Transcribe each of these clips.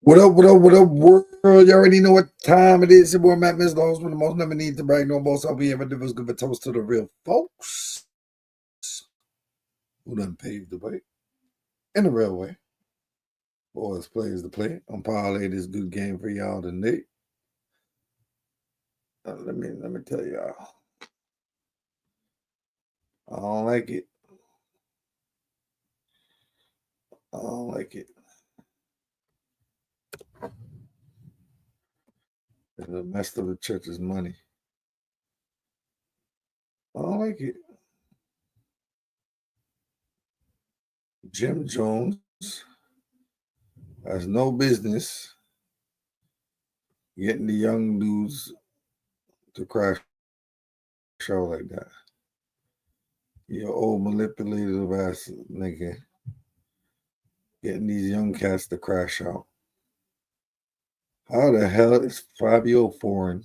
What up, what up, what up, world? You already know what time it is. Your boy Matt Miss, the host with the most never need to brag no more. So we ever do is give a toast to the real folks who done paved the way in the real way. Boys plays the play. I'm parlay this good game for y'all today. Let me tell y'all. I don't like it. I don't like it. It's a mess of the church's money. I don't like it. Jim Jones has no business getting the young dudes to crash show like that. You old manipulative ass nigga getting these young cats to crash out. How the hell is Fivio foreign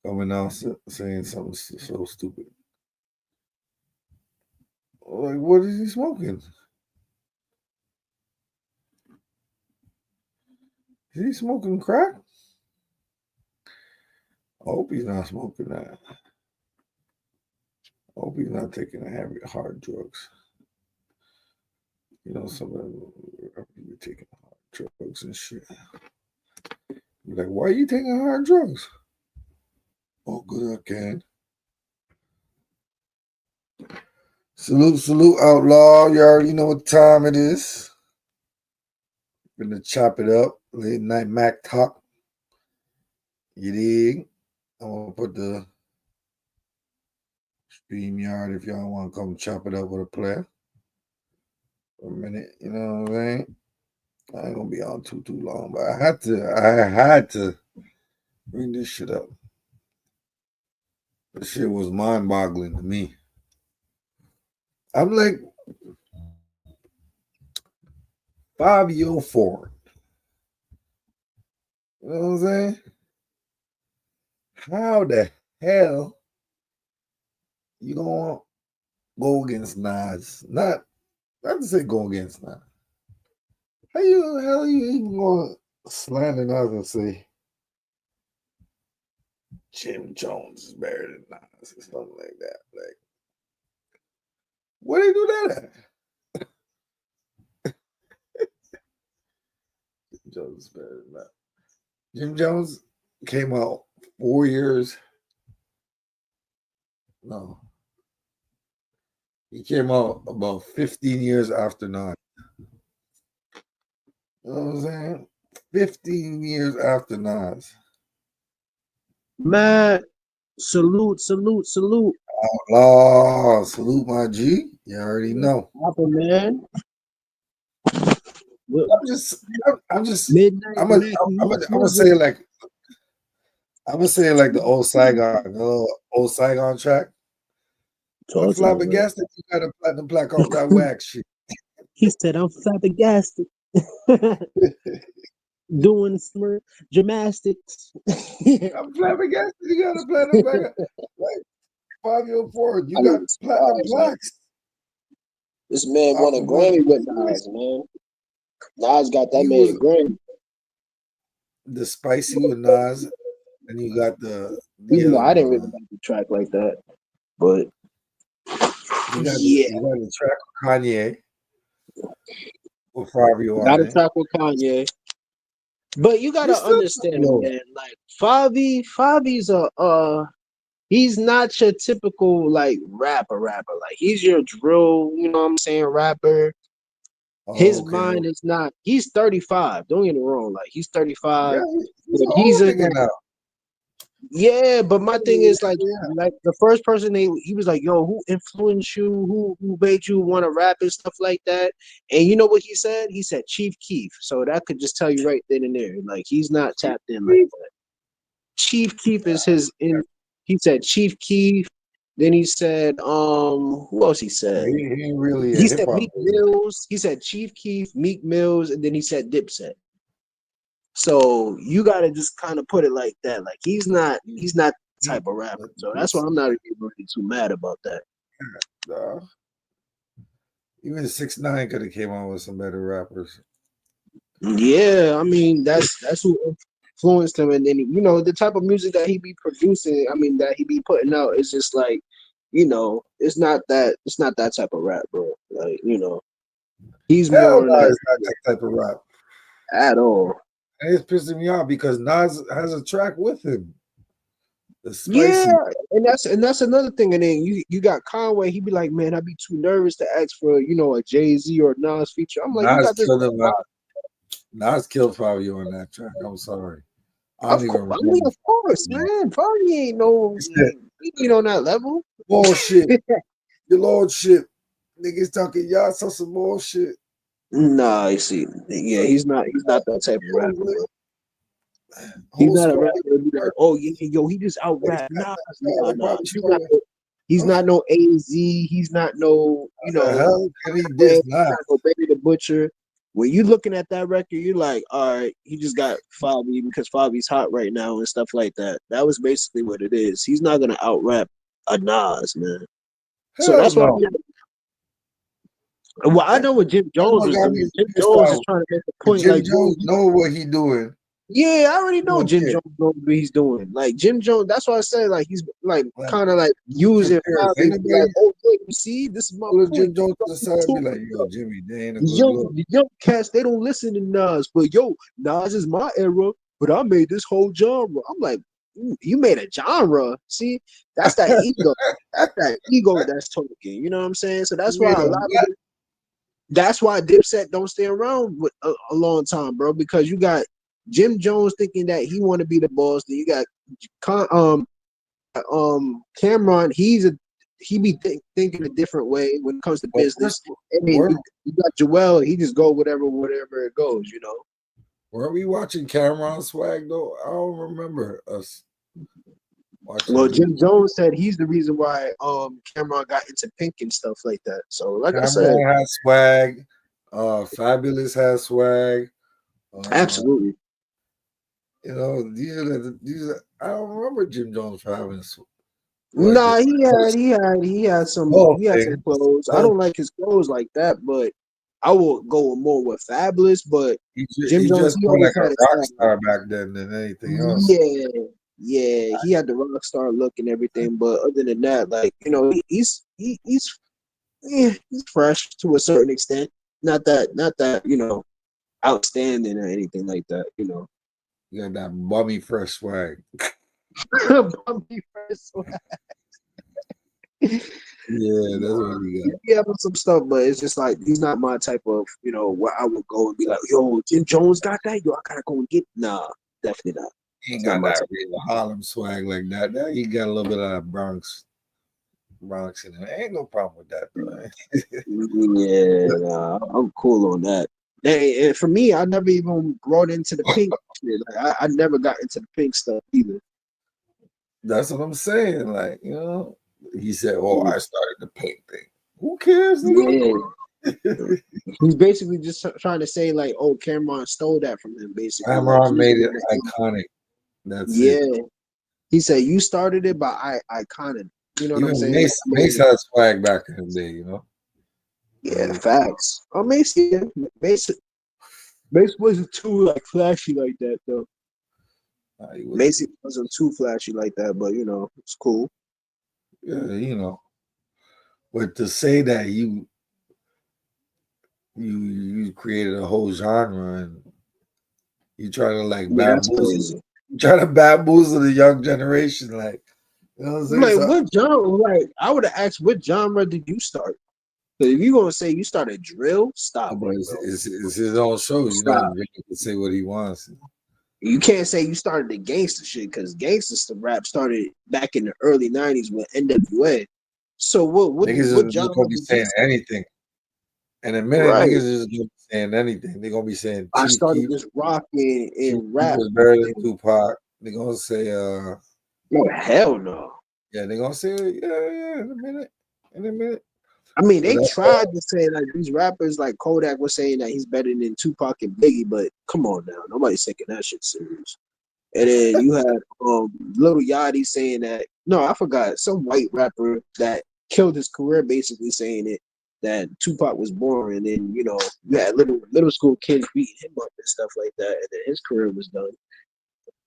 coming out saying something so stupid? Like, what is he smoking? Is he smoking crack? I hope he's not smoking that. I hope he's not taking heavy, hard drugs. You know, some of them be taking hard drugs and shit. You're like, why are you taking hard drugs? Oh, good, I can. Salute, outlaw. You already know what time it is. Gonna chop it up. Late night Mac talk. You dig? I'm gonna put the StreamYard if y'all want to come chop it up with a player for a minute. You know what I'm saying? I ain't gonna be on too long, but I had to bring this shit up. This shit was mind-boggling to me. I'm like 5-year forward. You know what I'm saying? How the hell you gonna go against Nas? Not to say go against Nas. How you even gonna slander Nas and say Jim Jones is better than Nas or something like that? Like, where they do that at? Jim Jones is better than that. Jim Jones came out 4 years. No. He came out about 15 years after Nas. You know what I'm saying? 15 years after Nas. Man, salute. Outlaw, salute my G. You already know. Papa, man. Midnight I'm Mac. gonna say it like the old Saigon, the little old Saigon track. I'm flabbergasted you got a platinum plaque off that wax shit. He said, I'm flabbergasted. Doing some gymnastics. I'm flabbergasted you got a platinum plaque. Like 5-year forward, you got platinum plaques. This man won a Grammy with Nas, man. Nas got that man a Grammy. The spicy with Nas, and you got the Even though I didn't really like the track like that, but you got the track with Kanye with Fivio got a track with Kanye. But you gotta understand, man. Like Favi's he's not your typical like rapper. Like he's your drill, you know what I'm saying, rapper. His mind is not. He's 35. Don't get me wrong. Like he's 35. Yeah, Yeah, but my thing is like the first person he was like, yo, who influenced you? Who made you want to rap and stuff like that? And you know what he said? He said Chief Keef. So that could just tell you right then and there. Like he's not tapped in like that. Chief Keef is he said Chief Keef. Then he said, who else he said? He said Meek Mills. He said Chief Keef, Meek Mills, and then he said Dipset. So you gotta just kind of put it like that. Like he's not the type of rapper. So that's why I'm not really too mad about that. Even 6ix9ine could have came on with some better rappers. Yeah, I mean that's who influenced him, and then the type of music that he be producing. I mean that he be putting out is just like, it's not that type of rap, bro. Like he's Hell more no, like it's not that type of rap. at all. And it's pissing me off because Nas has a track with him. The Yeah, spicy. and that's another thing. And then you got Conway. He be like, man, I'd be too nervous to ask for a Jay-Z or Nas feature. I'm like, you Nas got this. killed him. Nas killed Fivio on that track. I'm sorry. I don't Of even course, I remember. mean, of course, man. Probably he ain't on that level. Bullshit. Your lordship. Niggas talking y'all saw some bullshit. Nah, you see, yeah, he's not that type of rapper, bro. He's Whole not a squad. rapper to be like, oh yeah, yo, he just out rap. Nah. Bobby Schmurder. He's not no AZ. He's not no, The hell can he He's diss Nas? not no Benny the Butcher. When you looking at that record, you're like, all right, he just got Fabi because Fabi's hot right now and stuff like that. That was basically what it is. He's not gonna out rap a Nas, man. So Hell that's why. no. Well, I know what Jim That's Jones what is got doing. me Jim pissed Jones is off. trying to make a point, Jim like, yo, Jones know what he doing. yeah, I already know Don't Jim care. Jones knows what he's doing. Like Jim Jones, that's why I said like he's like Like, kind of like who using compares? Fabi Ain't to be nobody like, oh, look, you see, this is my pull Jim point. Jones to the side and be like, yo, Jimmy, they ain't a good look. The young cats, they don't listen to Nas, but yo, Nas is my era, but I made this whole genre. I'm like, you made a genre. See, that's that ego. That's that ego that's talking. You know what I'm saying? So that's You why made a a lot of it, that's why Dipset don't stay around with a long time, bro. Because you got Jim Jones thinking that he want to be the boss. Then you got Cameron. He be thinking a different way when it comes to But business. And then you got Joel. He just go whatever it goes. weren't we watching Cameron swag though? I don't remember us watching Well, Jim. Jim Jones said he's the reason why Cameron got into Pink and stuff like that. So, like I said, Cameron has swag. Fabulous has swag. absolutely. You know, I don't remember Jim Jones having like Nah, the he had some whole he had some thing. clothes. I don't like his clothes like that, but I will go more with Fabulous. But Jim He Jones, just he more always like a had a rock style. star back then than anything else. Yeah, he had the rock star look and everything. But other than that, like he's fresh to a certain extent. Not that outstanding or anything like that. You got that bummy fresh swag. Bumpy fresh. Yeah, that's what he got. Yeah, but some stuff, but it's just like he's not my type of, where I would go and be like, yo, Jim Jones got that, yo, I gotta go and get. Nah, definitely not. He ain't It's not got my that type. real Harlem swag like that. Now he got a little bit of that Bronx in him. Ain't no problem with that though. Yeah, nah, I'm cool on that. And for me, I never even brought into the pink shit. Like, I never got into the pink stuff either. That's what I'm saying. Like, he said, "Oh, I started the paint thing." Who cares, Yeah, nigga? he's basically just trying to say like, oh, Cameron stole that from him. Basically, like Cameron he's the made it one that. iconic. That's it. Yeah, he said you started it, but I iconic. You know what I'm Even saying? Mace had swag back in the day. Yeah, facts. Oh, Macy, yeah. Macy wasn't too like flashy like that though. He was, Macy wasn't too flashy like that, but it's cool. yeah. But to say that you created a whole genre and you try to like Yeah, that's bamboozle, crazy. you try to bamboozle the young generation, like you know what I'm saying? Like, So, what genre? Like, I would have asked, what genre did you start? Because if you're gonna say you started drill, stop but it, it's, bro. it's, it's his own show. Stop. He can say what he wants. You can't say you started the gangster shit because gangster rap started back in the early '90s with NWA. So Niggas is what just genre gonna be did you saying start? anything. In a minute, Right. niggas is gonna be saying anything. They're gonna be saying I Chief started Keef. just rocking Chief and Keef rap. was better than Tupac. They're gonna say Oh, hell no. yeah, they're gonna say yeah, in a minute. In a minute. I mean, So they that's tried to say like these rappers like Kodak was saying that he's better than Tupac and Biggie, but come on now, nobody's taking that shit serious. And then you had Little Yachty saying that. No, I forgot some white rapper that killed his career basically saying it. that Tupac was born, and then you had little school kids beating him up and stuff like that, and then his career was done.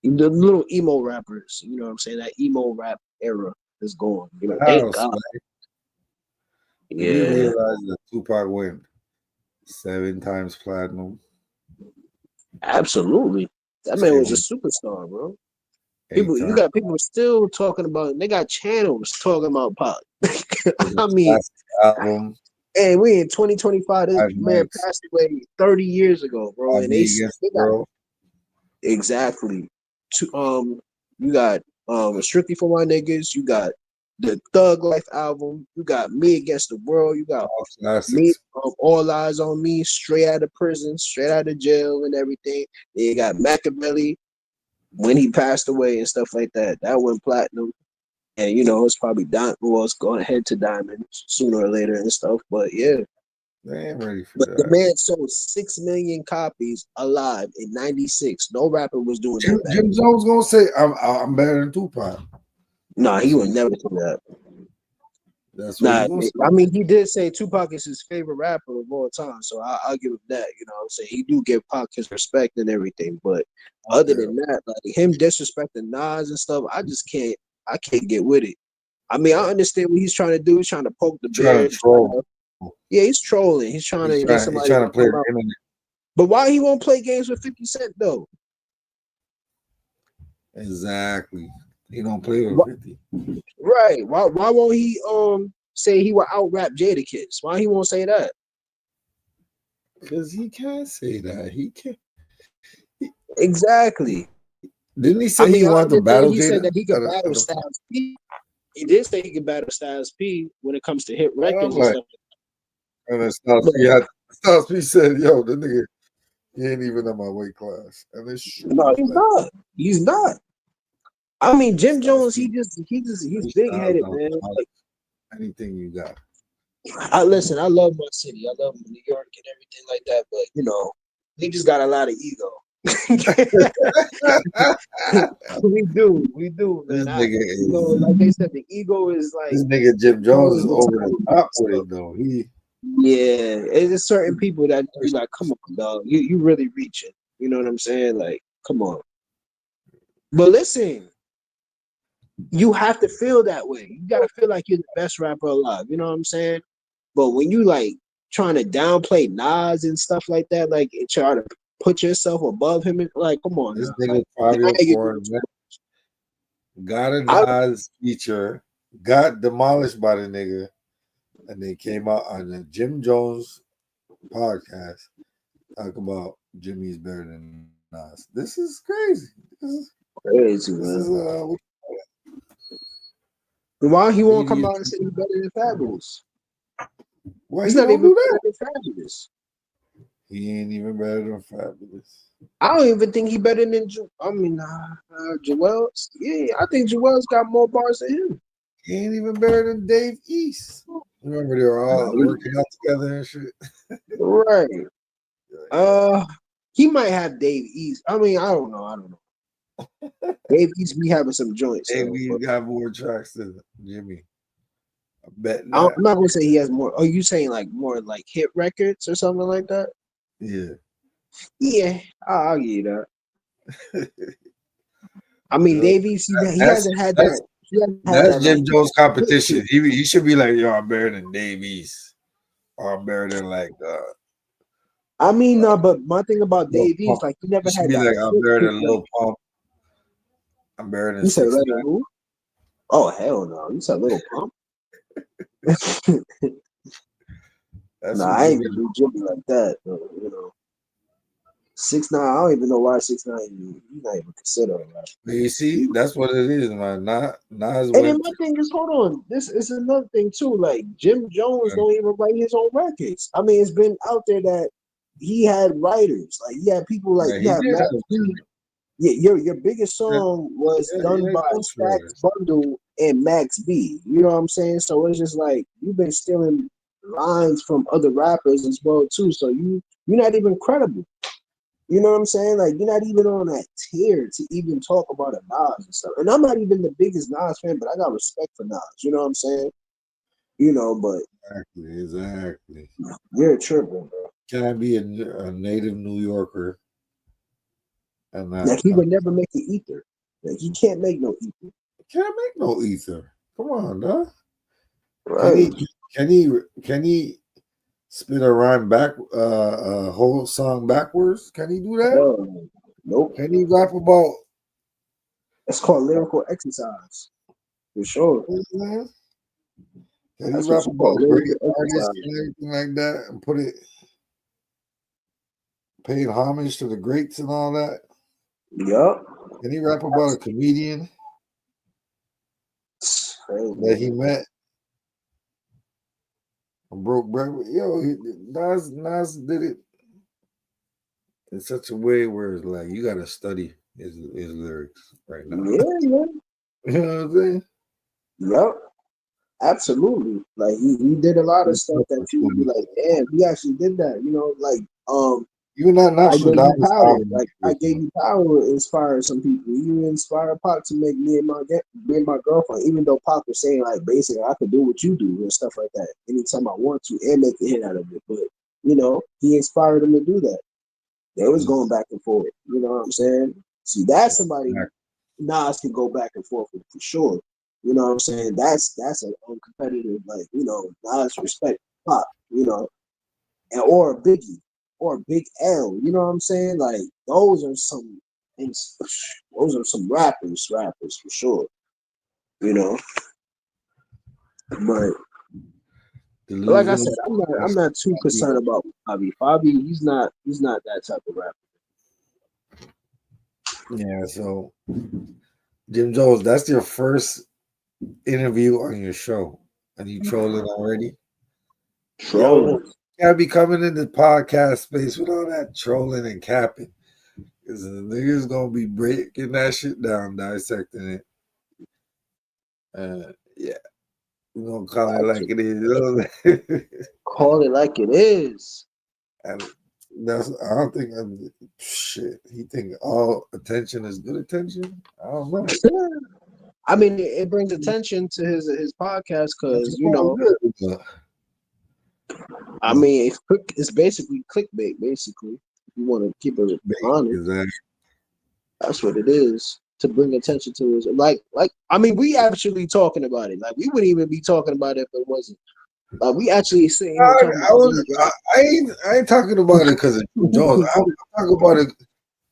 The little emo rappers, you know what I'm saying? That emo rap era is gone. Thank House, God. man. Do you Yeah, realize that Tupac went 7 times platinum? absolutely. That man was a superstar, bro. You got people still talking about. They got channels talking about Pac. I mean, album. hey, we in 2025. This man passed away 30 years ago, bro. And they got exactly. You got Strictly for My Niggas. You got the Thug Life album. You got Me Against the World. You got me. All Eyes on Me. Straight out of prison, straight out of jail, and everything. Then you got Machiavelli when he passed away and stuff like that. That went platinum. And it's probably it's going to head to diamond sooner or later and stuff. But yeah, they ain't ready for that. The man sold 6 million copies alive in '96. No rapper was doing that. Jim Jones gonna say I'm better than Tupac. Nah, he would never do that. That's what he's gonna say. I mean, he did say Tupac is his favorite rapper of all time, so I'll give him that. You know what I'm saying? He do give Pac his respect and everything, but other than that, like him disrespecting Nas and stuff, I can't get with it. I mean, I understand what he's trying to do. He's trying to poke the bear. Yeah, he's trolling. He's trying to get somebody to play the internet. But why he won't play games with 50 Cent though? Exactly. He don't play with 50. Right. Why won't he say he will out rap Jadakiss? Why he won't say that? Because he can't say that. He can't. Exactly. Didn't he say he wanted to battle Jada? He said that he could battle Styles P. He did say he could battle Styles P when it comes to hit records and stuff. And then Styles P said, "Yo, the nigga, he ain't even in my weight class." And it's true. No, he's not. He's not. I mean, Jim Jones, he's big headed, man. Like, anything you got. I love my city. I love New York and everything like that, but he just got a lot of ego. we do, man. Like they said, the ego is like this nigga Jim Jones is over the top with it though. It's certain people that be like, come on, dog, you really reaching. You know what I'm saying? Like, come on. But listen, you have to feel that way. You gotta feel like you're the best rapper alive. You know what I'm saying? But when you like trying to downplay Nas and stuff like that, like try to put yourself above him, like, come on. This nigga Fivio got a Nas feature, got demolished by the nigga, and they came out on the Jim Jones podcast talking about Jimmy's better than Nas. This is crazy. This is crazy, man. Why he won't come out and say he's better than Fabulous? Why he's not even better than Fabulous. He ain't even better than Fabulous. I don't even think he better than Joel's. Yeah, I think Joel's got more bars than him. He ain't even better than Dave East. Remember they were all working out together and shit. Right. He might have Dave East. I mean, I don't know. Dave East be having some joints. Dave East got more tracks than Jimmy. I bet. I'm not gonna say he has more. Are you saying like more like hit records or something like that? Yeah. Yeah, I'll give you that. I mean, Dave East, he hasn't had that. That's Jim Jones' competition. He should be like, yo, I'm better than Dave East. Or I'm better than like I mean, no, but my thing about Dave East, like he never had be that. Like, I'm better than Lil Pump. I'm better than 6 ix 9ine. Who? Oh hell no! You said Lil Pump. I ain't gonna do Jimmy like that. You know, 6ix 9ine. I don't even know why 6ix 9ine. He's not even considered that. You see, that's what it is, man. Nas. And then my thing is, hold on. This is another thing too. Like Jim Jones don't even write his own records. I mean, it's been out there that he had writers. Like he had people like Max B. Yeah, your biggest song was done by Stax Bundle and Max B. You know what I'm saying? So it's just like you've been stealing lines from other rappers as well too. So you're not even credible. You know what I'm saying? Like you're not even on that tier to even talk about a Nas and stuff. And I'm not even the biggest Nas fan, but I got respect for Nas. You know what I'm saying? But Exactly. you're tripping, bro. Can I be a native New Yorker and not? Like he would never make an ether. Like he can't make no ether. Can't make no ether. Come on, dog. Can Right. he? Can he? Can he spit a rhyme back? A whole song backwards? Can he do that? Hell no. Nope. Can he rap about? That's called lyrical exercise. For sure. Can he That's what rap you call about great lyrical artists exercise. and everything like that, and put it paying homage to the greats and all that? Yup. Can he rap about a comedian that he met and broke bread with? Yo, Nas did it in such a way where it's like you got to study his lyrics right now. Yeah. You know what I'm saying? Yup. Absolutely. Like he did a lot of stuff that you would be like, damn, he actually did that. Even that I gave you Nostradamus power. album. Like I gave you power inspired some people. You inspired Pac to make me and my girlfriend. Even though Pac was saying like basically I could do what you do and stuff like that anytime I want to and make a hit out of it. But he inspired him to do that. They was going back and forth. You know what I'm saying? See, that's somebody Nas can go back and forth with for sure. You know what I'm saying? That's a uncompetitive, like, Nas respect Pac, or Biggie or Big L. You know what I'm saying? Like those are some things. Those are some rappers for sure. But like I said, I'm not too concerned about Fabi. Fabi, he's not that type of rapper. Yeah, so Jim Jones, that's your first interview on your show, and you trolling already. Trolling. Yo, can't be coming in the podcast space with all that trolling and capping. Because the niggas gonna be breaking that shit down, dissecting it. Yeah, we're gonna call it like it is. Call it like it is. And I don't think shit. He think all attention is good attention. I don't know. I mean, it brings attention to his podcast because I mean, it's basically clickbait. Basically, if you want to keep it honest, Exactly. that's what it is to bring attention to it. Like I mean, we actually talking about it. Like we wouldn't even be talking about it if it wasn't. We actually sitting here talking about I ain't talking about it because of Jim Jones. I'm talking about it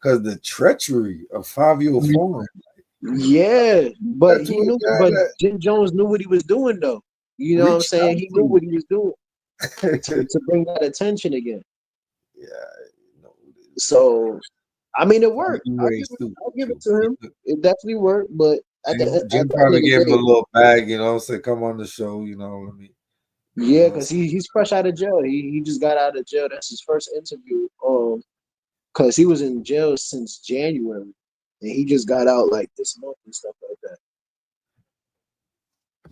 because the treachery of Fivio Foreign. Yeah, but he knew. But Jim Jones knew what he was doing, though. You know what I'm saying? He knew what he was doing to bring that attention again. Yeah. So, I mean, it worked. I'll give it to him. It definitely worked. But Jim probably gave him a little bag, say, come on the show, let me. Yeah, because he's fresh out of jail. He just got out of jail. That's his first interview. Because he was in jail since January, and he just got out like this month and stuff like that.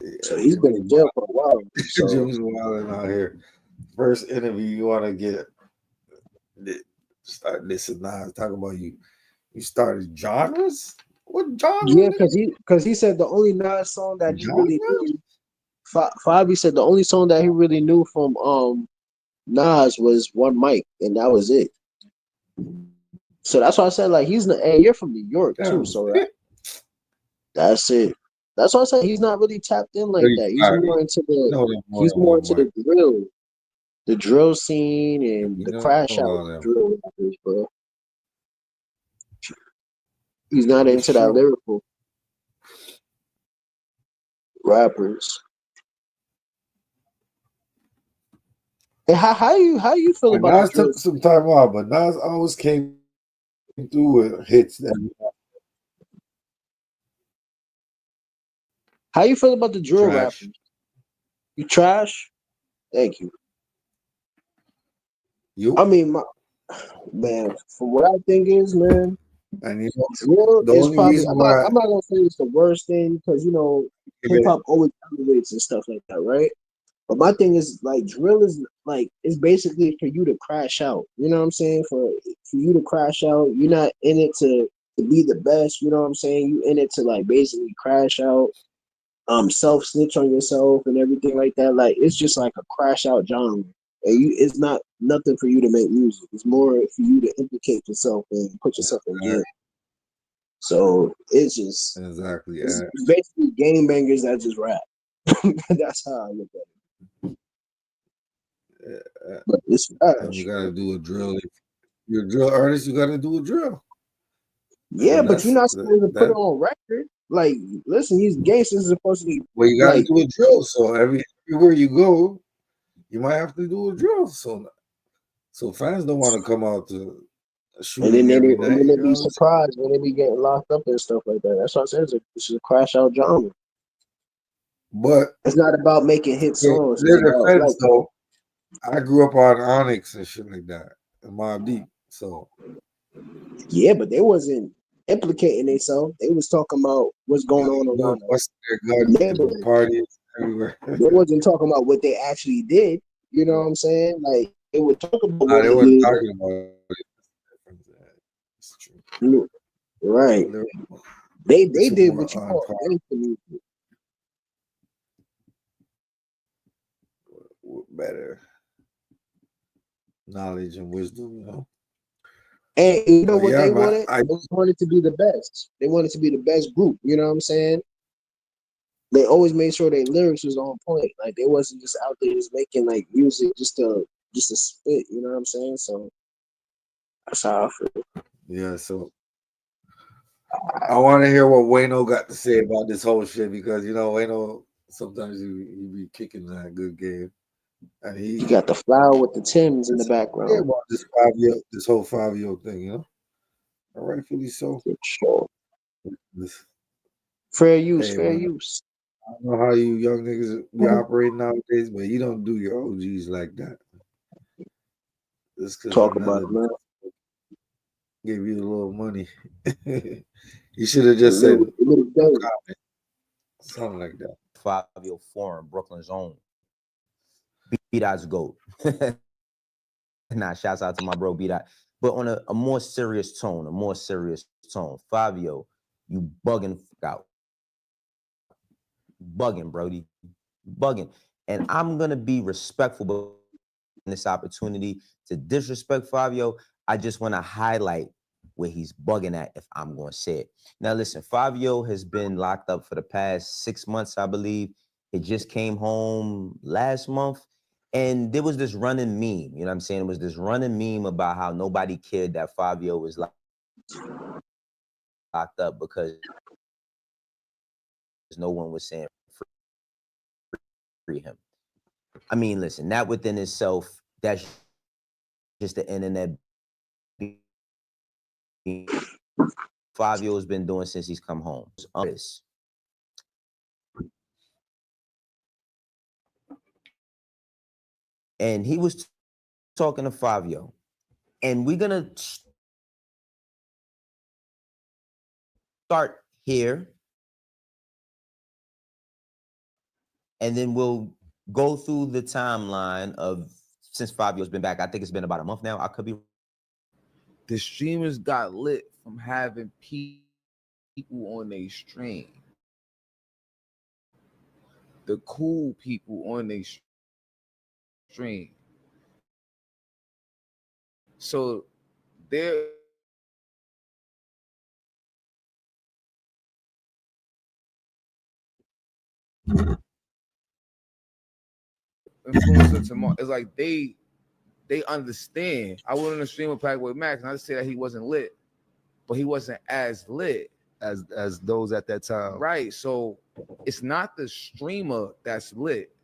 Yeah, so he's been in jail for a while. So. Jim's wilding out here. First interview, you want to get start this and that. Talk about you started genres. What genre? Yeah, because he said the only Nas song that he really knew. Fabi said the only song that he really knew from Nas was One Mic, and that was it. So that's why I said like you're from New York too, so that's it. That's why I said he's not really tapped in like that. He's more into the drill scene and the crash out drill rappers, bro. He's not into that lyrical rappers. And how you feel about Nas took some time off, but Nas always came through with hits. How you feel about the drill rappers? You trash? Thank you. I mean, man, from what I think is, man, and drill is probably. I'm not gonna say it's the worst thing because hip hop always elevates and stuff like that, right? But my thing is like drill is like it's basically for you to crash out. You know what I'm saying? For you to crash out, you're not in it to be the best. You know what I'm saying? You in it to like basically crash out. self snitch on yourself and everything like that. Like it's just like a crash out genre. And it's not nothing for you to make music. It's more for you to implicate yourself and put yourself in jail. So it's just Exactly. it's basically game bangers that just rap. That's how I look at it. But it's And you trash. gotta do a drill. If you're a drill artist, you gotta do a drill. Yeah, So but you're that's not supposed to put it that. on record. Like, listen, these gangsters are supposed to be Well, you gotta like, do a drill. So everywhere you go, you might have to do a drill. So fans don't want to come out to a and then shooting every and night. then You they know be what I'm saying? surprised when they be getting locked up and stuff like that. That's what I said. It's a crash out genre. But It's not about making hit in songs. It's their about defense, like, though, I grew up on Onyx and shit like that, and Mobb Deep. So yeah, but they wasn't implicating themselves. They was talking about what's going on doing around busting their the guns and neighborhood. parties everywhere. They wasn't talking about what they actually did. You know what I'm saying? Like they would talk about Nah, what they they weren't did. talking about it. It's true. Right. Lyrical, They which are did what more you on call par gangster music. with better knowledge and wisdom, you know. And you know But what yeah, they man, wanted? They wanted to be the best. They wanted to be the best group. You know what I'm saying? They always made sure their lyrics was on point. Like they wasn't just out there just making like music just to spit. You know what I'm saying? So that's how I feel. yeah. So I want to hear what Wayno got to say about this whole shit because you know Wayno sometimes he be kicking that good game, and You got the flower with the Tims in the yeah background. about this whole 5-year thing, you know, and rightfully so. For sure. This, Fair use, hey fair man, use. I don't know how you young niggas be operating nowadays, but you don't do your OGs like that. Just because Talk about another it, man. gave you a little money, you should have A just said little no dirty. comment, something like that. Fivio Forum, Brooklyn's own. B-Dot's GOAT. Nah, shouts out to my bro B-Dot. But on a more serious tone, Fivio, you bugging out. Bugging, Brody. Bugging. And I'm going to be respectful in this opportunity to disrespect Fivio. I just want to highlight where he's bugging at, if I'm going to say it. Now, listen, Fivio has been locked up for the past 6 months, I believe. He just came home last month. And there was this running meme, you know what I'm saying? It was this running meme about how nobody cared that Fivio was locked up because no one was saying free him. I mean, listen, that within itself, that's just the internet. Fivio has been doing since he's come home. And he was talking to Fivio. And we're going to start here. And then we'll go through the timeline of since Fivio's been back. I think it's been about a month now. I could be. The streamers got lit from having people on their stream. The cool people on their stream. So they're influencer tomorrow. It's like they understand. I went on the stream with Pack with Max, and I just say that he wasn't lit, but he wasn't as lit as those at that time. right. So it's not the streamer that's lit.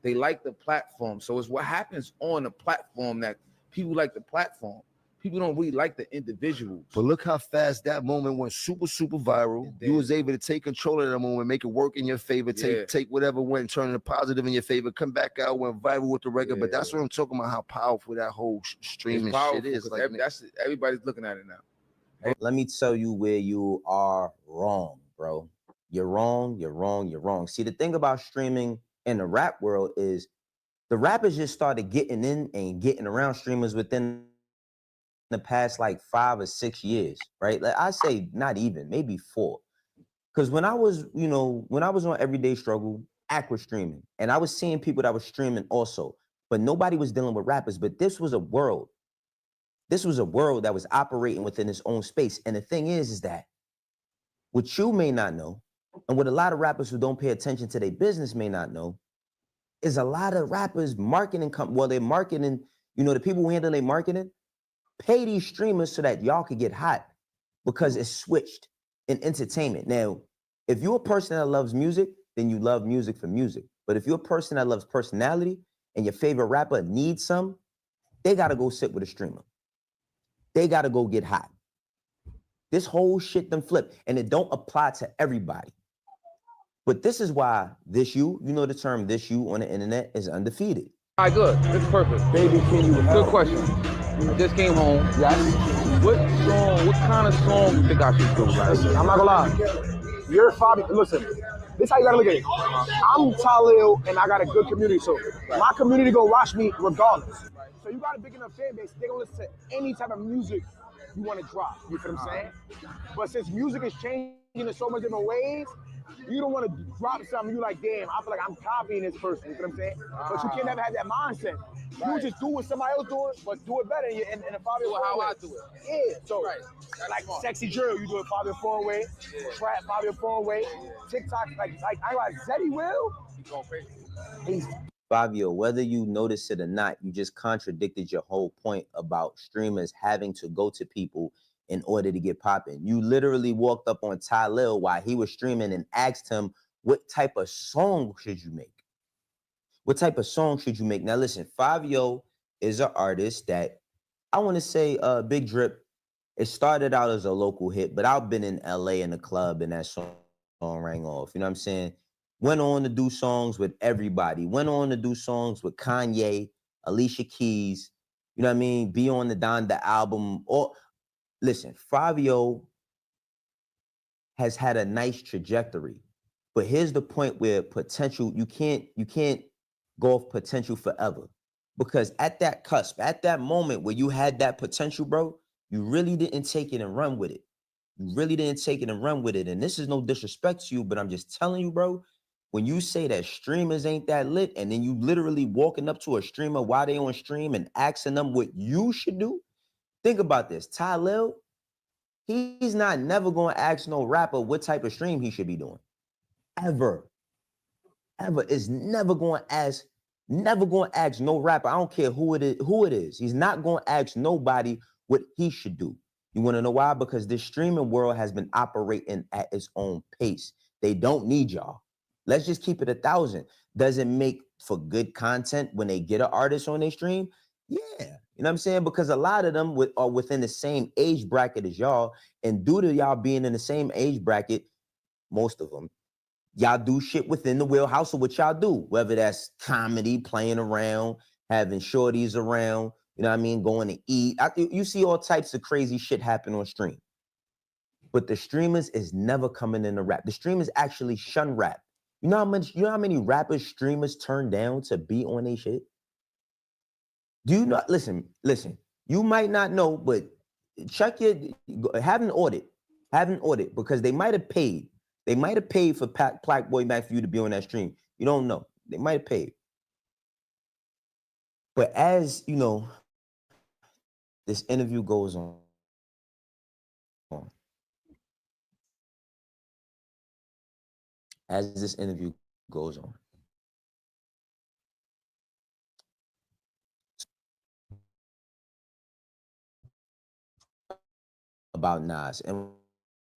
They like the platform. So it's what happens on the platform that people like the platform. People don't really like the individuals. But look how fast that moment went super viral. You was able to take control of that moment, make it work in your favor, take whatever went, turn it positive in your favor, come back out, went viral with the record. But that's what I'm talking about, how powerful that whole streaming shit is. Like that's everybody's looking at it now. Let me tell you where you are wrong, bro. You're wrong, you're wrong, you're wrong. See, the thing about streaming in the rap world is the rappers just started getting in and getting around streamers within the past like 5 or 6 years, right? Like I say not even, maybe 4. Because when I was, when I was on Everyday Struggle, Act was streaming, and I was seeing people that were streaming also, but nobody was dealing with rappers. But this was a world. This was a world that was operating within its own space. And the thing is that what you may not know, and what a lot of rappers who don't pay attention to their business may not know, is a lot of rappers marketing, they're marketing, the people who handle their marketing, pay these streamers so that y'all could get hot because it's switched in entertainment. Now, if you're a person that loves music, then you love music for music. But if you're a person that loves personality and your favorite rapper needs some, they got to go sit with a streamer. They got to go get hot. This whole shit done flip, and it don't apply to everybody. But this is why you know the term this you on the internet is undefeated. All right, good. This is perfect. Baby, can you help? Good question. I just came home. Yes. What kind of song you think I should do? Listen, I'm not gonna lie. You're Fivio. Listen, this is how you gotta look at it. I'm Talil, and I got a good community, so my community gonna watch me regardless. So you got a big enough fan base, they gonna listen to any type of music you want to drop. You feel what I'm saying? But since music is changing in so many different ways, you don't want to drop something. You like, damn, I feel like I'm copying this person. You feel what I'm saying? But you can't never have that mindset. You just do what somebody else doing, but do it better. And Fivio, how I do it. Yeah. So like smart. Sexy drill, you do it Fivio Foreign way. Trap Fivio Foreign way. TikTok, like I like Zeddy will. He's Fivio, whether you notice it or not, you just contradicted your whole point about streamers having to go to people in order to get popping. You literally walked up on Talil while he was streaming and asked him, what type of song should you make? What type of song should you make? Now listen, Fivio is an artist that I want to say Big Drip, it started out as a local hit, but I've been in LA in the club and that song rang off. You know what I'm saying? Went on to do songs with everybody. Went on to do songs with Kanye, Alicia Keys, you know what I mean? Be on the Donda album. Listen, Fivio has had a nice trajectory, but here's the point where potential, you can't go off potential forever, because at that cusp, at that moment where you had that potential, bro, you really didn't take it and run with it. You really didn't take it and run with it. And this is no disrespect to you, but I'm just telling you, bro, when you say that streamers ain't that lit, and then you literally walking up to a streamer while they on stream and asking them what you should do, think about this. Talil, he's not never going to ask no rapper what type of stream he should be doing. Ever. Is never going to ask no rapper. I don't care who it is. He's not going to ask nobody what he should do. You want to know why? Because this streaming world has been operating at its own pace. They don't need y'all. Let's just keep it 1,000. Does it make for good content when they get an artist on their stream? Yeah. You know what I'm saying? Because a lot of them are within the same age bracket as y'all. And due to y'all being in the same age bracket, most of them, y'all do shit within the wheelhouse of what y'all do. Whether that's comedy, playing around, having shorties around, you know what I mean? Going to eat. You see all types of crazy shit happen on stream. But the streamers is never coming in to rap. The streamers actually shun rap. You know how many rappers streamers turn down to be on their shit? Do you not listen? You might not know, but have an audit, because they might have paid. They might have paid for Plaque Boy Mac for you to be on that stream. You don't know. They might have paid. But as you know, this interview goes on. As this interview goes on. About Nas and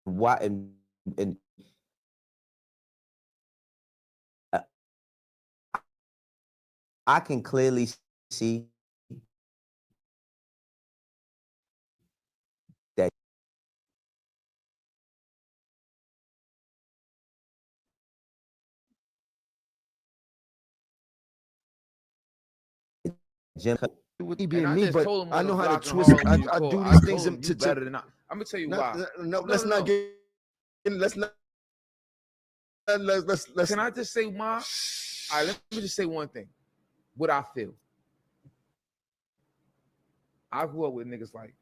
why and I can clearly see that Jim. With me And being me, but told him I know how to block twist. and I Harlem do you these call. things I told him to you better than I. I'm gonna tell you why. Let's not get. Let's. Can I just say why? All right, let me just say one thing. What I feel. I grew up with niggas like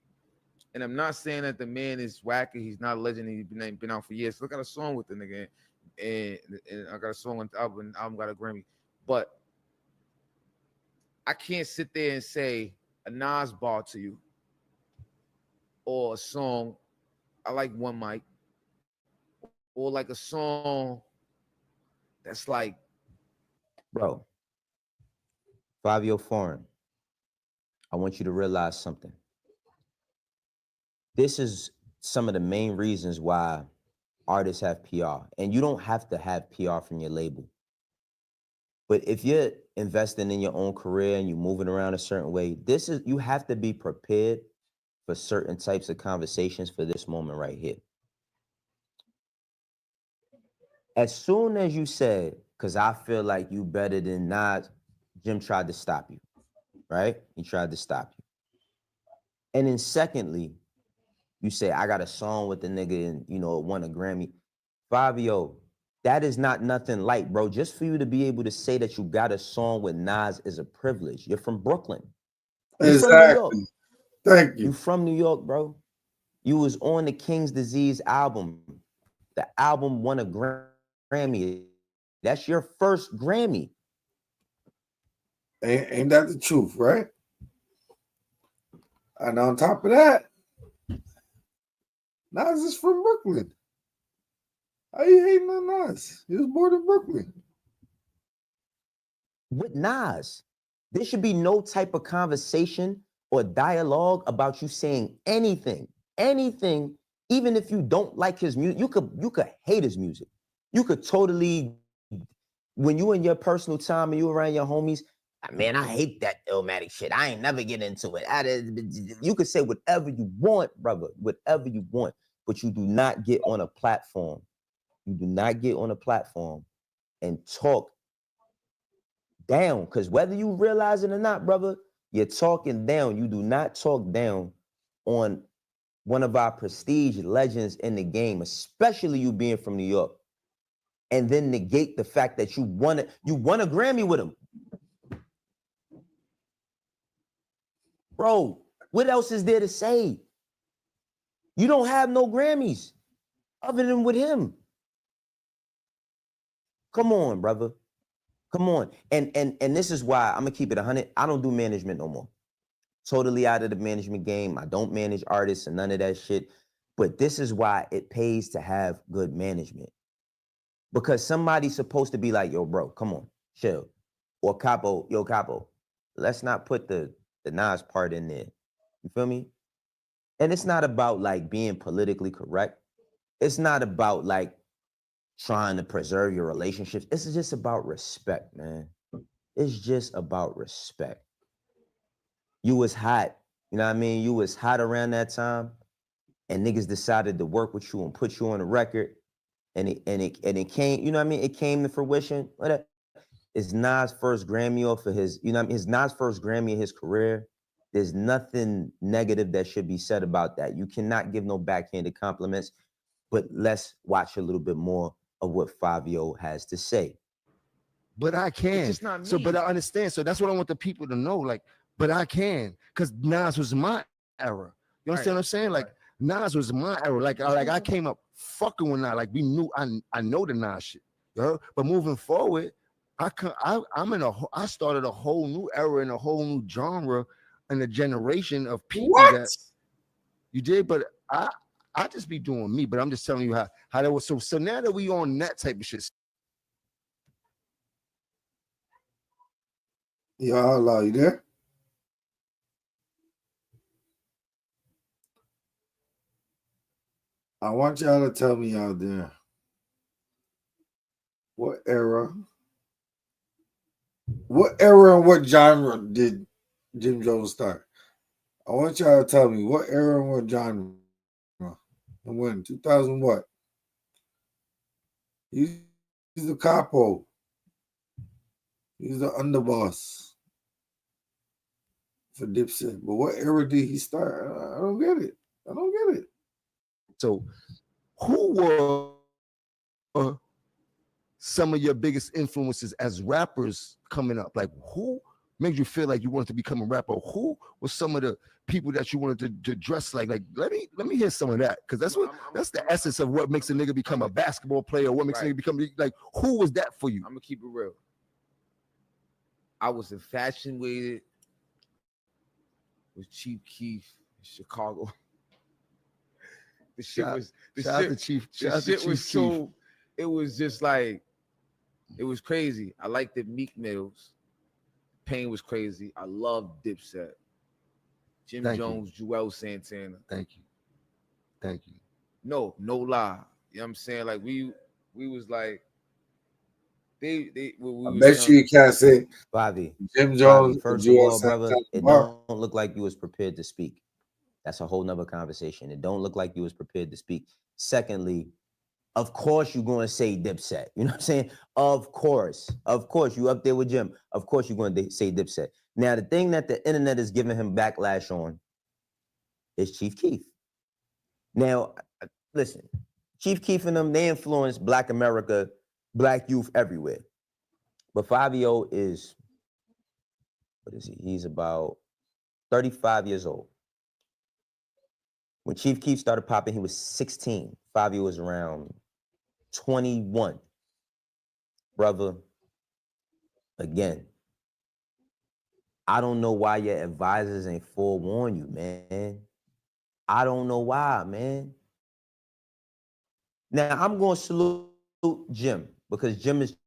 And I'm not saying that the man is wacky. He's not a legend. He's been out for years. Look at a song with the nigga, and I got a song on the album. Album got a Grammy, but I can't sit there and say a Nas bar to you or a song. I like One Mic, or like a song that's like, Bro, Fivio Foreign, I want you to realize something. This is some of the main reasons why artists have PR. And you don't have to have PR from your label. But if you're investing in your own career and you're moving around a certain way, you have to be prepared for certain types of conversations for this moment right here. As soon as you said, because I feel like you better than Nas, Jim tried to stop you, right? He tried to stop you. And then secondly, you say, I got a song with the nigga and, it won a Grammy. Fivio, that is not nothing light, bro. Just for you to be able to say that you got a song with Nas is a privilege. You're from Brooklyn. You're from New York. Thank you. You from New York, bro. You was on the King's Disease album. The album won a Grammy. That's your first Grammy. Ain't that the truth, right? And on top of that, Nas is from Brooklyn. How you hating on Nas? He was born in Brooklyn. With Nas, there should be no type of conversation or dialogue about you saying anything, even if you don't like his music. You could hate his music. You could totally, when you in your personal time and you around your homies, man, I hate that Illmatic shit. I ain't never get into it. You could say whatever you want, brother, whatever you want, but you do not get on a platform. You do not get on a platform and talk down, because whether you realize it or not, brother, you're talking down. You do not talk down on one of our prestige legends in the game, especially you being from New York, and then negate the fact that you won a Grammy with him. Bro, what else is there to say? You don't have no Grammys other than with him. Come on, brother. Come on. And this is why I'm gonna keep it 100. I don't do management no more. Totally out of the management game. I don't manage artists and none of that shit. But this is why it pays to have good management. Because somebody's supposed to be like, yo, bro, come on, chill. Or Capo, yo, Capo, let's not put the Nas part in there. You feel me? And it's not about like being politically correct. It's not about like trying to preserve your relationships. It's just about respect, man. It's just about respect. You was hot, you know what I mean? You was hot around that time, and niggas decided to work with you and put you on the record, and it came, you know what I mean? It came to fruition. It's Nas' first Grammy off of his, you know what I mean? It's Nas' first Grammy in his career. There's nothing negative that should be said about that. You cannot give no backhanded compliments, but let's watch a little bit more of what Fivio has to say. But I can. It's just not me. So, but I understand. So that's what I want the people to know. Like, but I can, because Nas was my era. You understand what I'm saying? Like, Nas was my era. Like I came up fucking with Nas. Like, we knew I know the Nas shit. You know? But moving forward, I started a whole new era and a whole new genre and a generation of people that you did. But I just be doing me. But I'm just telling you how that was. So now that we on that type of shit. Yo, hello, you there? I want y'all to tell me out there, what era and what genre did Jim Jones start? I want y'all to tell me what era and what genre. And when? 2000 what? He's the capo. He's the underboss for Dipset. But what era did he start? I don't get it. So who were some of your biggest influences as rappers coming up? Like, who made you feel like you wanted to become a rapper? Who was some of the people that you wanted to dress like? Like, let me hear some of that, because that's the essence of what makes a nigga become a basketball player. What makes a nigga become like? Who was that for you? I'm gonna keep it real. I was infatuated with Chief Keef in Chicago. The shit was so. It was just like, it was crazy. I liked the Meek Mills. Pain was crazy. I loved Dipset. Jim Jones, Joel Santana. Thank you. No lie. You know what I'm saying? Like we was like, I bet you can't say Bobby. Jim Jones. First of all, brother, it don't look like you was prepared to speak. That's a whole nother conversation. It don't look like you was prepared to speak. Secondly, of course you're going to say Dipset. You know what I'm saying? Of course. You up there with Jim. Of course you're going to say Dipset. Now, the thing that the internet is giving him backlash on is Chief Keef. Now, listen, Chief Keef and them, they influence Black America, Black youth everywhere. But Fivio is, what is he? He's about 35 years old. When Chief Keef started popping, he was 16. Fivio was around 21. Brother, again, I don't know why your advisors ain't forewarn you, man. I don't know why, man. Now, I'm going to salute Jim, because Jim is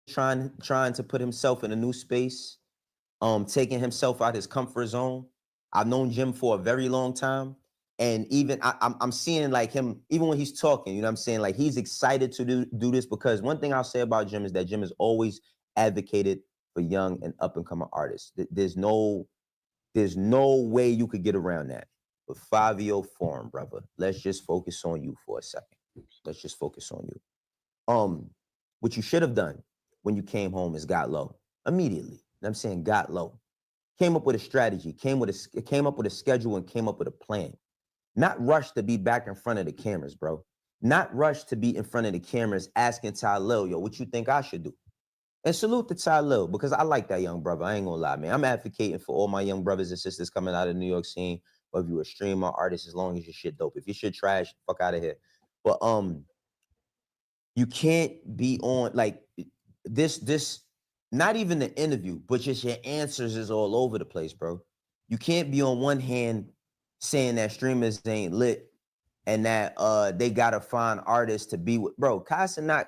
trying to put himself in a new space, taking himself out his comfort zone. I've known Jim for a very long time. And even I'm seeing like him, even when he's talking, you know what I'm saying? Like he's excited to do this, because one thing I'll say about Jim is that Jim has always advocated for young and up and coming artists. There's no way you could get around that. But Fivio Forum, brother, let's just focus on you for a second. Let's just focus on you. What you should have done when you came home is got low immediately. You know what I'm saying? Got low. Came up with a strategy, came up with a schedule, and came up with a plan. Not rush to be back in front of the cameras, bro. Not rush to be in front of the cameras asking Tylil, yo, what you think I should do? And salute to Tylil, because I like that young brother. I ain't gonna lie, man. I'm advocating for all my young brothers and sisters coming out of the New York scene, whether you a streamer, artist, as long as your shit dope. If your shit trash, fuck out of here. But you can't be on like this, not even the interview, but just your answers is all over the place, bro. You can't be on one hand saying that streamers ain't lit and that they gotta find artists to be with. Bro, Casanat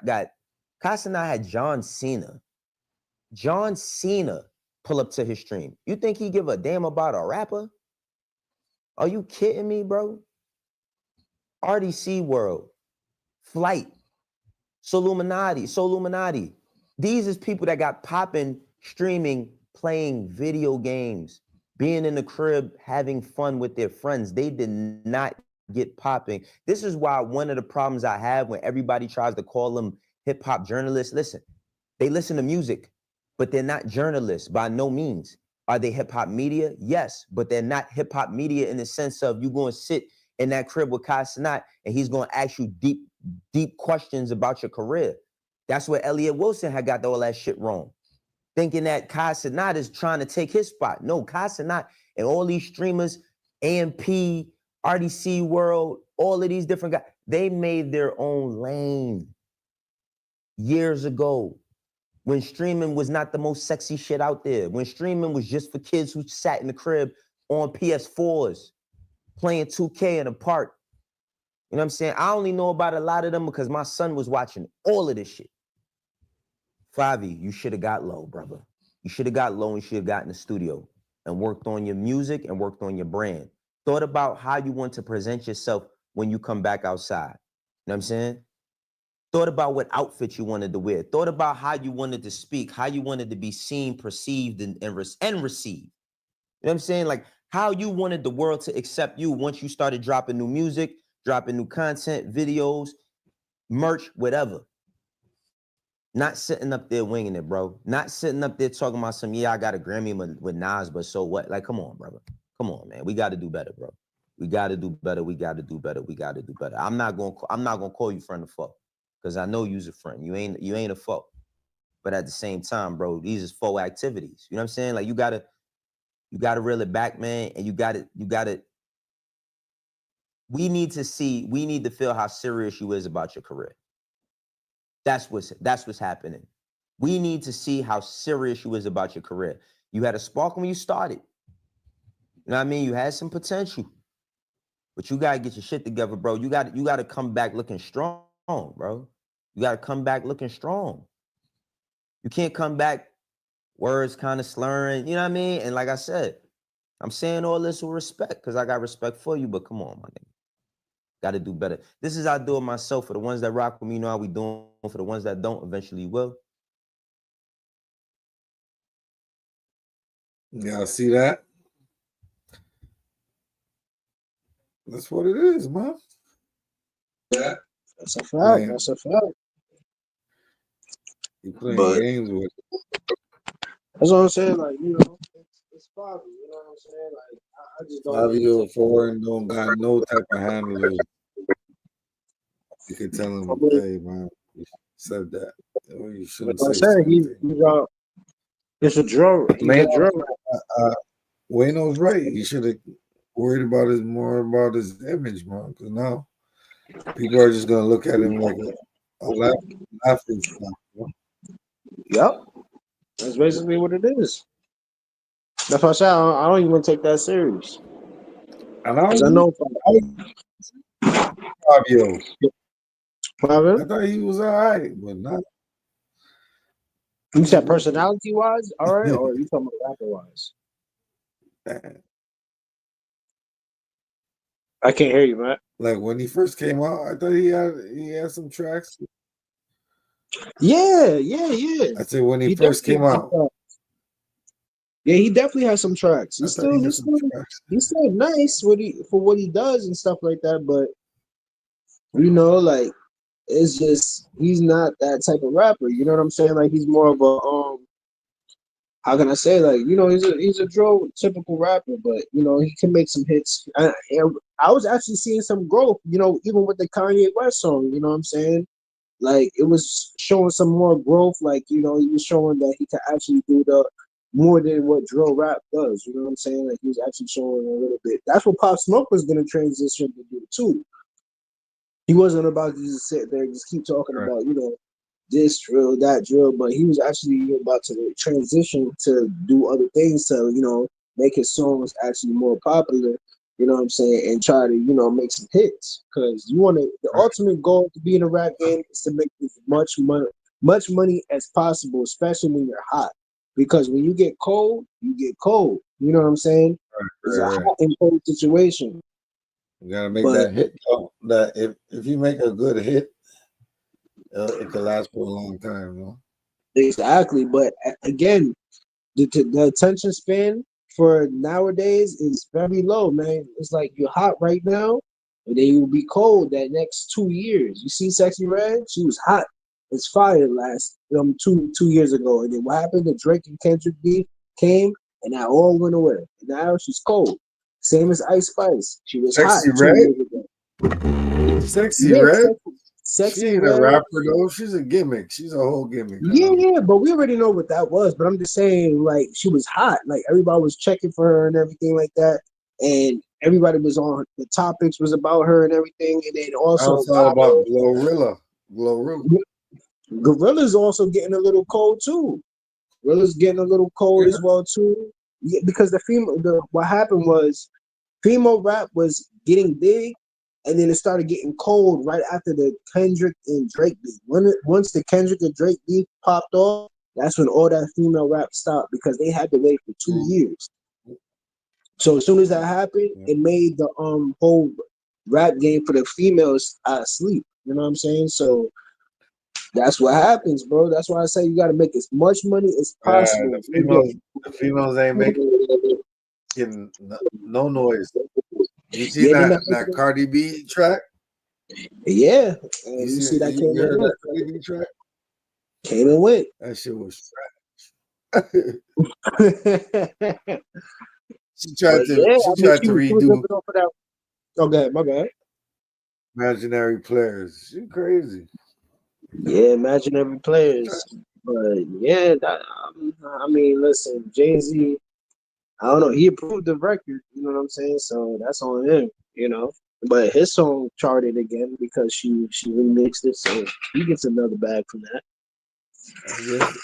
had John Cena pull up to his stream. You think he give a damn about a rapper? Are you kidding me, bro? RDC World, Flight, Soluminati. These is people that got popping, streaming, playing video games, being in the crib, having fun with their friends. They did not get popping. This is why one of the problems I have when everybody tries to call them hip hop journalists, listen, they listen to music, but they're not journalists by no means. Are they hip hop media? Yes, but they're not hip hop media in the sense of you going to sit in that crib with Kai Cenat and he's going to ask you deep questions about your career. That's where Elliot Wilson had got all that shit wrong. Thinking that Kai Cenat is trying to take his spot. No, Kai Cenat and all these streamers, AMP, RDC World, all of these different guys, they made their own lane years ago when streaming was not the most sexy shit out there, when streaming was just for kids who sat in the crib on PS4s, playing 2K in the park. You know what I'm saying? I only know about a lot of them because my son was watching all of this shit. Fivio, you should have got low, brother. You should have got low and should have got in the studio and worked on your music and worked on your brand. Thought about how you want to present yourself when you come back outside. You know what I'm saying? Thought about what outfit you wanted to wear. Thought about how you wanted to speak, how you wanted to be seen, perceived, and received. You know what I'm saying? Like how you wanted the world to accept you once you started dropping new music, dropping new content, videos, merch, whatever. Not sitting up there winging it, bro. Not sitting up there talking about some, yeah, I got a Grammy with Nas, but so what? Like, come on, brother. Come on, man. We got to do better, bro. We got to do better. We got to do better. We got to do better. I'm not gonna call you friend or foe, because I know you's a friend. You ain't a foe. But at the same time, bro, these is faux activities. You know what I'm saying? Like you gotta reel it back, man, and you gotta. We need to feel how serious you is about your career. That's what's happening. We need to see how serious you is about your career. You had a spark when you started. You know what I mean? You had some potential. But you gotta get your shit together, bro. You gotta come back looking strong, bro. You gotta come back looking strong. You can't come back words kind of slurring, you know what I mean? And like I said, I'm saying all this with respect because I got respect for you, but come on, my nigga. Gotta do better. This is how I do it myself. For the ones that rock with me, you know how we doing. For the ones that don't, eventually will. Y'all see that? That's what it is, man. Yeah, that's a fact. That's a fact. You playing But games with it. that's what I'm saying. Like, you know, it's Fivio. You know what I'm saying? Like, I just don't. Fivio foreign don't got no type of handlers. You can tell him, hey man, you said that. Or you shouldn't say something. It's a drill. Man, Wayno's right. He should have worried about more about his image, man. Because now people are just gonna look at him like a laughing stock. Yep, that's basically what it is. That's why I said I don't even take that serious. And I know Fivio. Fivio? I thought he was all right, but not. You said personality wise, all right, or you talking about rapper wise? I can't hear you, man. Like when he first came out, I thought he had some tracks. Yeah. I said when he first came out. Yeah, he definitely has some tracks. He's still nice for what he does and stuff like that, but you know, like it's just he's not that type of rapper. You know what I'm saying? Like he's more of a how can I say, like, you know, he's a drill typical rapper, but you know, he can make some hits. I was actually seeing some growth, you know, even with the Kanye West song, you know what I'm saying? Like it was showing some more growth, like, you know, he was showing that he could actually do the more than what drill rap does, you know what I'm saying? Like he was actually showing a little bit. That's what Pop Smoke was gonna transition to do too. He wasn't about to just sit there and just keep talking about, you know, this drill, that drill, but he was actually about to transition to do other things to, you know, make his songs actually more popular, you know what I'm saying, and try to, you know, make some hits. Because you want to, the ultimate goal to be in a rap game is to make as much money as possible, especially when you're hot. Because when you get cold, you get cold. You know what I'm saying? It's a hot and cold situation. You gotta make that hit. That if you make a good hit, it can last for a long time, you know? Exactly, but again, the attention span for nowadays is very low, man. It's like you're hot right now, and then you'll be cold that next 2 years. You see Sexy Red? She was hot as fire last 2 years ago, and then what happened? The Drake and Kendrick beef came, and that all went away. And now she's cold. Same as Ice Spice. She was Sexy hot Red? 2 years ago. Sexy Red? Sexy she ain't Red. A rapper though. She's a gimmick. She's a whole gimmick. Yeah, but we already know what that was. But I'm just saying, like, she was hot. Like everybody was checking for her and everything like that, and everybody was on the topics was about her and everything. And then also about Glorilla. Gorilla's also getting a little cold too. Gorilla's getting a little cold as well too. Yeah, because what happened was female rap was getting big, and then it started getting cold right after the Kendrick and Drake beef. Once the Kendrick and Drake beef popped off, that's when all that female rap stopped because they had to wait for 2 years. So as soon as that happened, it made the whole rap game for the females sleep. You know what I'm saying? So that's what happens, bro. That's why I say you got to make as much money as possible. The females ain't making no noise. You see that Cardi B track? Yeah. You see that came in with? Cardi B track? Came and went. That shit was trash. She tried to redo. Okay, my bad. Imaginary Players. She crazy. Yeah, Imaginary Players. But yeah, I mean, listen, Jay-Z, I don't know, he approved the record, you know what I'm saying? So that's on him, you know. But his song charted again because she remixed it, so he gets another bag from that.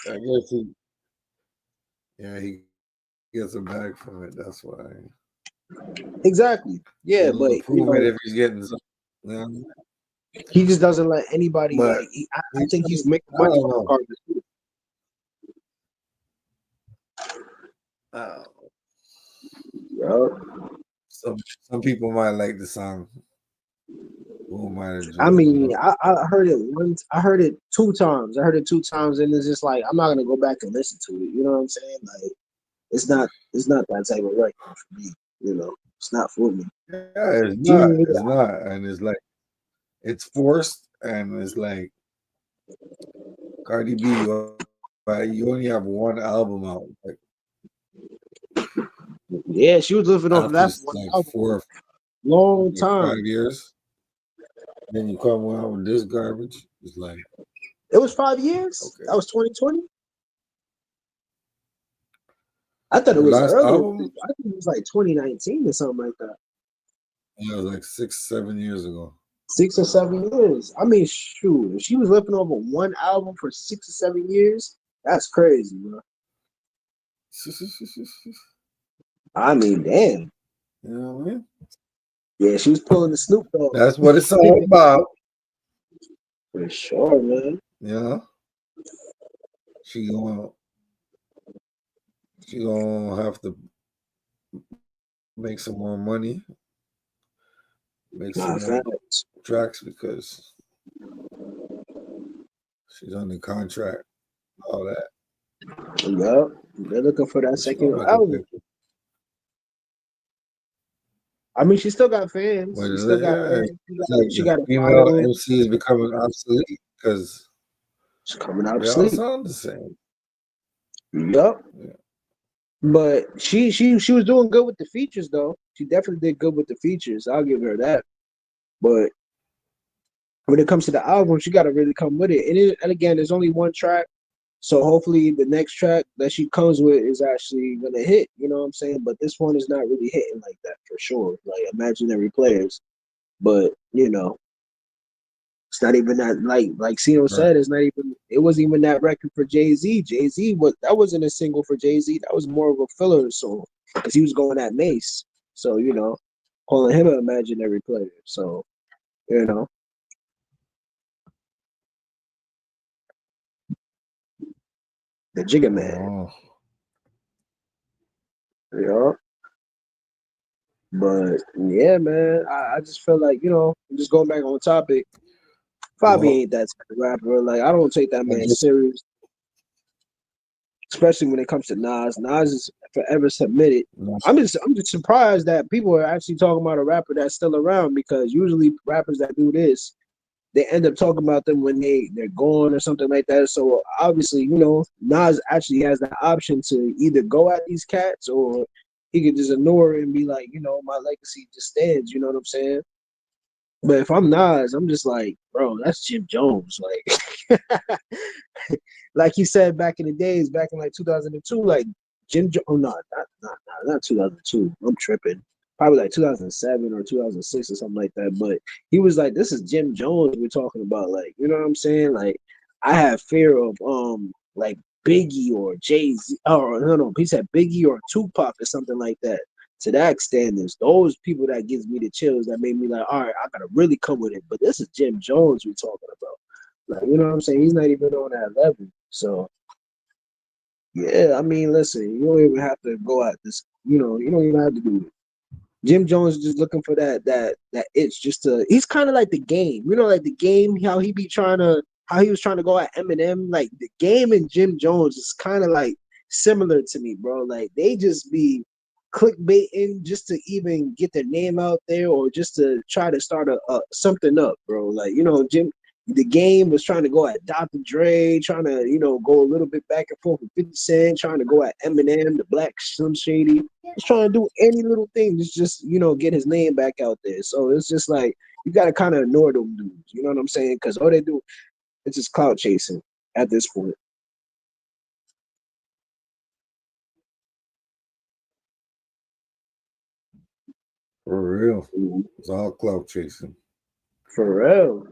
I guess he gets a bag from it. That's why Exactly. Yeah, but he'll you approve it know, if he's getting some. You know? he just doesn't let anybody But like. I think he's making I money don't off know. artists too. Uh, Yeah. some people might like the song. Who am I to I judge? You mean, know? I heard it once. I heard it 2 times. I heard it 2 times, and it's just like I'm not gonna go back and listen to it. You know what I'm saying? Like it's not that type of record for me. You know, it's not for me. Yeah, it's She not. didn't It's not, and it's like it's forced, and it's like Cardi B. You only have one album out. Like Yeah, she was living off of after that for one like album for 4 or a long like time. 5 years, then you come out with this garbage. It's like It was 5 years. okay, That was 2020. I thought it her was last earlier. album, I think it was like 2019 or something like that. it was like 6, 7 years ago. 6 or 7 years. I mean, shoot, if she was living over one album for 6 or 7 years, that's crazy, bro. I mean, damn. You know what I mean? Yeah, she was pulling the Snoop Dogg That's what it's all about. for sure, man. You know, she gonna she gonna have to make some more money, make Nah, some more facts. tracks because she's under contract, all that. Yeah, they're looking for that But she gonna second make a album. paper. I mean, she still got fans. But She still got yeah, fans. it's like She the got a female following. MC is becoming obsolete because She's coming out of they all sleep. sound the same. Yup. Yeah. But she was doing good with the features though. She definitely did good with the features. I'll give her that. But when it comes to the album, she got to really come with it. And again, there's only one track, so hopefully the next track that she comes with is actually gonna hit. You know what I'm saying? But this one is not really hitting like that for sure. Like Imaginary Players, but you know, it's not even that. Like Cino Right. said, it's not even. It wasn't even that record for Jay-Z. Jay-Z wasn't a single for Jay-Z. That was more of a filler song because he was going at Mace. So you know, calling him an imaginary player. So you know. The Jigga Man. Oh, Yeah. But yeah, man, I just feel like, you know, just going back on topic, Fabi well, ain't that type of rapper. Like, I don't take that I man guess serious, especially when it comes to Nas. Nas is forever submitted. not I'm just surprised that people are actually talking about a rapper that's still around because usually rappers that do this, they end up talking about them when they're gone or something like that. So obviously, you know, Nas actually has the option to either go at these cats or he could just ignore it and be like, you know, my legacy just stands. You know what I'm saying? But if I'm Nas, I'm just like, bro, that's Jim Jones. Like, like he said back in the days, back in like 2002, like oh, no, not 2002. I'm tripping. Probably like 2007 or 2006 or something like that. But he was like, this is Jim Jones we're talking about. Like, you know what I'm saying? Like, I have fear of like Biggie or Jay-Z, or no, he said Biggie or Tupac or something like that. To that extent, it's those people that gives me the chills that made me like, all right, I gotta really come with it. But this is Jim Jones we're talking about. Like, you know what I'm saying? He's not even on that level. So yeah, I mean, listen, you don't even have to go at this. You know, you don't even have to do it. Jim Jones is just looking for that itch just to. He's kind of like the game, you know, like the game. How he was trying to go at Eminem. Like the game and Jim Jones is kind of like similar to me, bro. Like they just be clickbaiting just to even get their name out there or just to try to start a something up, bro. Like you know, the game was trying to go at Dr. Dre, trying to, you know, go a little bit back and forth with 50 Cent, trying to go at Eminem, the Black Slim Shady. He's trying to do any little thing to just, you know, get his name back out there. So it's just like, you got to kind of ignore them dudes. You know what I'm saying? Because all they do is just clout chasing at this point. For real. It's all clout chasing. For real.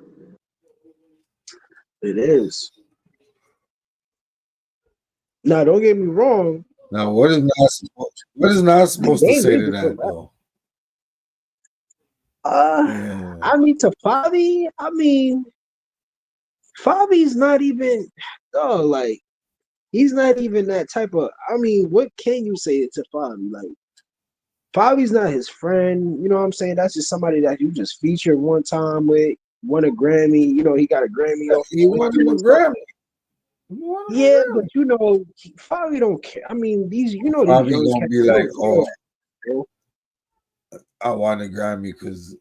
It is. Now, don't get me wrong. Now, what is Nas supposed to say to that though? Yeah. I mean, to Favi, Favi's not even, like, he's not even that type of, what can you say to Favi? Like, Favi's not his friend, you know what I'm saying? That's just somebody that you just featured one time with, won a Grammy, he got a Grammy off. He won a Grammy. Yeah, but Favi don't care. These these Favi young gonna cats, be like, oh, bro. I won a Grammy because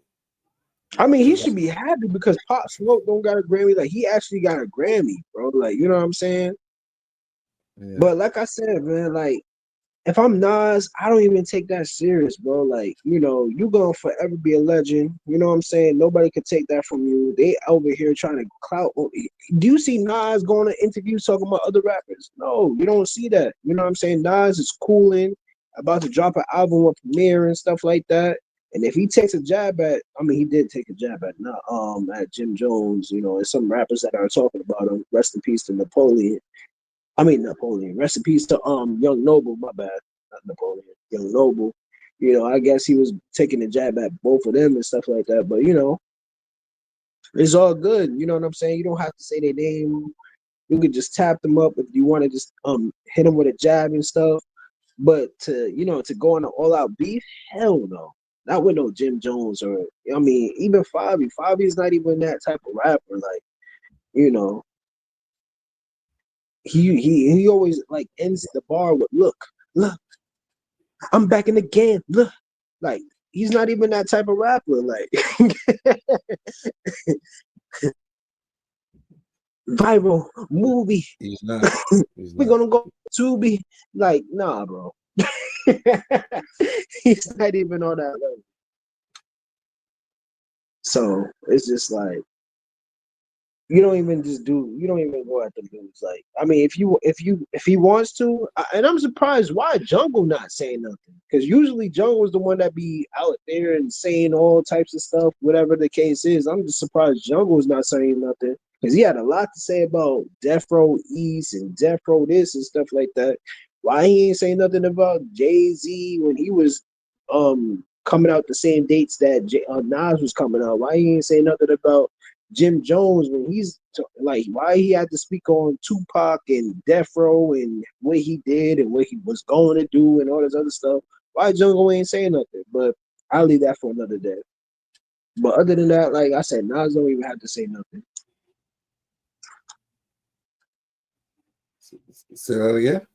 he should be happy because Pop Smoke don't got a Grammy. Like, he actually got a Grammy, bro. Like, you know what I'm saying? yeah. But like I said, man, like, if I'm Nas, I don't even take that serious, bro. Like, you gonna forever be a legend. You know what I'm saying? Nobody could take that from you. They over here trying to clout. Do you see Nas going to interviews talking about other rappers? No, you don't see that. You know what I'm saying? Nas is cooling, about to drop an album with Premiere and stuff like that. And if he takes a jab at, he did take a jab at Jim Jones, and some rappers that are talking about him. Rest in peace to Napoleon. Napoleon. Rest in peace to Young Noble. My bad, not Napoleon. Young Noble. I guess he was taking a jab at both of them and stuff like that. But it's all good. You know what I'm saying? You don't have to say their name. You could just tap them up if you want to just hit them with a jab and stuff. But to go on an all-out beef, hell no. Not with no Jim Jones or even Favi. Favi's not even that type of rapper. Like, he always like ends the bar with look, I'm back in the game. Look, like, he's not even that type of rapper. Like, viral movie. He's not. We're gonna go to be like, nah, bro. He's not even on that level. So it's just like, you don't even go at the dudes. Like, if he wants to, and I'm surprised why Jungle not saying nothing, because usually Jungle is the one that be out there and saying all types of stuff, whatever the case is. I'm just surprised Jungle is not saying nothing, because he had a lot to say about Death Row East and Death Row this and stuff like that. Why he ain't saying nothing about Jay-Z when he was coming out the same dates that Nas was coming out? Why he ain't saying nothing about Jim Jones when he's like, why he had to speak on Tupac and Death Row and what he did and what he was going to do and all this other stuff? Why Jungle ain't saying nothing? But I'll leave that for another day. But other than that, like I said, Nas don't even have to say nothing. Say that again?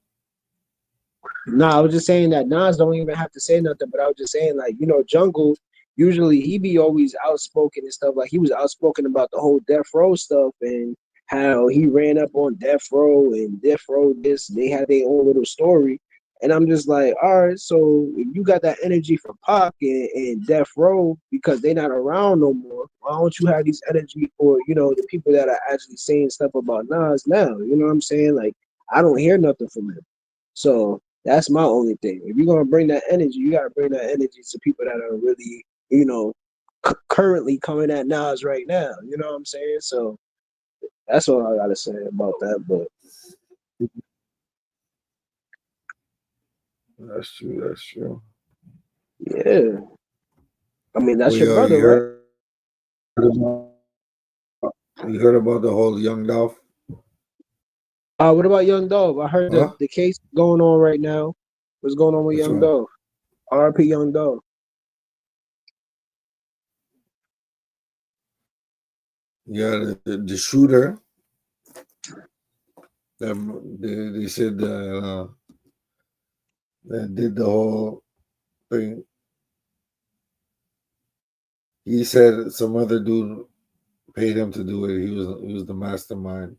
No, I was just saying that Nas don't even have to say nothing, but I was just saying, like, Jungle, usually he be always outspoken and stuff. Like, he was outspoken about the whole Death Row stuff and how he ran up on Death Row and Death Row this. They had their own little story. And I'm just like, all right, so if you got that energy for Pac and Death Row because they're not around no more, why don't you have these energy for, the people that are actually saying stuff about Nas now? You know what I'm saying? Like, I don't hear nothing from him. So that's my only thing. If you're gonna bring that energy, you gotta bring that energy to people that are really, currently coming at Nas right now. You know what I'm saying? So that's all I gotta say about that. But That's true. That's true. yeah, that's your brother, right? You heard about the whole Young Dolph? What about Young Dolph? I heard the case going on right now. What's going on with Young Dolph? RP Young Dolph. Yeah, the shooter. They said that did the whole thing. He said some other dude paid him to do it. He was the mastermind,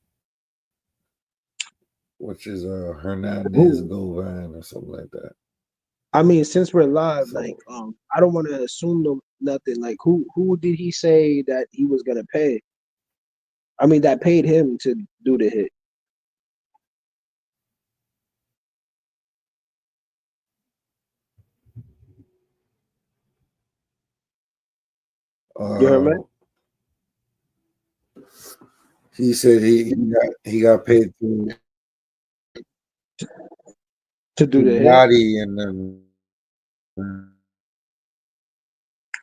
which is Hernandez Govan or something like that. Since we're live, like, I don't want to assume nothing. Like, who did he say that he was gonna pay? That paid him to do the hit. You heard me? He said he got paid To do the hit. Gotti and then.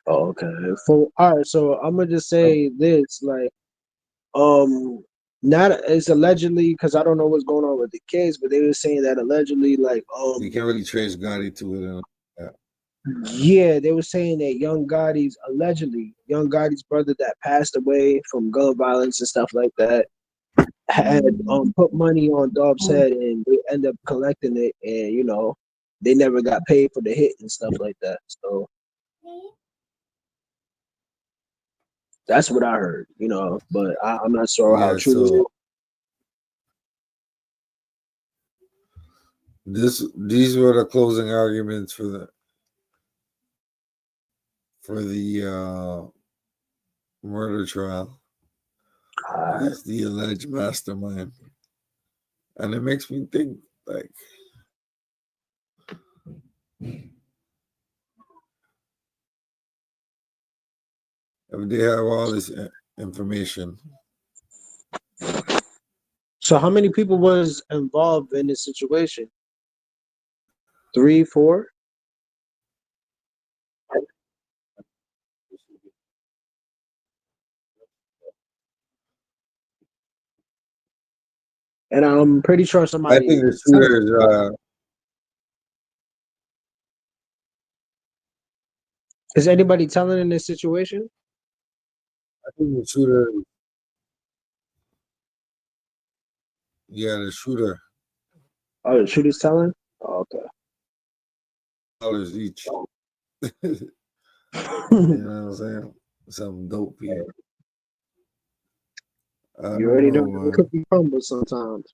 Oh, okay. All right, so I'm gonna just say this, like, not it's allegedly, because I don't know what's going on with the case, but they were saying that allegedly, like, You can't really trace Gotti to it. yeah, they were saying that Young Gotti's brother that passed away from gun violence and stuff like that had put money on Dolph's head, and they end up collecting it, and they never got paid for the hit and stuff like that. So that's what I heard, but I'm not sure how true it is. These were the closing arguments for the murder trial. He's the alleged mastermind, and it makes me think, like, if they have all this information. So how many people was involved in this situation? 3, 4? And I'm pretty sure somebody. I think the shooter is anybody telling in this situation? I think the shooter. Yeah, the shooter. Oh, the shooter's telling? Oh, okay. $1 each. You know what I'm saying? Something dope here. You already know the cookie crumbles sometimes.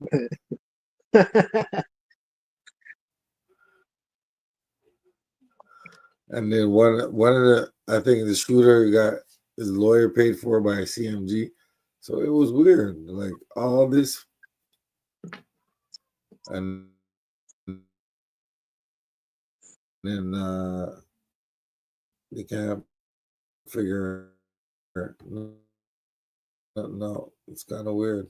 And then one of the, I think the shooter got his lawyer paid for by CMG. So it was weird. Like all this, and then they can't figure no, it's kind of weird.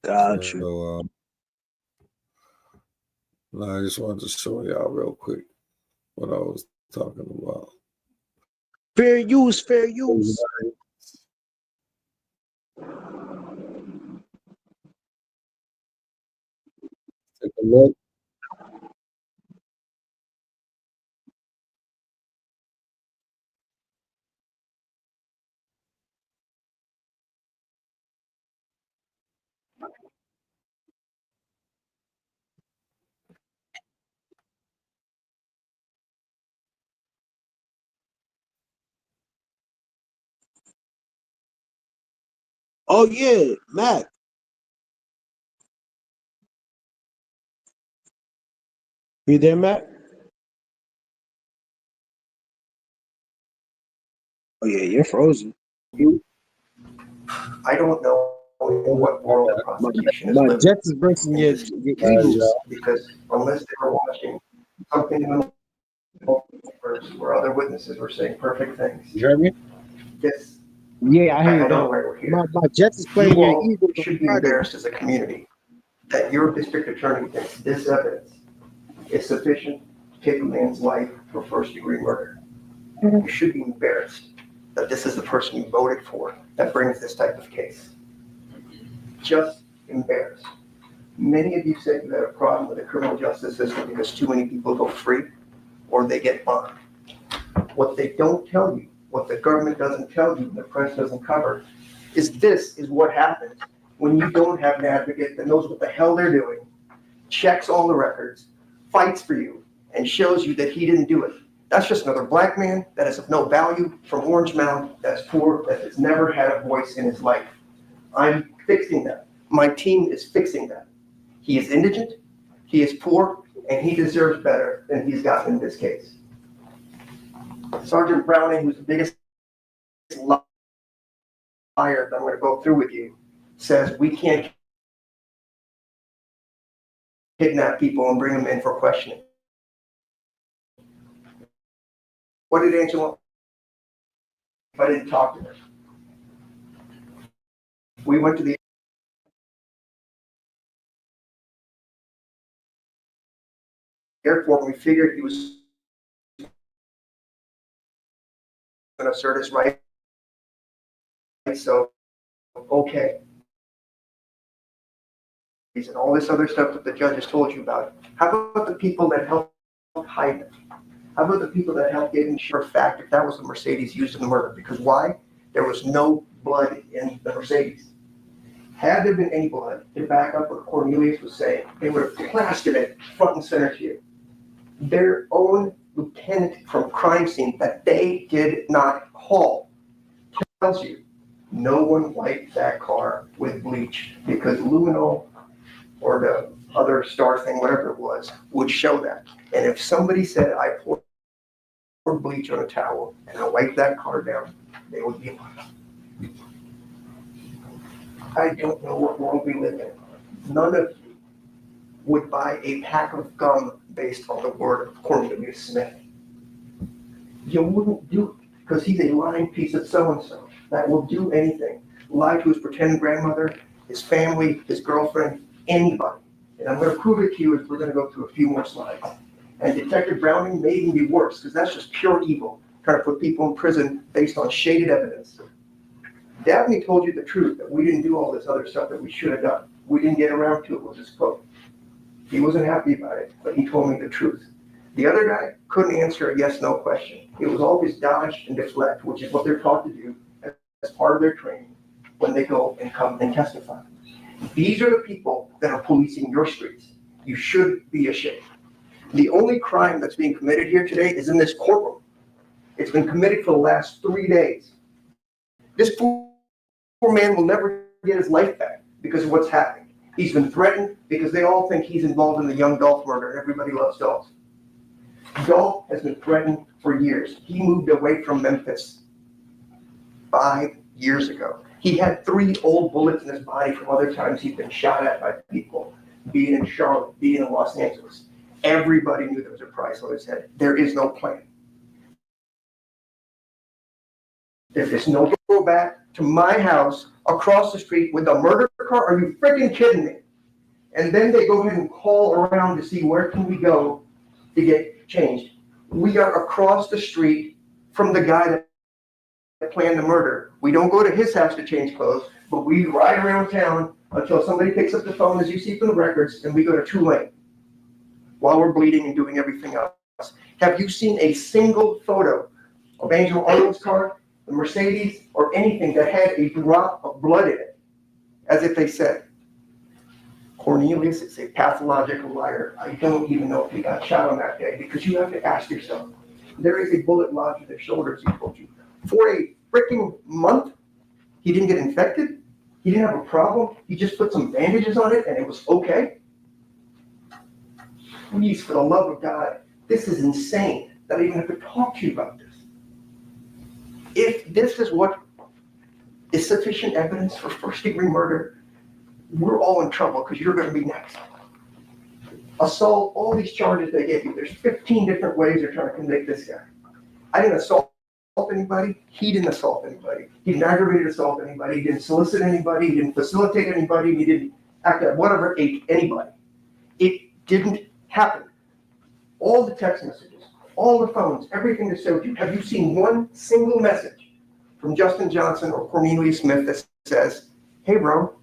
Gotcha. So no, I just wanted to show y'all real quick what I was talking about. Fair use, fair use. Take a look. Oh yeah, Mac. You there, Mac? Oh yeah, you're frozen. I don't know in what world the prosecution is My living Jets is versus your Eagles. because unless they were watching something in the universe where other witnesses were saying perfect things. You hear me? Yes, Yeah, I hear I you know now. why we're here. My Jets is playing You your all Eagles on should be Friday. embarrassed as a community that your district attorney thinks this evidence is sufficient to take a man's life for first-degree murder. You should be embarrassed that this is the person you voted for that brings this type of case. Just embarrassed. Many of you said you had a problem with the criminal justice system because too many people go free or they get bond. What they don't tell you, what the government doesn't tell you, the press doesn't cover, is this is what happens when you don't have an advocate that knows what the hell they're doing, checks all the records, fights for you, and shows you that he didn't do it. That's just another black man that is of no value from Orange Mound, that's poor, that has never had a voice in his life. I'm fixing that. My team is fixing that. He is indigent, he is poor, and he deserves better than he's gotten in this case. Sergeant Browning, who's the biggest liar that I'm going to go through with you, says we can't kidnap people and bring them in for questioning. What did Angela I didn't talk to him. We went to the airport and we figured he was going to assert his right. So, okay. And all this other stuff that the judge has told you about. How about the people that helped hide them? How about the people that helped get in sure fact if that was the Mercedes used in the murder? Because why? There was no blood in the Mercedes. Had there been any blood to back up what Cornelius was saying, they would have plastered it front and center to you. Their own lieutenant from crime scene that they did not call tells you no one wiped that car with bleach because luminol or the other star thing, whatever it was, would show that. And if somebody said, I poured bleach on a towel and I wiped that car down, they would be lying. I don't know what world we live in. None of you would buy a pack of gum based on the word of Cornelius Smith. You wouldn't do it because he's a lying piece of so-and-so that will do anything. Lie to his pretend grandmother, his family, his girlfriend, anybody. And I'm going to prove it to you as we're going to go through a few more slides. And Detective Browning may even be worse because that's just pure evil, trying to put people in prison based on shaded evidence. Dabney told you the truth, that we didn't do all this other stuff that we should have done. We didn't get around to it, was his quote. He wasn't happy about it, but he told me the truth. The other guy couldn't answer a yes-no question. It was always dodge and deflect, which is what they're taught to do as part of their training when they go and come and testify. These are the people that are policing your streets. You should be ashamed. The only crime that's being committed here today is in this courtroom. It's been committed for the last 3 days. This poor man will never get his life back because of what's happening. He's been threatened because they all think he's involved in the young Dolf murder, and everybody loves Dolf. Dolf has been threatened for years. He moved away from Memphis 5 years ago. He had 3 old bullets in his body from other times he'd been shot at by people, being in Charlotte, being in Los Angeles. Everybody knew there was a price on his head. There is no plan. There is no go back to my house across the street with a murder car. Are you freaking kidding me? And then they go ahead and call around to see where can we go to get changed. We are across the street from the guy that planned the murder. We don't go to his house to change clothes, but we ride around town until somebody picks up the phone, as you see from the records, and we go to Tulane while we're bleeding and doing everything else. Have you seen a single photo of Angel Arnold's car, the Mercedes, or anything that had a drop of blood in it? As if they said, Cornelius is a pathological liar. I don't even know if he got shot on that day, because you have to ask yourself, there is a bullet lodged in his shoulder, as he told you. For a freaking month, he didn't get infected. He didn't have a problem. He just put some bandages on it and it was okay. Please, for the love of God, this is insane that I even have to talk to you about this. If this is what is sufficient evidence for first-degree murder, we're all in trouble because you're going to be next. Assault, all these charges they gave you, there's 15 different ways they're trying to convict this guy. I didn't assault anybody. He didn't assault anybody. He didn't aggravated assault anybody. He didn't solicit anybody. He didn't facilitate anybody. He didn't act at whatever ate anybody. It didn't happen. All the text messages, all the phones, everything that showed you. Have you seen one single message from Justin Johnson or Cornelius Smith that says, hey, bro,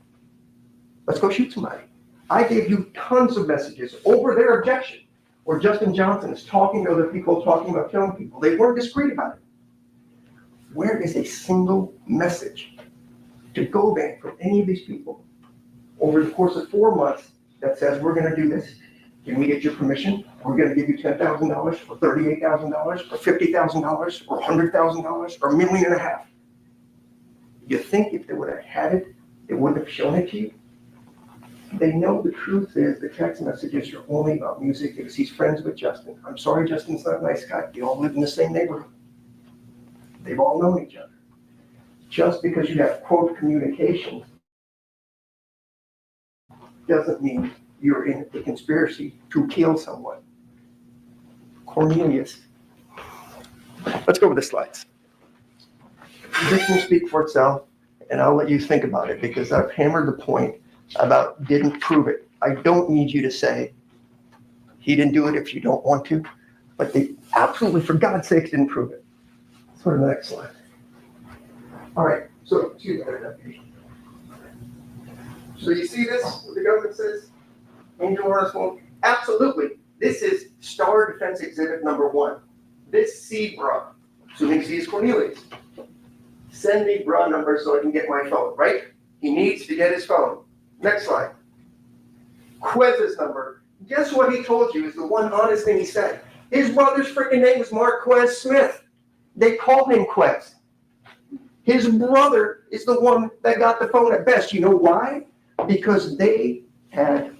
let's go shoot somebody? I gave you tons of messages over their objection where Justin Johnson is talking to other people, talking about killing people. They weren't discreet about it. Where is a single message to go back from any of these people over the course of 4 months that says, we're going to do this? Can we get your permission? We're going to give you $10,000 or $38,000 or $50,000 or $100,000 or $1.5 million. You think if they would have had it, they wouldn't have shown it to you? They know the truth is the text messages are only about music because he's friends with Justin. I'm sorry, Justin's not a nice guy. They all live in the same neighborhood. They've all known each other. Just because you have, quote, communication doesn't mean you're in the conspiracy to kill someone. Cornelius. Let's go over the slides. this will speak for itself, and I'll let you think about it because I've hammered the point about didn't prove it. I don't need you to say he didn't do it if you don't want to, but they absolutely, for God's sake, didn't prove it. Let's go to the next slide. All right, so excuse me. So you see this, what the government says? Angel Hornets phone? Absolutely. This is Star Defense Exhibit number 1. This C bruh, assuming C is Cornelius. Send me bruh number so I can get my phone, right? He needs to get his phone. Next slide. Quez's number. Guess what he told you is the one honest thing he said. His brother's freaking name is Marquez Smith. They call him Quez. His brother is the one that got the phone at best. You know why? Because they had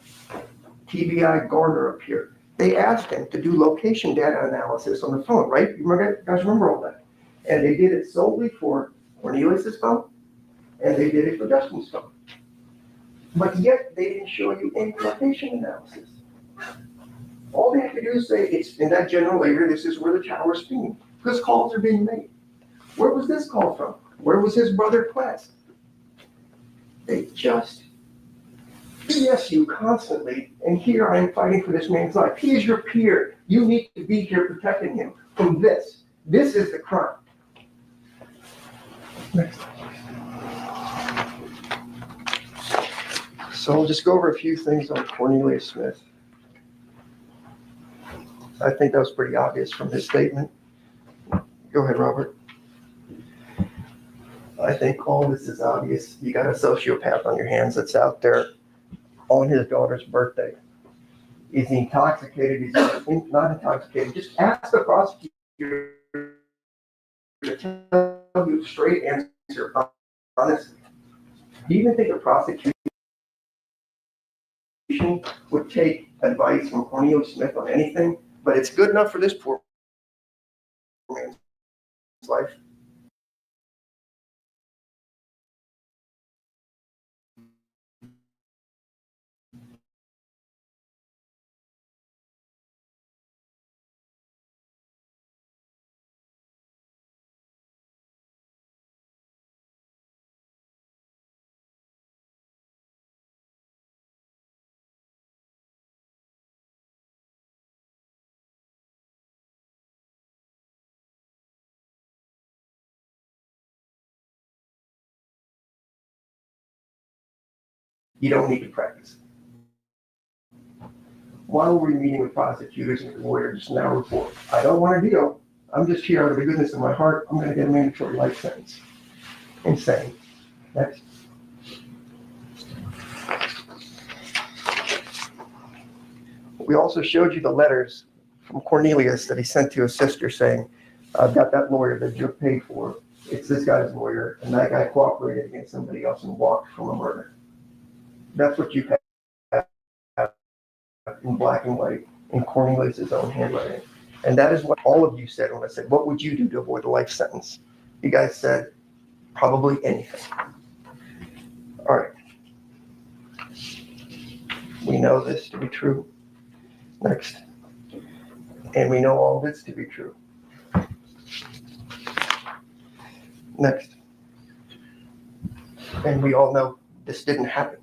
TBI Garner up here. They asked him to do location data analysis on the phone, right? You guys remember all that? And they did it solely for Cornelius' phone, and they did it for Justin's phone. But yet, they didn't show you any location analysis. All they have to do is say, it's in that general area, this is where the tower's being, because calls are being made. Where was this call from? Where was his brother Quest? They just BS you constantly, and here I am fighting for this man's life. He is your peer. You need to be here protecting him from this. This is the crime. Next. So I'll just go over a few things on Cornelius Smith. I think that was pretty obvious from his statement. Go ahead, Robert. I think all this is obvious. You got a sociopath on your hands that's out there on his daughter's birthday. Is he intoxicated? Is he not intoxicated? Just ask the prosecutor to tell you straight answer, honestly. Do you even think a prosecution would take advice from Cornelius Smith on anything? But it's good enough for this poor man's life. You don't need to practice. While we're meeting with prosecutors and lawyers now report, I don't want a deal. I'm just here out of the goodness of my heart. I'm going to get a mandatory life sentence. Insane. Next. We also showed you the letters from Cornelius that he sent to his sister saying, I've got that lawyer that you're paid for. It's this guy's lawyer, and that guy cooperated against somebody else and walked from a murder. That's what you have in black and white in Cornelius' own handwriting. And that is what all of you said when I said, what would you do to avoid a life sentence? You guys said, probably anything. All right. We know this to be true. Next. And we know all this to be true. Next. And we all know this didn't happen.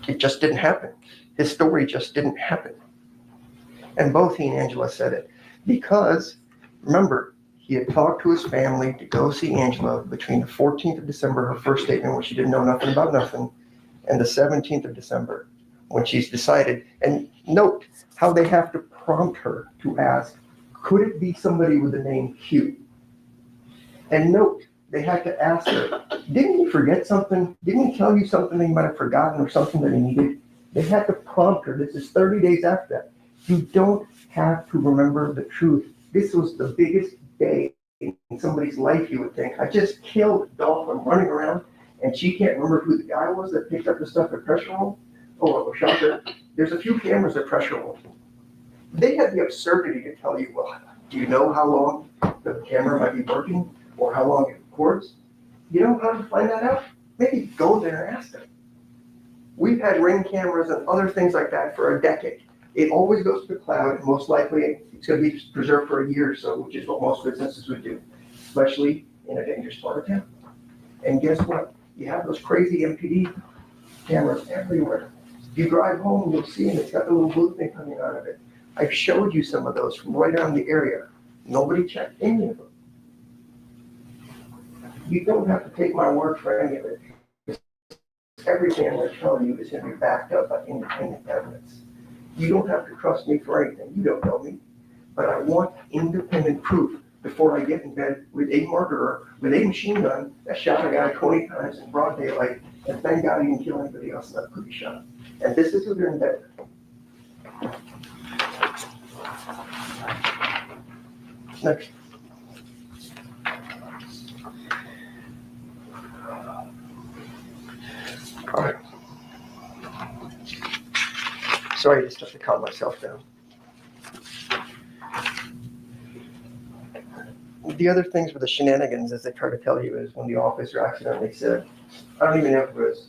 It just didn't happen. His story just didn't happen. And both he and Angela said it. Because, remember, he had talked to his family to go see Angela between the 14th of December, her first statement when she didn't know nothing about nothing, and the 17th of December when she's decided. And note how they have to prompt her to ask, could it be somebody with the name Q? And note, they had to ask her, didn't he forget something? Didn't he tell you something he might have forgotten or something that he needed? They had to prompt her. This is 30 days after that. You don't have to remember the truth. This was the biggest day in somebody's life, you would think. I just killed Dolf. I'm running around, and she can't remember who the guy was that picked up the stuff at pressure room. Oh, shocker. There's a few cameras at pressure room. They had the absurdity to tell you, well, do you know how long the camera might be working or how long it records? You know how to find that out? Maybe go there and ask them. We've had Ring cameras and other things like that for a decade. It always goes to the cloud, and most likely it's going to be preserved for a year or so, which is what most businesses would do. especially in a dangerous part of town. And guess what? You have those crazy MPD cameras everywhere. If you drive home, you'll see them. It's got the little blue thing coming out of it. I've showed you some of those from right around the area. Nobody checked any of them. You don't have to take my word for any of it. Everything I'm going to tell you is going to be backed up by independent evidence. You don't have to trust me for anything. You don't know me. But I want independent proof before I get in bed with a murderer with a machine gun that shot a guy 20 times in broad daylight, and thank God he didn't kill anybody else that could be shot. And this is who they're in bed with. Next. All right. Sorry, I just have to calm myself down. The other things with the shenanigans, as they try to tell you, is when the officer accidentally said, I don't even know if it was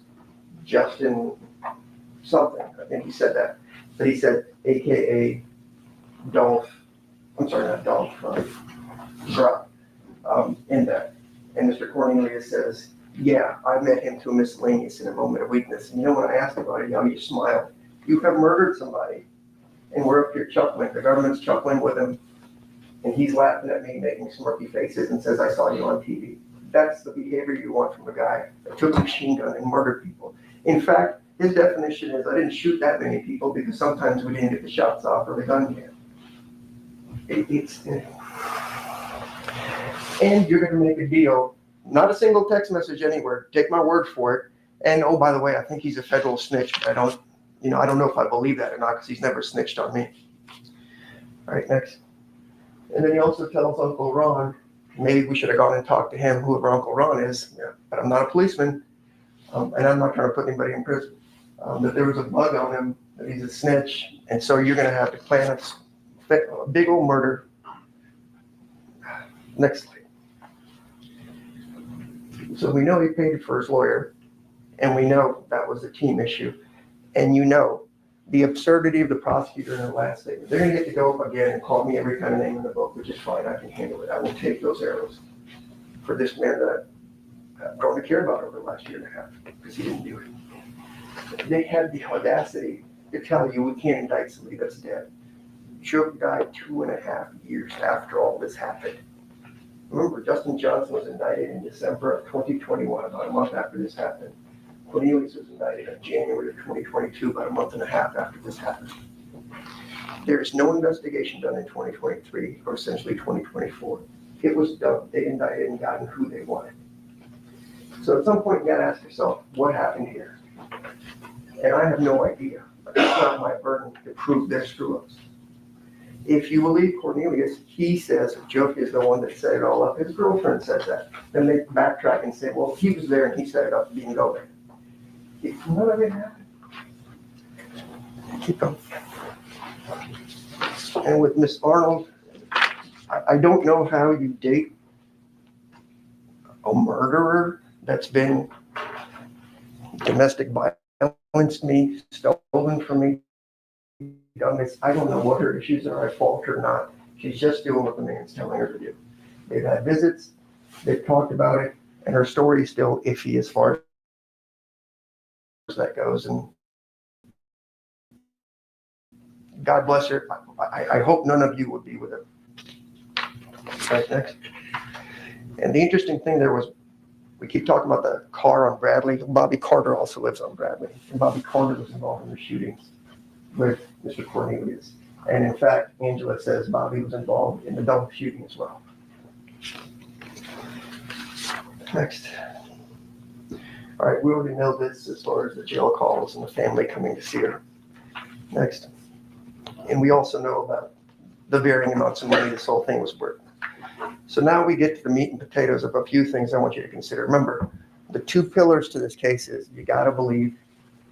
Justin something, I think he said that, but he said, AKA Dolf, I'm sorry, not Dolf, Brock, in that. And Mr. Cornelius says, yeah, I met him to a miscellaneous in a moment of weakness. And you know, when I asked about it, you smiled. You have murdered somebody, and we're up here chuckling. The government's chuckling with him, and he's laughing at me, making smirky faces, and says, I saw you on TV. That's the behavior you want from a guy that took a machine gun and murdered people. In fact, his definition is, I didn't shoot that many people because sometimes we didn't get the shots off or the gun yet. And you're going to make a deal, not a single text message anywhere. Take my word for it. And oh, by the way, I think he's a federal snitch, but I don't know if I believe that or not because he's never snitched on me. All right, next. And then he also tells Uncle Ron, maybe we should have gone and talked to him, whoever Uncle Ron is, but I'm not a policeman, and I'm not trying to put anybody in prison. That there was a bug on him, that he's a snitch, and so you're going to have to plan a big old murder. Next slide. So we know he paid for his lawyer, and we know that was a team issue, and you know the absurdity of the prosecutor in the last statement. They're going to get to go up again and call me every kind of name in the book, which is fine. I can handle it. I will take those arrows for this man that I've grown to care about over the last year and a half because he didn't do it. They had the audacity to tell you we can't indict somebody that's dead. Shook died 2.5 years after all this happened. Remember, Justin Johnson was indicted in December of 2021, about a month after this happened. Cornelius was indicted in January of 2022, about a month and a half after this happened. There is no investigation done in 2023 or essentially 2024. It was done. They indicted and gotten who they wanted. So at some point you gotta ask yourself, what happened here? And I have no idea, but it's not my burden to prove their screw-ups. If you believe Cornelius, he says Joke is the one that set it all up. His girlfriend says that. Then they backtrack and say, well, he was there and he set it up, didn't go there. None of it happened. Keep going. And with Miss Arnold, I don't know how you date a murderer that's been domestic violence me, stolen from me, done this. I don't know what her issues are, I fault her or not. She's just doing what the man's telling her to do. They've had visits, they've talked about it, and her story is still iffy as far as that goes. And God bless her. I hope none of you would be with her. Right, next. And the interesting thing there was, we keep talking about the car on Bradley. Bobby Carter also lives on Bradley. And Bobby Carter was involved in the shootings with Mr. Cornelius. And in fact, Angela says Bobby was involved in the Dolf shooting as well. Next. All right, we already know this as far as the jail calls and the family coming to see her. Next. And we also know about the varying amounts of money this whole thing was worth. So now we get to the meat and potatoes of a few things I want you to consider. Remember, the two pillars to this case is you got to believe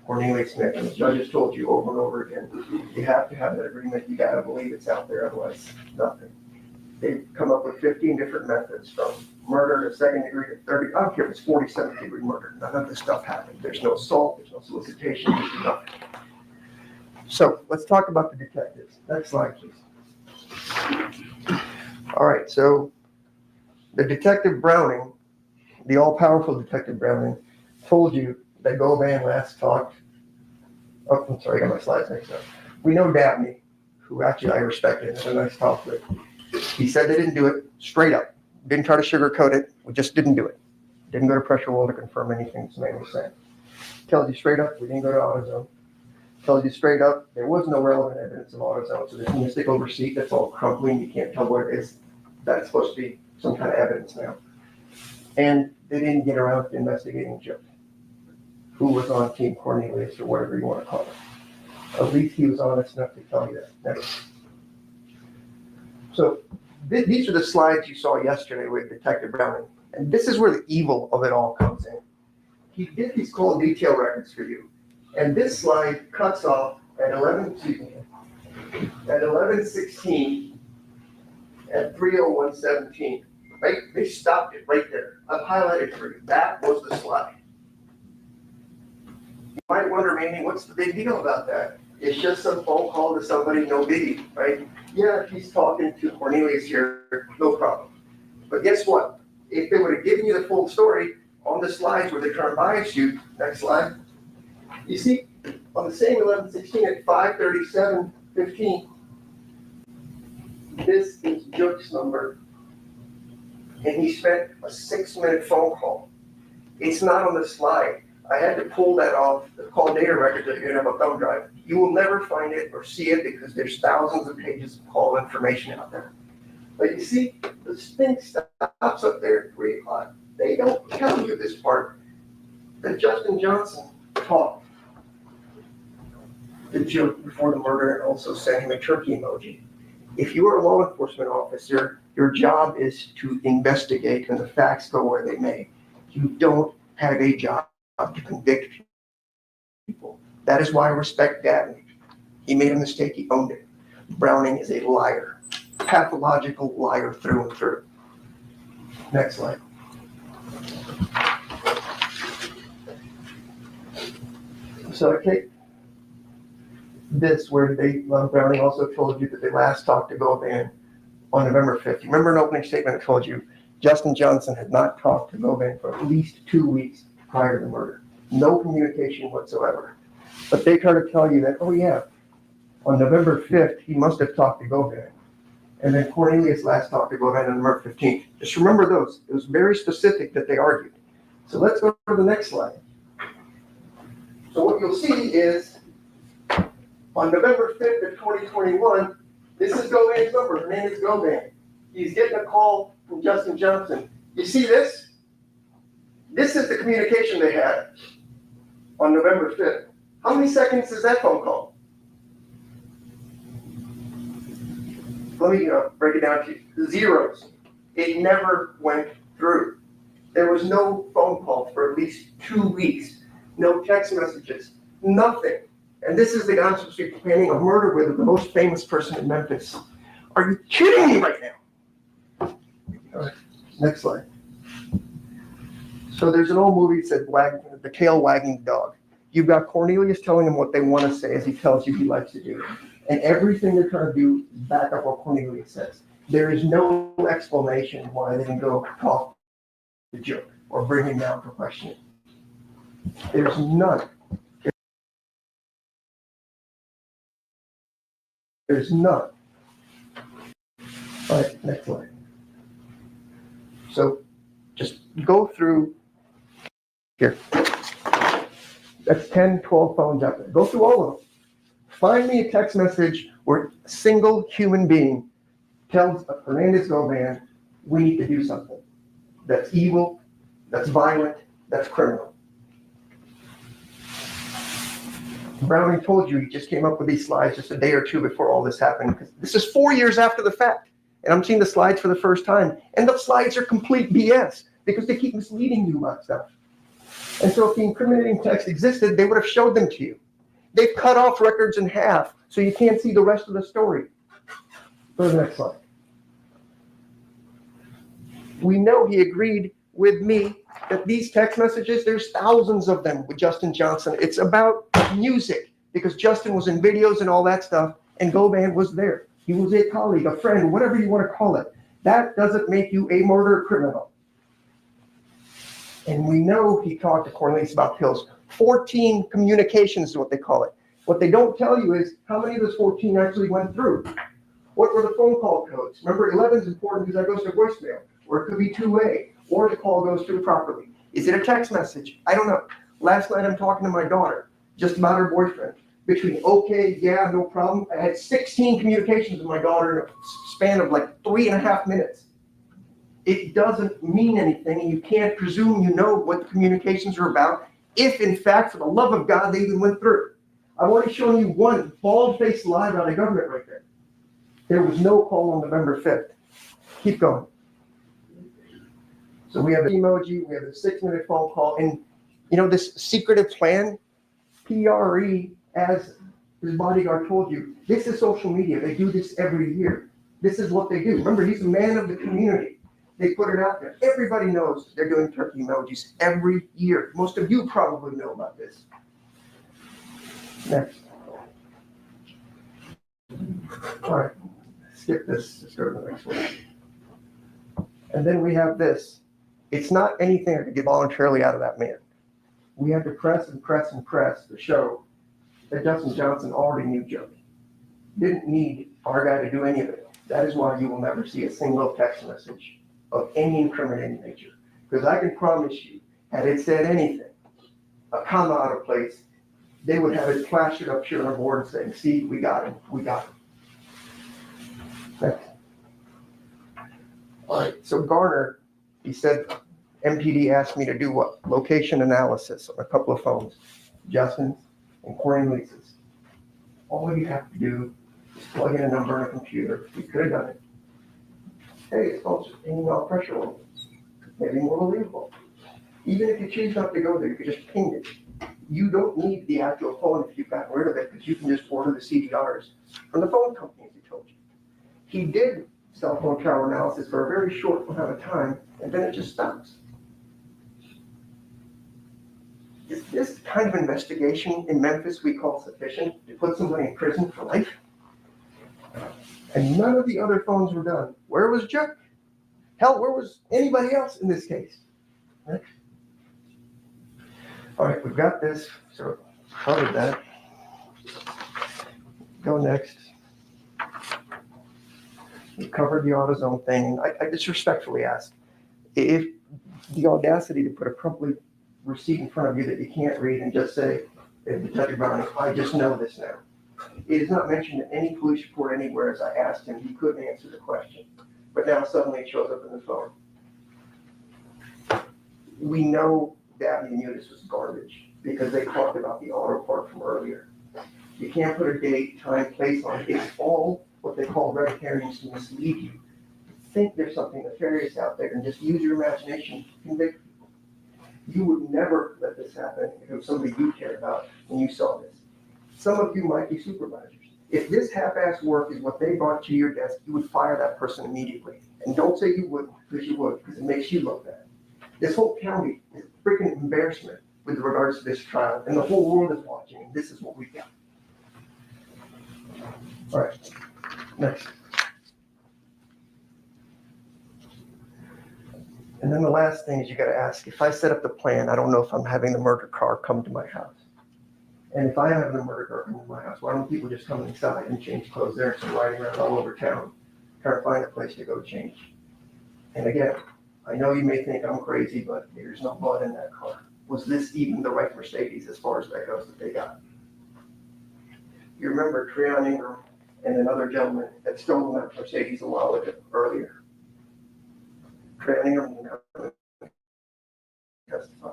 Cornelius Smith, and the judges told you over and over again, you have to have that agreement. You got to believe it's out there, otherwise nothing. They've come up with 15 different methods from murder to second degree to 30. I don't care if it's 47th degree murder. None of this stuff happened. There's no assault. There's no solicitation. There's nothing. So let's talk about the detectives. Next slide, please. All right. So the Detective Browning, the all-powerful Detective Browning, told you that Govan last talked. Oh, I'm sorry, I got my slides mixed up. We know Dabney, who actually I respected and had a nice talk with. He said they didn't do it straight up. Didn't try to sugarcoat it. We just didn't do it. Didn't go to Pressure Wall to confirm anything this man was saying. Tells you straight up, we didn't go to AutoZone. Tells you straight up, there was no relevant evidence of AutoZone. So there's a mystic over receipt that's all crumbly and you can't tell what it is. That's supposed to be some kind of evidence now. And they didn't get around to investigating Joe, who was on Team Cornelius or whatever you want to call it. At least he was honest enough to tell you that. Next. So these are the slides you saw yesterday with Detective Browning. And this is where the evil of it all comes in. He did these call detail records for you. And this slide cuts off at 11:16 at 3:01:17. Right? They stopped it right there. I've highlighted for you. That was the slide. You might wonder, maybe, what's the big deal about that? It's just some phone call to somebody, no biggie, right? Yeah, he's talking to Cornelius here, no problem. But guess what? If they would have given you the full story on the slides where they're trying to bias you, next slide, you see, on the same 11:16 at 5:37:15, this is Jook's number. And he spent a 6-minute phone call. It's not on the slide. I had to pull that off the call data records that you have a thumb drive. You will never find it or see it because there's thousands of pages of call information out there. But you see, the thing stops up there at 3 o'clock. They don't tell you this part. That Justin Johnson talked to Jook before the murder and also sent him a turkey emoji. If you are a law enforcement officer, your job is to investigate and the facts go where they may. You don't have a job to convict people. That is why I respect Dabney. He made a mistake, he owned it. Browning is a liar, pathological liar through and through. Next slide. So I take this where Browning also told you that they last talked to Govan on November 5th. You remember an opening statement that told you Justin Johnson had not talked to Govan for at least 2 weeks prior to the murder. No communication whatsoever. But they try to tell you that, oh yeah, on November 5th, he must have talked to Govan. And then Cornelius last talked to Govan on November 15th. Just remember those. It was very specific that they argued. So let's go to the next slide. So what you'll see is on November 5th of 2021, this is Govan's number. Her name is Govan. He's getting a call from Justin Johnson. You see this? This is the communication they had on November 5th. How many seconds is that phone call? Let me break it down to you. Zeros. It never went through. There was no phone call for at least 2 weeks. No text messages. Nothing. And this is the guy I'm supposed to be planning a murder with the most famous person in Memphis. Are you kidding me right now? All right, next slide. So there's an old movie that said the tail wagging the dog. You've got Cornelius telling him what they want to say as he tells you he likes to do. And everything they're trying to do is back up what Cornelius says. There is no explanation why they didn't go talk to Joe or bring him down for questioning. There's none. There's none. All right, next slide. So just go through here. That's 10, 12 phones out there. Go through all of them. Find me a text message where a single human being tells Hernandez Govan, we need to do something. That's evil, that's violent, that's criminal. Browning told you he just came up with these slides just a day or two before all this happened. Because this is 4 years after the fact. And I'm seeing the slides for the first time. And the slides are complete BS because they keep misleading you about stuff. And so if the incriminating text existed, they would have showed them to you. They've cut off records in half, so you can't see the rest of the story. Go to the next slide. We know he agreed with me that these text messages, there's thousands of them with Justin Johnson. It's about music because Justin was in videos and all that stuff, and Govan was there. He was a colleague, a friend, whatever you want to call it. That doesn't make you a murder criminal. And we know he talked to Cornelius about pills. 14 communications is what they call it. What they don't tell you is how many of those 14 actually went through. What were the phone call codes? Remember, 11 is important because that goes to voicemail, or it could be two-way, or the call goes through properly. Is it a text message? I don't know. Last night I'm talking to my daughter just about her boyfriend. Between okay, yeah, no problem, I had 16 communications with my daughter in a span of like 3.5 minutes. It doesn't mean anything, and you can't presume you know what the communications are about if, in fact, for the love of God, they even went through. I've already shown you one bald-faced lie about the government right there. There was no call on November 5th. Keep going. So we have an emoji, we have a 6-minute phone call, and you know this secretive plan, PRE, as his bodyguard told you, this is social media. They do this every year. This is what they do. Remember, he's a man of the community. They put it out there. Everybody knows they're doing turkey emojis every year. Most of you probably know about this. Next. All right, skip this. Let's go to the next one. And then we have this. It's not anything I could get voluntarily out of that man. We had to press and press and press to show that Justin Johnson already knew Joey. Didn't need our guy to do any of it. That is why you will never see a single text message of any incriminating nature. Because I can promise you, had it said anything, a comma out of place, they would have it plastered up here on our board and saying, see, we got him, we got him. Next. All right, so Garner, he said, MPD asked me to do what? Location analysis on a couple of phones, Justin's and Cornelius's. All you have to do is plug in a number on a computer. We could have done it. Hey, it's called email pressure level. Maybe more believable. Even if you choose not to go there, you could just ping it. You don't need the actual phone if you've gotten rid of it, because you can just order the CDRs from the phone companies, he told you. He did cell phone tower analysis for a very short amount of time, and then it just stops. Is this kind of investigation in Memphis we call sufficient to put somebody in prison for life? And none of the other phones were done. Where was Chuck? Hell, where was anybody else in this case? Right? All right, we've got this, so covered that. Go next. We covered the AutoZone thing. I just respectfully ask, if the audacity to put a crumply receipt in front of you that you can't read and just say, Detective Brown, I just know this now. It is not mentioned in any police report anywhere. As I asked him, he couldn't answer the question. But now suddenly it shows up in the phone. We know Dabney knew this was garbage because they talked about the auto part from earlier. You can't put a date, time, place on it. It's all what they call red herrings to mislead you. Think there's something nefarious out there and just use your imagination to convict people. You would never let this happen if it was somebody you cared about when you saw this. Some of you might be supervisors. If this half-assed work is what they brought to your desk, you would fire that person immediately. And don't say you wouldn't, because you would, because it makes you look bad. This whole county is a freaking embarrassment with regards to this trial, and the whole world is watching, and this is what we got. All right, next. And then the last thing is you got to ask, if I set up the plan, I don't know if I'm having the murder car come to my house. And if I have the murder car come to my house, why don't people just come inside and change clothes there instead of riding around all over town trying to find a place to go change? And again, I know you may think I'm crazy, but there's no blood in that car. Was this even the right Mercedes as far as that goes that they got? You remember Treon Ingram and another gentleman had stolen that Mercedes a while earlier. Treon Ingram didn't have to testify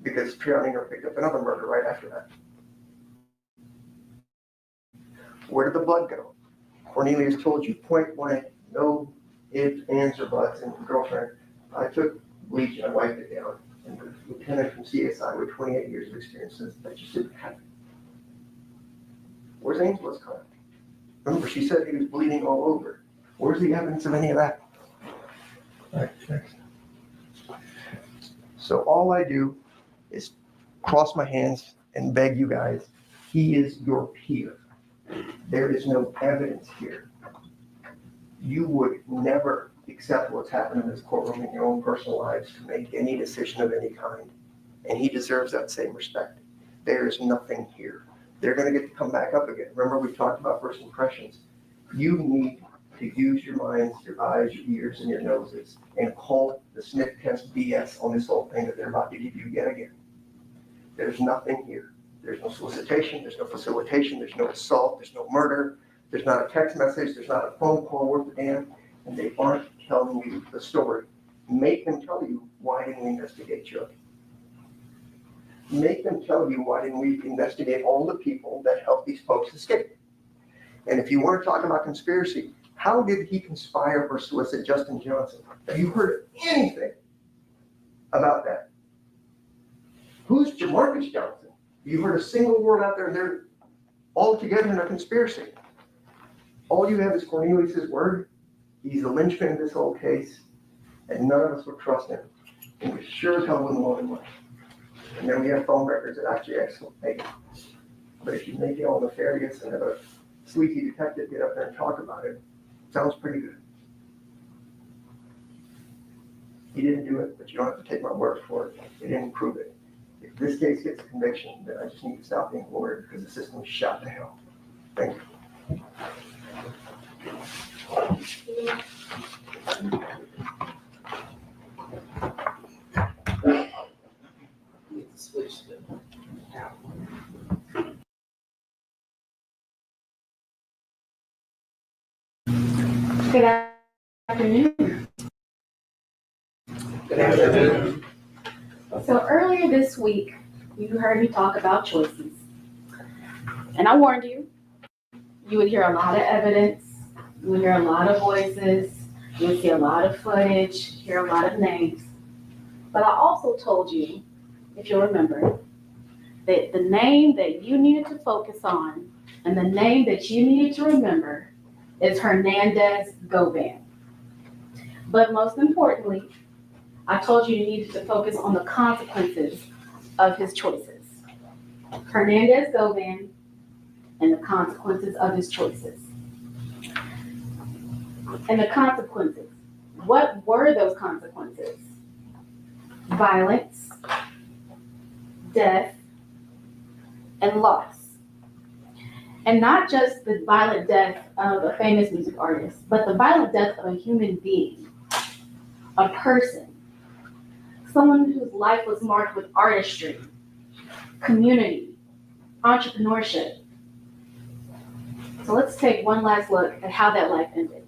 because Treon Ingram picked up another murder right after that. Where did the blood go? Cornelius told you point blank, no ifs, ands, or buts, and girlfriend. I took bleach and I wiped it down. And the lieutenant from CSI with 28 years of experience says that just didn't happen. Where's Angela's car? Remember, she said he was bleeding all over. Where's the evidence of any of that? All right, next. So all I do is cross my hands and beg you guys, he is your peer. There is no evidence here. You would never accept what's happened in this courtroom in your own personal lives to make any decision of any kind. And he deserves that same respect. There is nothing here. They're going to get to come back up again. Remember, we talked about first impressions. You need to use your minds, your eyes, your ears, and your noses and call the sniff test BS on this whole thing that they're about to give you yet again. There's nothing here. There's no solicitation, there's no facilitation, there's no assault, there's no murder, there's not a text message, there's not a phone call worth a damn, and they aren't telling you the story. Make them tell you, why didn't we investigate you? Make them tell you, why didn't we investigate all the people that helped these folks escape? And if you want to talk about conspiracy, how did he conspire or solicit Justin Johnson? Have you heard anything about that? Who's Jamarcus Johnson? You heard a single word out there, and they're all together in a conspiracy. All you have is Cornelius's word. He's the linchpin in this whole case, and none of us would trust him. And we sure as hell wouldn't want him much. And then we have phone records that actually exculpate him. But if you make it all nefarious and have a sleazy detective get up there and talk about it, sounds pretty good. He didn't do it, but you don't have to take my word for it. He didn't prove it. If this case gets a conviction, then I just need to stop being a lawyer because the system is shot to hell. Thank you. Good afternoon. Good afternoon. So earlier this week, you heard me talk about choices. And I warned you, you would hear a lot of evidence, you would hear a lot of voices, you would see a lot of footage, hear a lot of names. But I also told you, if you'll remember, that the name that you needed to focus on and the name that you needed to remember is Hernandez Govan. But most importantly, I told you you needed to focus on the consequences of his choices. Hernandez Govan and the consequences of his choices. And the consequences. What were those consequences? Violence, death, and loss. And not just the violent death of a famous music artist, but the violent death of a human being, a person, someone whose life was marked with artistry, community, entrepreneurship. So let's take one last look at how that life ended.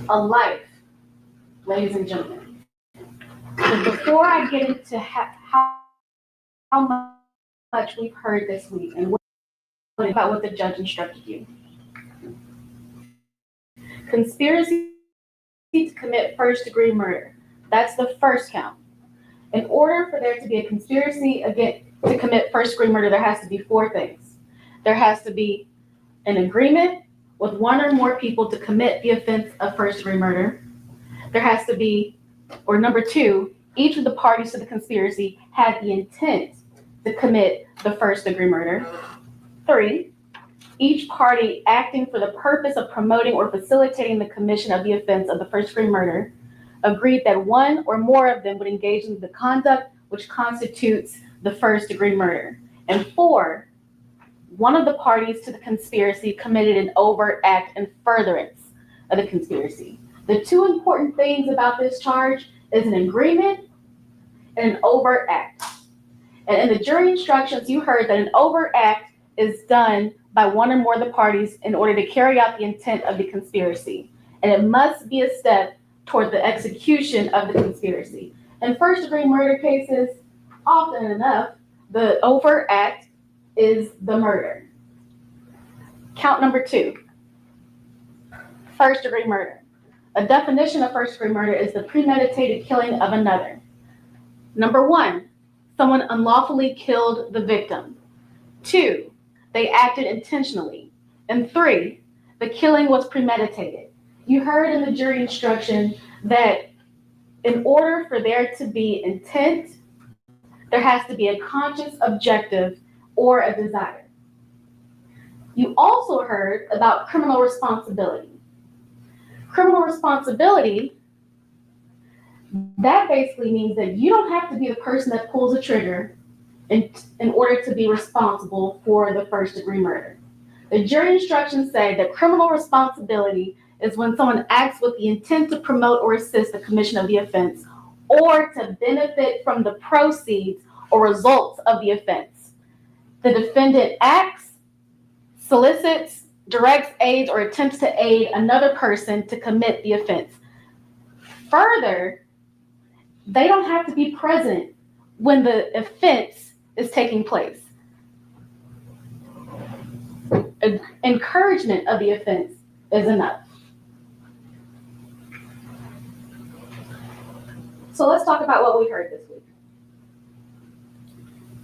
a life, ladies and gentlemen. But before I get into how much we've heard this week and what about what the judge instructed you. Conspiracy to commit first-degree murder. That's the first count. In order for there to be a conspiracy to commit first-degree murder, there has to be four things. There has to be an agreement with one or more people to commit the offense of first-degree murder. There has to be, or number two, each of the parties to the conspiracy had the intent to commit the first-degree murder. 3, each party acting for the purpose of promoting or facilitating the commission of the offense of the first-degree murder agreed that one or more of them would engage in the conduct which constitutes the first-degree murder. And 4, one of the parties to the conspiracy committed an overt act in furtherance of the conspiracy. The two important things about this charge is an agreement and an overt act. And in the jury instructions, you heard that an overt act is done by one or more of the parties in order to carry out the intent of the conspiracy. And it must be a step toward the execution of the conspiracy. In first-degree murder cases, often enough, the overt act is the murder. Count number 2, first-degree murder. A definition of first-degree murder is the premeditated killing of another. Number 1, someone unlawfully killed the victim. 2, they acted intentionally. And 3, the killing was premeditated. You heard in the jury instruction that in order for there to be intent, there has to be a conscious objective or a desire. You also heard about criminal responsibility. Criminal responsibility, that basically means that you don't have to be the person that pulls the trigger in order to be responsible for the first-degree murder. The jury instructions say that criminal responsibility is when someone acts with the intent to promote or assist the commission of the offense or to benefit from the proceeds or results of the offense. The defendant acts, solicits, directs, aids, or attempts to aid another person to commit the offense. Further, they don't have to be present when the offense is taking place. Encouragement of the offense is enough. So let's talk about what we heard this week.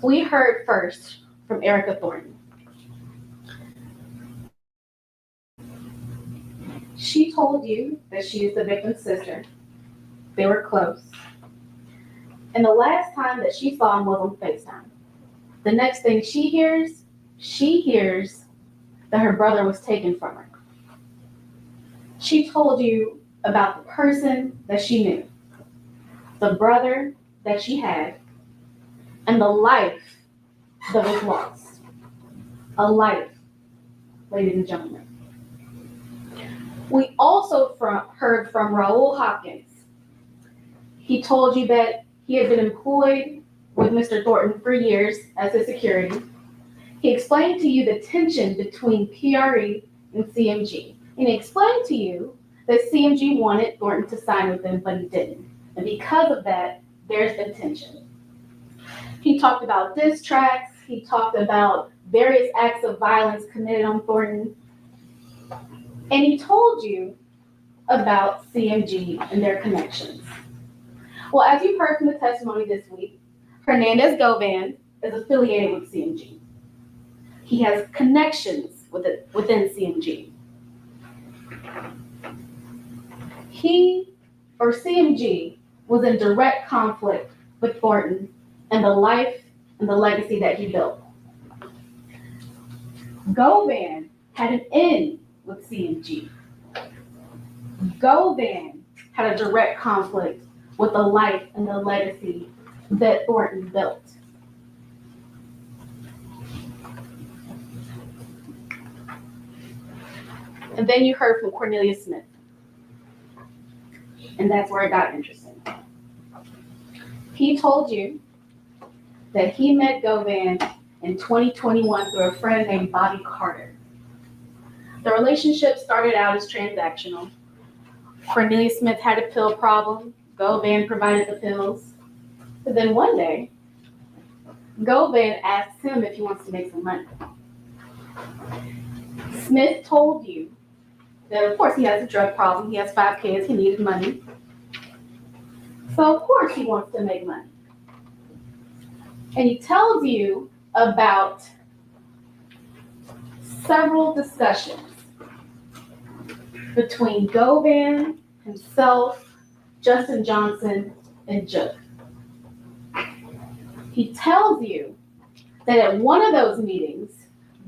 We heard first from Erica Thornton. She told you that she is the victim's sister. They were close. And the last time that she saw him was on FaceTime. The next thing she hears that her brother was taken from her. She told you about the person that she knew, the brother that she had, and the life that was lost. A life, ladies and gentlemen. We also heard from Raul Hopkins. He told you that he had been employed with Mr. Thornton for years as his security. He explained to you the tension between PRE and CMG. And he explained to you that CMG wanted Thornton to sign with them, but he didn't. And because of that, there's been tension. He talked about diss tracks. He talked about various acts of violence committed on Thornton. And he told you about CMG and their connections. Well, as you've heard from the testimony this week, Hernandez Govan is affiliated with CMG. He has connections within CMG. CMG was in direct conflict with Thornton and the life and the legacy that he built. Govan had an in with CMG. Govan had a direct conflict with the life and the legacy that Thornton built. And then you heard from Cornelius Smith. And that's where it got interesting. He told you that he met Govan in 2021 through a friend named Bobby Carter. The relationship started out as transactional. Cornelius Smith had a pill problem. Govan provided the pills. But then one day, Govan asks him if he wants to make some money. Smith told you that, of course, he has a drug problem. He has 5 kids. He needed money. So, of course, he wants to make money. And he tells you about several discussions between Govan, himself, Justin Johnson, and Jook. He tells you that at one of those meetings,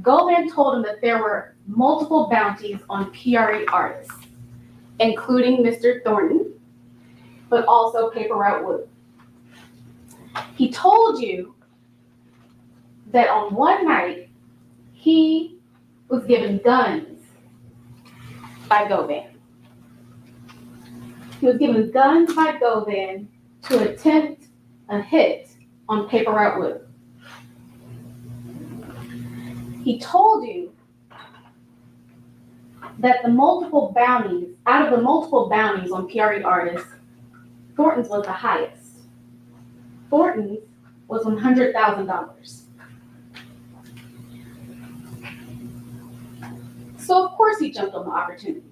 Govan told him that there were multiple bounties on PRE artists, including Mr. Thornton, but also Paper Route Wood. He told you that on one night, he was given guns by Govan. He was given guns by Govan to attempt a hit on Paper Route Wood. He told you that out of the multiple bounties on PRE artists, Thornton's was the highest. Thornton's was $100,000. So of course he jumped on the opportunity.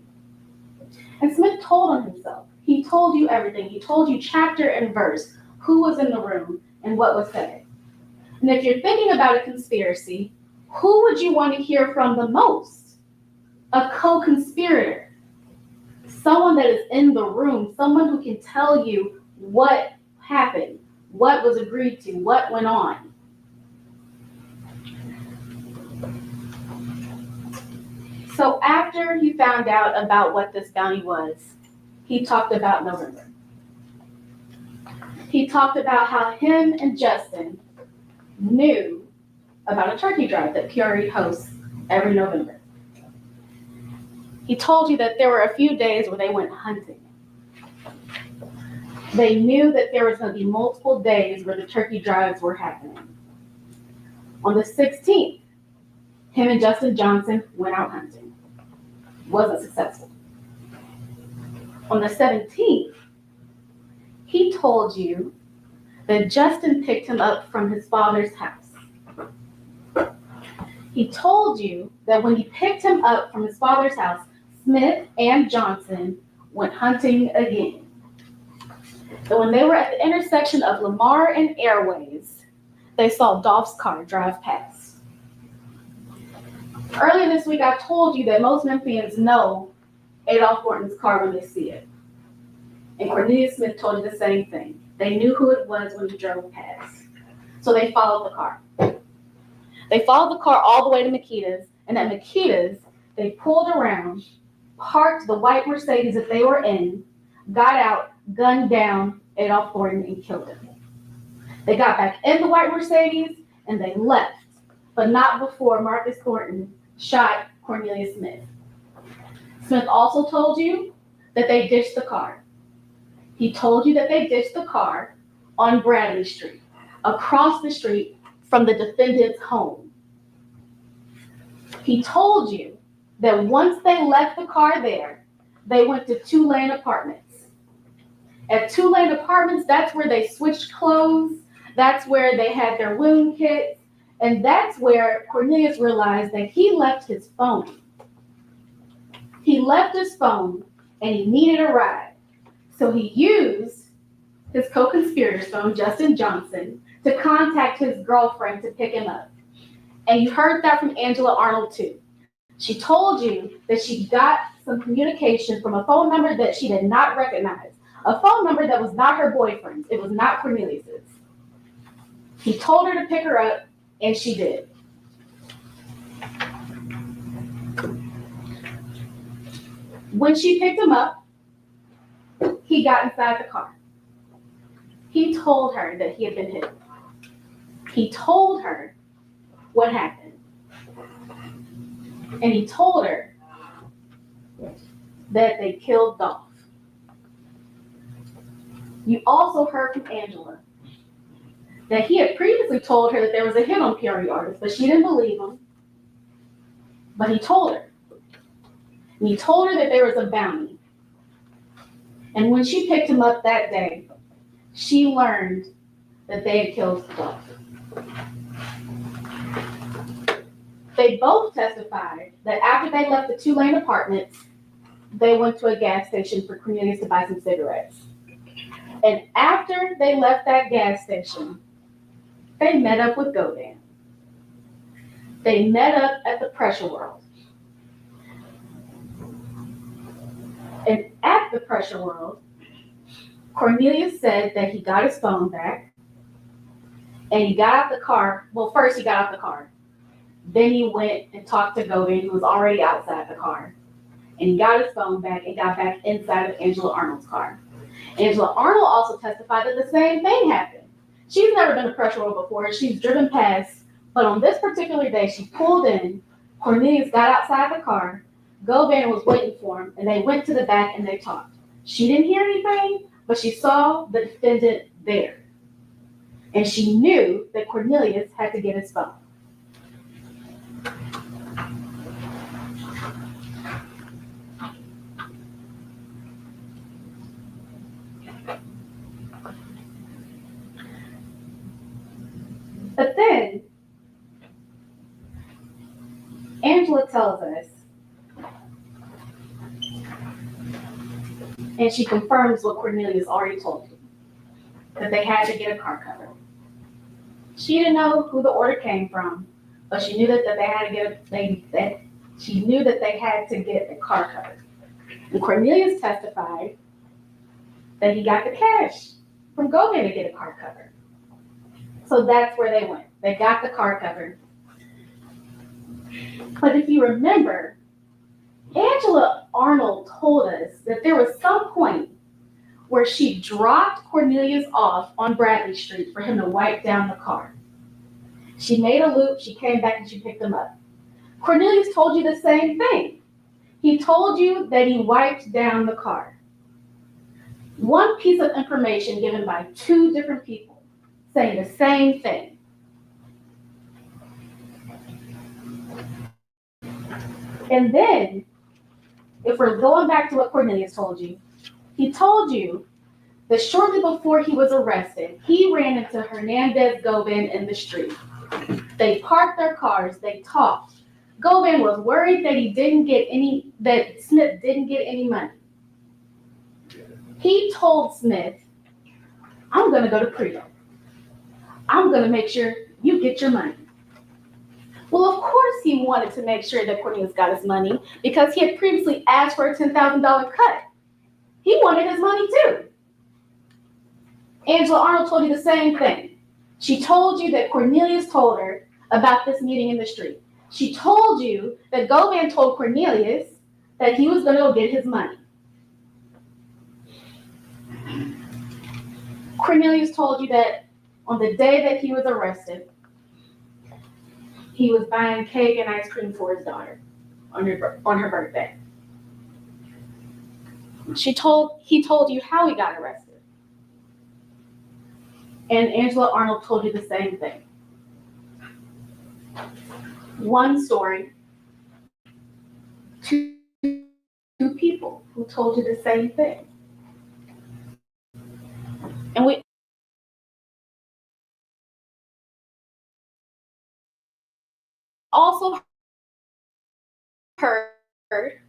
And Smith told on himself. He told you everything. He told you chapter and verse, who was in the room and what was said. And if you're thinking about a conspiracy, who would you want to hear from the most? A co-conspirator. Someone that is in the room, someone who can tell you what happened, what was agreed to, what went on. So after he found out about what this bounty was, he talked about November. He talked about how him and Justin knew about a turkey drive that PRE hosts every November. He told you that there were a few days where they went hunting. They knew that there was going to be multiple days where the turkey drives were happening. On the 16th, him and Justin Johnson went out hunting. Wasn't successful. On the 17th, he told you that Justin picked him up from his father's house. He told you that when he picked him up from his father's house, Smith and Johnson went hunting again. So when they were at the intersection of Lamar and Airways, they saw Dolph's car drive past. Earlier this week, I told you that most Memphians know Adolph Thornton's car when they see it. And Cornelius Smith told you the same thing. They knew who it was when he drove past. So they followed the car. They followed the car all the way to Makita's, and at Makita's, they pulled around, parked the white Mercedes that they were in, got out, gunned down Adolph Thornton, and killed him. They got back in the white Mercedes, and they left, but not before Marcus Thornton shot Cornelius Smith. Smith also told you that they ditched the car. He told you that they ditched the car on Bradley Street, across the street from the defendant's home. He told you that once they left the car there, they went to 2-Lane Apartments. At 2-Lane Apartments, that's where they switched clothes. That's where they had their wound kits. And that's where Cornelius realized that he left his phone. He left his phone and he needed a ride. So he used his co-conspirator's phone, Justin Johnson, to contact his girlfriend to pick him up. And you heard that from Angela Arnold too. She told you that she got some communication from a phone number that she did not recognize. A phone number that was not her boyfriend's. It was not Cornelius's. He told her to pick her up, and she did. When she picked him up, he got inside the car. He told her that he had been hit. He told her what happened. And he told her that they killed Dolf. You also heard from Angela that he had previously told her that there was a hit on PRE artists, but she didn't believe him. But he told her. And he told her that there was a bounty. And when she picked him up that day, she learned that they had killed Dolf. They both testified that after they left the 2-lane apartments, they went to a gas station for Cornelius to buy some cigarettes. And after they left that gas station, they met up with Govan. They met up at the Pressure World. And at the Pressure World, Cornelius said that he got his phone back and he got out the car. Well, first he got out the car. Then he went and talked to Govan, who was already outside the car. And he got his phone back and got back inside of Angela Arnold's car. Angela Arnold also testified that the same thing happened. She's never been to Pressure World before, and she's driven past, but on this particular day, she pulled in, Cornelius got outside the car, Govan was waiting for him, and they went to the back and they talked. She didn't hear anything, but she saw the defendant there. And she knew that Cornelius had to get his phone. But then, Angela tells us, and she confirms what Cornelius already told you, that they had to get a car cover. She didn't know who the order came from, but she knew that they had to get she knew that they had to get a car cover. And Cornelius testified that he got the cash from Govan to get a car cover. So that's where they went. They got the car cover. But if you remember, Angela Arnold told us that there was some point where she dropped Cornelius off on Bradley Street for him to wipe down the car. She made a loop, she came back and she picked him up. Cornelius told you the same thing. He told you that he wiped down the car. One piece of information given by 2 different people saying the same thing. And then, if we're going back to what Cornelius told you, he told you that shortly before he was arrested, he ran into Hernandez Govan in the street. They parked their cars, they talked. Govan was worried that that Smith didn't get any money. He told Smith, I'm gonna go to Prito. I'm gonna make sure you get your money. Well, of course he wanted to make sure that Cornelius got his money because he had previously asked for a $10,000 cut. He wanted his money too. Angela Arnold told you the same thing. She told you that Cornelius told her about this meeting in the street. She told you that Govan told Cornelius that he was going to go get his money. Cornelius told you that on the day that he was arrested, he was buying cake and ice cream for his daughter on her birthday. He told you how he got arrested. And Angela Arnold told you the same thing. One story, 2 people who told you the same thing. And we also heard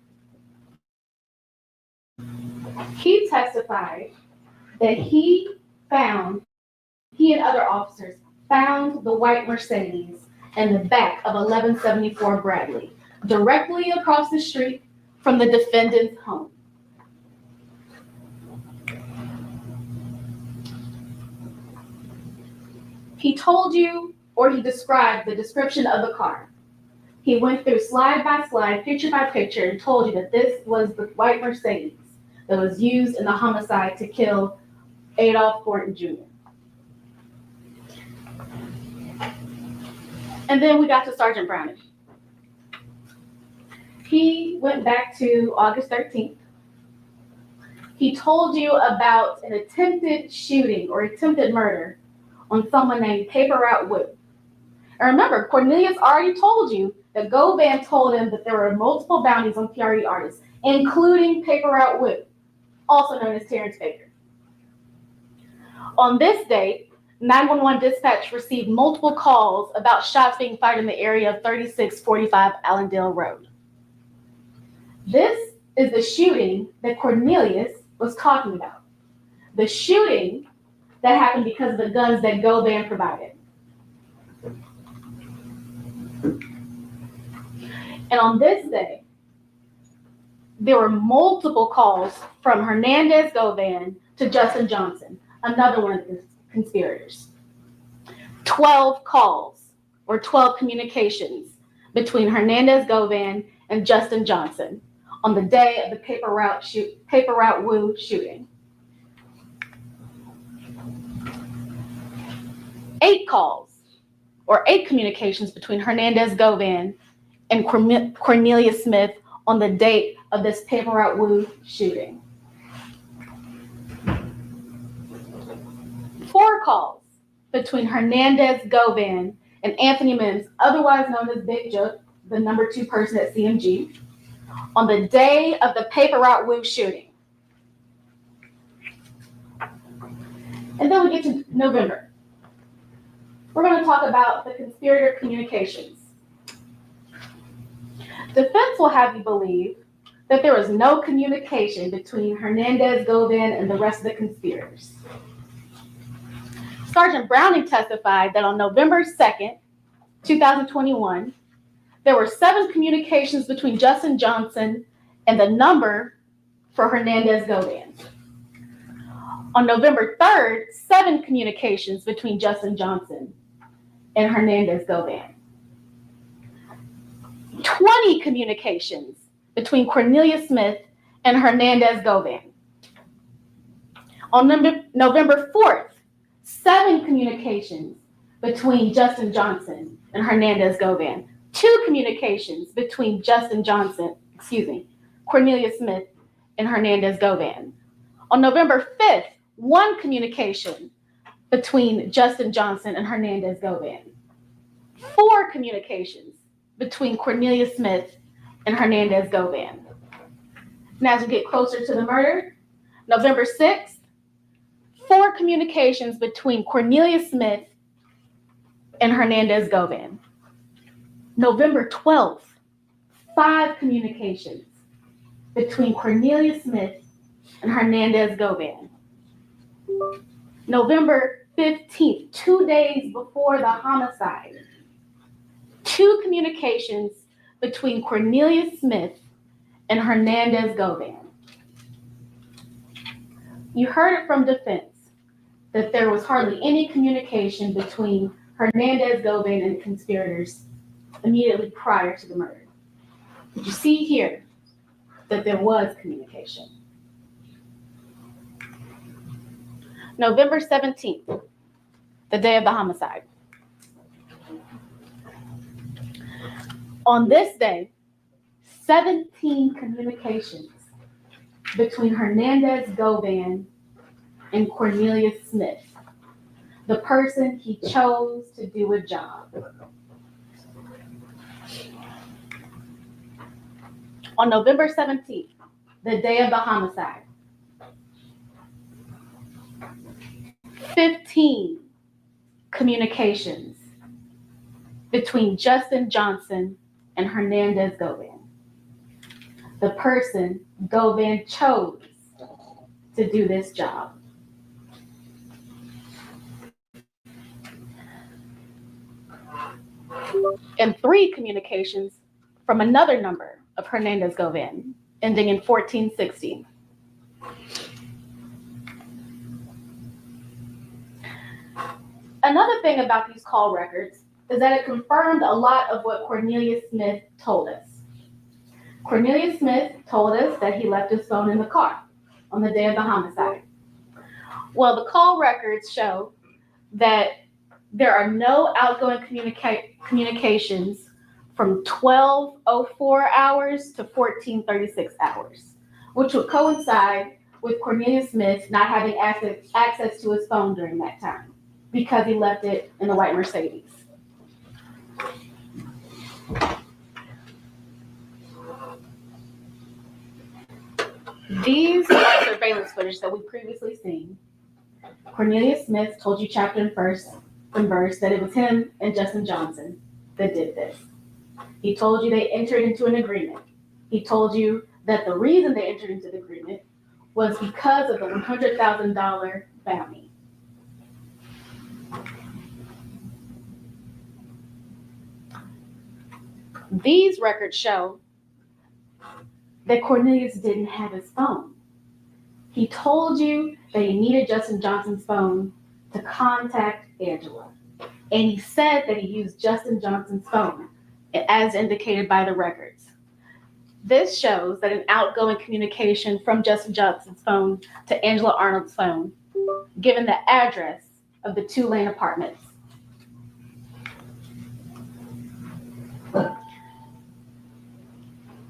he testified that he and other officers found the white Mercedes in the back of 1174 Bradley, directly across the street from the defendant's home. He told you, or he described the description of the car. He went through slide by slide, picture by picture, and told you that this was the white Mercedes that was used in the homicide to kill Adolf Thornton Jr. And then we got to Sergeant Browning. He went back to August 13th. He told you about an attempted shooting or attempted murder on someone named Paper Route Wood. And remember, Cornelius already told you that Govan told him that there were multiple bounties on PRE artists, including Paper Route Wood. also known as Terrence Baker. On this date, 911 dispatch received multiple calls about shots being fired in the area of 3645 Allendale Road. This is the shooting that Cornelius was talking about. The shooting that happened because of the guns that Govan provided. And on this day, there were multiple calls from Hernandez Govan to Justin Johnson, another one of the conspirators. 12 calls or 12 communications between Hernandez Govan and Justin Johnson on the day of the Paper Route Woo shooting. 8 calls or 8 communications between Hernandez Govan and Cornelius Smith on the date of this Paper Route Woo shooting. 4 calls between Hernandez Govan and Anthony Mims, otherwise known as Big Joke, the number 2 person at CMG, on the day of the Paper Route Woo shooting. And then we get to November. We're going to talk about the conspirator communications. Defense will have you believe that there was no communication between Hernandez Govan and the rest of the conspirators. Sergeant Browning testified that on November 2nd, 2021, there were 7 communications between Justin Johnson and the number for Hernandez Govan. On November 3rd, 7 communications between Justin Johnson and Hernandez Govan. 20 communications between Cornelius Smith and Hernandez Govan. On November 4th, 7 communications between Justin Johnson and Hernandez Govan. 2 communications between Cornelius Smith and Hernandez Govan. On November 5th, 1 communication between Justin Johnson and Hernandez Govan. 4 communications between Cornelius Smith and Hernandez Govan. And as we get closer to the murder, November 6th, 4 communications between Cornelius Smith and Hernandez Govan. November 12th, 5 communications between Cornelius Smith and Hernandez Govan. November 15th, 2 days before the homicide, 2 communications between Cornelius Smith and Hernandez Govan. You heard it from defense that there was hardly any communication between Hernandez Govan and the conspirators immediately prior to the murder. But you see here that there was communication. November 17th, the day of the homicide. On this day, 17 communications between Hernandez Govan and Cornelius Smith, the person he chose to do a job. On November 17th, the day of the homicide, 15 communications between Justin Johnson and Hernandez Govan, the person Govan chose to do this job. And 3 communications from another number of Hernandez Govan, ending in 1460. Another thing about these call records is that it confirmed a lot of what Cornelius Smith told us. Cornelius Smith told us that he left his phone in the car on the day of the homicide. Well, the call records show that there are no outgoing communications from 12:04 hours to 14:36 hours, which would coincide with Cornelius Smith not having access to his phone during that time because he left it in the white Mercedes. These are surveillance footage that we previously seen. Cornelius Smith told you chapter and verse that it was him and Justin Johnson that did this. He told you they entered into an agreement. He told you that the reason they entered into the agreement was because of the $100,000 bounty. These records show that Cornelius didn't have his phone. He told you that he needed Justin Johnson's phone to contact Angela. And he said that he used Justin Johnson's phone, as indicated by the records. This shows that an outgoing communication from Justin Johnson's phone to Angela Arnold's phone, given the address of the 2-lane apartments.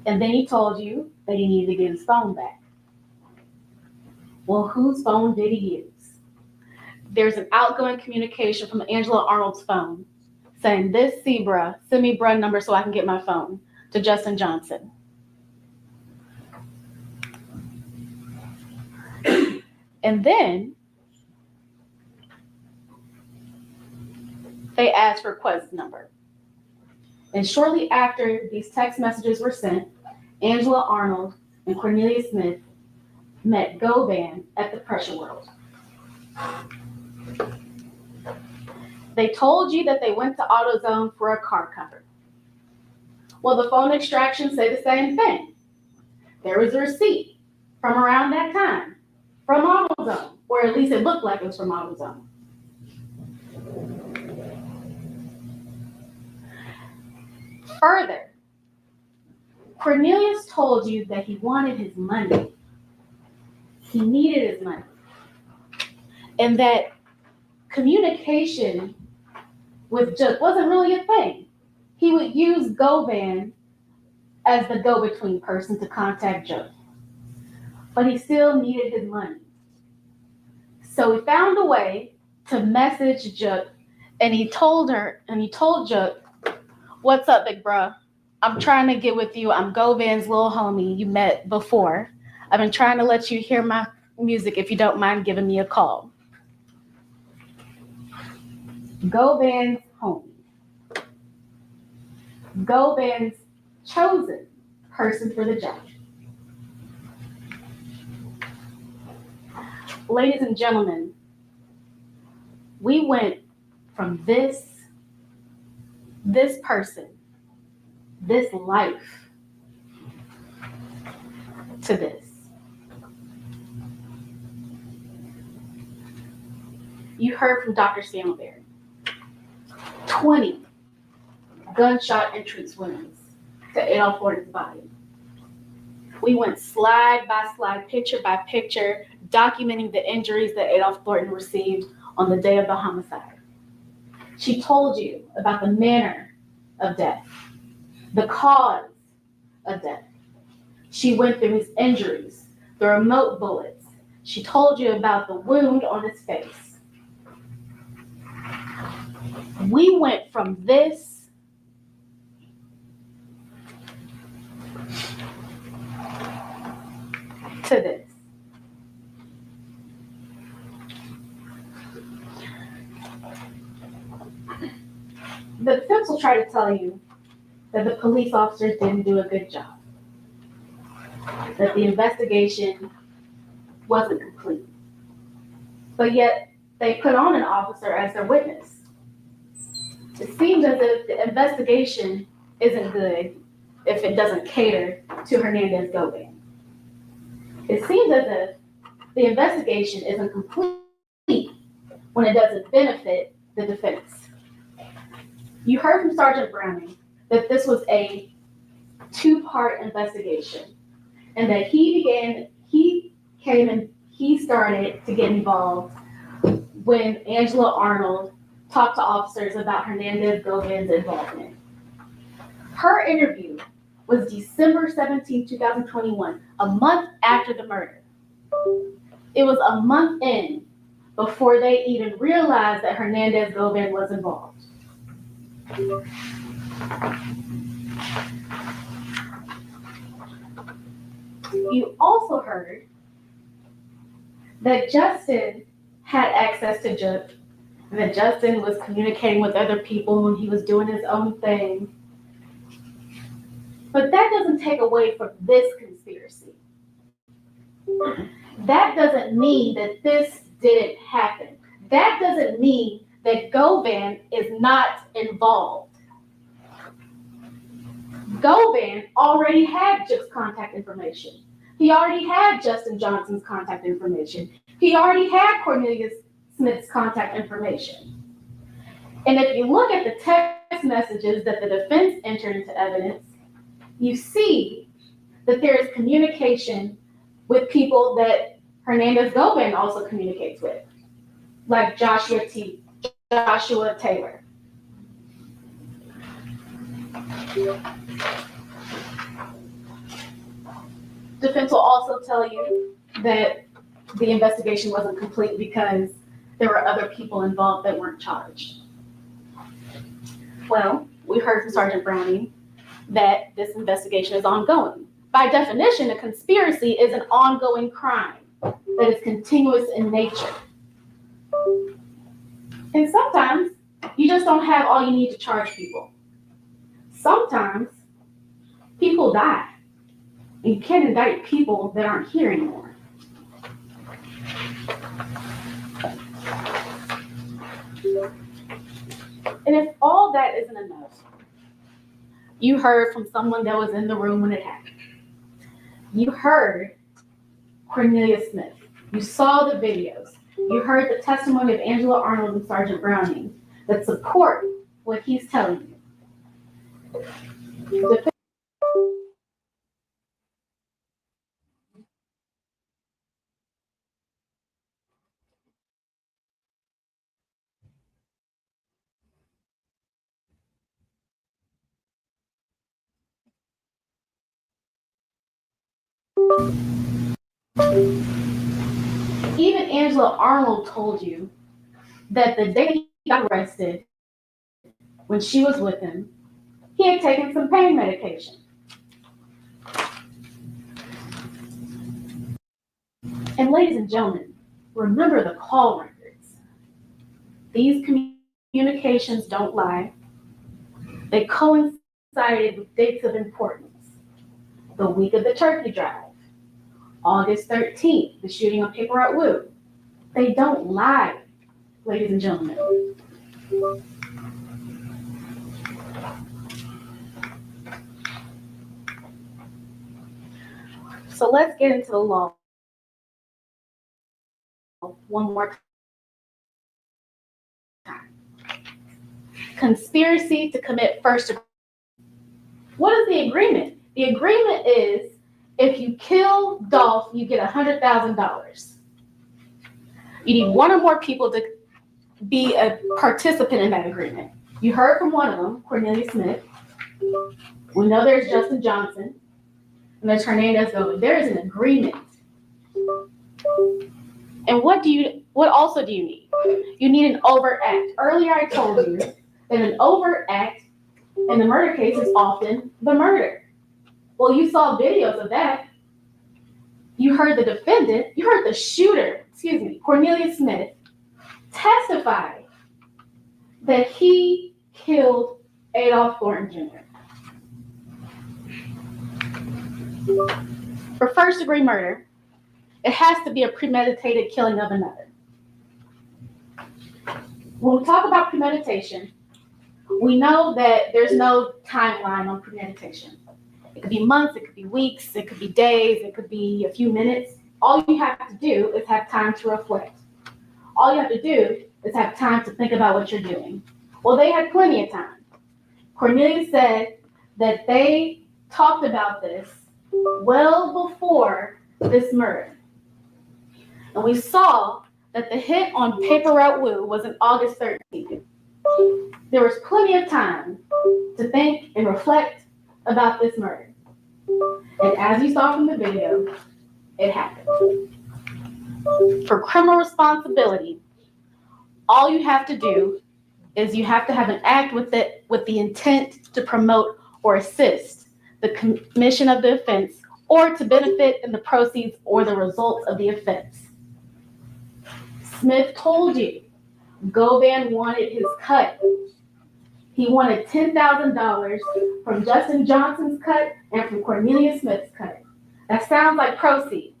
And then he told you that he needed to get his phone back. Well, whose phone did he use? There's an outgoing communication from Angela Arnold's phone saying, "This Zebra, send me bruh number so I can get my phone," to Justin Johnson. And then they asked for Quest's number. And shortly after these text messages were sent, Angela Arnold and Cornelius Smith met Govan at the Pressure World. They told you that they went to AutoZone for a car cover. Well, the phone extractions say the same thing. There was a receipt from around that time from AutoZone, or at least it looked like it was from AutoZone. Further, Cornelius told you that he wanted his money. He needed his money. And that communication with Judd wasn't really a thing. He would use Govan as the go-between person to contact Judd. But he still needed his money. So he found a way to message Judd, and he told Judd, "What's up, big bruh? I'm trying to get with you. I'm Govan's little homie you met before. I've been trying to let you hear my music if you don't mind giving me a call." Govan's homie. Govan's chosen person for the job. Ladies and gentlemen, we went from this person, this life, to this. You heard from Dr. Samuelberry. 20 gunshot entrance wounds to Adolf Horton's body. We went slide by slide, picture by picture, documenting the injuries that Adolf Thornton received on the day of the homicide. She told you about the manner of death, the cause of death. She went through his injuries, the remote bullets. She told you about the wound on his face. We went from this to this. The defense will try to tell you that the police officers didn't do a good job, that the investigation wasn't complete, but yet they put on an officer as their witness. It seems as if the investigation isn't good if it doesn't cater to Hernandez Govan. It seems as if the investigation isn't complete when it doesn't benefit the defense. You heard from Sergeant Browning that this was a 2-part investigation, and that he started to get involved when Angela Arnold talked to officers about Hernandez Govan's involvement. Her interview was December 17, 2021, a month after the murder. It was a month in before they even realized that Hernandez Govan was involved. You also heard that Justin had access to Judd, and that Justin was communicating with other people and he was doing his own thing. But that doesn't take away from this conspiracy. That doesn't mean that this didn't happen. That doesn't mean that Govan is not involved. Govan already had Chip's contact information. He already had Justin Johnson's contact information. He already had Cornelius Smith's contact information. And if you look at the text messages that the defense entered into evidence, you see that there is communication with people that Hernandez Govan also communicates with, like Joshua Taylor. Defense will also tell you that the investigation wasn't complete because there were other people involved that weren't charged. Well, we heard from Sergeant Browning that this investigation is ongoing. By definition, a conspiracy is an ongoing crime that is continuous in nature. And sometimes you just don't have all you need to charge people. Sometimes people die. And you can't indict people that aren't here anymore. And if all that isn't enough, you heard from someone that was in the room when it happened. You heard Cornelius Smith. You saw the videos. You heard the testimony of Angela Arnold and Sergeant Browning that support what he's telling you. Even Angela Arnold told you that the day he got arrested, when she was with him, he had taken some pain medication. And ladies and gentlemen, remember the call records. These communications don't lie. They coincided with dates of importance. The week of the turkey drive, August 13th, the shooting on Paper Route Woo. They don't lie, ladies and gentlemen. So let's get into the law one more time. Conspiracy to commit first degree. What is the agreement? The agreement is if you kill Dolf, you get $100,000. You need one or more people to be a participant in that agreement. You heard from one of them, Cornelius Smith. We know there's Justin Johnson, and there's Hernandez Govan. There is an agreement. And what also do you need? You need an overt act. Earlier I told you that an overt act in the murder case is often the murder. Well, you saw videos of that. You heard the defendant, you heard the shooter, Cornelius Smith, testify that he killed Adolph Thornton Jr. For first degree murder, it has to be a premeditated killing of another. When we talk about premeditation, we know that there's no timeline on premeditation. It could be months, it could be weeks, it could be days, it could be a few minutes. All you have to do is have time to reflect. All you have to do is have time to think about what you're doing. Well, they had plenty of time. Cornelius said that they talked about this well before this murder. And we saw that the hit on Paper Route Woo was on August 13th. There was plenty of time to think and reflect about this murder. And as you saw from the video, it happened. For criminal responsibility, all you have to do is you have to have an act with the intent to promote or assist the commission of the offense or to benefit in the proceeds or the results of the offense. Smith told you Govan wanted his cut. He wanted $10,000 from Justin Johnson's cut and from Cornelia Smith's cut. That sounds like proceeds.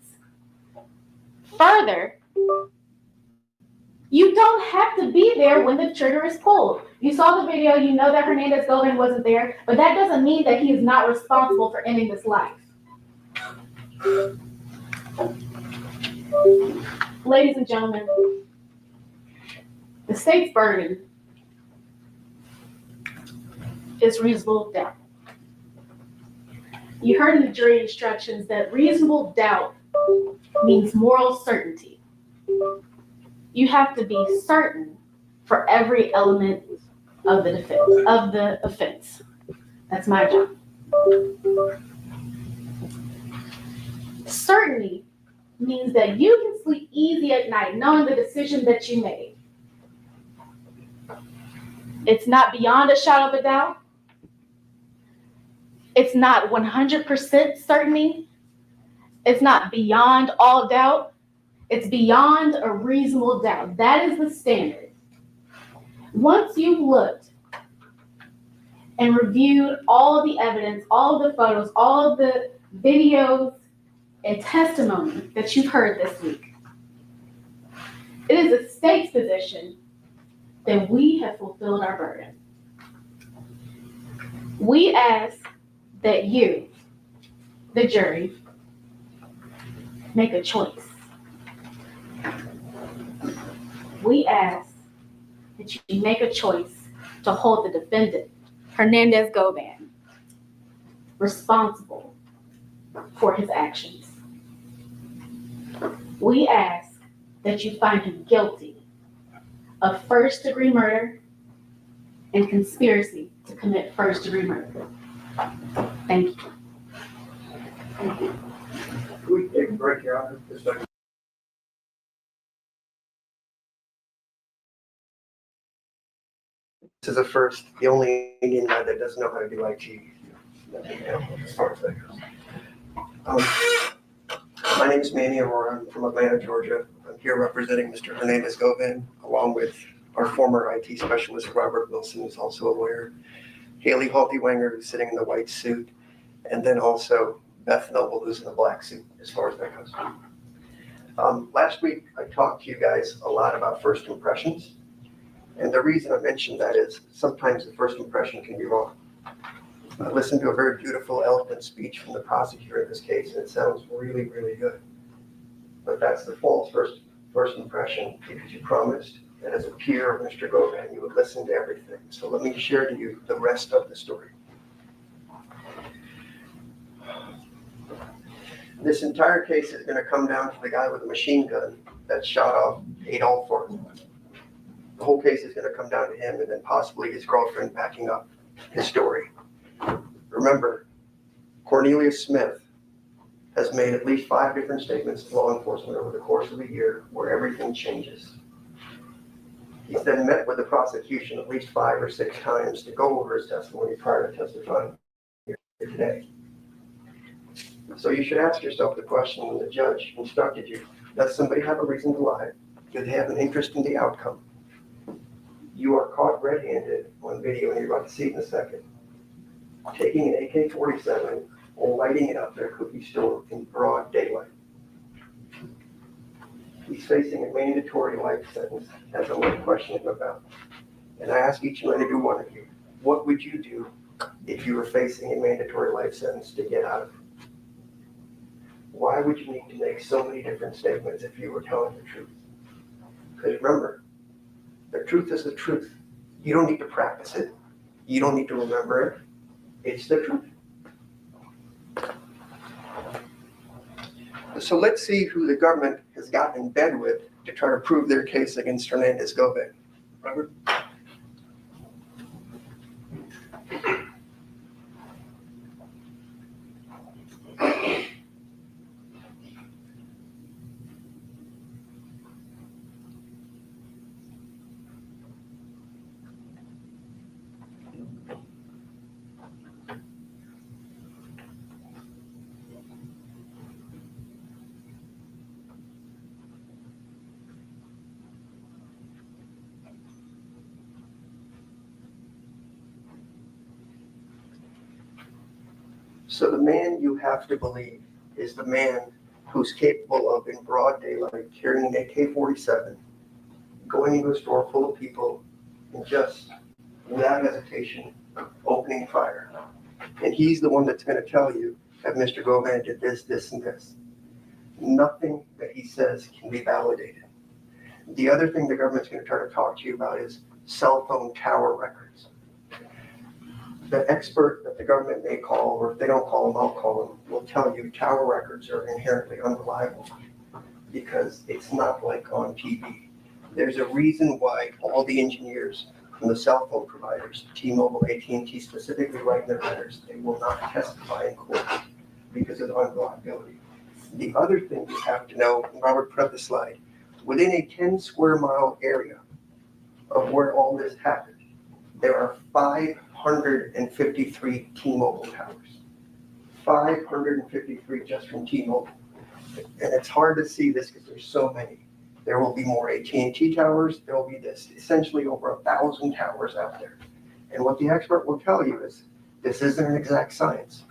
Further, you don't have to be there when the trigger is pulled. You saw the video, you know that Hernandez Govan wasn't there, but that doesn't mean that he is not responsible for ending this life. Ladies and gentlemen, the state's burden is reasonable doubt. You heard in the jury instructions that reasonable doubt means moral certainty. You have to be certain for every element of the offense. That's my job. Certainty means that you can sleep easy at night knowing the decision that you made. It's not beyond a shadow of a doubt. It's not 100% certainty. It's not beyond all doubt. It's beyond a reasonable doubt. That is the standard. Once you've looked and reviewed all of the evidence, all of the photos, all of the videos and testimony that you've heard this week, it is the state's position that we have fulfilled our burden. We ask that you, the jury, make a choice. We ask that you make a choice to hold the defendant, Hernandez Govan, responsible for his actions. We ask that you find him guilty of first-degree murder and conspiracy to commit first-degree murder. Thank you. Can we take a break here, Honor? Just a second. This is the first, the only Indian guy that doesn't know how to do IT. As far as that goes. My name is Manny Aurora. I'm from Atlanta, Georgia. I'm here representing Mr. Hernandez Govan, along with our former IT specialist, Robert Wilson, who's also a lawyer, Haley Halty-Wanger, who's sitting in the white suit, and then also Beth Noble, who's in the black suit, as far as that goes. Last week, I talked to you guys a lot about first impressions. And the reason I mentioned that is sometimes the first impression can be wrong. I listened to a very beautiful, eloquent speech from the prosecutor in this case, and it sounds really, really good. But that's the false first impression, because you promised that as a peer of Mr. Govan, you would listen to everything. So let me share to you the rest of the story. This entire case is going to come down to the guy with the machine gun that shot off Adolf Ford. The whole case is going to come down to him and then possibly his girlfriend backing up his story. Remember, Cornelia Smith has made at least 5 different statements to law enforcement over the course of a year where everything changes. He's then met with the prosecution at least 5 or 6 times to go over his testimony prior to testifying here today. So you should ask yourself the question when the judge instructed you, does somebody have a reason to lie? Do they have an interest in the outcome? You are caught red-handed on video, and you're about to see it in a second, taking an AK-47 and lighting it up at a cookie store in broad daylight. He's facing a mandatory life sentence, as I'm going to question him about. And I ask each and every one of you, what would you do if you were facing a mandatory life sentence to get out of it? Why would you need to make so many different statements if you were telling the truth? Because remember, the truth is the truth. You don't need to practice it. You don't need to remember it. It's the truth. So let's see who the government has gotten in bed with to try to prove their case against Hernandez Govan. Robert? So the man you have to believe is the man who's capable of, in broad daylight, carrying an AK-47, going into a store full of people, and just, without hesitation, opening fire. And he's the one that's going to tell you that Mr. Govan did this, this, and this. Nothing that he says can be validated. The other thing the government's going to try to talk to you about is cell phone tower records. The expert that the government may call, or if they don't call him, I'll call him, will tell you tower records are inherently unreliable because it's not like on TV. There's a reason why all the engineers from the cell phone providers, T-Mobile, AT&T specifically, write in their letters, they will not testify in court because of the unreliability. The other thing you have to know, and Robert put up the slide, within a 10 square mile area of where all this happened, there are 553 T-Mobile towers. 553 just from T-Mobile. And it's hard to see this because there's so many. There will be more AT&T towers. There will be this, essentially over 1,000 towers out there. And what the expert will tell you is this isn't an exact science.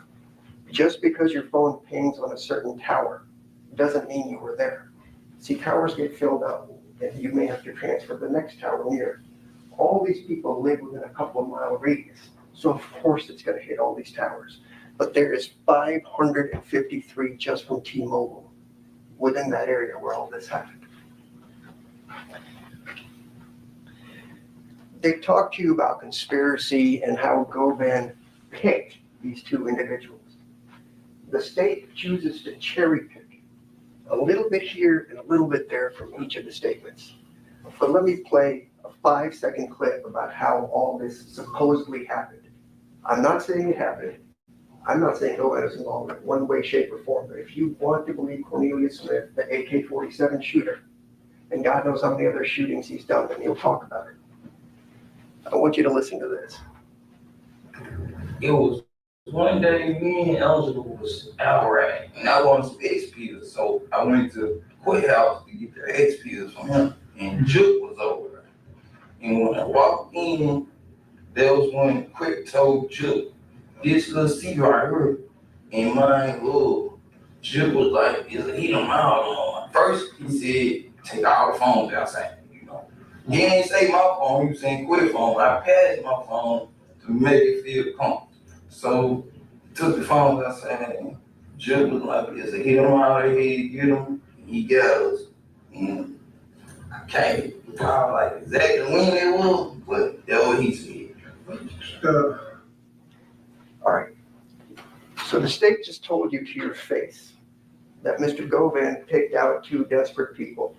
Just because your phone pings on a certain tower doesn't mean you were there. See, towers get filled up and you may have to transfer the next tower near. All these people live within a couple of mile radius. So of course it's going to hit all these towers. But there is 553 just from T-Mobile within that area where all this happened. They talked to you about conspiracy and how Govan picked these two individuals. The state chooses to cherry pick a little bit here and a little bit there from each of the statements. But let me play a 5-second clip about how all this supposedly happened. I'm not saying it happened. I'm not saying Govan is involved in one way, shape, or form. But if you want to believe Cornelius Smith, the AK-47 shooter, and God knows how many other shootings he's done, then he'll talk about it. I want you to listen to this. It was one day me and Angela was out riding, and I wanted some X pills, so I went to Quay House to get the X pills from him, and Juke was over there. And when I walked in, there was one quick told Juke, this little seat right here, and my little Juke was like, he don't mind. First, he said, take all the phones outside, you know. He ain't say my phone, he was saying quit phone. I passed my phone to make it feel comfortable. So took the phones outside and Juke was like, hit him out of here, get him, he got us. And I can't recall like exactly when it was, but that's what he said. All right. So the state just told you to your face that Mr. Govan picked out two desperate people.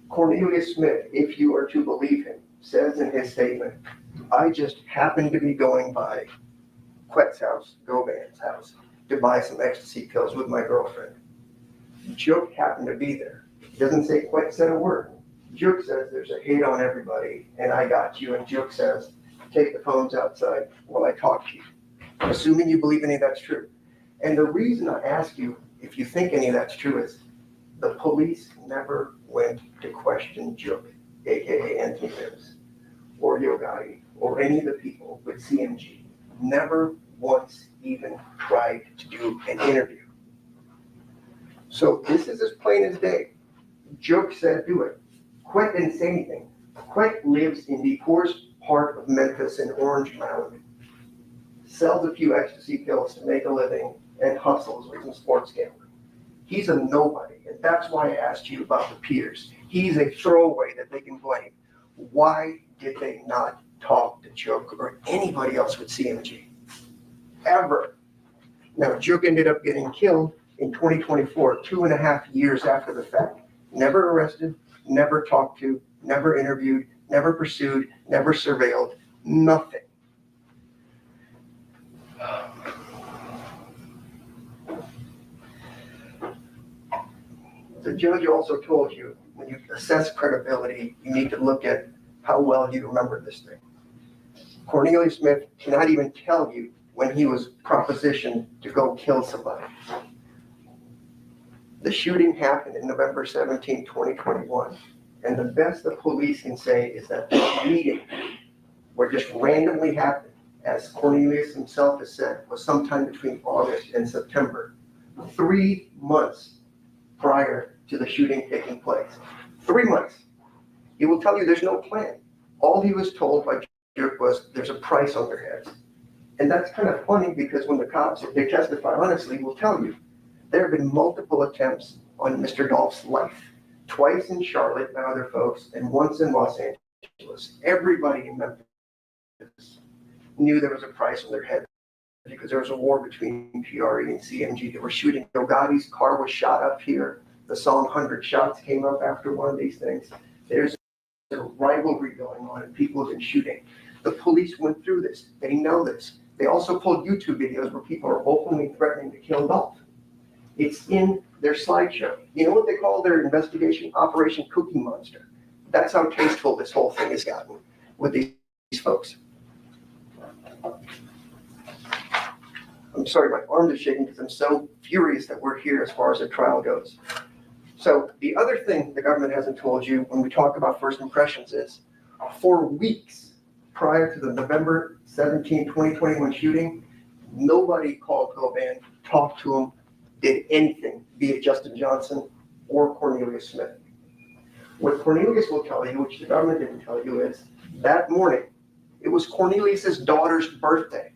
Cornelius Smith, if you are to believe him, says in his statement, I just happened to be going by Quet's house, Govan's house, to buy some ecstasy pills with my girlfriend. Juke happened to be there. He doesn't say Quet said a word. Juke says there's a hit on everybody and I got you. And Juke says, take the phones outside while I talk to you. Assuming you believe any of that's true. And the reason I ask you if you think any of that's true is the police never went to question Juke, aka Anthony Mims, or Yogati, or any of the people with CMG. Never once even tried to do an interview. So this is as plain as day. Juke said do it. Quet didn't say anything. Quet lives in the poorest part of Memphis in Orange Mound, sells a few ecstasy pills to make a living, and hustles with some sports gambling. He's a nobody, and that's why I asked you about the peers. He's a throwaway that they can blame. Why did they not talk to Juke or anybody else with CMG? Ever. Now, Juke ended up getting killed in 2024, 2.5 years after the fact. Never arrested, never talked to, never interviewed, never pursued, never surveilled, nothing. The judge also told you when you assess credibility, you need to look at how well you remember this thing. Cornelius Smith cannot even tell you when he was propositioned to go kill somebody. The shooting happened in November 17, 2021. And the best the police can say is that this meeting where just randomly happened as Cornelius himself has said, was sometime between August and September, 3 months prior to the shooting taking place. 3 months. He will tell you there's no plan. All he was told by Jerk was there's a price on their heads. And that's kind of funny because when the cops, if they testify honestly, will tell you there have been multiple attempts on Mr. Dolph's life. Twice in Charlotte by other folks and once in Los Angeles. Everybody in Memphis knew there was a price on their head because there was a war between PRE and CMG. They were shooting. Gotti's car was shot up here. The song 100 Shots came up after one of these things. There's a rivalry going on and people have been shooting. The police went through this. They know this. They also pulled YouTube videos where people are openly threatening to kill Dolf. It's in their slideshow. You know what they call their investigation? Operation Cookie Monster. That's how tasteful this whole thing has gotten with these folks. I'm sorry, my arms are shaking because I'm so furious that we're here as far as the trial goes. So the other thing the government hasn't told you when we talk about first impressions is for weeks prior to the November 17, 2021 shooting, nobody called Govan, talked to him, did anything, be it Justin Johnson or Cornelius Smith. What Cornelius will tell you, which the government didn't tell you, is that morning, it was Cornelius's daughter's birthday.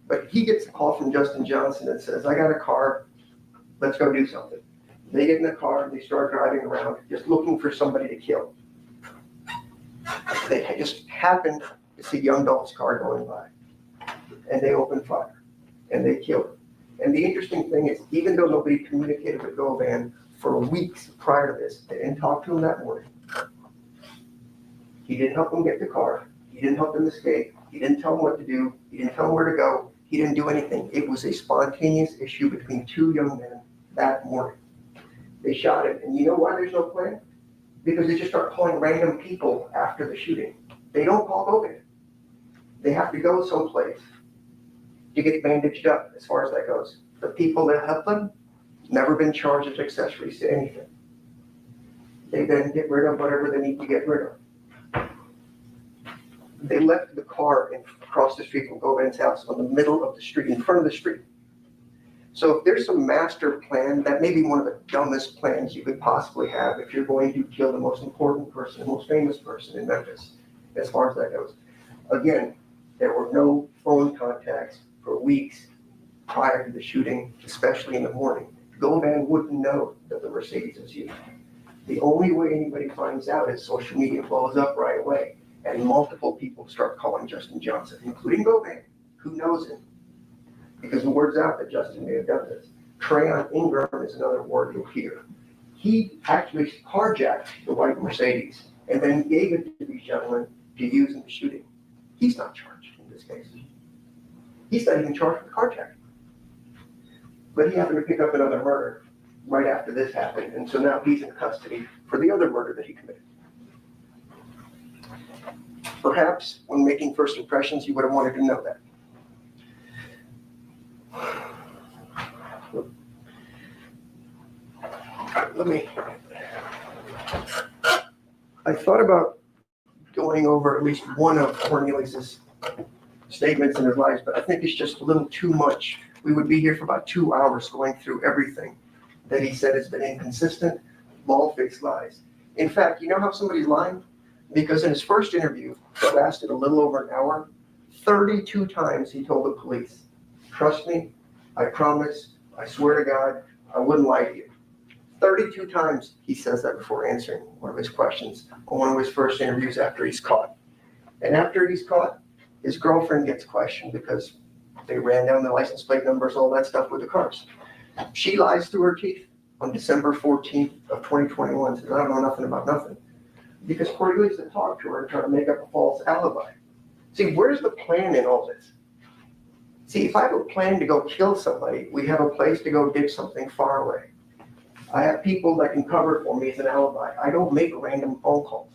But he gets a call from Justin Johnson and says, I got a car, let's go do something. They get in the car and they start driving around just looking for somebody to kill. They just happened to see young Dolph's car going by. And they opened fire and they killed him. And the interesting thing is, even though nobody communicated with Govan for weeks prior to this, they didn't talk to him that morning. He didn't help him get the car. He didn't help him escape. He didn't tell him what to do. He didn't tell him where to go. He didn't do anything. It was a spontaneous issue between two young men that morning. They shot him. And you know why there's no plan? Because they just start calling random people after the shooting. They don't call Govan. They have to go someplace to get bandaged up as far as that goes. The people that help them never been charged as accessories to anything. They then get rid of whatever they need to get rid of. They left the car across the street from Govan's house on the middle of the street, in front of the street. So if there's some master plan, that may be one of the dumbest plans you could possibly have if you're going to kill the most important person, the most famous person in Memphis, as far as that goes. Again, there were no phone contacts for weeks prior to the shooting, especially in the morning. Govan wouldn't know that the Mercedes was used. The only way anybody finds out is social media blows up right away. And multiple people start calling Justin Johnson, including Govan, who knows him. Because the word's out that Justin may have done this. Trayon Ingram is another word you'll hear. He actually carjacked the white Mercedes and then gave it to these gentlemen to use in the shooting. He's not charged in this case. He's not even charged with carjacking. But he happened to pick up another murder right after this happened, and so now he's in custody for the other murder that he committed. Perhaps when making first impressions, you would have wanted to know that. I thought about going over at least one of Cornelius's statements in his life, but I think it's just a little too much. We would be here for about 2 hours going through everything that he said has been inconsistent, bald-faced lies. In fact, you know how somebody's lying? Because in his first interview, that lasted a little over an hour, 32 times he told the police, trust me, I promise, I swear to God, I wouldn't lie to you. 32 times he says that before answering one of his questions on one of his first interviews after he's caught. And after he's caught, his girlfriend gets questioned because they ran down the license plate numbers, all that stuff with the cars. She lies through her teeth on December 14th of 2021, says, I don't know nothing about nothing. Because Cornelius had talked to her and tried to make up a false alibi. See, where's the plan in all this? See, if I have a plan to go kill somebody, we have a place to go dig something far away. I have people that can cover for me as an alibi. I don't make random phone calls.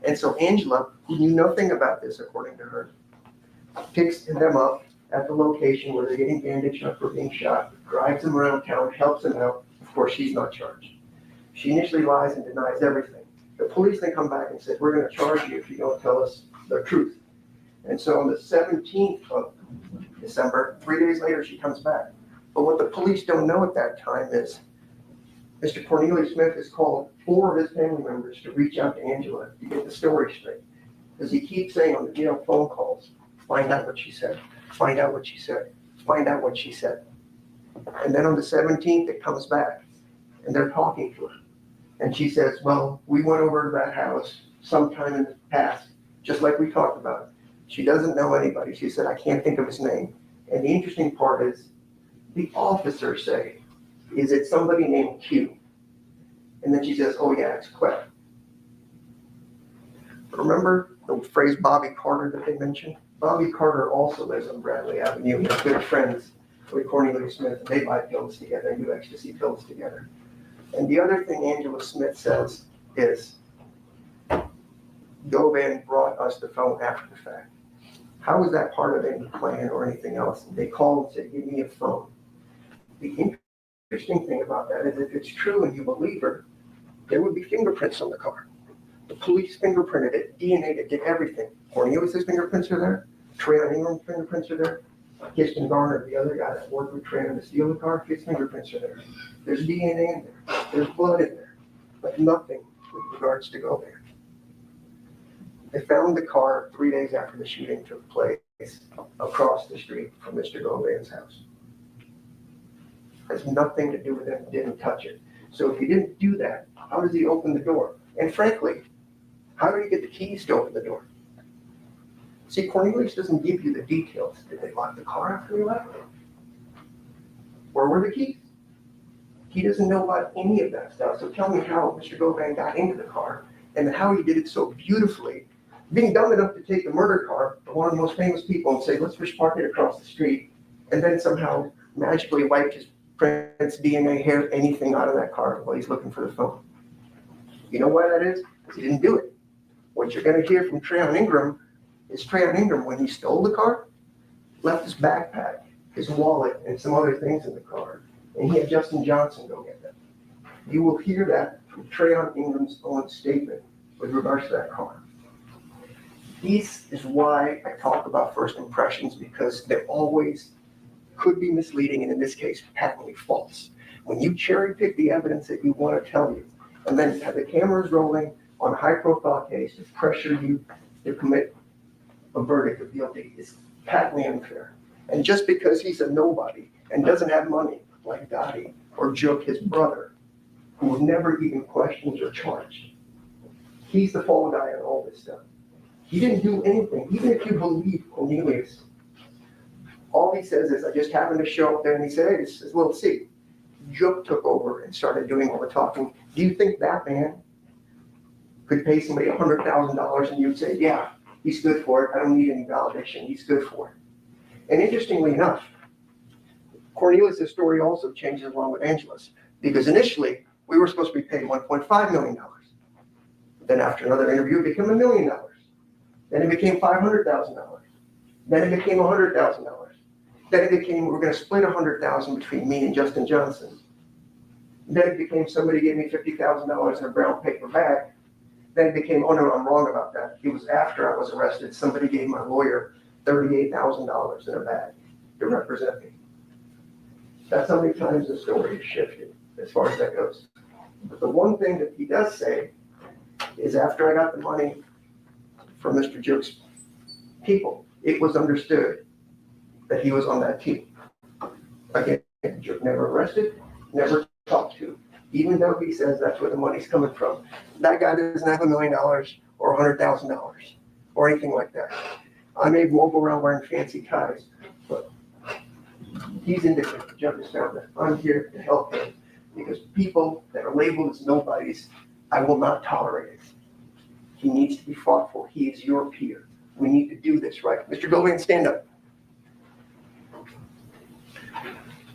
And so Angela, who knew nothing about this, according to her, picks them up at the location where they're getting bandaged up for being shot, drives them around town, helps them out. Of course, she's not charged. She initially lies and denies everything. The police then come back and say, we're going to charge you if you don't tell us the truth. And so on the 17th of December. 3 days later, she comes back. But what the police don't know at that time is Mr. Cornelius Smith has called 4 of his family members to reach out to Angela to get the story straight. Because he keeps saying on the phone calls, find out what she said, find out what she said, find out what she said. And then on the 17th, it comes back and they're talking to her. And she says, well, we went over to that house sometime in the past, just like we talked about. She doesn't know anybody. She said, I can't think of his name. And the interesting part is the officers say, is it somebody named Q? And then she says, oh yeah, it's Quet. Remember the phrase Bobby Carter that they mentioned? Bobby Carter also lives on Bradley Avenue. And they're good friends with Cornelius Smith. And they buy pills together and do ecstasy pills together. And the other thing Angela Smith says is, Govan brought us the phone after the fact. How was that part of any plan or anything else? And they called and said, give me a phone. The interesting thing about that is if it's true and you believe her, there would be fingerprints on the car. The police fingerprinted it, DNA'd it, did everything. Cornelius' fingerprints are there. Trayon Ingram's fingerprints are there. Kirsten Garner, the other guy that worked with Trayon to steal the car, his fingerprints are there. There's DNA in there. There's blood in there. But nothing with regards to Govan. They found the car 3 days after the shooting took place across the street from Mr. Govan's house. Has nothing to do with it, didn't touch it. So if he didn't do that, how does he open the door? And frankly, how did he get the keys to open the door? See, Cornelius doesn't give you the details. Did they lock the car after he left? Where were the keys? He doesn't know about any of that stuff. So tell me how Mr. Govan got into the car and how he did it so beautifully. Being dumb enough to take the murder car of one of the most famous people and say, let's just park it across the street, and then somehow magically wipe his prints, DNA, hair, anything out of that car while he's looking for the phone. You know why that is? Because he didn't do it. What you're going to hear from Trayon Ingram is Trayon Ingram, when he stole the car, left his backpack, his wallet, and some other things in the car, and he had Justin Johnson go get them. You will hear that from Trayon Ingram's own statement with regards to that car. This is why I talk about first impressions, because they always could be misleading, and in this case, patently false. When you cherry pick the evidence that you want to tell you, and then have the cameras rolling on a high-profile case to pressure you to commit a verdict of guilty, is patently unfair. And just because he's a nobody and doesn't have money like Gotti or Jook, his brother, who was never even questioned or charged, he's the fall guy on all this stuff. He didn't do anything. Even if you believe Cornelius, all he says is, I just happened to show up there, and he said, hey, this is little C. Jook took over and started doing all the talking. Do you think that man could pay somebody $100,000 and you'd say, yeah, he's good for it. I don't need any validation. He's good for it. And interestingly enough, Cornelius' story also changes along with Angela's, because initially we were supposed to be paid $1.5 million. Then after another interview, it became $1 million. Then it became $500,000. Then it became $100,000. Then it became, we're going to split $100,000 between me and Justin Johnson. Then it became, somebody gave me $50,000 in a brown paper bag. Then it became, oh no, I'm wrong about that. It was after I was arrested. Somebody gave my lawyer $38,000 in a bag to represent me. That's how many times the story has shifted as far as that goes. But the one thing that he does say is, after I got the money from Mr. Jook's people, it was understood that he was on that team. Again, Jook never arrested, never talked to, even though he says that's where the money's coming from. That guy doesn't have $1 million or $100,000 or anything like that. I may walk around wearing fancy ties, but he's indifferent. Jook has found that. I'm here to help him, because people that are labeled as nobodies, I will not tolerate it. He needs to be fought for. He is your peer. We need to do this right. Mr. Govan, stand up.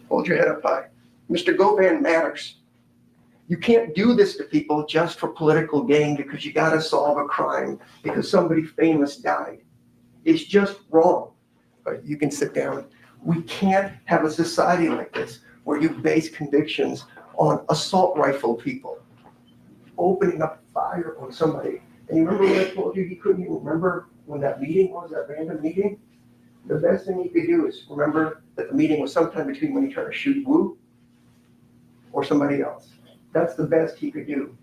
Hold your head up high. Mr. Govan matters. You can't do this to people just for political gain, because you got to solve a crime because somebody famous died. It's just wrong. But you can sit down. We can't have a society like this where you base convictions on assault rifle people opening up fire on somebody. And you remember when I told you he couldn't even remember when that meeting was, that random meeting? The best thing he could do is remember that the meeting was sometime between when he tried to shoot Wu or somebody else. That's the best he could do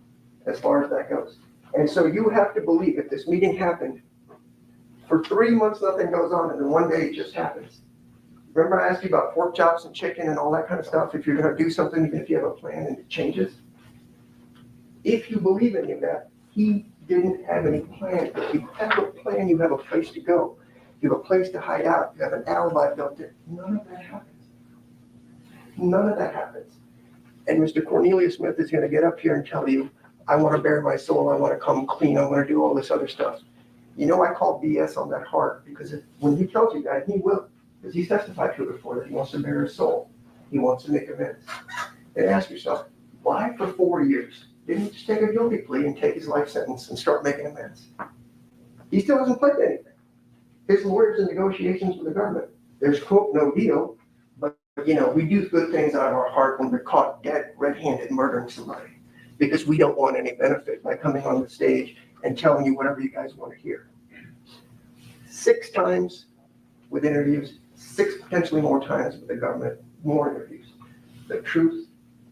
as far as that goes. And so you have to believe if this meeting happened, for 3 months nothing goes on, and then one day it just happens. Remember I asked you about pork chops and chicken and all that kind of stuff? If you're gonna do something, even if you have a plan and it changes. If you believe any of that, he didn't have any plan. If you have a plan, you have a place to go. You have a place to hide out. You have an alibi built in. None of that happens. None of that happens. And Mr. Cornelius Smith is gonna get up here and tell you, I wanna bare my soul, I wanna come clean, I wanna do all this other stuff. You know, I call BS on that heart because when he tells you that, he will, because he's testified to it before that he wants to bare his soul. He wants to make amends. And ask yourself, why for 4 years didn't he just take a guilty plea and take his life sentence and start making amends? He still hasn't pledged anything. His lawyers in negotiations with the government. There's quote, no deal, but you know, we do good things out of our heart when we're caught dead, red-handed murdering somebody because we don't want any benefit by coming on the stage and telling you whatever you guys want to hear. 6 times with interviews, 6 potentially more times with the government, more interviews. The truth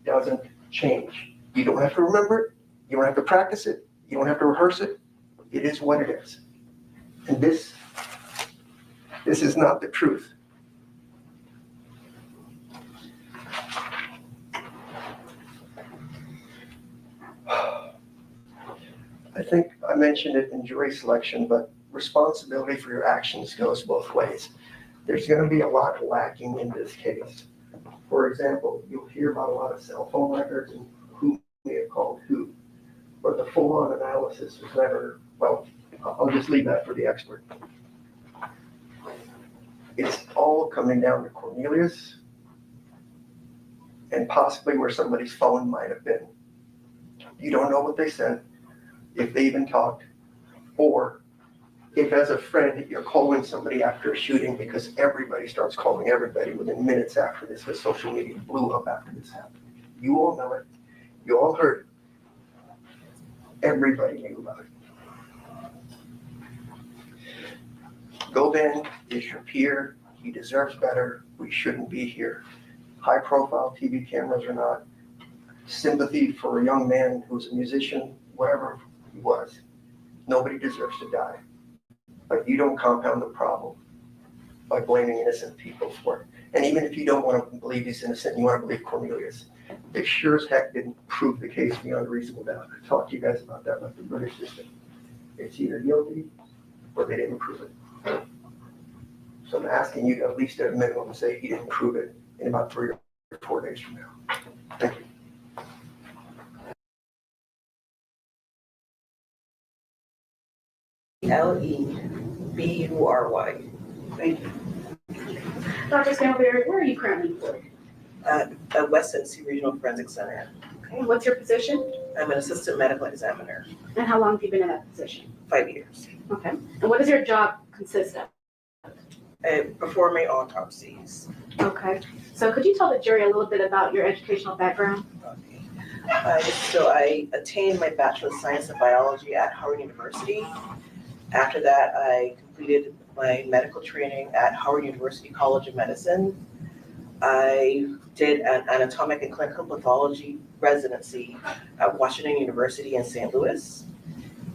doesn't change. You don't have to remember it. You don't have to practice it. You don't have to rehearse it. It is what it is. And this is not the truth. I think I mentioned it in jury selection, but responsibility for your actions goes both ways. There's going to be a lot lacking in this case. For example, you'll hear about a lot of cell phone records and who may have called who, but the full-on analysis was never, well, I'll just leave that for the expert. It's all coming down to Cornelius and possibly where somebody's phone might have been. You don't know what they said, if they even talked, or if as a friend you're calling somebody after a shooting because everybody starts calling everybody within minutes after this, because social media blew up after this happened. You all know it. You all heard it. Everybody knew about it. Gobin is your peer. He deserves better. We shouldn't be here. High profile TV cameras or not. Sympathy for a young man who's a musician, whatever he was. Nobody deserves to die. But you don't compound the problem by blaming innocent people for it. And even if you don't want to believe he's innocent, you want to believe Cornelius, they sure as heck didn't prove the case beyond reasonable doubt. I talked to you guys about that, like the British system. It's either guilty or they didn't prove it. So I'm asking you to at least at a minimum say he didn't prove it in about 3 or 4 days from now. Thank you. Lebury. Thank you. Dr. Stanberry, where are you currently employed? At West Tennessee Regional Forensic Center. Okay, what's your position? I'm an assistant medical examiner. And how long have you been in that position? 5 years. Okay. And what does your job consist of? Performing autopsies. Okay. So could you tell the jury a little bit about your educational background? Okay. So I attained my Bachelor of Science in Biology at Howard University. After that, I completed my medical training at Howard University College of Medicine. I did an anatomic and clinical pathology residency at Washington University in St. Louis.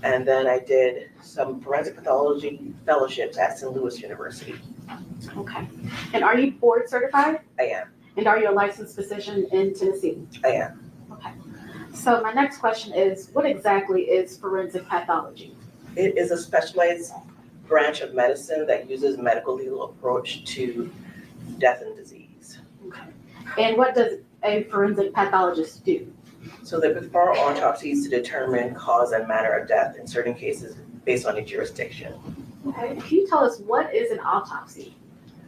And then I did some forensic pathology fellowships at St. Louis University. Okay. And are you board certified? I am. And are you a licensed physician in Tennessee? I am. Okay. So my next question is, what exactly is forensic pathology? It is a specialized branch of medicine that uses medical legal approach to death and disease. Okay. And what does a forensic pathologist do? So they perform autopsies to determine cause and manner of death in certain cases based on a jurisdiction. Okay. Can you tell us what is an autopsy?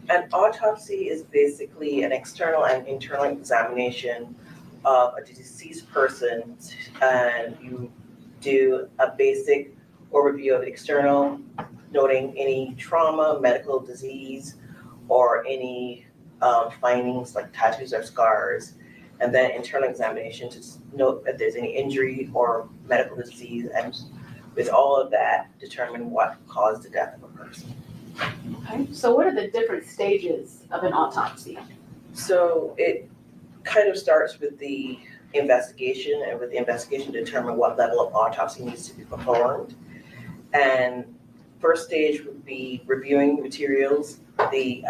An autopsy is basically an external and internal examination of a deceased person, and you do a basic overview of the external, noting any trauma, medical disease, or any findings like tattoos or scars, and then internal examination to note if there's any injury or medical disease, and with all of that, determine what caused the death of a person. Okay, so what are the different stages of an autopsy? So it kind of starts with the investigation, and with the investigation determine what level of autopsy needs to be performed. And first stage would be reviewing materials. The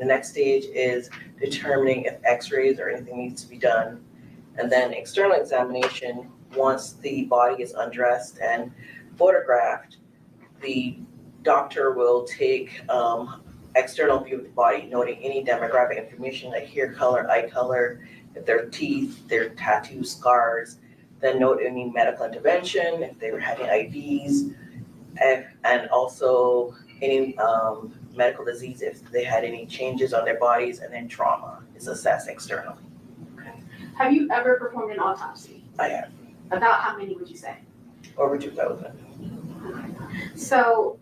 next stage is determining if x-rays or anything needs to be done. And then external examination, once the body is undressed and photographed, the doctor will take external view of the body, noting any demographic information like hair color, eye color, if their teeth, their tattoos, scars, then note any medical intervention, if they were having IVs, and also any medical disease, if they had any changes on their bodies, and then trauma is assessed externally. Okay. Have you ever performed an autopsy? I have. About how many would you say? Over 2,000. So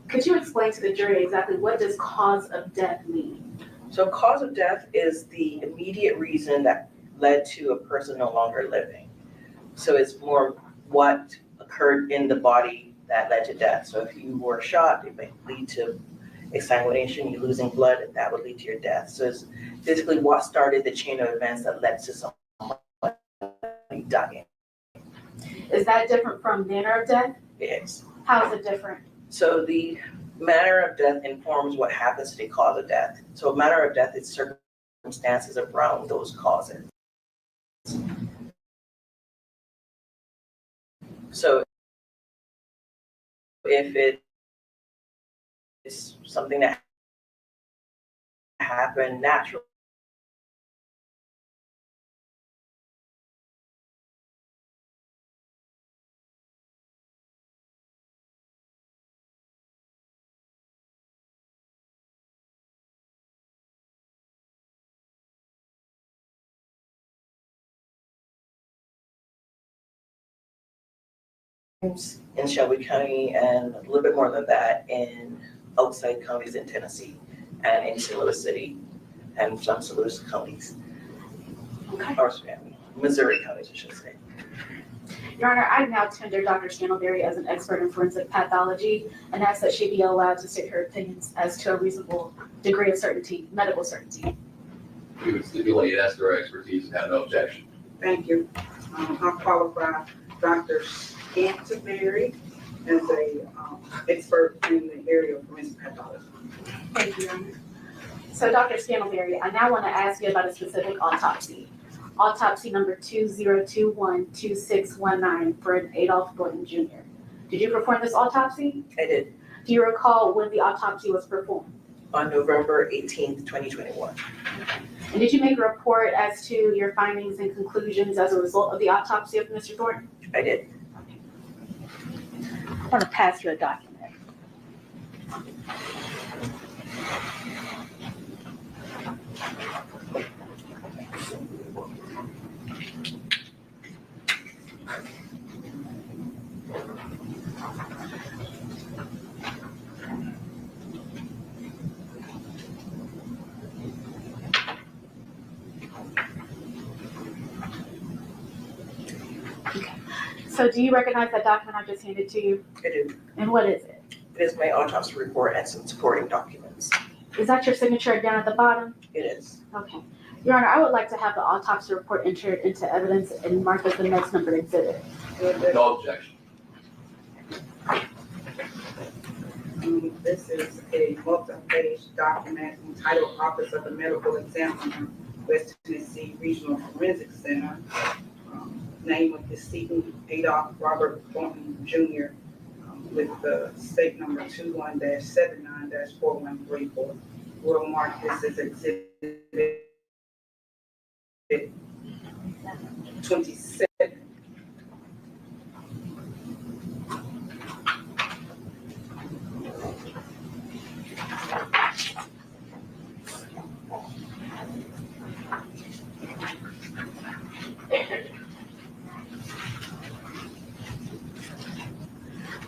could you explain to the jury exactly what does cause of death mean? So cause of death is the immediate reason that led to a person no longer living. So it's more what occurred in the body that led to death. So if you were shot, it may lead to exsanguination, you losing blood, and that would lead to your death. So it's basically what started the chain of events that led to someone dying. Is that different from manner of death? It is. How is it different? So the manner of death informs what happens to the cause of death. So manner of death is circumstances around those causes. So if it's something that happened naturally, in Shelby County and a little bit more than that in outside counties in Tennessee and in St. Louis City and some St. Louis counties. Okay. Or Missouri counties, I should say. Your Honor, I now tender Dr. Scantleberry as an expert in forensic pathology and ask that she be allowed to state her opinions as to a reasonable degree of certainty, medical certainty. We would stipulate as to our expertise and have no objection. Thank you. I qualify Dr. Scantleberry as a expert in the area of forensic pathology. Thank you, Your Honor. So Dr. Scantleberry, I now want to ask you about a specific autopsy. Autopsy number 2021-2619 for an Adolf Thornton Jr. Did you perform this autopsy? I did. Do you recall when the autopsy was performed? On November 18th, 2021. And did you make a report as to your findings and conclusions as a result of the autopsy of Mr. Thornton? I did. I want to pass you a document. So do you recognize that document I just handed to you? I do. And what is it? It is my autopsy report and some supporting documents. Is that your signature down at the bottom? It is. Okay. Your Honor, I would like to have the autopsy report entered into evidence and marked as the next numbered exhibit. No objection. This is a multi-page document entitled Office of the Medical Examiner, West Tennessee Regional Forensic Center. Name of decedent Adolf Robert Thornton Jr. With the state number 21-79-4134. We'll mark this as exhibit 27.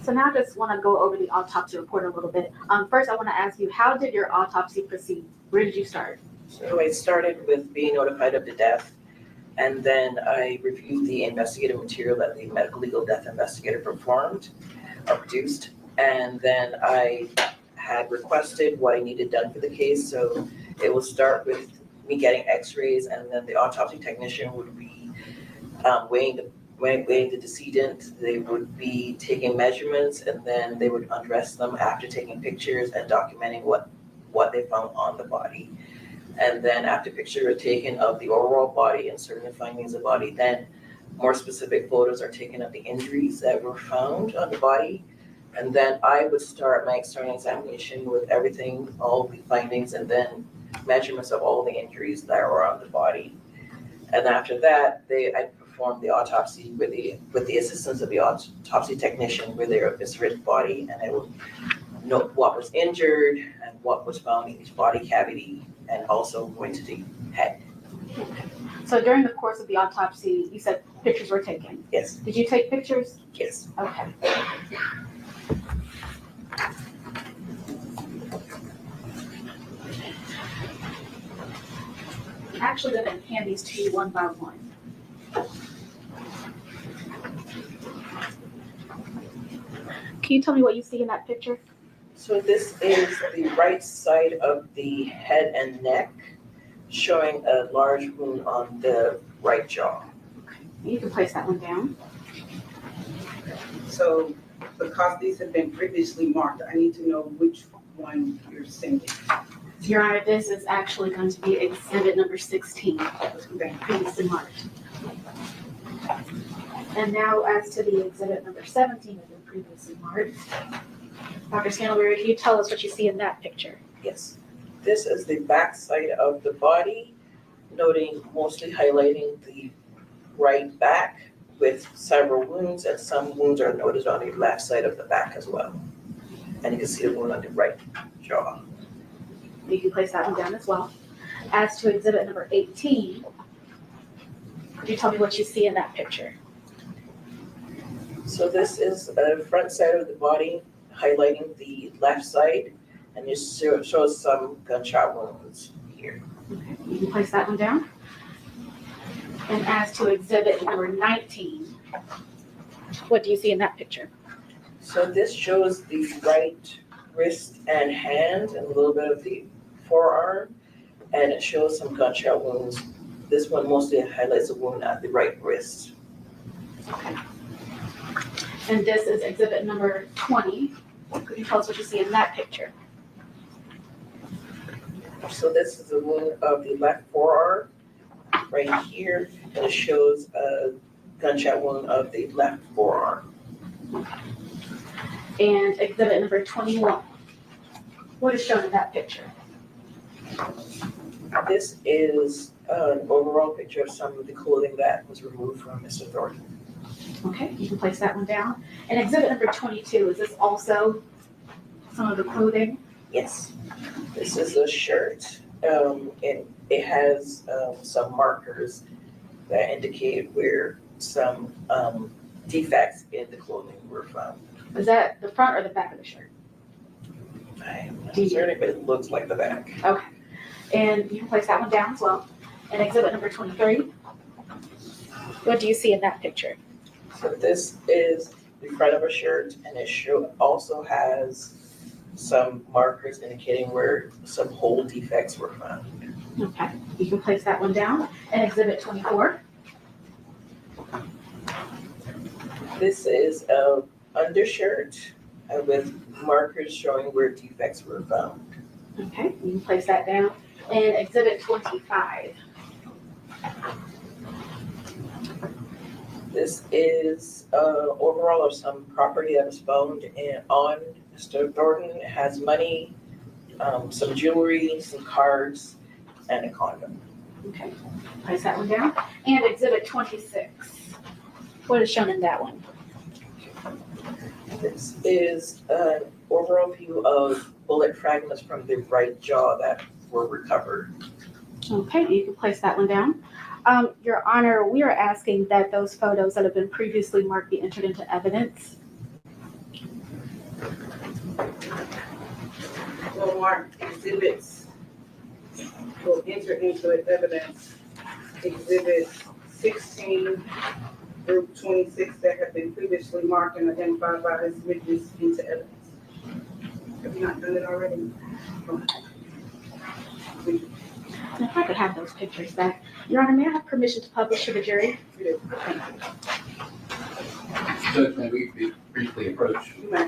So now I just want to go over the autopsy report a little bit. First, I want to ask you, how did your autopsy proceed? Where did you start? So I started with being notified of the death, and then I reviewed the investigative material that the medical legal death investigator performed or produced. And then I had requested what I needed done for the case. So it will start with me getting x-rays, and then the autopsy technician would be weighing the decedent. They would be taking measurements, and then they would undress them after taking pictures and documenting what they found on the body. And then after pictures are taken of the overall body and certain findings of the body, then more specific photos are taken of the injuries that were found on the body. And then I would start my external examination with everything, all the findings, and then measurements of all the injuries that were on the body. And after that, I performed the autopsy with the assistance of the autopsy technician with their eviscerated body, and I would note what was injured and what was found in each body cavity, and also going to the head. So during the course of the autopsy, you said pictures were taken? Yes. Did you take pictures? Yes. Okay. I'm actually going to hand these to you one by one. Can you tell me what you see in that picture? So this is the right side of the head and neck, showing a large wound on the right jaw. You can place that one down. So because these have been previously marked, I need to know which one you're sending. Your Honor, this is actually going to be exhibit number 16, previously marked. And now as to the exhibit number 17 that was previously marked, Dr. Scantlebury, can you tell us what you see in that picture? Yes. This is the back side of the body, mostly highlighting the right back with several wounds, and some wounds are noted on the left side of the back as well. And you can see the wound on the right jaw. You can place that one down as well. As to exhibit number 18, could you tell me what you see in that picture? So this is the front side of the body, highlighting the left side, and it shows some gunshot wounds here. Okay, you can place that one down. And as to exhibit number 19, what do you see in that picture? So this shows the right wrist and hand and a little bit of the forearm, and it shows some gunshot wounds. This one mostly highlights a wound at the right wrist. Okay. And this is exhibit number 20. Could you tell us what you see in that picture? So this is a wound of the left forearm right here, and it shows a gunshot wound of the left forearm. And exhibit number 21. What is shown in that picture? This is an overall picture of some of the clothing that was removed from Mr. Thornton. Okay, you can place that one down. And exhibit number 22, is this also some of the clothing? Yes. This is a shirt. It has some markers that indicate where some defects in the clothing were found. Is that the front or the back of the shirt? I'm not certain, but it looks like the back. Okay. And you can place that one down as well. And exhibit number 23, what do you see in that picture? So this is the front of a shirt, and it also has some markers indicating where some hole defects were found. Okay, you can place that one down. And exhibit 24. This is an undershirt with markers showing where defects were found. Okay, you can place that down. And exhibit 25. This is overall of some property that was found on Mr. Thornton. It has money, some jewelry, some cards, and a condom. Okay, place that one down. And exhibit 26. What is shown in that one? This is an overall view of bullet fragments from the right jaw that were recovered. Okay, you can place that one down. Your Honor, we are asking that those photos that have been previously marked be entered into evidence. Well, marked exhibits will enter into evidence exhibits 16 through 26 that have been previously marked and identified by this witness into evidence. Have you not done it already? If I could have those pictures back. Your Honor, may I have permission to publish to the jury? Judge, may we be briefly approach? You may.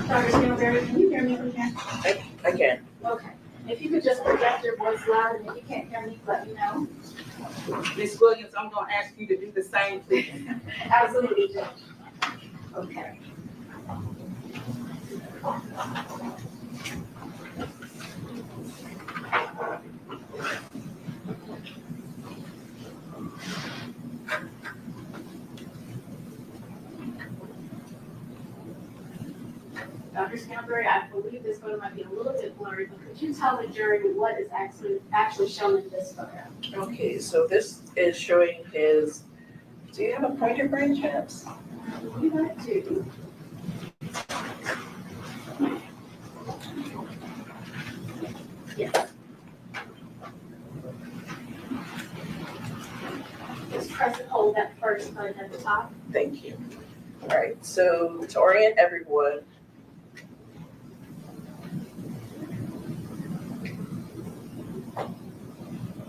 Dr. Singletary, can you hear me again? I can. Okay. If you could just project your voice loud, and if you can't hear me, let me know. Ms. Williams, I'm gonna ask you to do the same thing. Absolutely, Judge. Okay. Dr. Scanberry, I believe this photo might be a little bit blurry, but could you tell the jury what is actually shown in this photo? Okay, so this is showing his, do you have a pointer by any chance? You want to. Yes. Just press and hold that first button at the top. Thank you. All right, so to orient everyone,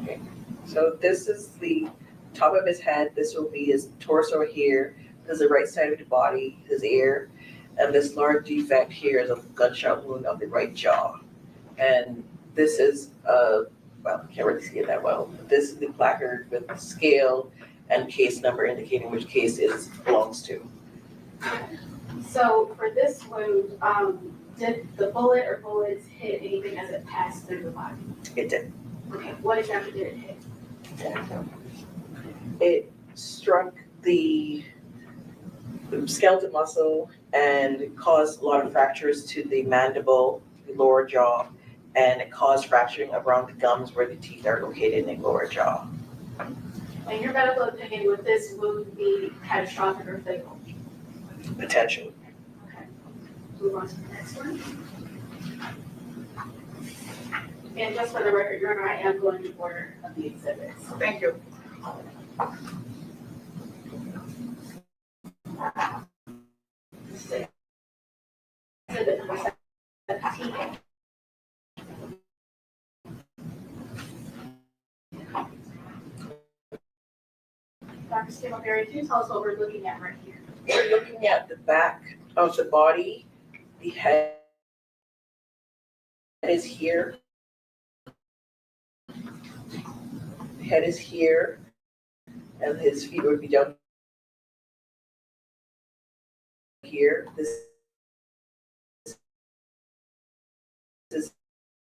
okay, so this is the top of his head. This will be his torso here. This is the right side of the body, his ear, and this large defect here is a gunshot wound on the right jaw. And this is well, I can't really see it that well. But this is the placard with the scale and case number indicating which case it belongs to. So for this wound, did the bullet or bullets hit anything as it passed through the body? It did. Okay, what exactly did it hit? It struck the skeletal muscle and caused a lot of fractures to the mandible, the lower jaw, and it caused fracturing around the gums where the teeth are located in the lower jaw. In your medical opinion, would this wound be catastrophic or fatal? Potentially. Okay, move on to the next one. And just for the record, Your Honor, I am going in order of the exhibits. Thank you. Exhibit number 17. Dr. Stimmelberry, can you tell us what we're looking at right here? We're looking at the back of the body. The head is here. The head is here, and his feet would be down here. This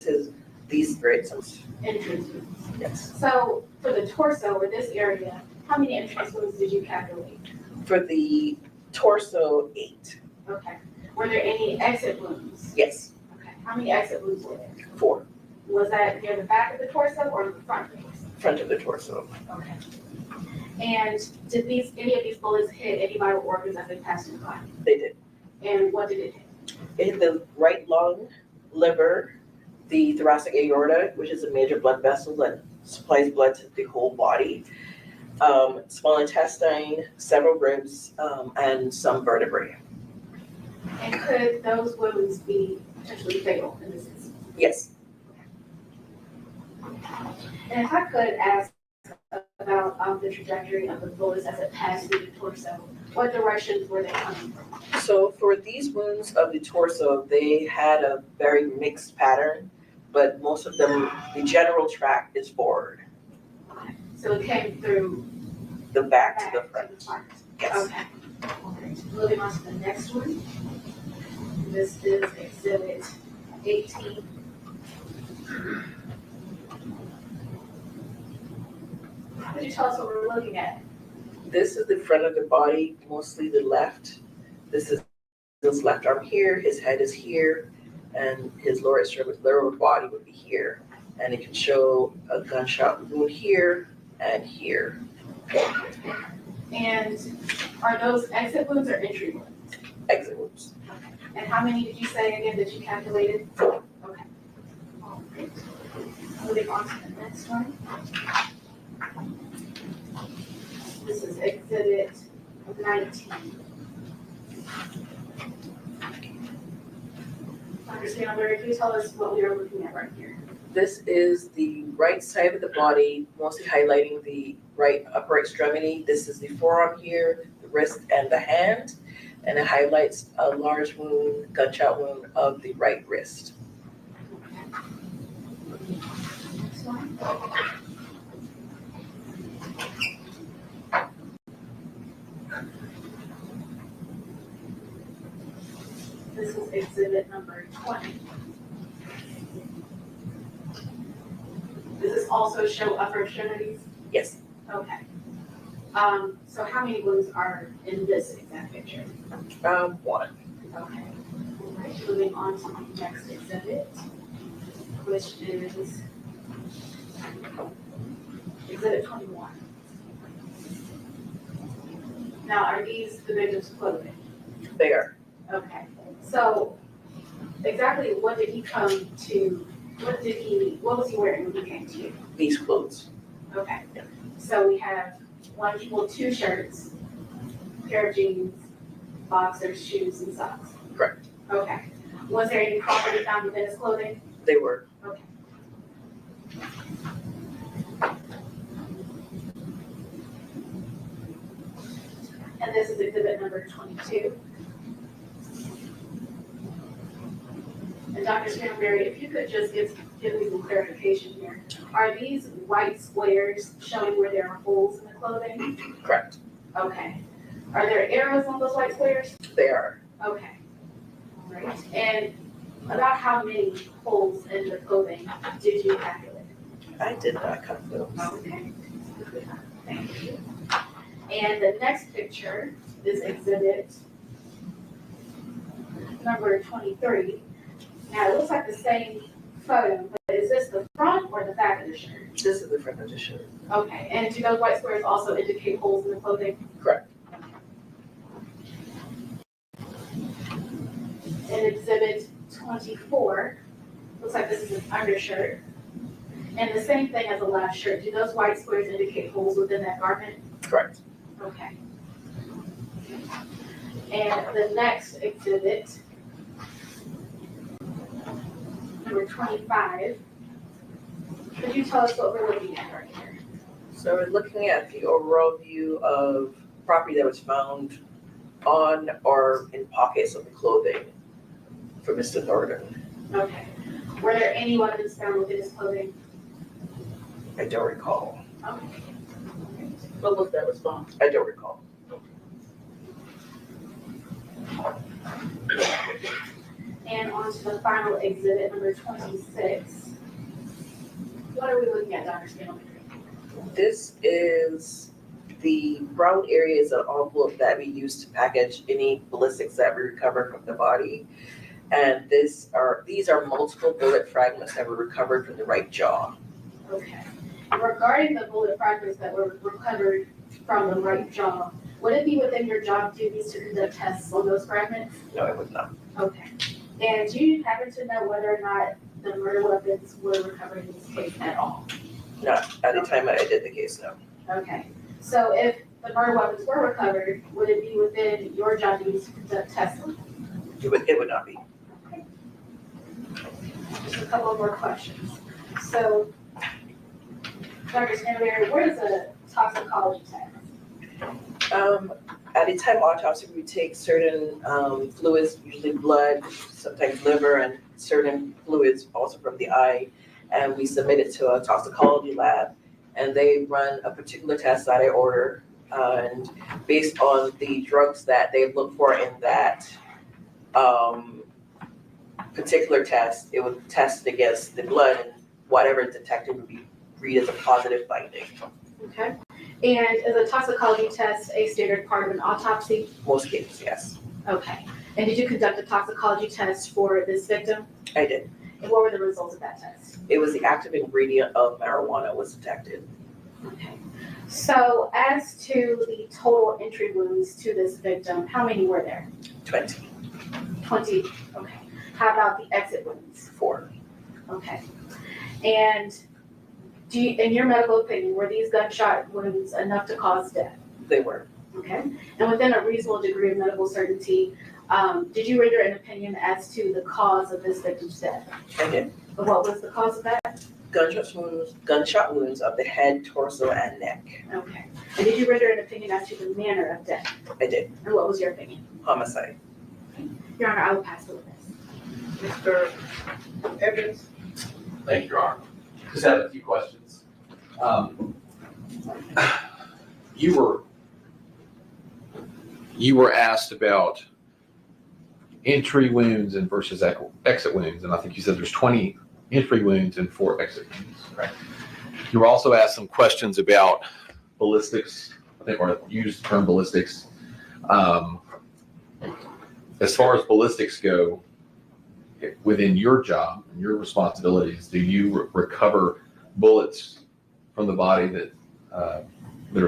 is these grades. Entrance wounds. Yes. So for the torso or this area, how many entrance wounds did you calculate? For the torso, 8. Okay. Were there any exit wounds? Yes. Okay. How many exit wounds were there? 4. Was that near the back of the torso or the front of the torso? Front of the torso. Okay. And did any of these bullets hit any vital organs as they passed through the body? They did. And what did it hit? It hit the right lung, liver, the thoracic aorta, which is a major blood vessel that supplies blood to the whole body, small intestine, several ribs, and some vertebrae. And could those wounds be potentially fatal in this instance? Yes. And if I could ask about the trajectory of the bullets as it passed through the torso, what directions were they coming from? So for these wounds of the torso, they had a very mixed pattern, but most of them, the general track is forward. Okay. So it came through The back to the front. Yes. Okay. Moving on to the next one. This is exhibit 18. Could you tell us what we're looking at? This is the front of the body, mostly the left. This is his left arm here, his head is here, and his lower body would be here. And it can show a gunshot wound here and here. And are those exit wounds or entry wounds? Exit wounds. And how many did you say again that you calculated? Okay. All right. Moving on to the next one. This is exhibit 19. Understand, Larry, can you tell us what we are looking at right here? This is the right side of the body, mostly highlighting the right upper extremity. This is the forearm here, the wrist, and the hand. And it highlights a large wound, gunshot wound of the right wrist. Next one. This is exhibit number 20. Does this also show upper extremities? Yes. Okay. So how many wounds are in this exact picture? One. Okay. All right, moving on to the next exhibit, which is exhibit 21. Now, are these the victim's clothing? They are. Okay. So exactly what did he come to, what was he wearing when he came to you? These clothes. Okay. So we have two shirts, pair of jeans, boxers, shoes, and socks. Correct. Okay. Was there any property found within his clothing? They were. Okay. And this is exhibit number 22. And Dr. Stanberry, if you could just give me some clarification here. Are these white squares showing where there are holes in the clothing? Correct. Okay. Are there arrows on those white squares? They are. Okay. All right. And about how many holes in the clothing did you calculate? I did not count those. Okay. Thank you. And the next picture is exhibit number 23. Now, it looks like the same photo, but is this the front or the back of the shirt? This is the front of the shirt. Okay, and do those white squares also indicate holes in the clothing? Correct. In exhibit 24, looks like this is an undershirt. And the same thing as the last shirt, do those white squares indicate holes within that garment? Correct. Okay. And the next exhibit, number 25, could you tell us what we're looking at right here? So we're looking at the overall view of property that was found on or in pockets of the clothing for Mr. Thornton. Okay. Were there any weapons found within his clothing? I don't recall. Okay. What was that response? I don't recall. And on to the final exhibit, number 26. What are we looking at, Dr. Stanley? This is the brown areas of envelope that we use to package any ballistics that we recover from the body. And these are multiple bullet fragments that were recovered from the right jaw. Okay. Regarding the bullet fragments that were recovered from the right jaw, would it be within your job duties to conduct tests on those fragments? No, it would not. Okay. And do you happen to know whether or not the murder weapons were recovered in this case at all? Not at the time I did the case, no. Okay. So if the murder weapons were recovered, would it be within your job duties to conduct tests on them? It would not be. Okay. Just a couple more questions. So, Dr. Stanberry, what is a toxicology test? At the time of autopsy, we take certain fluids, usually blood, sometimes liver, and certain fluids also from the eye, and we submit it to a toxicology lab, and they run a particular test that I order And based on the drugs that they look for in that particular test, it would test against the blood, and whatever detected would be read as a positive finding. Okay. And is a toxicology test a standard part of an autopsy? Most cases, yes. Okay. And did you conduct a toxicology test for this victim? I did. And what were the results of that test? It was the active ingredient of marijuana was detected. Okay. So as to the total entry wounds to this victim, how many were there? 20. 20. Okay. How about the exit wounds? 4. Okay. And do you, in your medical opinion, were these gunshot wounds enough to cause death? They were. Okay. And within a reasonable degree of medical certainty, did you render an opinion as to the cause of this victim's death? I did. What was the cause of that? Gunshot wounds of the head, torso, and neck. Okay. And did you render an opinion as to the manner of death? I did. And what was your opinion? Homicide. Your Honor, I will pass the witness. Mr. Evans? Thank you, Your Honor. Just have a few questions. You were asked about entry wounds and versus exit wounds, and I think you said there's 20 entry wounds and 4 exit wounds. Right. You were also asked some questions about ballistics. I think I used the term ballistics. As far as ballistics go, within your job and your responsibilities, do you recover bullets from the body that are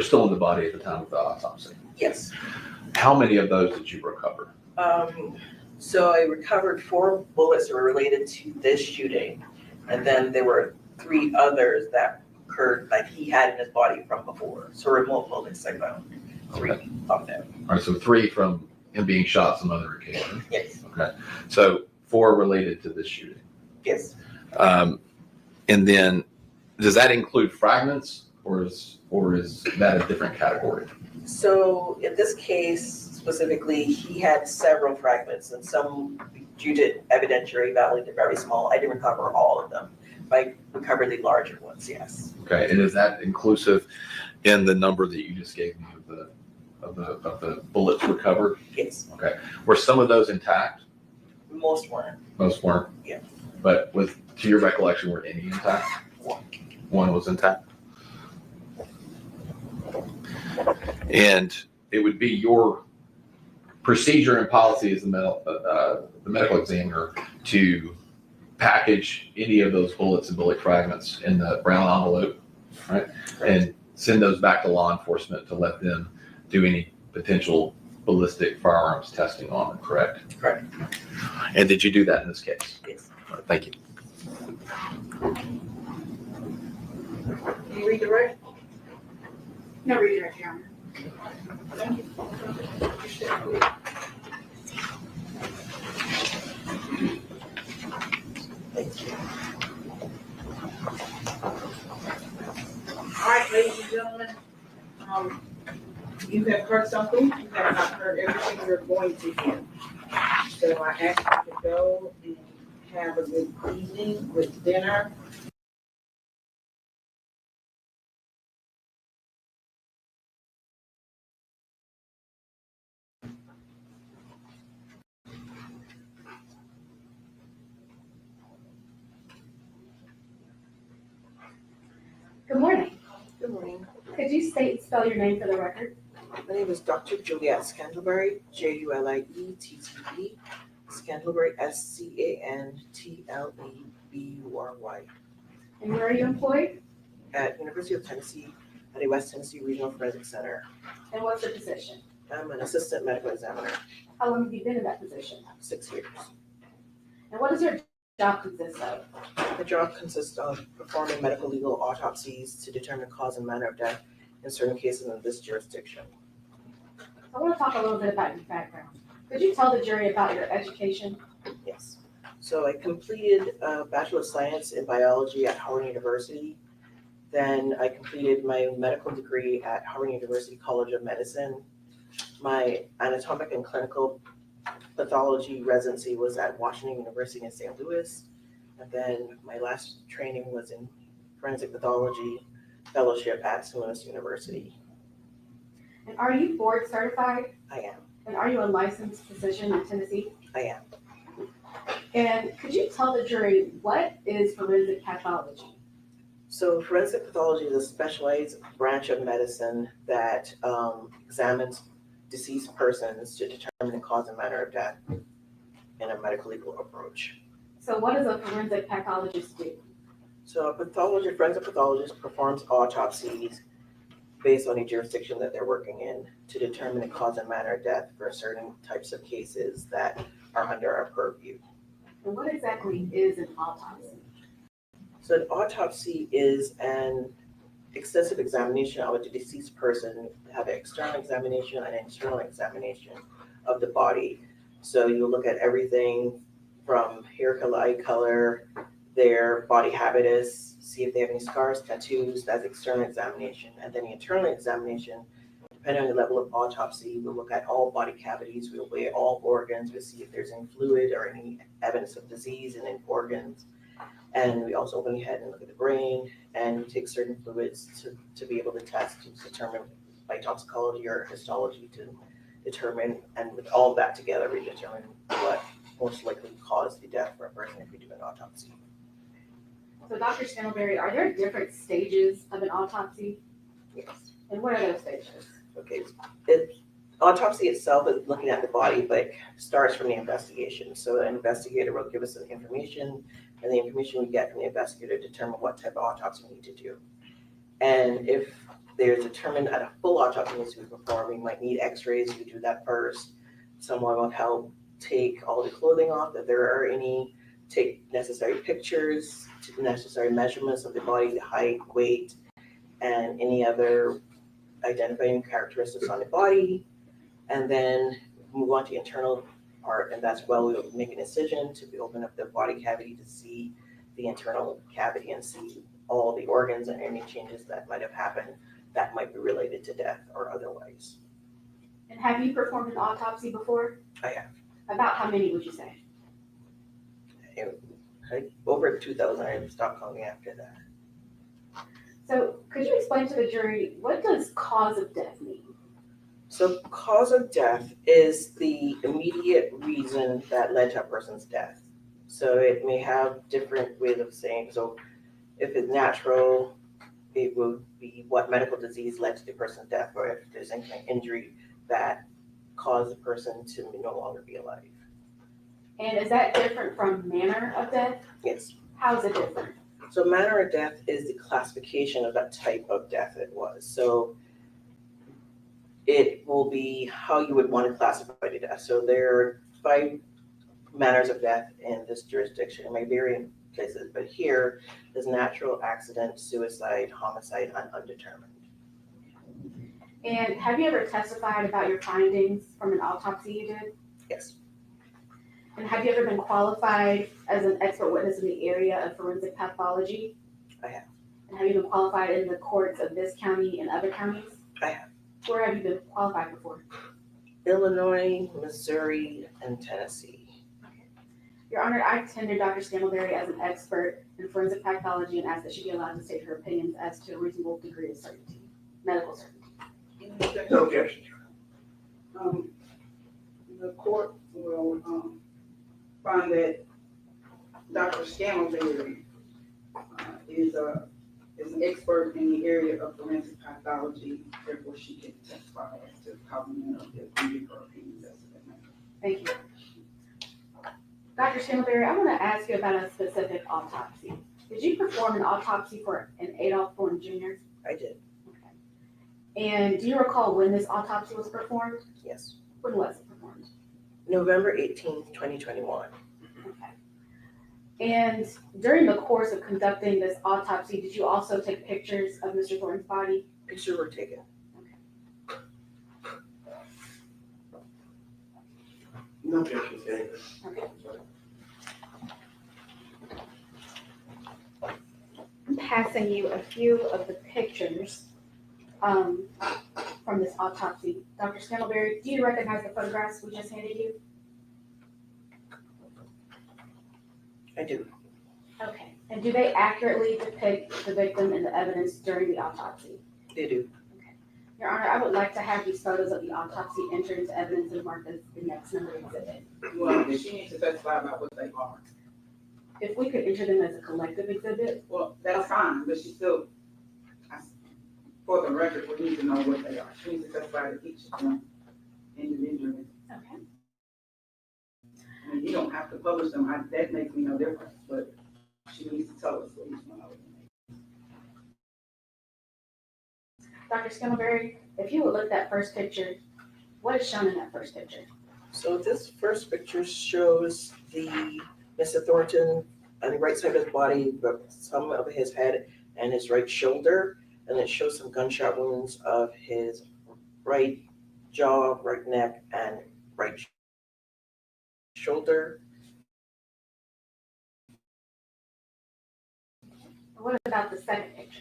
still in the body at the time of the autopsy? Yes. How many of those did you recover? So I recovered 4 bullets that were related to this shooting, and then there were 3 others that occurred, like he had in his body from before. So remote bullets, I found 3 of them. All right, so 3 from him being shot some other occasion. Yes. Okay, so 4 related to this shooting. Yes. And then, does that include fragments, or is that a different category? So in this case specifically, he had several fragments, and some, due to evidentiary value, they're very small. I didn't recover all of them, but I recovered the larger ones, yes. Okay, and is that inclusive in the number that you just gave me of the bullets recovered? Yes. Okay, were some of those intact? Most weren't. Most weren't? Yeah. But to your recollection, were any intact? One was intact. And it would be your procedure and policy as the medical examiner to package any of those bullets and bullet fragments in the brown envelope, right? And send those back to law enforcement to let them do any potential ballistic firearms testing on them, correct? Correct. And did you do that in this case? Yes. All right, thank you. Can you read the record? No redirect, Your Honor. Thank you. All right, ladies and gentlemen, you have heard something, you have not heard everything you're going to hear. So I ask you to go and have a good evening with dinner. Good morning. Good morning. Could you state and spell your name for the record? My name is Dr. Juliet Scantlebury, Juliette, Scantlebury, Scantlebury. And where are you employed? At University of Tennessee, at a West Tennessee Regional Forensic Center. And what's the position? I'm an assistant medical examiner, How long have you been in that position? 6 years. And what does your job consist of? The job consists of performing medical legal autopsies to determine cause and manner of death in certain cases in this jurisdiction. I want to talk a little bit about your background. Could you tell the jury about your education? Yes. So I completed a Bachelor of Science in Biology at Howard University. Then I completed my medical degree at Howard University College of Medicine. My anatomic and clinical pathology residency was at Washington University in St. Louis. And then my last training was in forensic pathology fellowship at St. Louis University. And are you board certified? I am. And are you a licensed physician in Tennessee? I am. And could you tell the jury what is forensic pathology? So forensic pathology is a specialized branch of medicine that examines deceased persons to determine the cause and manner of death in a medical legal approach. So what does a forensic pathologist do? So a forensic pathologist performs autopsies based on the jurisdiction that they're working in to determine the cause and manner of death for certain types of cases that are under our purview. And what exactly is an autopsy? So an autopsy is an extensive examination of a deceased person, have an external examination and an internal examination of the body. So you look at everything from hair color, eye color, their body habitus, see if they have any scars, tattoos, that's external examination. And then the internal examination, depending on the level of autopsy, we'll look at all body cavities, we'll weigh all organs, we'll see if there's any fluid or any evidence of disease in any organs. And we also went ahead and look at the brain and we take certain fluids to be able to test to determine by toxicology or histology to determine, and with all of that together, we determine what most likely caused the death for a person if we do an autopsy. So Dr. Scantleberry, are there different stages of an autopsy? Yes. And what are those stages? Okay, autopsy itself is looking at the body, but starts from the investigation. So the investigator will give us the information, and the information we get from the investigator determine what type of autopsy we need to do. And if there's determined that a full autopsy needs to be performed, we might need x-rays, we do that first. Someone will help take all the clothing off, if there are any, take necessary pictures, necessary measurements of the body, the height, weight, and any other identifying characteristics on the body, and then move on to the internal part, and that's where we'll make an incision to open up the body cavity to see the internal cavity and see all the organs and any changes that might have happened that might be related to death or otherwise. And have you performed an autopsy before? I have. About how many would you say? Over 2,000, I stopped counting after that. So could you explain to the jury, what does cause of death mean? So cause of death is the immediate reason that led to a person's death. So it may have different ways of saying, so if it's natural, it would be what medical disease led to the person's death, or if there's any kind of injury that caused the person to no longer be alive. And is that different from manner of death? Yes. How is it different? So manner of death is the classification of that type of death it was. So it will be how you would want to classify the death. So there are 5 manners of death in this jurisdiction. It may vary in places, but here is natural, accident, suicide, homicide, and undetermined. And have you ever testified about your findings from an autopsy you did? Yes. And have you ever been qualified as an expert witness in the area of forensic pathology? I have. And have you been qualified in the courts of this county and other counties? I have. Where have you been qualified before? Illinois, Missouri, and Tennessee. Your Honor, I tendered Dr. Scantleberry as an expert in forensic pathology and asked that she be allowed to state her opinions as to a reasonable degree of certainty, medical certainty. No objection. The court will find that Dr. Scantleberry is an expert in the area of forensic pathology, therefore she can testify as to how many of the her opinions as to that matter. Thank you. Dr. Scantleberry, I want to ask you about a specific autopsy. Did you perform an autopsy for an Adolf Thornton Jr.? I did. Okay. And do you recall when this autopsy was performed? Yes. When was it performed? November 18th, 2021. Okay. And during the course of conducting this autopsy, did you also take pictures of Mr. Thornton's body? Pictures were taken. No objection, David. Okay. I'm passing you a few of the pictures from this autopsy. Dr. Scantleberry, do you recognize the photographs we just handed you? I do. Okay. And do they accurately depict the victim and the evidence during the autopsy? They do. Your Honor, I would like to have these photos of the autopsy entered into evidence and marked as the next number exhibit. Well, she needs to testify about what they are. If we could enter them as a collective exhibit, Well, that's fine, but she still, for the record, we need to know what they are. She needs to testify to each of them individually. okay. I mean, you don't have to publish them, that makes me no difference, but she needs to tell us what each one of them is. Dr. Skimelberry, if you would look at that first picture, what is shown in that first picture? So this first picture shows the Mr. Thornton on the right side of his body, but some of his head and his right shoulder, and it shows some gunshot wounds of his right jaw, right neck, and right shoulder. What about the second picture?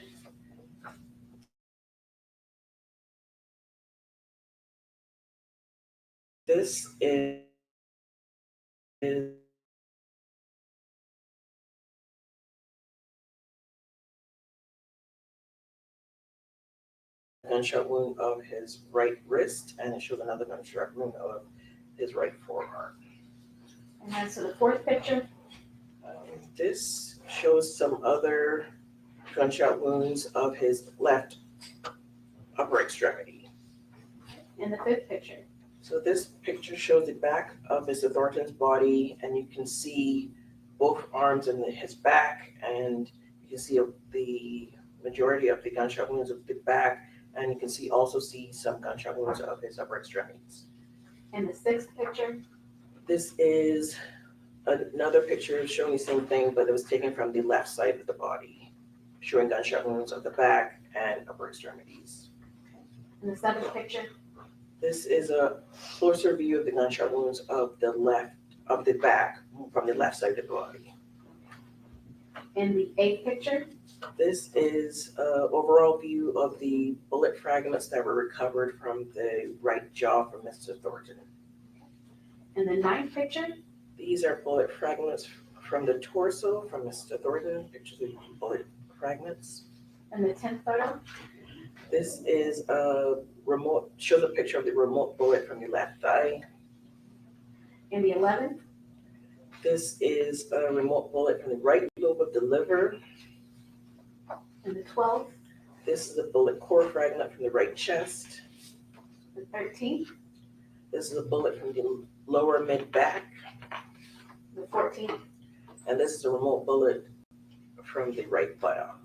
This is a gunshot wound of his right wrist, and it shows another gunshot wound of his right forearm. And as to the fourth picture? This shows some other gunshot wounds of his left upper extremity. And the fifth picture? So this picture shows the back of Mr. Thornton's body, and you can see both arms and his back, and you can see the majority of the gunshot wounds of the back, and you can also see some gunshot wounds of his upper extremities. And the sixth picture? This is another picture showing the same thing, but it was taken from the left side of the body, showing gunshot wounds of the back and upper extremities. And the seventh picture? This is a closer view of the gunshot wounds of the back from the left side of the body. And the eighth picture? This is an overall view of the bullet fragments that were recovered from the right jaw from Mr. Thornton. And the ninth picture? These are bullet fragments from the torso from Mr. Thornton, pictures of bullet fragments. And the 10th photo? This is shows a picture of the remote bullet from the left thigh. And the 11th? This is a remote bullet from the right lobe of the liver. And the 12th? This is a bullet core fragment from the right chest. The 13th? This is a bullet from the lower mid back. The 14th? And this is a remote bullet from the right buttock.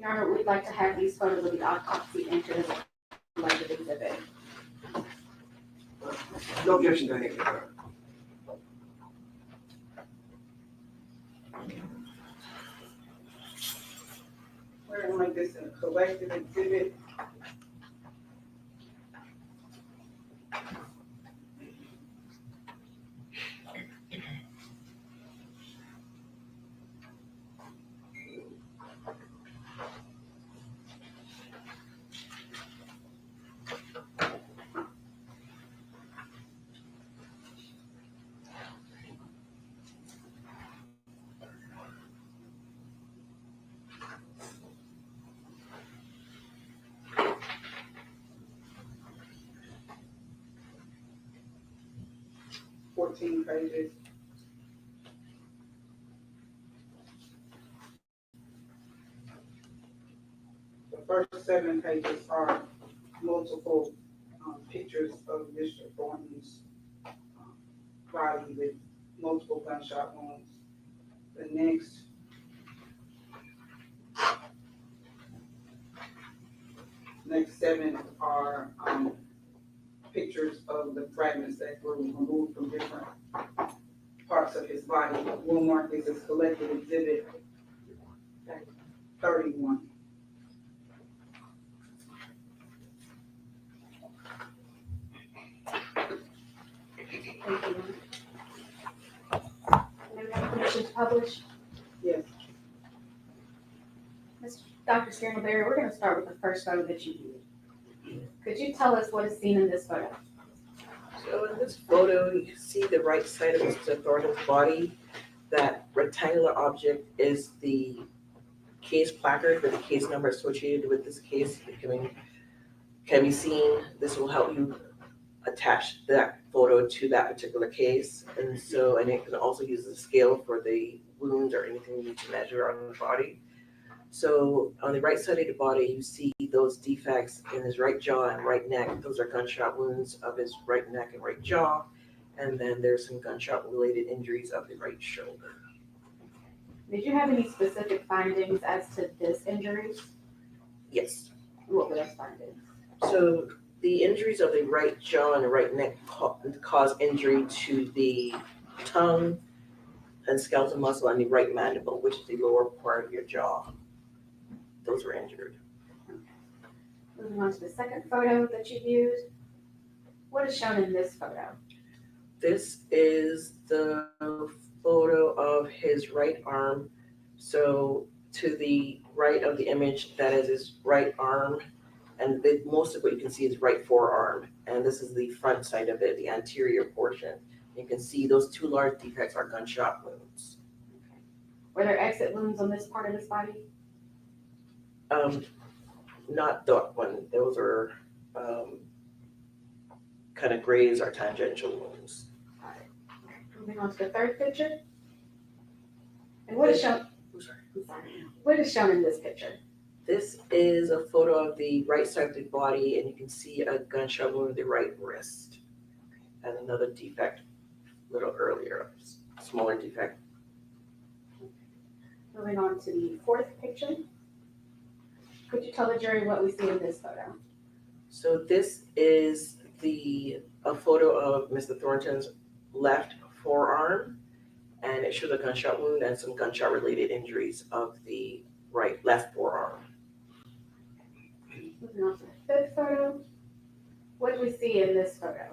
Your Honor, we'd like to have these photos of the autopsy entered as a collective exhibit. No objection to any of that. We're gonna make this a collective exhibit. Pages. The first 7 pages are multiple pictures of Mr. Thornton's body with multiple gunshot wounds. The next 7 are pictures of the fragments that were removed from different parts of his body. We'll mark this as collective exhibit 31. Thank you. May we have permission to publish? Yes. Dr. Skimelberry, we're going to start with the first photo that you viewed. Could you tell us what is seen in this photo? So in this photo, you see the right side of Mr. Thornton's body. That rectangular object is the case placard with the case number associated with this case, giving can be seen. This will help you attach that photo to that particular case. And it can also use the scale for the wounds or anything you need to measure on the body. So on the right side of the body, you see those defects in his right jaw and right neck. Those are gunshot wounds of his right neck and right jaw. And then there's some gunshot-related injuries of the right shoulder. Did you have any specific findings as to this injury? Yes. What were those findings? So the injuries of the right jaw and the right neck cause injury to the tongue and skeletal muscle and the right mandible, which is the lower part of your jaw. Those were injured. Moving on to the second photo that you viewed. What is shown in this photo? This is the photo of his right arm. So to the right of the image, that is his right arm. And most of what you can see is right forearm. And this is the front side of it, the anterior portion. You can see those two large defects are gunshot wounds. Okay. Were there exit wounds on this part of his body? Not that one. Those are kind of graze or tangential wounds. All right. Moving on to the third picture. And what is shown? I'm sorry. What is shown in this picture? This is a photo of the right side of the body, and you can see a gunshot wound in the right wrist. And another defect a little earlier, smaller defect. Moving on to the fourth picture. Could you tell the jury what we see in this photo? So this is a photo of Mr. Thornton's left forearm, and it shows a gunshot wound and some gunshot-related injuries of the left forearm. Moving on to the fifth photo. What do we see in this photo?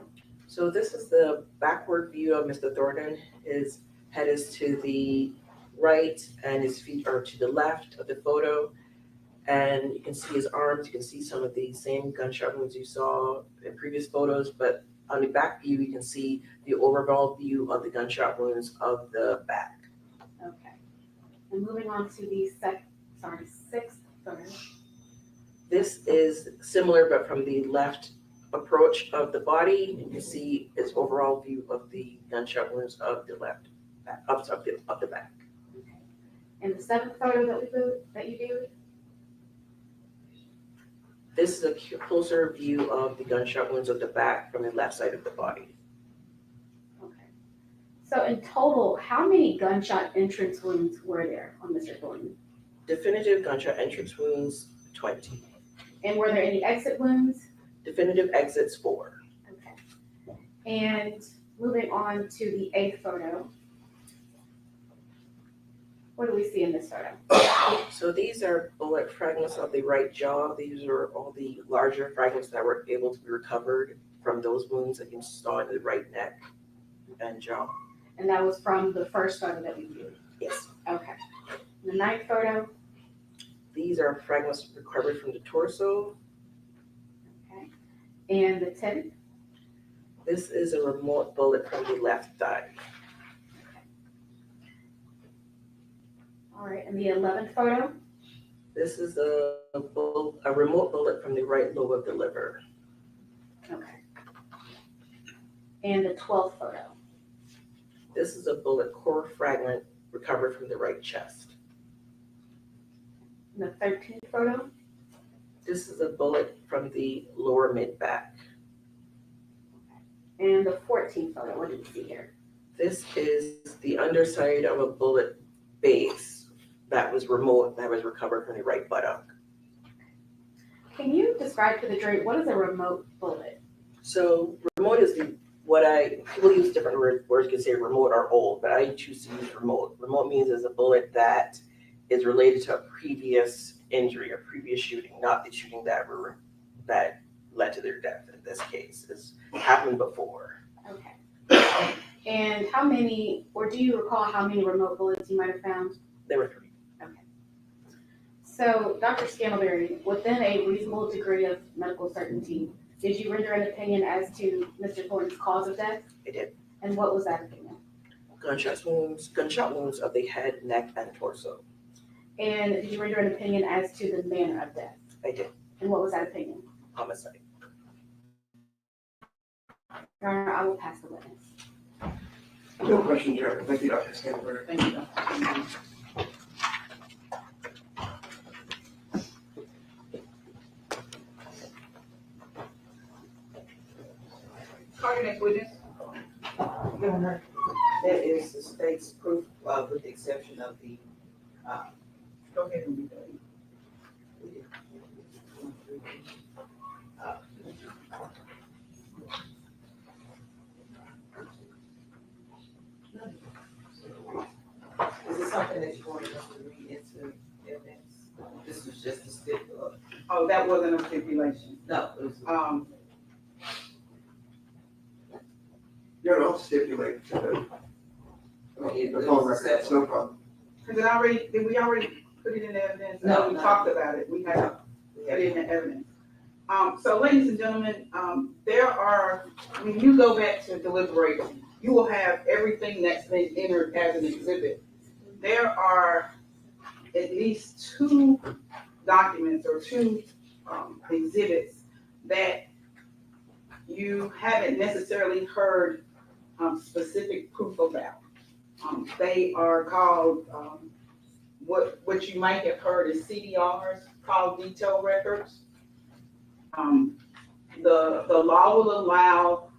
So this is the backward view of Mr. Thornton. His head is to the right and his feet are to the left of the photo. And you can see his arms, you can see some of the same gunshot wounds you saw in previous photos, but on the back view, you can see the overall view of the gunshot wounds of the back. Okay. And moving on to the sixth photo. This is similar, but from the left approach of the body, you can see its overall view of the gunshot wounds of the left, of the back. Okay. And the seventh photo that you viewed? This is a closer view of the gunshot wounds of the back from the left side of the body. Okay. So in total, how many gunshot entrance wounds were there on Mr. Thornton? Definitive gunshot entrance wounds, 20. And were there any exit wounds? Definitive exits, 4. Okay. And moving on to the eighth photo. What do we see in this photo? So these are bullet fragments of the right jaw. These are all the larger fragments that were able to be recovered from those wounds that you saw in the right neck and jaw. And that was from the first photo that we viewed? Yes. Okay. The ninth photo? These are fragments recovered from the torso. Okay. And the 10th? This is a remote bullet from the left thigh. All right, and the 11th photo? This is a remote bullet from the right lobe of the liver. Okay. And the 12th photo? This is a bullet core fragment recovered from the right chest. And the 13th photo? This is a bullet from the lower mid-back. And the 14th photo, what do we see here? This is the underside of a bullet base that was recovered from the right buttock. Can you describe to the jury, what is a remote bullet? So remote is people use different words. You can say remote or old, but I choose to use remote. Remote means it's a bullet that is related to a previous injury or previous shooting, not the shooting that led to their death in this case. It's happened before. Okay. And how many, or do you recall how many remote bullets you might have found? There were 3. Okay. So, Dr. Scantlebury, within a reasonable degree of medical certainty, did you render an opinion as to Mr. Thornton's cause of death? I did. And what was that opinion? Gunshot wounds of the head, neck, and torso. And did you render an opinion as to the manner of death? I did. And what was that opinion? Homicide. Your Honor, I will pass the witness. No question, Your Honor. Thank you, Dr. Stanford. Thank you, Dr. Call your next witness. Your Honor, that is the state's proof, with the exception of the, Go ahead and read that. is it something that you wanted us to read into evidence? This was just a stipulation. Oh, that wasn't a stipulation. No, it was. Your Honor, I'll stipulate to the phone records, no problem. Did we already put it in evidence? No, We no. talked about it. We have put it in evidence. So ladies and gentlemen, when you go back to deliberation, you will have everything that's been entered as an exhibit. There are at least two documents or two exhibits that you haven't necessarily heard specific proof about. They are called, what you might have heard is CDRs, called detail records. The law will allow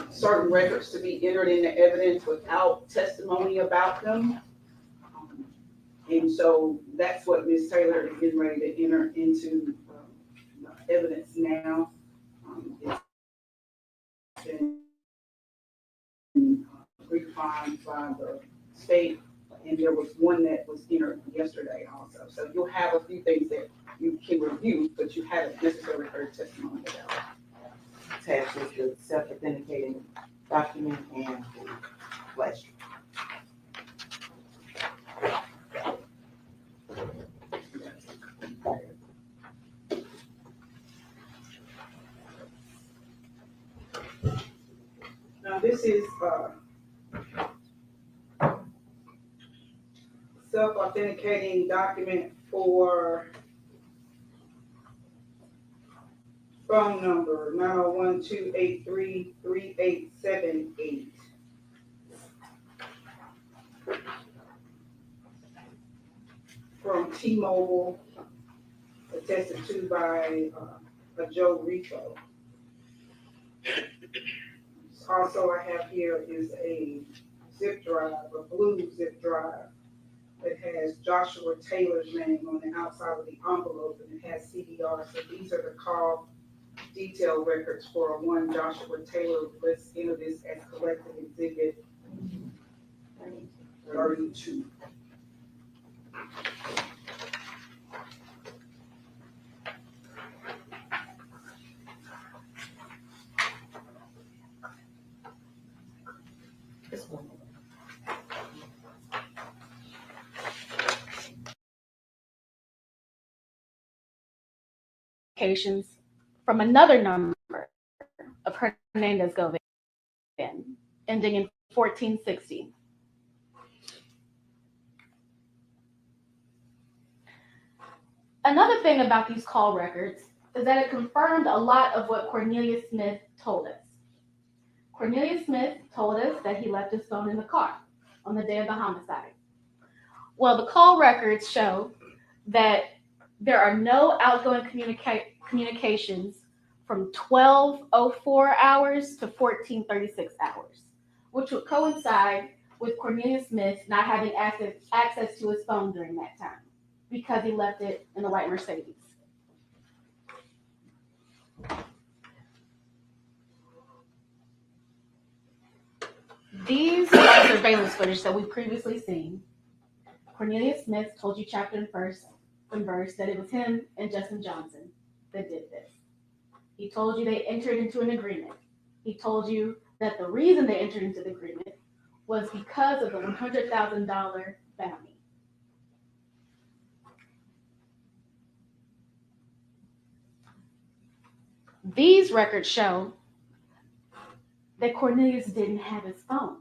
certain records to be entered into evidence without testimony about them. And so that's what Ms. Taylor is getting ready to enter into evidence now. It's been redefined by the state, and there was one that was entered yesterday also. So you'll have a few things that you can review, but you haven't necessarily heard testimony about. Attached with the self-authenticating document and the flash. Now this is self-authenticating document for phone number 901-283-3878. From T-Mobile, attested to by a Joe Rico. Also I have here is a zip drive, a blue zip drive that has Joshua Taylor's name on the outside of the envelope, and it has CDR. So these are the call detail records for one Joshua Taylor. Let's enter this as collective exhibit 32. This one. Communications from another number of Hernandez Govan, ending in 1460. Another thing about these call records is that it confirmed a lot of what Cornelius Smith told us. Cornelius Smith told us that he left his phone in the car on the day of the homicide. Well, the call records show that there are no outgoing communications from 12:04 hours to 14:36 hours, which would coincide with Cornelius Smith not having access to his phone during that time because he left it in the white Mercedes. These are surveillance footage that we've previously seen. Cornelius Smith told you chapter and verse that it was him and Justin Johnson that did this. He told you they entered into an agreement. He told you that the reason they entered into the agreement was because of the $100,000 bounty. These records show that Cornelius didn't have his phone.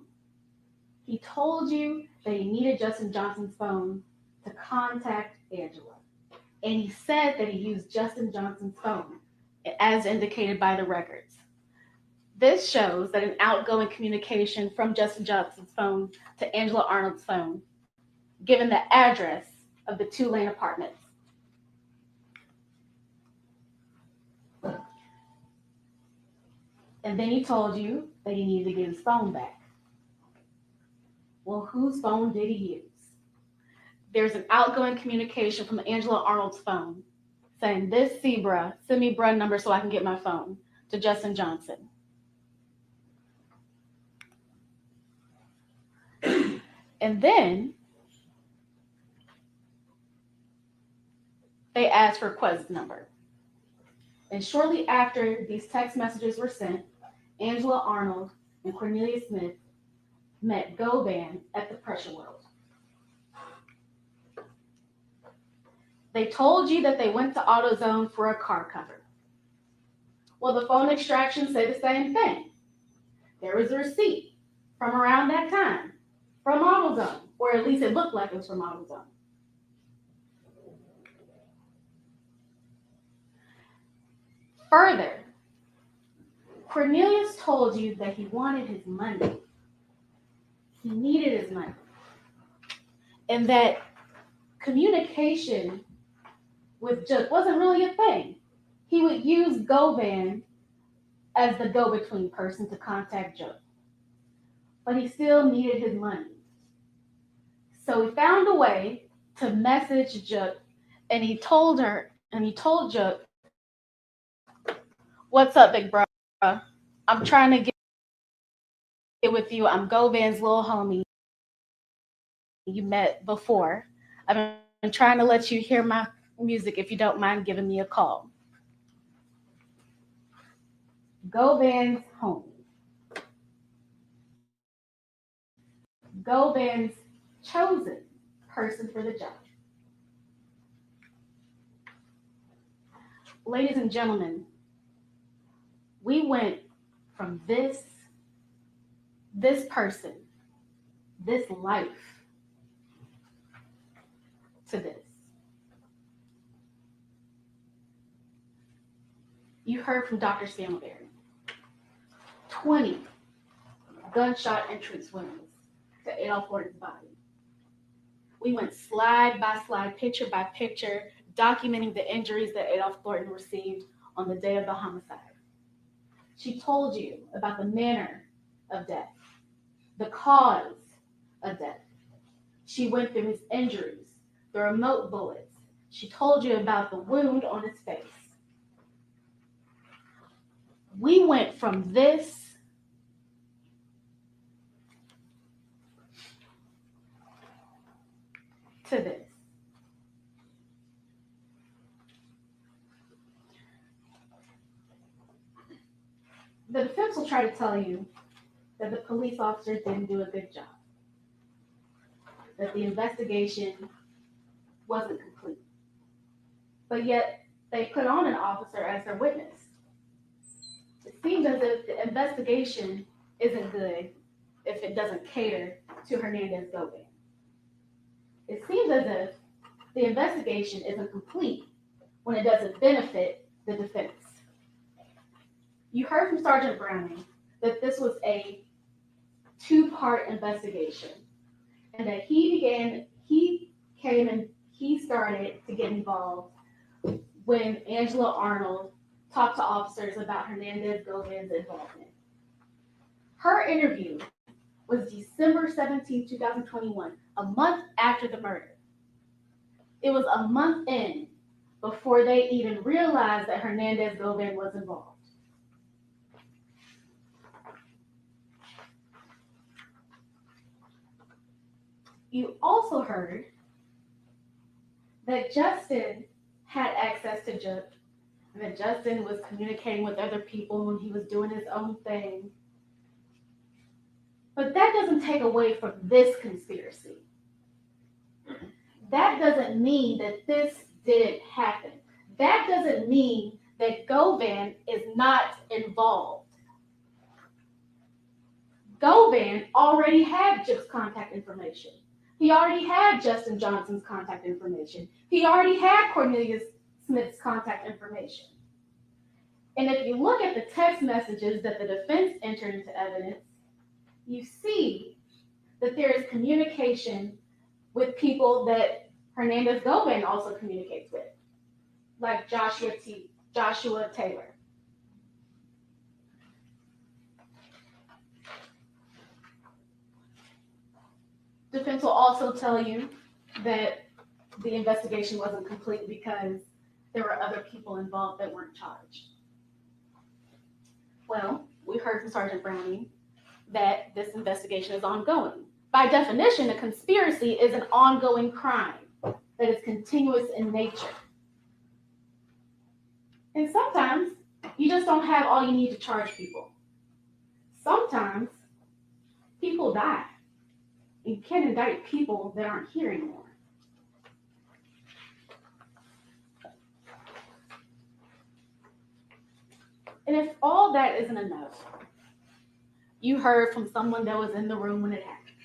He told you that he needed Justin Johnson's phone to contact Angela. And he said that he used Justin Johnson's phone, as indicated by the records. This shows that an outgoing communication from Justin Johnson's phone to Angela Arnold's phone, given the address of the 2-lane apartments. And then he told you that he needed to get his phone back. Well, whose phone did he use? There's an outgoing communication from Angela Arnold's phone saying, "This Zebra, send me bruh number so I can get my phone," to Justin Johnson. And then they asked for Quez's number. And shortly after these text messages were sent, Angela Arnold and Cornelia Smith met Govan at the Pressure World. They told you that they went to AutoZone for a car cover. Well, the phone extractions say the same thing. There was a receipt from around that time from AutoZone, or at least it looked like it was from AutoZone. Further, Cornelius told you that he wanted his money. He needed his money. And that communication with Judd wasn't really a thing. He would use Govan as the go-between person to contact Judd. But he still needed his money. So he found a way to message Judd, and he told Judd, "What's up, big bro? I'm trying to get with you. I'm Govan's little homie you met before. I've been trying to let you hear my music if you don't mind giving me a call." Govan's homie. Govan's chosen person for the job. Ladies and gentlemen, we went from this person, this life, to this. You heard from Dr. Stanleyberry. 20 gunshot entrance wounds to Adolph Gordon's body. We went slide by slide, picture by picture, documenting the injuries that Adolph Gordon received on the day of the homicide. She told you about the manner of death, the cause of death. She went through his injuries, the remote bullets. She told you about the wound on his face. We went from this to this. The defense will try to tell you that the police officers didn't do a good job, that the investigation wasn't complete. But yet, they put on an officer as their witness. It seems as if the investigation isn't good if it doesn't cater to Hernandez Govan. It seems as if the investigation isn't complete when it doesn't benefit the defense. You heard from Sergeant Browning that this was a 2-part investigation, and that he came and he started to get involved when Angela Arnold talked to officers about Hernandez Govan's involvement. Her interview was December 17, 2021, a month after the murder. It was a month in before they even realized that Hernandez Govan was involved. You also heard that Justin had access to Judd, and that Justin was communicating with other people and he was doing his own thing. But that doesn't take away from this conspiracy. That doesn't mean that this didn't happen. That doesn't mean that Govan is not involved. Govan already had Judd's contact information. He already had Justin Johnson's contact information. He already had Cornelius Smith's contact information. And if you look at the text messages that the defense entered into evidence, you see that there is communication with people that Hernandez Govan also communicates with, like Joshua Taylor. Defense will also tell you that the investigation wasn't complete because there were other people involved that weren't charged. Well, we heard from Sergeant Browning that this investigation is ongoing. By definition, a conspiracy is an ongoing crime that is continuous in nature. And sometimes you just don't have all you need to charge people. Sometimes people die. You can't indict people that aren't here anymore. And if all that isn't enough, you heard from someone that was in the room when it happened.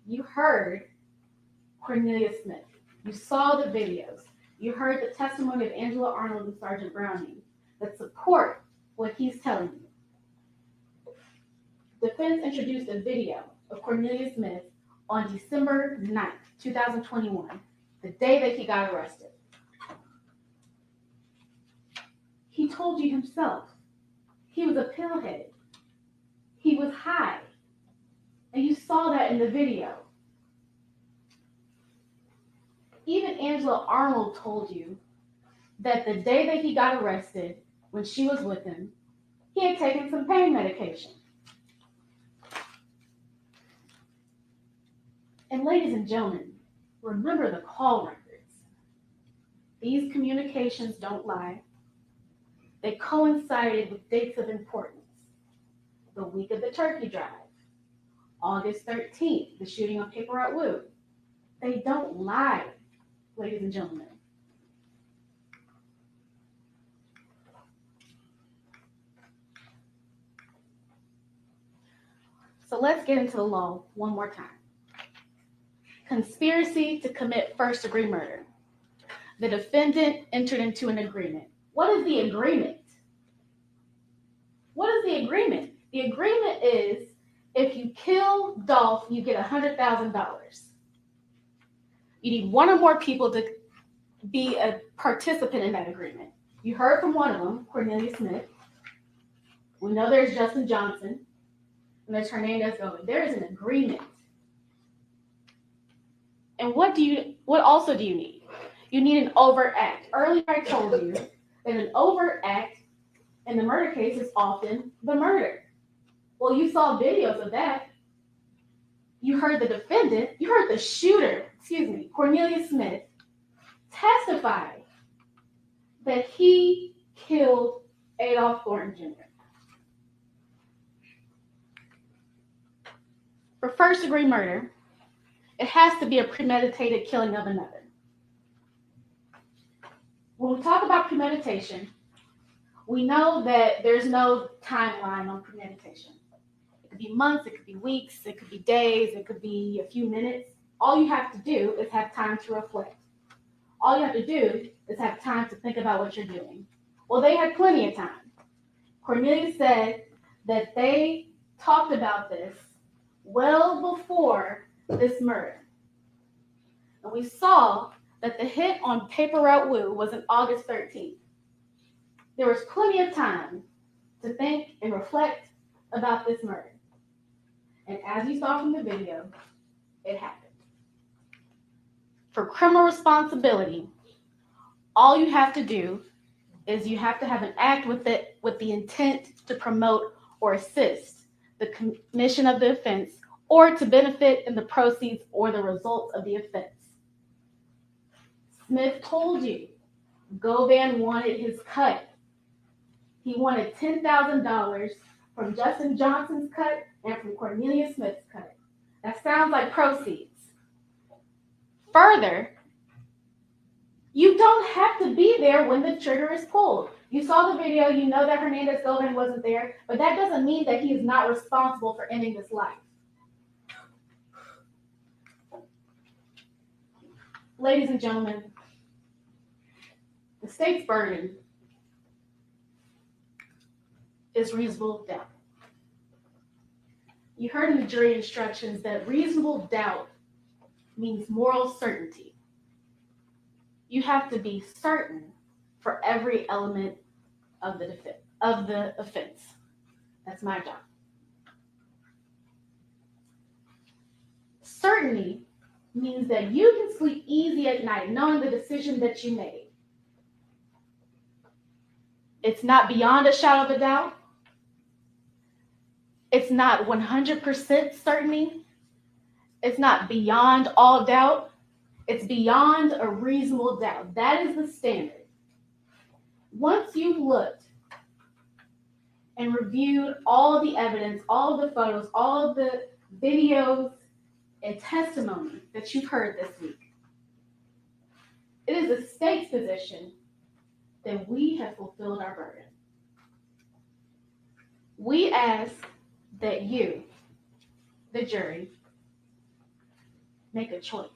You heard Cornelius Smith. You saw the videos. You heard the testimony of Angela Arnold and Sergeant Browning that support what he's telling you. Defense introduced a video of Cornelius Smith on December 9th, 2021, the day that he got arrested. He told you himself he was a pillhead. He was high. And you saw that in the video. Even Angela Arnold told you that the day that he got arrested, when she was with him, he had taken some pain medication. And ladies and gentlemen, remember the call records. These communications don't lie. They coincided with dates of importance. The week of the turkey drive, August 13th, the shooting on Paper Route Woo. They don't lie, ladies and gentlemen. So let's get into the law one more time. Conspiracy to commit first-degree murder. The defendant entered into an agreement. What is the agreement? What is the agreement? The agreement is if you kill Dolf, you get $100,000. You need one or more people to be a participant in that agreement. You heard from one of them, Cornelius Smith. We know there's Justin Johnson, and there's Hernandez Govan. There is an agreement. And what also do you need? You need an overt act. Earlier I told you that an overt act in the murder case is often the murder. Well, you saw videos of that. You heard the defendant, you heard the shooter, Cornelius Smith, testify that he killed Adolph Thornton Jr. For first-degree murder, it has to be a premeditated killing of another. When we talk about premeditation, we know that there's no timeline on premeditation. It could be months, it could be weeks, it could be days, it could be a few minutes. All you have to do is have time to reflect. All you have to do is have time to think about what you're doing. Well, they had plenty of time. Cornelius said that they talked about this well before this murder. And we saw that the hit on Paper Route Woo was on August 13th. There was plenty of time to think and reflect about this murder. And as you saw from the video, it happened. For criminal responsibility, all you have to do is you have to have an act with the intent to promote or assist the commission of the offense or to benefit in the proceeds or the results of the offense. Smith told you Govan wanted his cut. He wanted $10,000 from Justin Johnson's cut and from Cornelius Smith's cut. That sounds like proceeds. Further, you don't have to be there when the trigger is pulled. You saw the video, you know that Hernandez Govan wasn't there, but that doesn't mean that he is not responsible for ending this life. Ladies and gentlemen, the state's burden is reasonable doubt. You heard in the jury instructions that reasonable doubt means moral certainty. You have to be certain for every element of the offense. That's my job. Certainty means that you can sleep easy at night knowing the decision that you made. It's not beyond a shadow of a doubt. It's not 100% certainty. It's not beyond all doubt. It's beyond a reasonable doubt. That is the standard. Once you've looked and reviewed all of the evidence, all of the photos, all of the videos and testimony that you've heard this week, it is the state's position that we have fulfilled our burden. We ask that you, the jury, make a choice.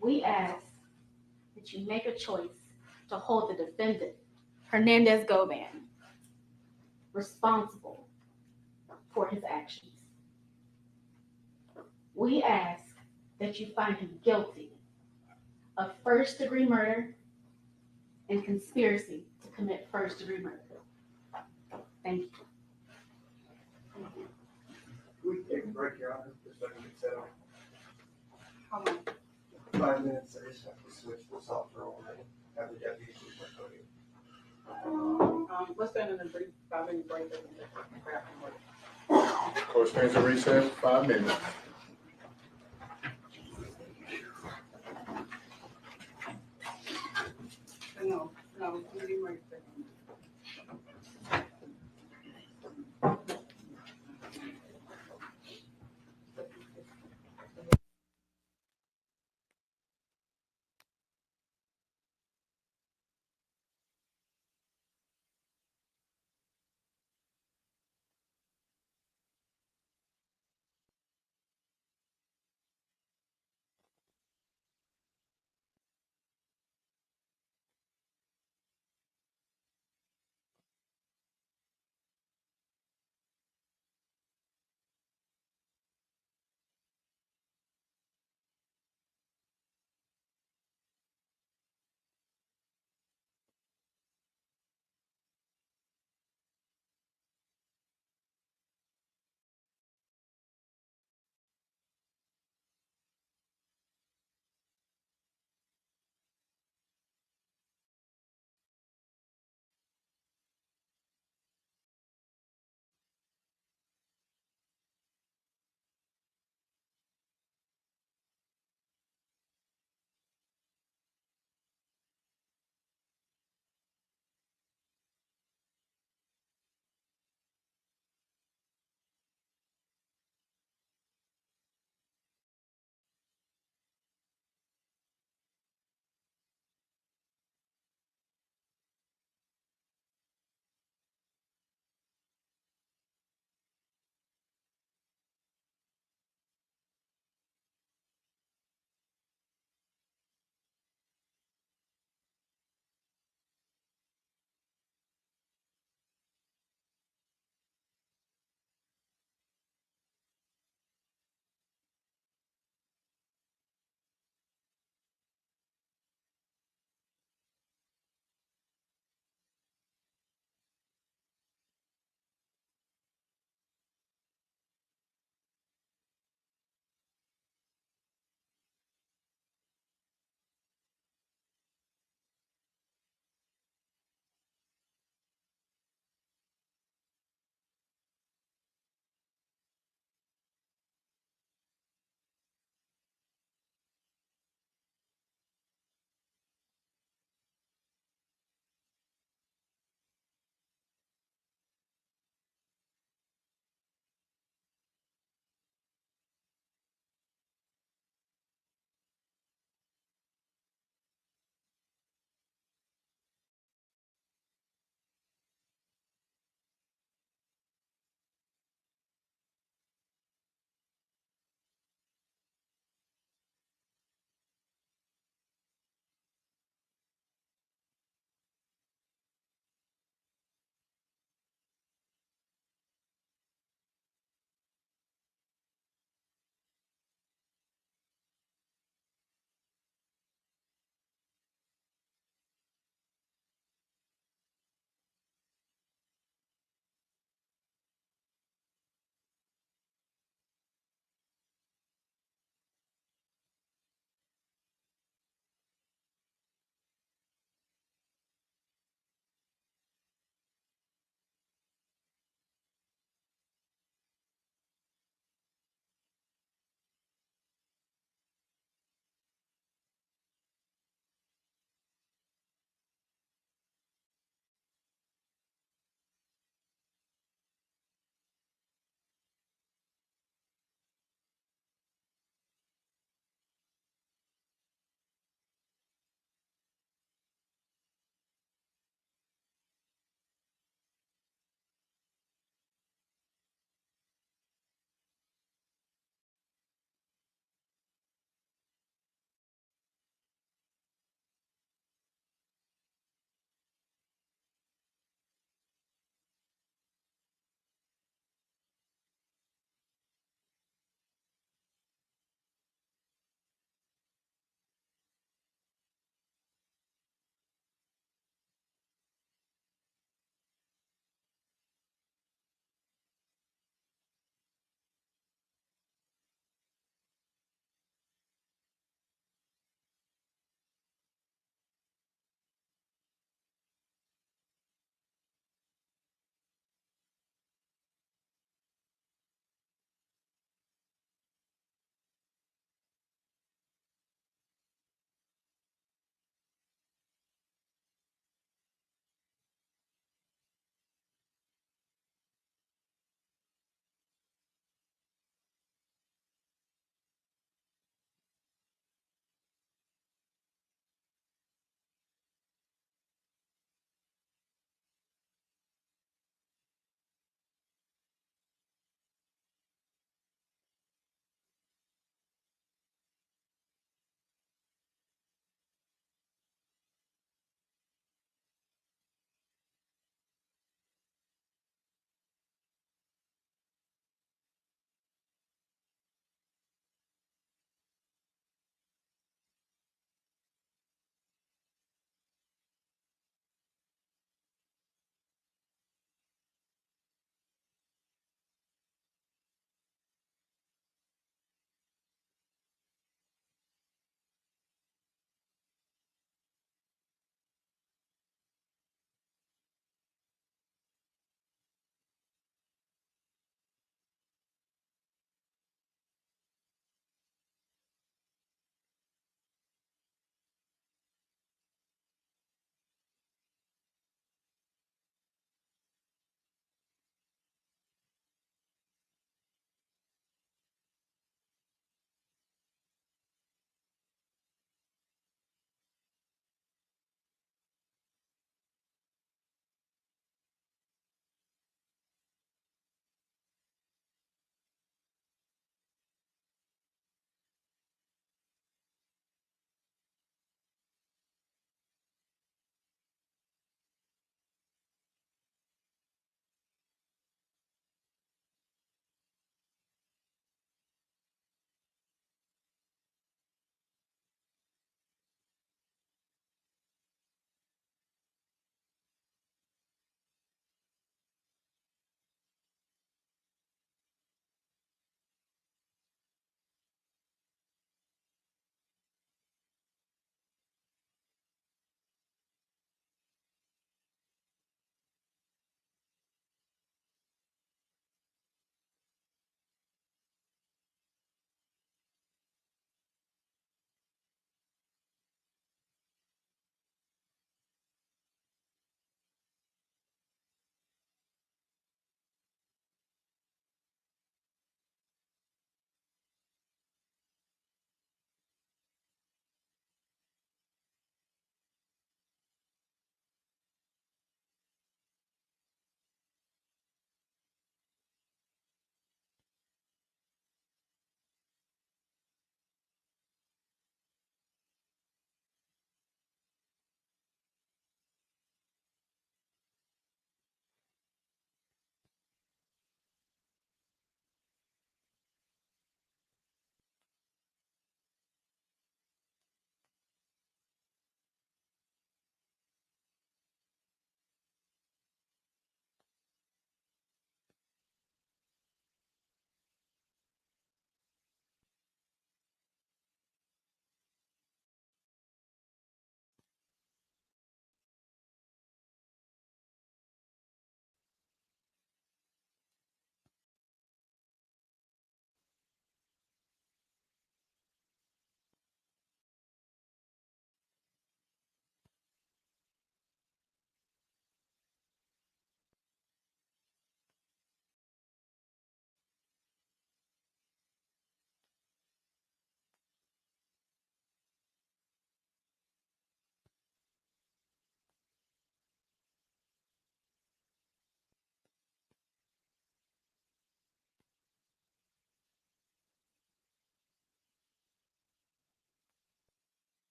We ask that you make a choice to hold the defendant, Hernandez Govan, responsible for his actions. We ask that you find him guilty of first-degree murder and conspiracy to commit first-degree murder. Thank you. We can take a break, Your Honor, just so I can get set up. How long? 5 minutes, I just have to switch the software on and have the deputy switch my coding. Let's stand in a brief 5-minute break. And grab some work. Court stands at recess, 5 minutes. No, we need more.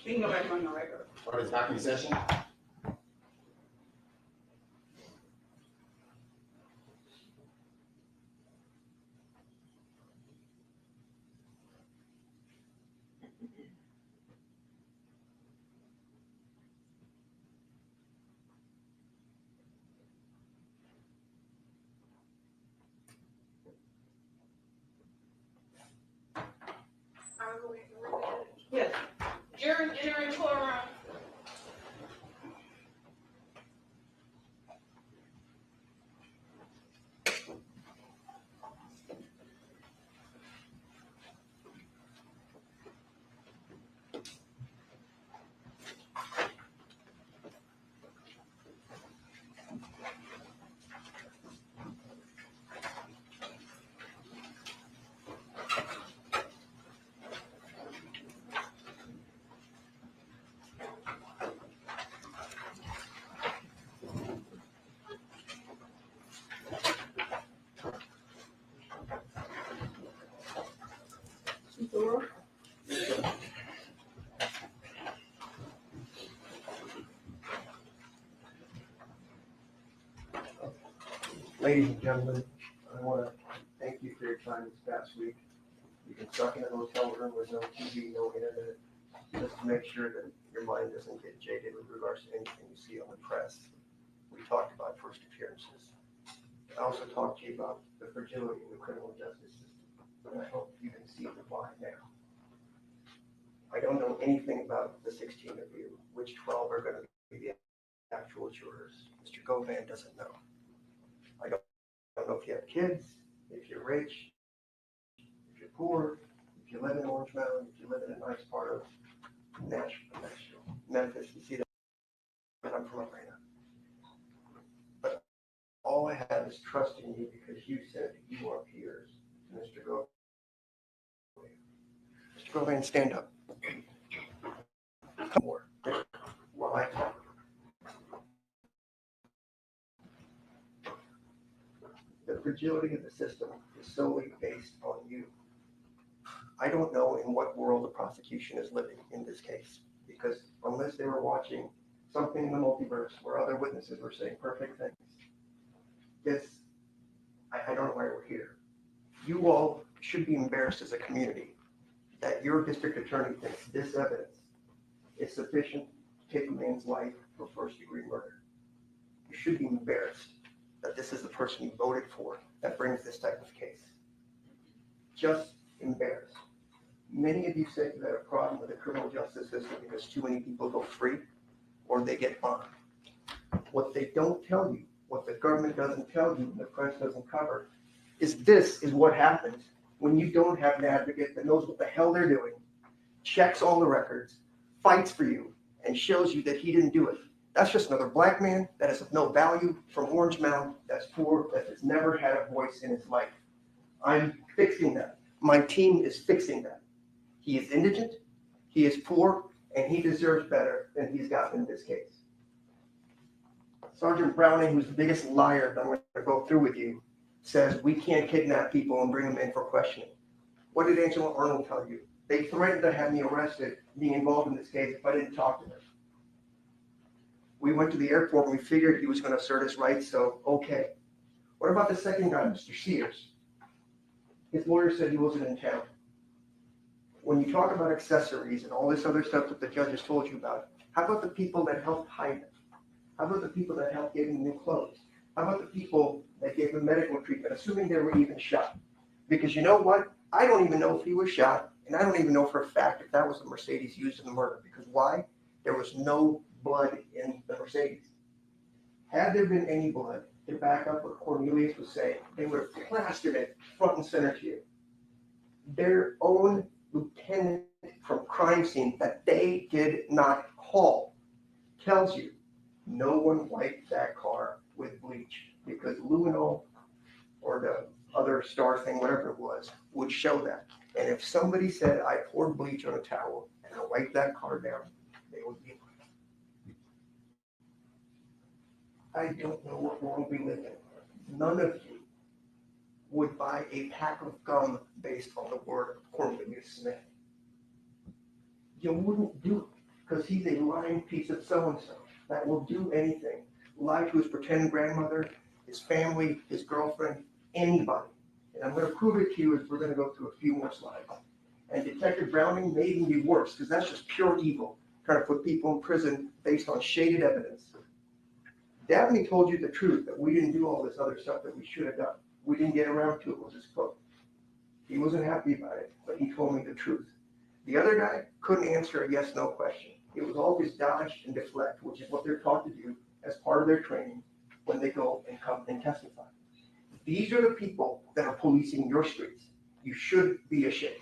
You can go back on the record. What is back in session? Yes. Jury, enter in courtroom. Ladies and gentlemen, I want to thank you for your time this past week. You've been stuck in a hotel room with no TV, no internet, just to make sure that your mind doesn't get jaded with regards to anything you see on the press. We talked about first appearances. I also talked to you about the fragility of the criminal justice system, and I hope you can see the why now. I don't know anything about the 16 of you, which 12 are going to be the actual jurors. Mr. Govan doesn't know. I don't know if you have kids, if you're rich, if you're poor, if you live in Orange Mountain, if you live in a nice part of Nashville, Memphis, you see that I'm from Atlanta. But all I have is trust in you because you said you are peers to Mr. Govan. Mr. Govan, stand up. Come more while I talk. The fragility of the system is solely based on you. I don't know in what world the prosecution is living in this case, because unless they were watching something in the multiverse where other witnesses were saying perfect things, I don't know why we're here. You all should be embarrassed as a community that your district attorney thinks this evidence is sufficient to take a man's life for first-degree murder. You should be embarrassed that this is the person you voted for that brings this type of case. Just embarrassed. Many of you said you had a problem with the criminal justice system because too many people go free or they get fined. What they don't tell you, what the government doesn't tell you, and the press doesn't cover, is this is what happens when you don't have an advocate that knows what the hell they're doing, checks all the records, fights for you, and shows you that he didn't do it. That's just another black man that is of no value from Orange Mountain, that's poor, that has never had a voice in his life. I'm fixing that. My team is fixing that. He is indigent, he is poor, and he deserves better than he's gotten in this case. Sergeant Browning, who's the biggest liar that I'm going to go through with you, says we can't kidnap people and bring them in for questioning. What did Angela Arnold tell you? They threatened to have me arrested, being involved in this case if I didn't talk to them. We went to the airport and we figured he was going to assert his rights, so okay. What about the second guy, Mr. Sears? His lawyer said he wasn't in town. When you talk about accessories and all this other stuff that the judge has told you about, how about the people that helped hide them? How about the people that helped give him new clothes? How about the people that gave him medical treatment, assuming they were even shot? Because you know what? I don't even know if he was shot, and I don't even know for a fact if that was the Mercedes used in the murder. Because why? There was no blood in the Mercedes. Had there been any blood, to back up what Cornelius was saying, they would have plastered it front and center to you. Their own lieutenant from crime scene that they did not call tells you no one wiped that car with bleach because luminol or the other star thing, whatever it was, would show that. And if somebody said I poured bleach on a towel and I wiped that car down, they would be. I don't know what world we live in. None of you would buy a pack of gum based on the word of Cornelius Smith. You wouldn't do it. because he's a lying piece of so-and-so that will do anything. Lie to his pretend grandmother, his family, his girlfriend, anybody. And I'm going to prove it to you as we're going to go through a few more slides. And Detective Browning may even be worse because that's just pure evil, trying to put people in prison based on shaded evidence. Dabney told you the truth, that we didn't do all this other stuff that we should have done. We didn't get around to it, was his quote. He wasn't happy about it, but he told me the truth. The other guy couldn't answer a yes/no question. It was always dodge and deflect, which is what they're taught to do as part of their training when they go and come and testify. These are the people that are policing your streets. You should be ashamed.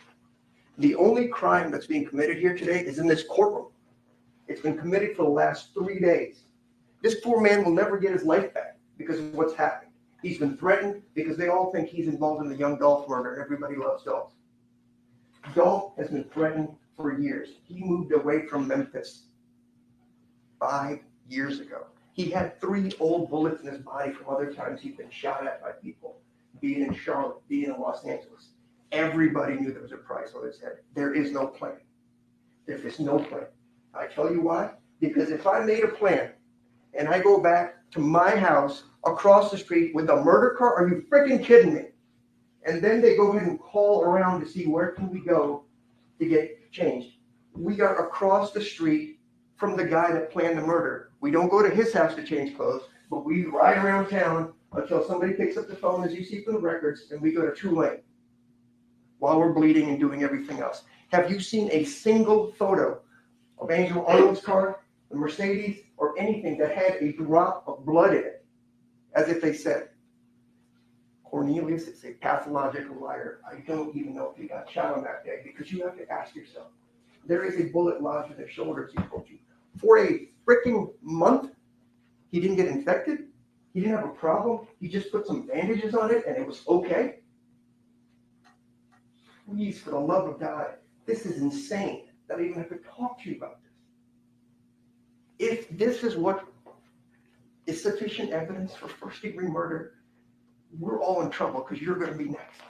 The only crime that's being committed here today is in this courtroom. It's been committed for the last 3 days. This poor man will never get his life back because of what's happened. He's been threatened because they all think he's involved in the young Dolf murder, and everybody loves Dolf. Dolf has been threatened for years. He moved away from Memphis 5 years ago. He had 3 old bullets in his body from other times he'd been shot at by people, being in Charlotte, being in Los Angeles. Everybody knew there was a price on his head. There is no plan. There is no plan. I tell you why? Because if I made a plan and I go back to my house across the street with a murder car, are you freaking kidding me? And then they go ahead and call around to see where can we go to get changed. We are across the street from the guy that planned the murder. We don't go to his house to change clothes, but we ride around town until somebody picks up the phone, as you see from the records, and we go to Tulane while we're bleeding and doing everything else. Have you seen a single photo of Angel Arnold's car, the Mercedes, or anything that had a drop of blood in it? As if they said, Cornelius is a pathological liar. I don't even know if he got shot on that day, because you have to ask yourself. There is a bullet lodged in his shoulder, he told you. For a freaking month, he didn't get infected. He didn't have a problem. He just put some bandages on it and it was okay. Please, for the love of God, this is insane that I even have to talk to you about this. If this is what is sufficient evidence for first-degree murder, we're all in trouble because you're going to be next.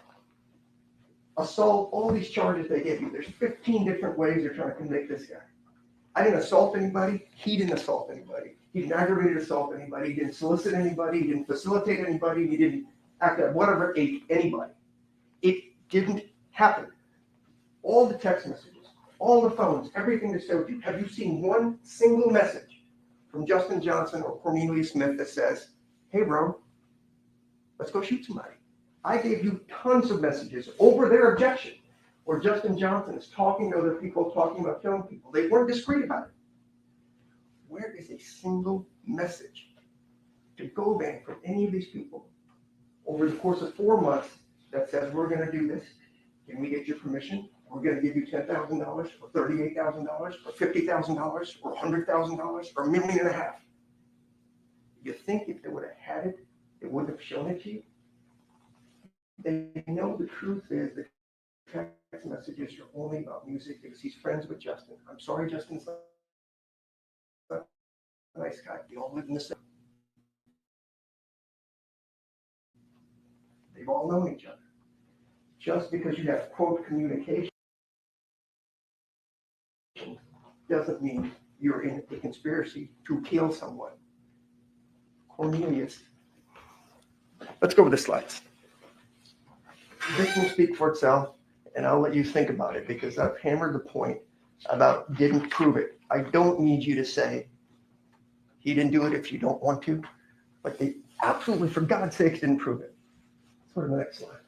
Assault, all these charges they gave you, there's 15 different ways they're trying to convict this guy. I didn't assault anybody. He didn't assault anybody. He didn't aggravated assault anybody. He didn't solicit anybody. He didn't facilitate anybody. He didn't act at whatever age anybody. It didn't happen. All the text messages, all the phones, everything that showed you. Have you seen one single message from Justin Johnson or Cornelius Smith that says, hey, bro, let's go shoot somebody? I gave you tons of messages over their objection where Justin Johnson is talking to other people, talking about killing people. They weren't discreet about it. Where is a single message to go back from any of these people over the course of 4 months that says, we're going to do this? Can we get your permission? We're going to give you $10,000 or $38,000 or $50,000 or $100,000 or $1.5 million. You think if they would have had it, they wouldn't have shown it to you? They know the truth is that text messages are only about music because he's friends with Justin. I'm sorry, Justin's not a nice guy. They all live in the same. They've all known each other. Just because you have, quote, communication doesn't mean you're in a conspiracy to kill someone. Cornelius. Let's go with the slides. This will speak for itself, and I'll let you think about it because I've hammered the point about didn't prove it. I don't need you to say he didn't do it if you don't want to, but they absolutely, for God's sakes, didn't prove it. Let's go to the next slide.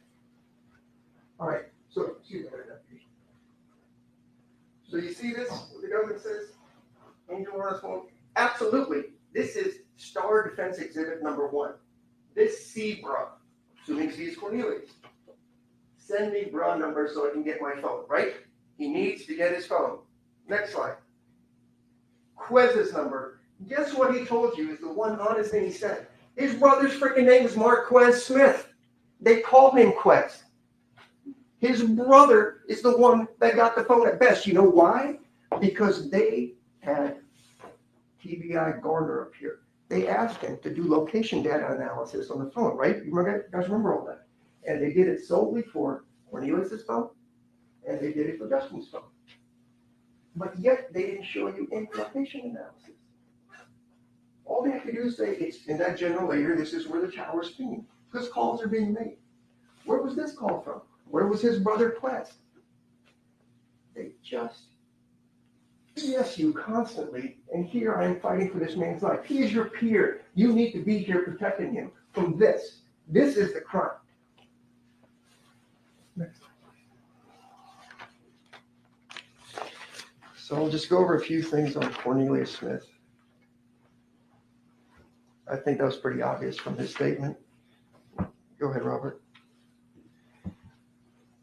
All right, so you see this, what the government says? Angel Arnold's phone? Absolutely. This is Star Defense Exhibit number 1. This C bra, assuming C is Cornelius. Send me bra number so I can get my phone, right? He needs to get his phone. Next slide. Quez's number. Guess what he told you is the one honest thing he said. His brother's freaking name is Marquez Smith. They call him Quez. His brother is the one that got the phone at best. You know why? Because they had TBI Garner up here. They asked him to do location data analysis on the phone, right? You guys remember all that? And they did it solely for Cornelius' phone, and they did it for Justin's phone. but yet they didn't show you any location analysis. All they have to do is say, it's in that general area, this is where the tower is pinging, because calls are being made. Where was this call from? Where was his brother Quest? They just BS you constantly, and here I am fighting for this man's life. He is your peer. You need to be here protecting him from this. This is the crime. Next. So I'll just go over a few things on Cornelius Smith. I think that was pretty obvious from his statement. Go ahead, Robert.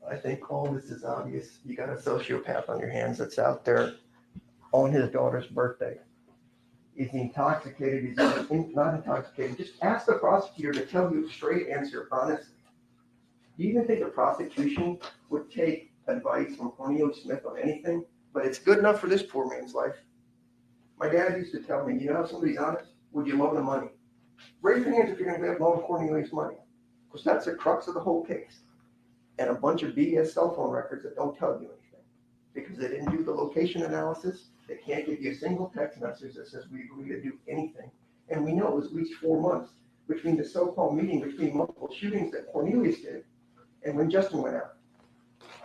I think all this is obvious. You got a sociopath on your hands that's out there on his daughter's birthday. Is he intoxicated? Is he not intoxicated? Just ask the prosecutor to tell you a straight answer, honestly. Do you even think the prosecution would take advice from Cornelius Smith on anything? But it's good enough for this poor man's life. My dad used to tell me, you know, if somebody's honest, would you loan them money? Raise your hands if you're going to loan Cornelius money, because that's the crux of the whole case. And a bunch of BS cell phone records that don't tell you anything, because they didn't do the location analysis. They can't give you a single text message that says we agree to do anything. And we know it was at least 4 months between the so-called meeting between multiple shootings that Cornelius did and when Justin went out.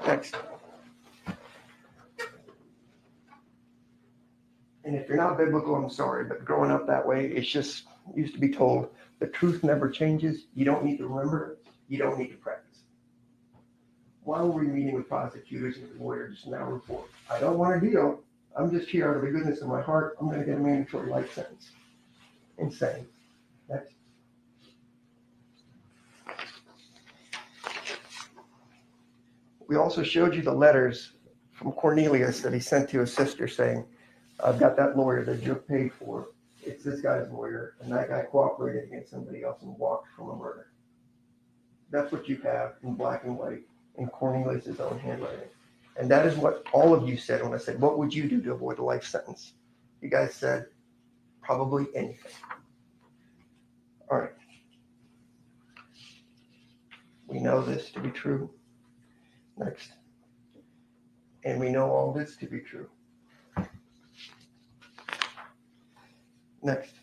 Next. And if you're not biblical, I'm sorry, but growing up that way, it's just used to be told the truth never changes. You don't need to remember it. You don't need to practice. Why were we meeting with prosecutors and lawyers now report? I don't want a deal. I'm just here out of the goodness of my heart. I'm going to get a mandatory life sentence. Insane. Next. We also showed you the letters from Cornelius that he sent to his sister saying, I've got that lawyer that you paid for. It's this guy's lawyer, and that guy cooperated against somebody else and walked from a murder. That's what you have in black and white in Cornelius' own handwriting. And that is what all of you said when I said, what would you do to avoid a life sentence? You guys said, probably anything. All right. We know this to be true. Next. And we know all this to be true. Next.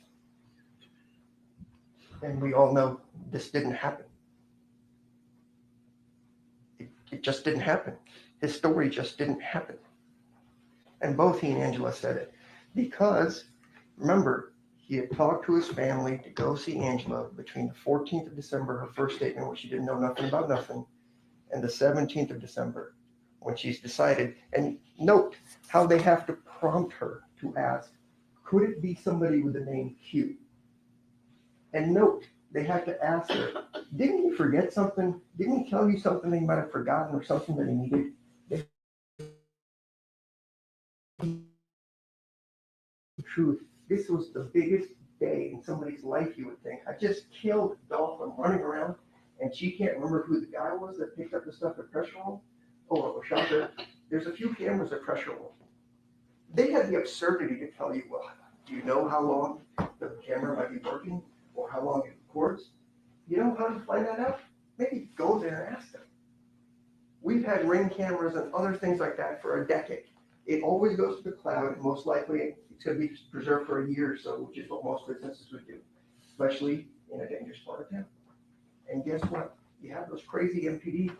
And we all know this didn't happen. It just didn't happen. His story just didn't happen. And both he and Angela said it. Because, remember, he had talked to his family to go see Angela between the 14th of December, her first statement, where she didn't know nothing about nothing, and the 17th of December, when she's decided. And note how they have to prompt her to ask, could it be somebody with the name Q? And note, they have to ask her, didn't he forget something? Didn't he tell you something that he might have forgotten or something that he needed? Truth, this was the biggest day in somebody's life, you would think. I just killed Dolf. I'm running around, and she can't remember who the guy was that picked up the stuff at pressure room. Oh, Shaka, there's a few cameras at pressure room. They had the absurdity to tell you, well, do you know how long the camera might be working or how long it records? You know how to find that out? Maybe go there and ask them. We've had Ring cameras and other things like that for a decade. It always goes to the cloud, and most likely it's going to be preserved for a year or so, which is what most businesses would do, especially in a dangerous part of town. And guess what? You have those crazy MPD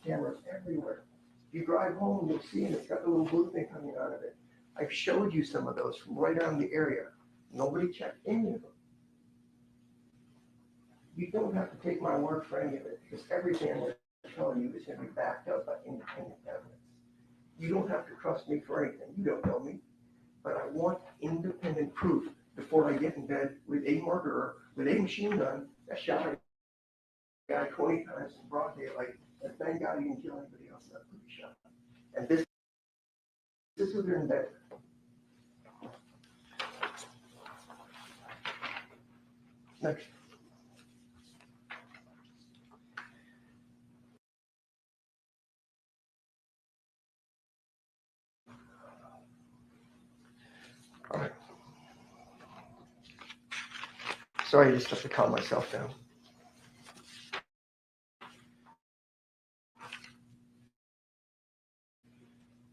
cameras everywhere. If you drive home, you'll see it. It's got the little blue thing coming out of it. I've showed you some of those from right around the area. Nobody checked any of them. You don't have to take my word for any of it, because everything I'm going to tell you is going to be backed up by independent evidence. You don't have to trust me for anything. You don't know me. But I want independent proof before I get in bed with a murderer with a machine gun that shot a guy 20 times in broad daylight. And thank God he didn't kill anybody else that would be shot. And this is who they're in bed with. Next. All right. Sorry, I just have to calm myself down.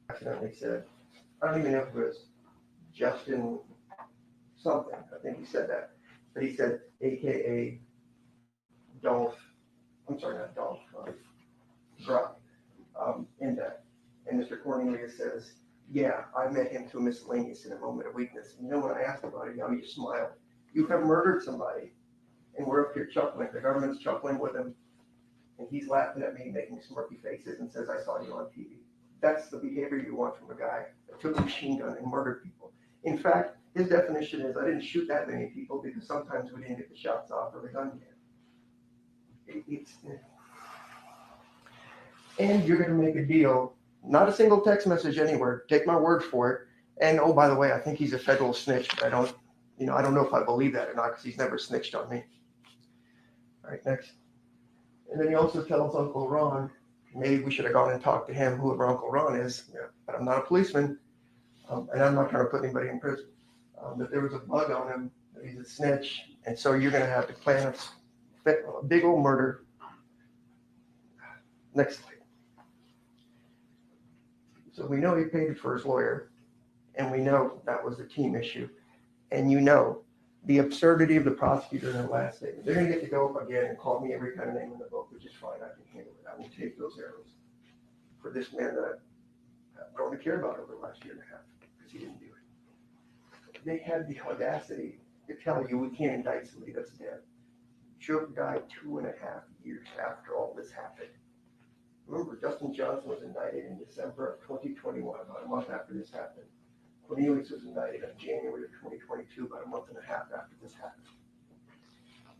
Accidentally said I don't even know if it was Justin something, I think he said that, but he said AKA Dolf, I'm sorry, not Dolf, Grubb, in that. And Mr. Cornelius says, yeah, I met him through miscellaneous in a moment of weakness. And you know, when I asked about it, how you smiled. You have murdered somebody, and we're up here chuckling. The government's chuckling with him, and he's laughing at me, making smirky faces, and says, I saw you on TV. That's the behavior you want from a guy that took a machine gun and murdered people. In fact, his definition is, I didn't shoot that many people because sometimes we didn't get the shots off or the gun yet. And you're going to make a deal, not a single text message anywhere. Take my word for it. And oh, by the way, I think he's a federal snitch, but I don't know if I believe that or not because he's never snitched on me. All right, next. And then he also tells Uncle Ron, maybe we should have gone and talked to him, whoever Uncle Ron is, but I'm not a policeman, and I'm not trying to put anybody in prison. That there was a bug on him, that he's a snitch, and so you're going to have to plan a big old murder. Next slide. So we know he paid for his lawyer, and we know that was a team issue, and you know the absurdity of the prosecutor in their last statement. They're going to get to go up again and call me every kind of name in the book, which is fine. I can handle it. I will take those arrows for this man that I've grown to care about over the last year and a half because he didn't do it. They had the audacity to tell you we can't indict somebody that's dead. Joe died 2.5 years after all this happened. Remember, Justin Johnson was indicted in December of 2021, about a month after this happened. Cornelius was indicted in January of 2022, about a month and a half after this happened.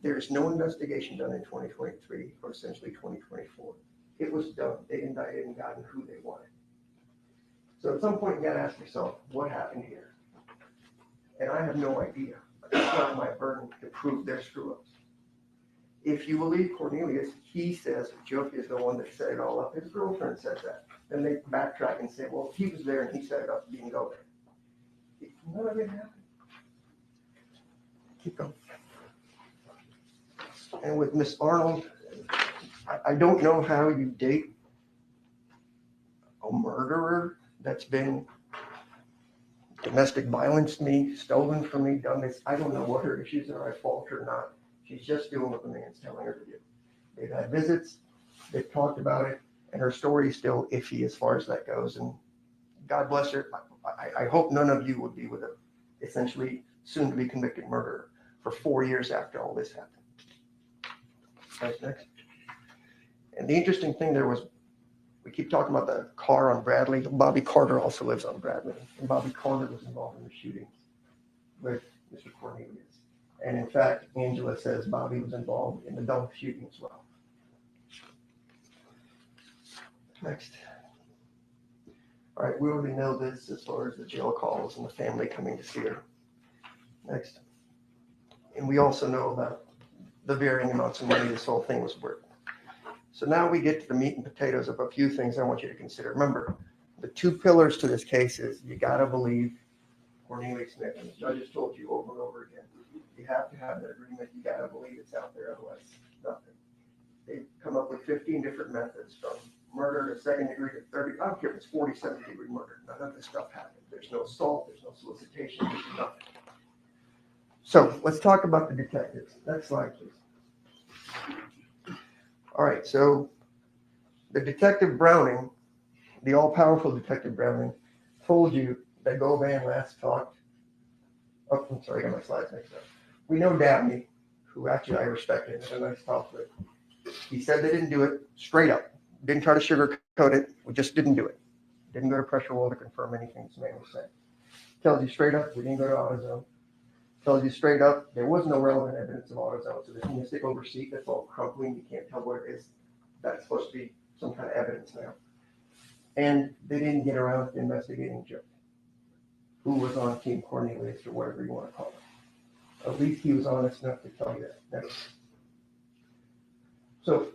There is no investigation done in 2023 or essentially 2024. It was done. They indicted and gotten who they wanted. So at some point, you got to ask yourself, what happened here? And I have no idea. It's not my burden to prove their screw-ups. If you believe Cornelius, he says Joe is the one that set it all up. His girlfriend says that. Then they backtrack and say, well, he was there and he set it up. He didn't go there. None of it happened. Keep going. And with Miss Arnold, I don't know how you date a murderer that's been domestic violence me, stolen from me, done this. I don't know what her issues are. I fault her not. She's just doing what the man's telling her to do. They've had visits, they've talked about it, and her story is still iffy as far as that goes. And God bless her. I hope none of you would be with a essentially soon to be convicted murderer for 4 years after all this happened. Next. And the interesting thing there was, we keep talking about the car on Bradley. Bobby Carter also lives on Bradley. And Bobby Carter was involved in the shooting with Mr. Cornelius. And in fact, Angela says Bobby was involved in the Dolf shooting as well. Next. All right, we already know this as far as the jail calls and the family coming to see her. Next. And we also know about the varying amounts of money this whole thing was worth. So now we get to the meat and potatoes of a few things I want you to consider. Remember, the two pillars to this case is you got to believe Cornelius Smith. And the judges told you over and over again, you have to have that agreement. You got to believe it's out there, otherwise nothing. They've come up with 15 different methods from murder to second degree to 30. I don't care if it's 47th degree murder. None of this stuff happened. There's no assault. There's no solicitation. There's nothing. So let's talk about the detectives. Next slide, please. All right, so the Detective Browning, the all-powerful Detective Browning, told you that Govan last talked. Oh, I'm sorry, I got my slides mixed up. We know Dabney, who actually I respect and had a nice talk with. He said they didn't do it straight up. Didn't try to sugarcoat it. We just didn't do it. Didn't go to pressure wall to confirm anything this man was saying. Tells you straight up, we didn't go to AutoZone. Tells you straight up, there was no relevant evidence of AutoZone. So this mystical receipt that's all crumbling, you can't tell what it is. That's supposed to be some kind of evidence now. And they didn't get around to investigating Joe, who was on Team Cornelius or whatever you want to call it. At least he was honest enough to tell you that. So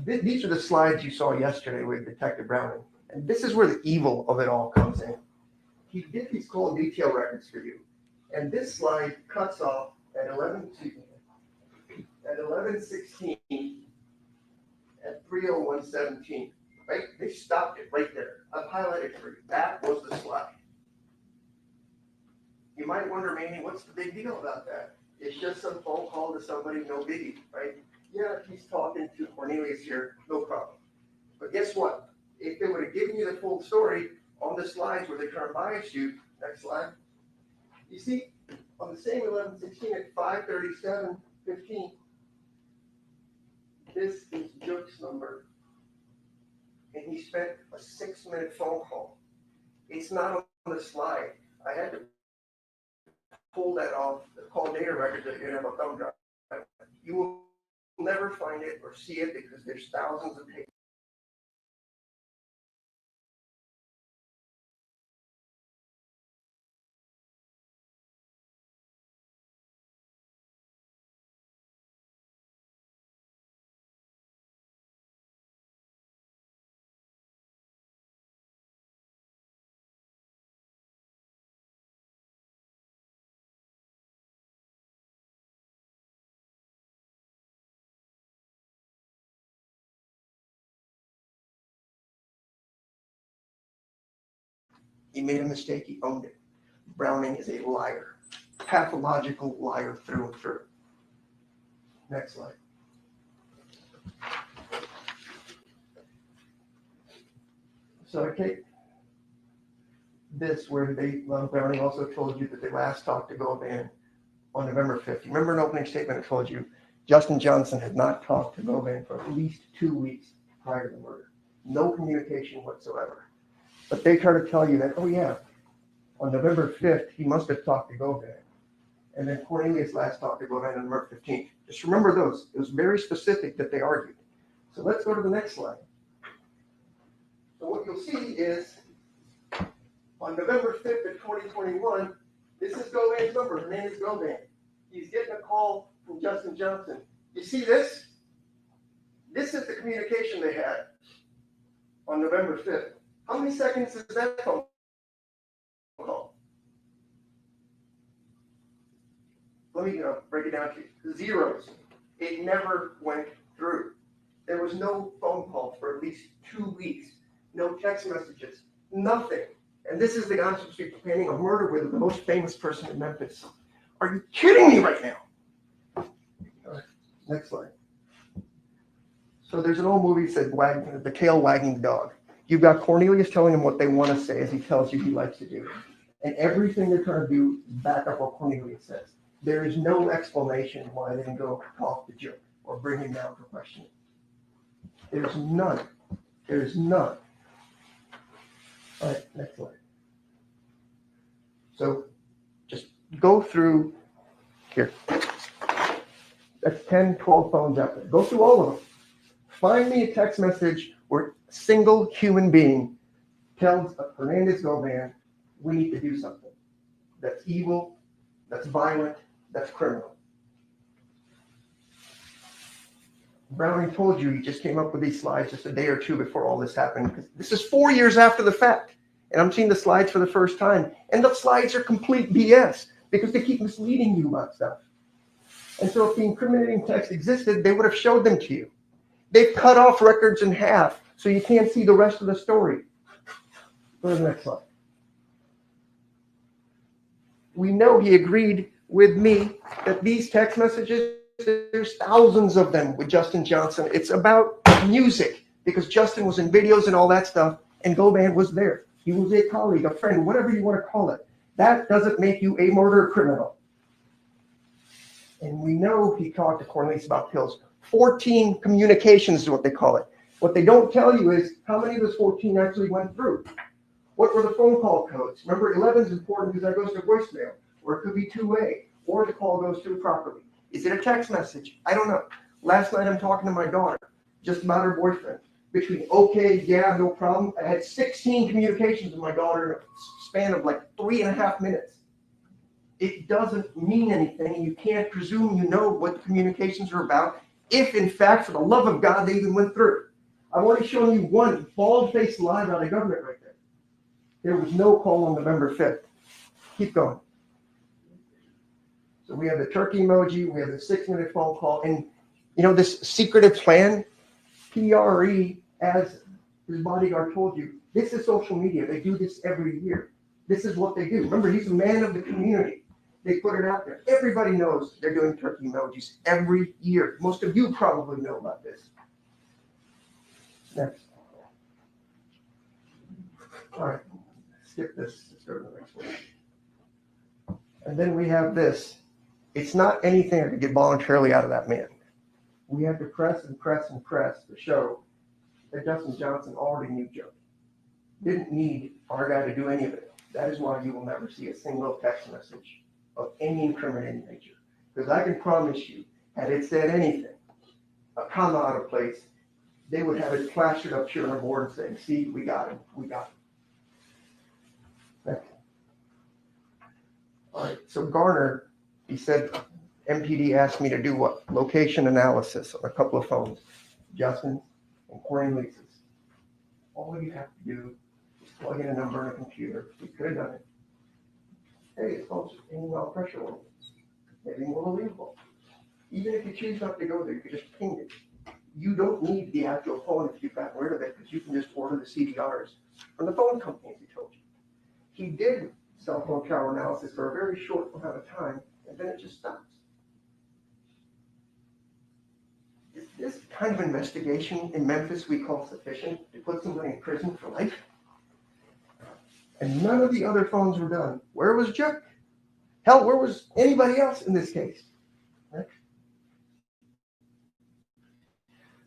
these are the slides you saw yesterday with Detective Browning. And this is where the evil of it all comes in. He did these call detail records for you. And this slide cuts off at 11:16 at 3:01:17. Right? They stopped it right there. I've highlighted for you. That was the slide. You might wonder, Manny, what's the big deal about that? It's just some phone call to somebody, no biggie, right? Yeah, he's talking to Cornelius here, no problem. But guess what? If they would have given you the full story on the slides where they try to bias you, next slide. You see, on the same 11/16 at 5:37:15, this is Jook's number. And he spent a 6-minute phone call. It's not on the slide. I had to pull that off the call data record that you have a thumb drive. You will never find it or see it because there's thousands of pages. He made a mistake, he owned it. Browning is a liar, pathological liar through and through. Next slide. So I take this where Browning also told you that they last talked to Govan on November 5th. You remember an opening statement that told you Justin Johnson had not talked to Govan for at least 2 weeks prior to the murder. No communication whatsoever. But they try to tell you that, oh yeah, on November 5th, he must have talked to Govan. And then Cornelius last talked to Govan on November 15th. Just remember those. It was very specific that they argued. So let's go to the next slide. So what you'll see is on November 5th of 2021, this is Govan's number. Her name is Govan. He's getting a call from Justin Johnson. You see this? This is the communication they had on November 5th. How many seconds is that phone call? Let me break it down to you. Zeros. It never went through. There was no phone call for at least 2 weeks. No text messages. Nothing. And this is the guy I'm supposed to be planning a murder with, the most famous person in Memphis. Are you kidding me right now? All right, next slide. So there's an old movie that said the tail wagging the dog. You've got Cornelius telling him what they want to say as he tells you he likes to do. And everything they're trying to do is back up what Cornelius says. There is no explanation why they didn't go talk to Joe or bring him down for questioning. There's none. There's none. All right, next slide. So just go through here. That's 10, 12 phones out there. Go through all of them. Find me a text message where a single human being tells Hernandez Govan, we need to do something. That's evil, that's violent, that's criminal. Browning told you he just came up with these slides just a day or two before all this happened. Because this is 4 years after the fact. And I'm seeing the slides for the first time. And the slides are complete BS because they keep misleading you about stuff. And so if the incriminating text existed, they would have showed them to you. They've cut off records in half so you can't see the rest of the story. Go to the next slide. We know he agreed with me that these text messages, there's thousands of them with Justin Johnson. It's about music because Justin was in videos and all that stuff, and Govan was there. He was a colleague, a friend, whatever you want to call it. That doesn't make you a murder criminal. And we know he talked to Cornelius about pills. 14 communications is what they call it. What they don't tell you is how many of those 14 actually went through. What were the phone call codes? Remember, 11 is important because that goes to voicemail, or it could be two-way, or the call goes through properly. Is it a text message? I don't know. Last night I'm talking to my daughter just about her boyfriend. Between okay, yeah, no problem. I had 16 communications with my daughter in a span of like 3.5 minutes. It doesn't mean anything. You can't presume you know what the communications are about if, in fact, for the love of God, they even went through. I've already shown you one bald-faced lie about the government right there. There was no call on November 5th. Keep going. So we have the turkey emoji. We have the 6-minute phone call. And, you know, this secretive plan, PRE, as his bodyguard told you, this is social media. They do this every year. This is what they do. Remember, he's a man of the community. They put it out there. Everybody knows they're doing turkey emojis every year. Most of you probably know about this. Next. All right, skip this. Let's go to the next one. And then we have this. It's not anything to get voluntarily out of that man. We have to press and press and press to show that Justin Johnson already knew Joe. Didn't need our guy to do any of it. That is why you will never see a single text message of any incriminating nature. Because I can promise you, had it said anything, a comma out of place, they would have it plastered up here on the board and saying, see, we got him, we got him. Next. All right, so Garner, he said, MPD asked me to do what? Location analysis on a couple of phones, Justin and Corey leases. All you have to do is plug in a number in a computer. We could have done it. Hey, this phone's in well pressure warning. Maybe more believable. Even if you choose not to go there, you can just ping it. You don't need the actual phone if you've gotten rid of it, because you can just order the CDRs from the phone companies, he told you. He did cell phone tower analysis for a very short amount of time, and then it just stops. Is this kind of investigation in Memphis we call sufficient to put somebody in prison for life? And none of the other phones were done. Where was Chuck? Hell, where was anybody else in this case? Next.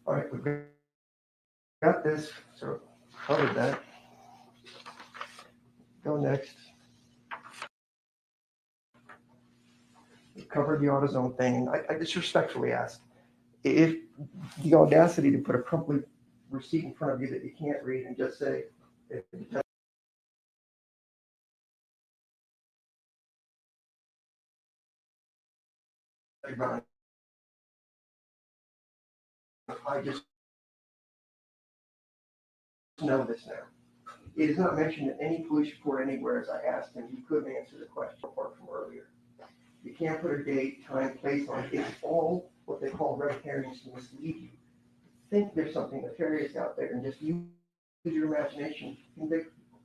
All right, we've got this, so covered that. Go next. We covered the AutoZone thing. I just respectfully ask, if the audacity to put a crumpled receipt in front of you that you can't read and just say, I just know this now. It is not mentioned in any police report anywhere. As I asked him, he couldn't answer the question apart from earlier. You can't put a date, time, place on it. It's all what they call red herrings to mislead you. Think there's something nefarious out there and just use your imagination to convict people.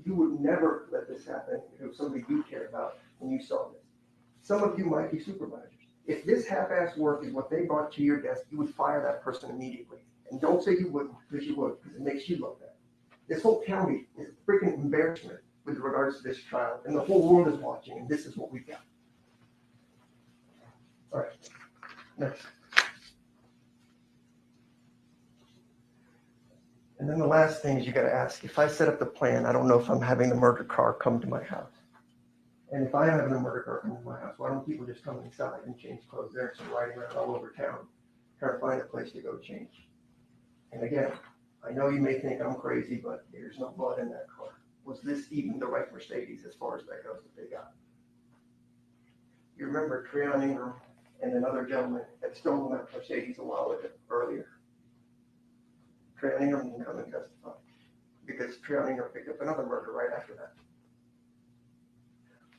You would never let this happen if it was somebody you cared about when you saw this. Some of you might be supervisors. If this half-assed work is what they brought to your desk, you would fire that person immediately. And don't say you wouldn't, because you would, because it makes you look bad. This whole county is a freaking embarrassment with regards to this trial, and the whole world is watching, and this is what we've got. All right, next. And then the last thing is you got to ask, if I set up the plan, I don't know if I'm having the murder car come to my house. And if I am having a murder car come to my house, why don't people just come inside and change clothes there instead of riding around all over town trying to find a place to go change? And again, I know you may think I'm crazy, but there's no blood in that car. Was this even the right Mercedes as far as that goes that they got? You remember Treon Ingram and another gentleman had stolen that Mercedes a while earlier. Treon Ingram didn't come and testify because Treon Ingram picked up another murder right after that.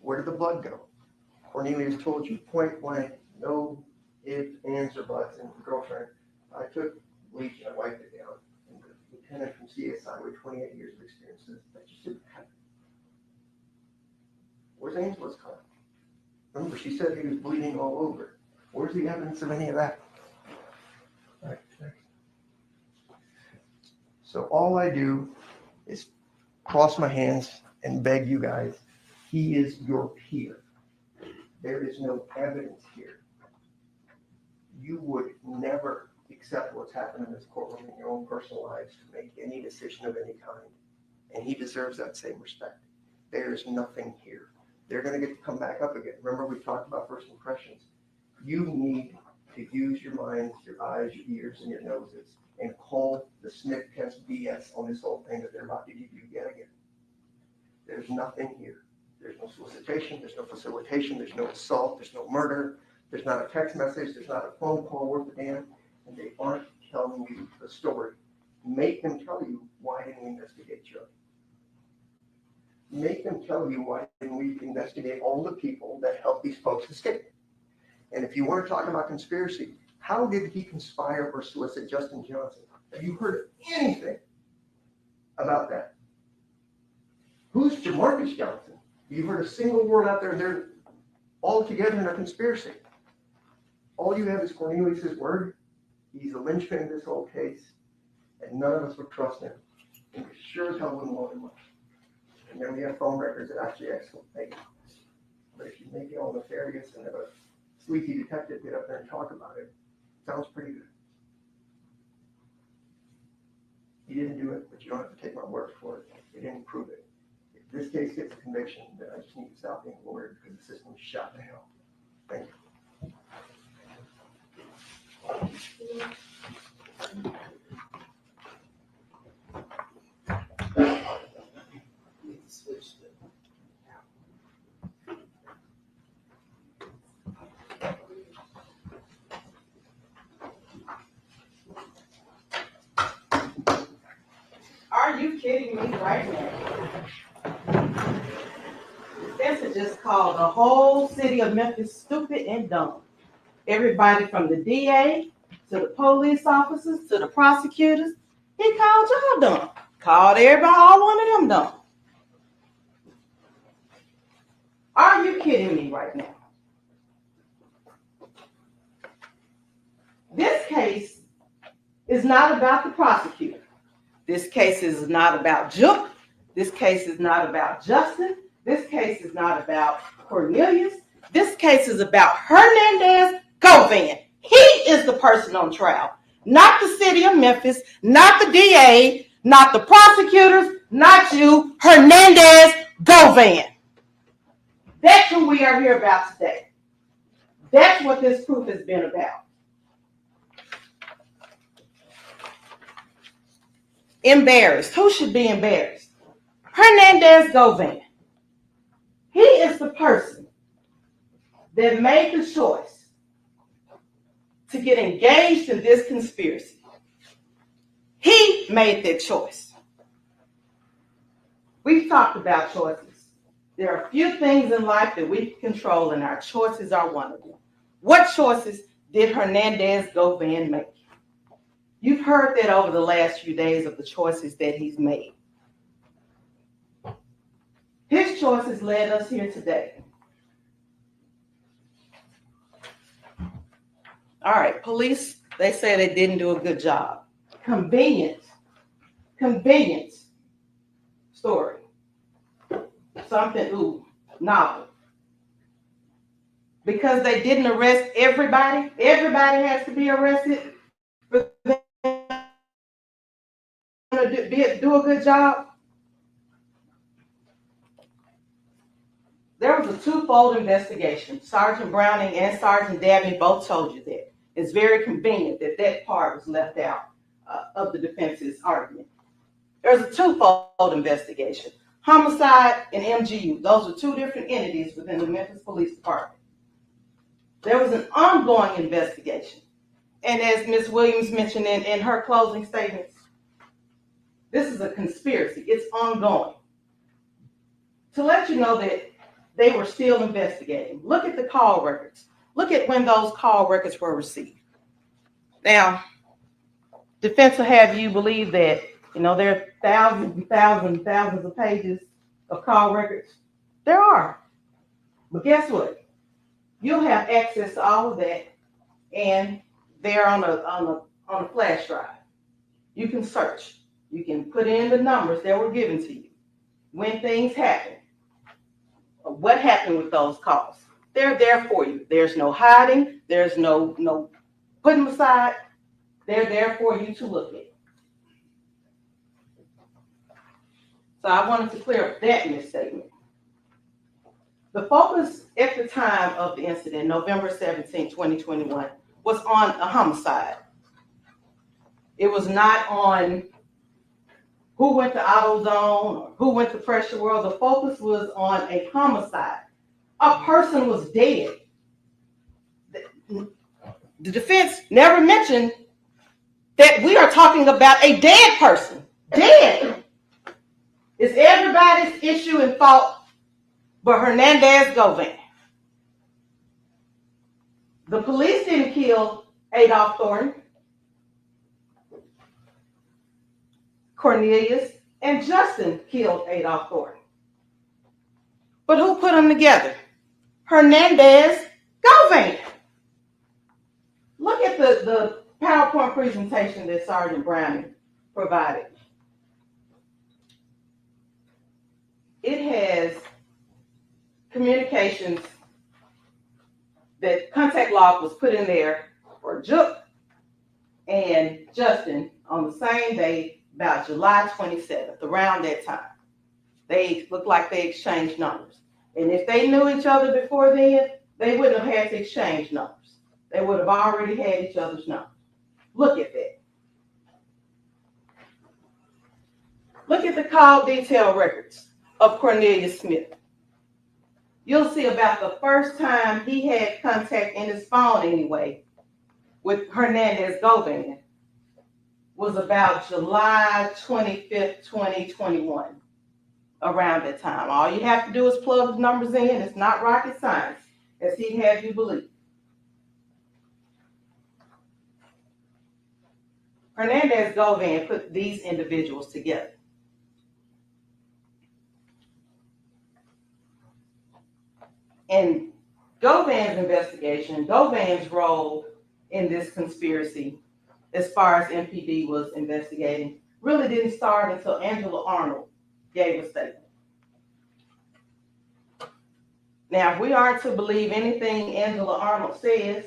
Where did the blood go? Cornelius told you point blank, no ifs, ands, or buts, and girlfriend. I took bleach and I wiped it down. And the lieutenant from CSI with 28 years of experience says that just didn't happen. Where's Angela's car? Remember, she said he was bleeding all over. Where's the evidence of any of that? All right, next. So all I do is cross my hands and beg you guys, he is your peer. There is no evidence here. You would never accept what's happened in this courtroom in your own personal lives to make any decision of any kind. And he deserves that same respect. There's nothing here. They're going to get to come back up again. Remember, we talked about first impressions. You need to use your minds, your eyes, your ears, and your noses and call the sniff test BS on this whole thing that they're about to give you yet again. There's nothing here. There's no solicitation, there's no facilitation, there's no assault, there's no murder, there's not a text message, there's not a phone call worth a damn, and they aren't telling you the story. Make them tell you, why didn't we investigate Joe? Make them tell you, why didn't we investigate all the people that helped these folks escape? And if you want to talk about conspiracy, how did he conspire or solicit Justin Johnson? Have you heard anything about that? Who's Jamarcus Johnson? You've heard a single word out there. They're all together in a conspiracy. All you have is Cornelius's word. He's a linchpin in this whole case, and none of us would trust him. And we sure as hell wouldn't want him much. And then we have phone records that actually exculpate. But if you make it all nefarious and have a sleepy detective get up there and talk about it, sounds pretty good. He didn't do it, but you don't have to take my word for it. He didn't prove it. If this case gets a conviction, then I just need to stop being a lawyer because the system is shot to hell. Thank you. Are you kidding me right now? Spencer just called the whole city of Memphis stupid and dumb. Everybody from the DA to the police officers to the prosecutors, he called y'all dumb. Called everybody, all one of them dumb. Are you kidding me right now? This case is not about the prosecutor. This case is not about Juke. This case is not about Justin. This case is not about Cornelius. This case is about Hernandez Govan. He is the person on trial, not the city of Memphis, not the DA, not the prosecutors, not you, Hernandez Govan. That's who we are here about today. That's what this proof has been about. Embarrassed. Who should be embarrassed? Hernandez Govan. He is the person that made the choice to get engaged in this conspiracy. He made that choice. We've talked about choices. There are a few things in life that we can control, and our choices are one of them. What choices did Hernandez Govan make? You've heard that over the last few days of the choices that he's made. His choices led us here today. All right, police, they say they didn't do a good job. Convenient story. Something, novel. Because they didn't arrest everybody has to be arrested for them to do a good job. There was a twofold investigation. Sergeant Browning and Sergeant Dabney both told you that. It's very convenient that that part was left out of the defense's argument. There's a twofold investigation. Homicide and MGU. Those are two different entities within the Memphis Police Department. There was an ongoing investigation. And as Ms. Williams mentioned in her closing statements, this is a conspiracy. It's ongoing. To let you know that they were still investigating. Look at the call records. Look at when those call records were received. Now, defense will have you believe that, there are thousands and thousands and thousands of pages of call records. There are. But guess what? You'll have access to all of that, and they're on a flash drive. You can search. You can put in the numbers that were given to you. When things happen. What happened with those calls? They're there for you. There's no hiding. There's no putting them aside. They're there for you to look at. So I wanted to clear up that misstatement. The focus at the time of the incident, November 17, 2021, was on a homicide. It was not on who went to AutoZone or who went to Pressure World. The focus was on a homicide. A person was dead. The defense never mentioned that we are talking about a dead person. Dead. It's everybody's issue and fault but Hernandez Govan. The police didn't kill Adolph Thornton, Cornelius, and Justin killed Adolph Thornton. But who put them together? Hernandez Govan. Look at the PowerPoint presentation that Sergeant Browning provided. It has communications that contact log was put in there for Juk and Justin on the same day, about July 27th, around that time. They looked like they exchanged numbers. And if they knew each other before then, they wouldn't have had to exchange numbers. They would have already had each other's numbers. Look at that. Look at the call detail records of Cornelius Smith. You'll see about the first time he had contact in his phone anyway with Hernandez Govan was about July 25th, 2021, around that time. All you have to do is plug the numbers in. It's not rocket science, as he'd have you believe. Hernandez Govan put these individuals together. In Govan's investigation, Govan's role in this conspiracy, as far as MPD was investigating, really didn't start until Angela Arnold gave a statement. Now, if we are to believe anything Angela Arnold says,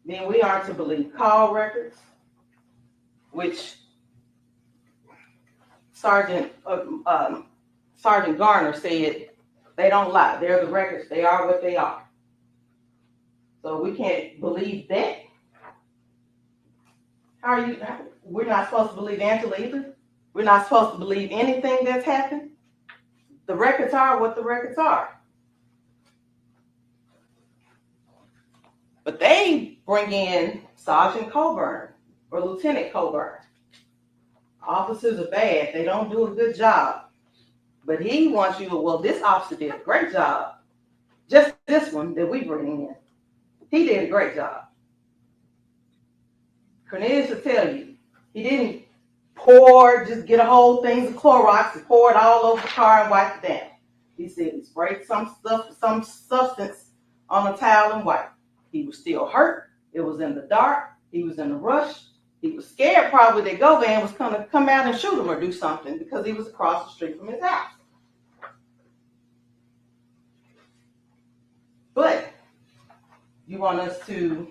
then we are to believe call records, which Sergeant Garner said they don't lie. They're the records. They are what they are. So we can't believe that. We're not supposed to believe Angela either. We're not supposed to believe anything that's happened. The records are what the records are. But they bring in Sergeant Coburn or Lieutenant Coburn. Officers are bad. They don't do a good job. But he wants you to, well, this officer did a great job. Just this one that we bring in. He did a great job. Cornelius will tell you, he didn't just get a whole thing of Clorox and pour it all over the car and wipe it down. He said he sprayed some substance on a towel and wiped. He was still hurt. It was in the dark. He was in a rush. He was scared probably that Govan was going to come out and shoot him or do something because he was across the street from his house. But you want us to,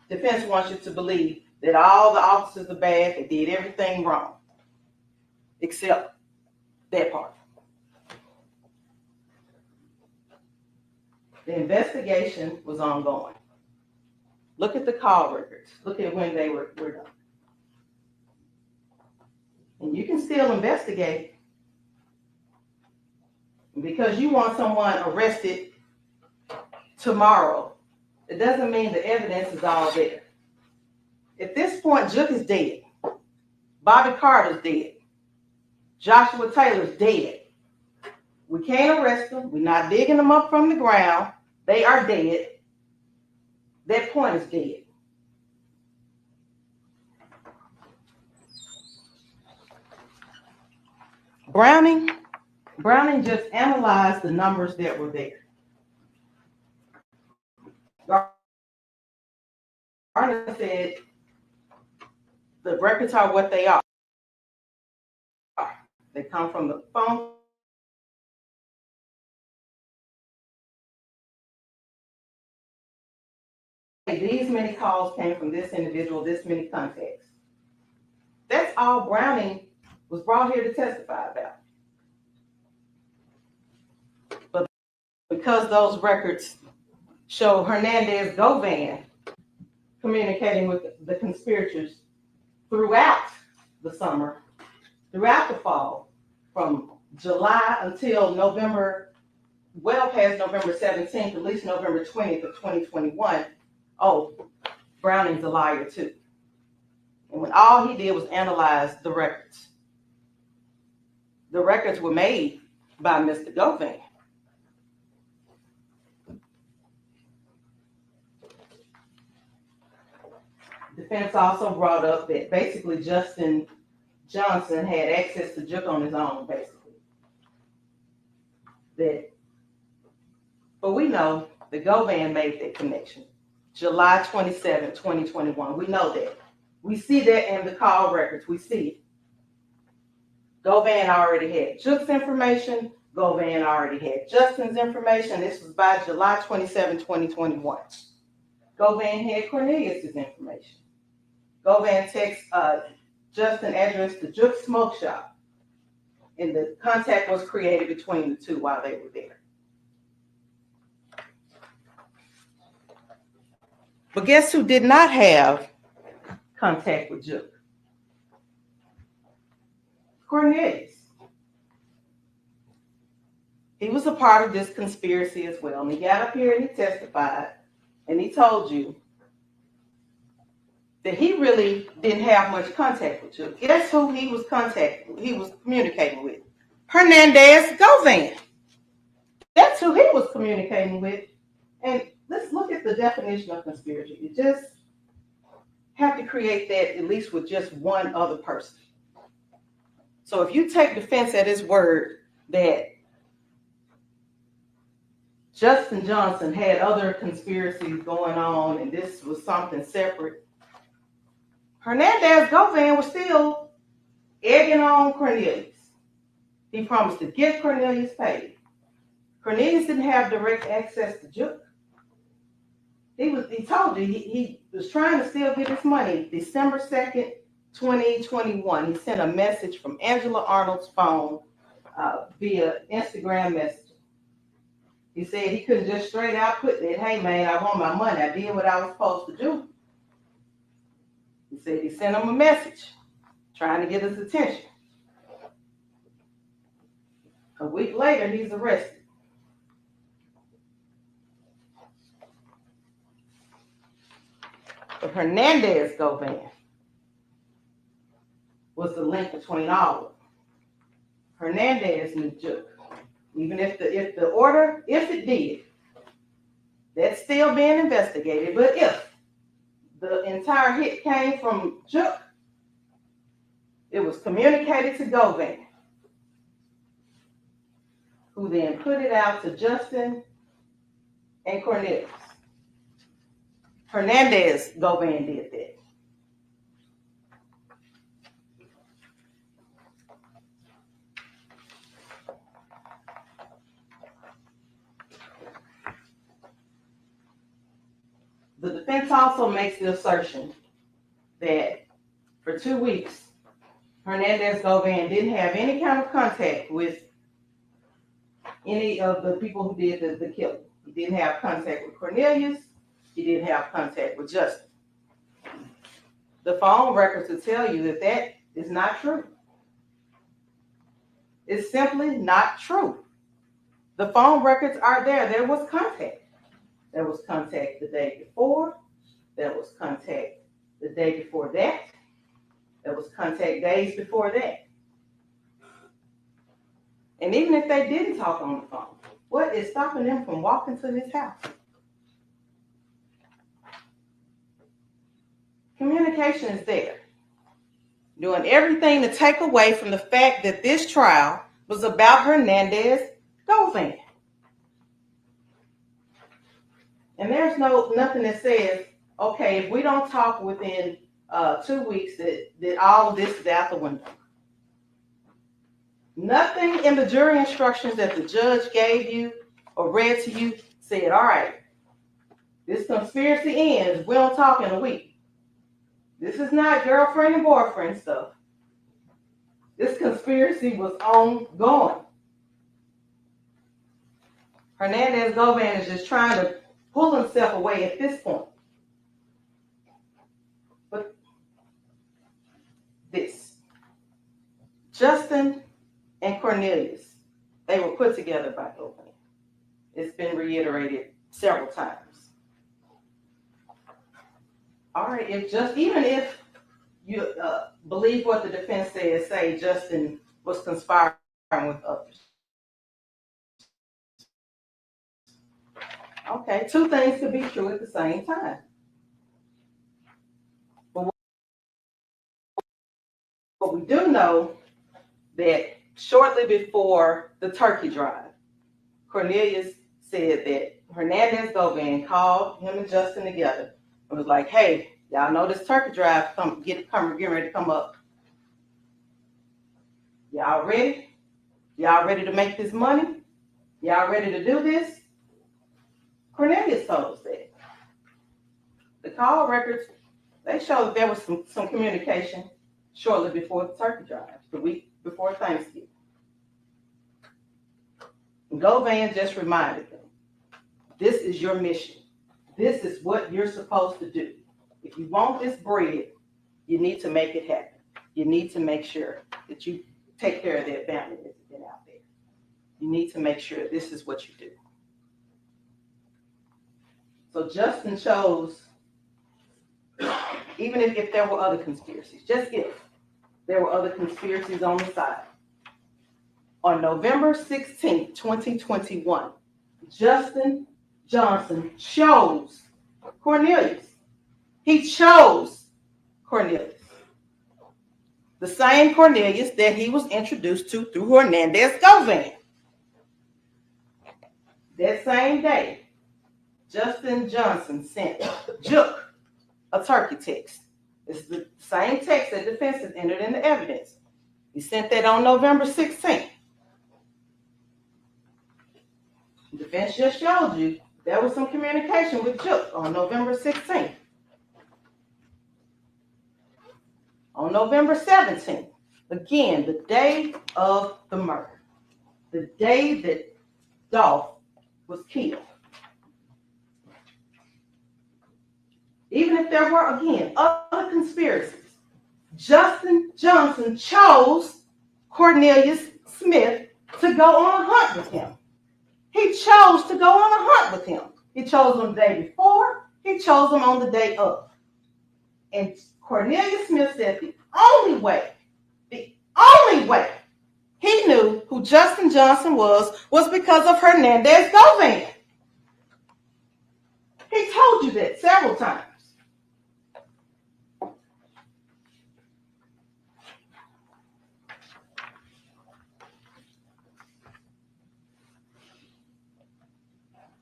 defense wants you to believe that all the officers are bad, they did everything wrong, except that part. The investigation was ongoing. Look at the call records. Look at when they were done. And you can still investigate. Because you want someone arrested tomorrow, it doesn't mean the evidence is all there. At this point, Juk is dead. Bobby Carter's dead. Joshua Taylor's dead. We can't arrest them. We're not digging them up from the ground. They are dead. That point is dead. Browning just analyzed the numbers that were there. Garner said the records are what they are. They come from the phone. These many calls came from this individual, this many contacts. That's all Browning was brought here to testify about. But because those records show Hernandez Govan communicating with the conspirators throughout the summer, throughout the fall, from July until November, well past November 17th, at least November 20th of 2021, oh, Browning's a liar too. And when all he did was analyze the records. The records were made by Mr. Govan. Defense also brought up that basically Justin Johnson had access to Juk on his own, basically. but we know the Govan made that connection. July 27, 2021. We know that. We see that in the call records. We see it. Govan already had Juke's information. Govan already had Justin's information. This was by July 27, 2021. Govan had Cornelius's information. Govan texts Justin address to Juke's smoke shop. And the contact was created between the two while they were there. But guess who did not have contact with Juke? Cornelius. He was a part of this conspiracy as well. And he got up here and he testified and he told you that he really didn't have much contact with Juke. Guess who he was communicating with? Hernandez Govan. That's who he was communicating with. And let's look at the definition of conspiracy. You just have to create that at least with just one other person. So if you take defense at his word that Justin Johnson had other conspiracies going on and this was something separate, Hernandez Govan was still egging on Cornelius. He promised to get Cornelius paid. Cornelius didn't have direct access to Juke. He told you he was trying to still get his money. December 2nd, 2021, he sent a message from Angela Arnold's phone via Instagram message. He said he couldn't just straight out put that, hey man, I want my money. I did what I was supposed to do. He said he sent him a message trying to get his attention. A week later, he's arrested. But Hernandez Govan was the link between all of them. Hernandez knew Juke. Even if the order, if it did, that's still being investigated. But if the entire hit came from Juke, it was communicated to Govan, who then put it out to Justin and Cornelius. Hernandez Govan did that. The defense also makes the assertion that for 2 weeks, Hernandez Govan didn't have any kind of contact with any of the people who did the killing. He didn't have contact with Cornelius. He didn't have contact with Justin. The phone records will tell you that that is not true. It's simply not true. The phone records are there. There was contact. There was contact the day before. There was contact the day before that. There was contact days before that. And even if they didn't talk on the phone, what is stopping them from walking to his house? Communication is there. Doing everything to take away from the fact that this trial was about Hernandez Govan. And there's nothing that says, okay, if we don't talk within 2 weeks, that all of this is out the window. Nothing in the jury instructions that the judge gave you or read to you said, all right, this conspiracy ends. We don't talk in a week. This is not girlfriend and boyfriend stuff. This conspiracy was ongoing. Hernandez Govan is just trying to pull himself away at this point. But this, Justin and Cornelius, they were put together by Govan. It's been reiterated several times. All right, even if you believe what the defense says, say Justin was conspiring with others. Okay, two things could be true at the same time. But we do know that shortly before the turkey drive, Cornelius said that Hernandez Govan called him and Justin together and was like, hey, y'all know this turkey drive getting ready to come up. Y'all ready? Y'all ready to make this money? Y'all ready to do this? Cornelius told us that. The call records, they show that there was some communication shortly before the turkey drive, the week before Thanksgiving. Govan just reminded them, this is your mission. This is what you're supposed to do. If you want this bread, you need to make it happen. You need to make sure that you take care of that family that's been out there. You need to make sure this is what you do. So Justin chose, even if there were other conspiracies, just if there were other conspiracies on the side. On November 16, 2021, Justin Johnson chose Cornelius. He chose Cornelius. The same Cornelius that he was introduced to through Hernandez Govan. That same day, Justin Johnson sent Juke a turkey text. It's the same text that defense has entered into evidence. He sent that on November 16th. Defense just showed you there was some communication with Juke on November 16th. On November 17th, again, the day of the murder, the day that Dolf was killed. Even if there were, again, other conspiracies, Justin Johnson chose Cornelius Smith to go on a hunt with him. He chose to go on a hunt with him. He chose him the day before. He chose him on the day of. And Cornelius Smith said the only way he knew who Justin Johnson was because of Hernandez Govan. He told you that several times.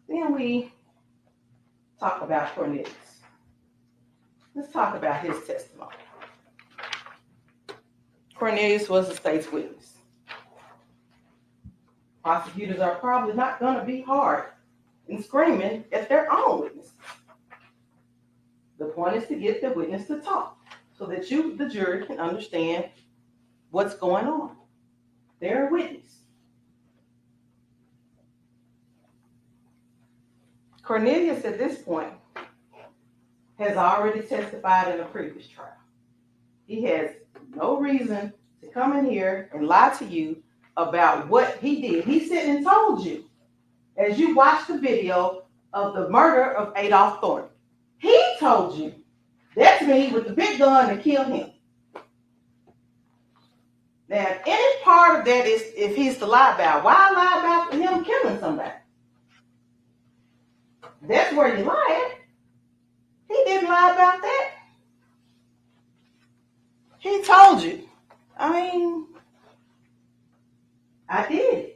Then we talk about Cornelius. Let's talk about his testimony. Cornelius was the state's witness. Prosecutors are probably not going to be hard in screaming at their own witnesses. The point is to get the witness to talk so that you, the jury, can understand what's going on. They're a witness. Cornelius, at this point, has already testified in a previous trial. He has no reason to come in here and lie to you about what he did. He said and told you, as you watched the video of the murder of Adolph Thornton, he told you, that's me with the big gun to kill him. Now, if any part of that is, if he's to lie about, why lie about him killing somebody? That's where you lie at. He didn't lie about that. He told you. I mean, I did.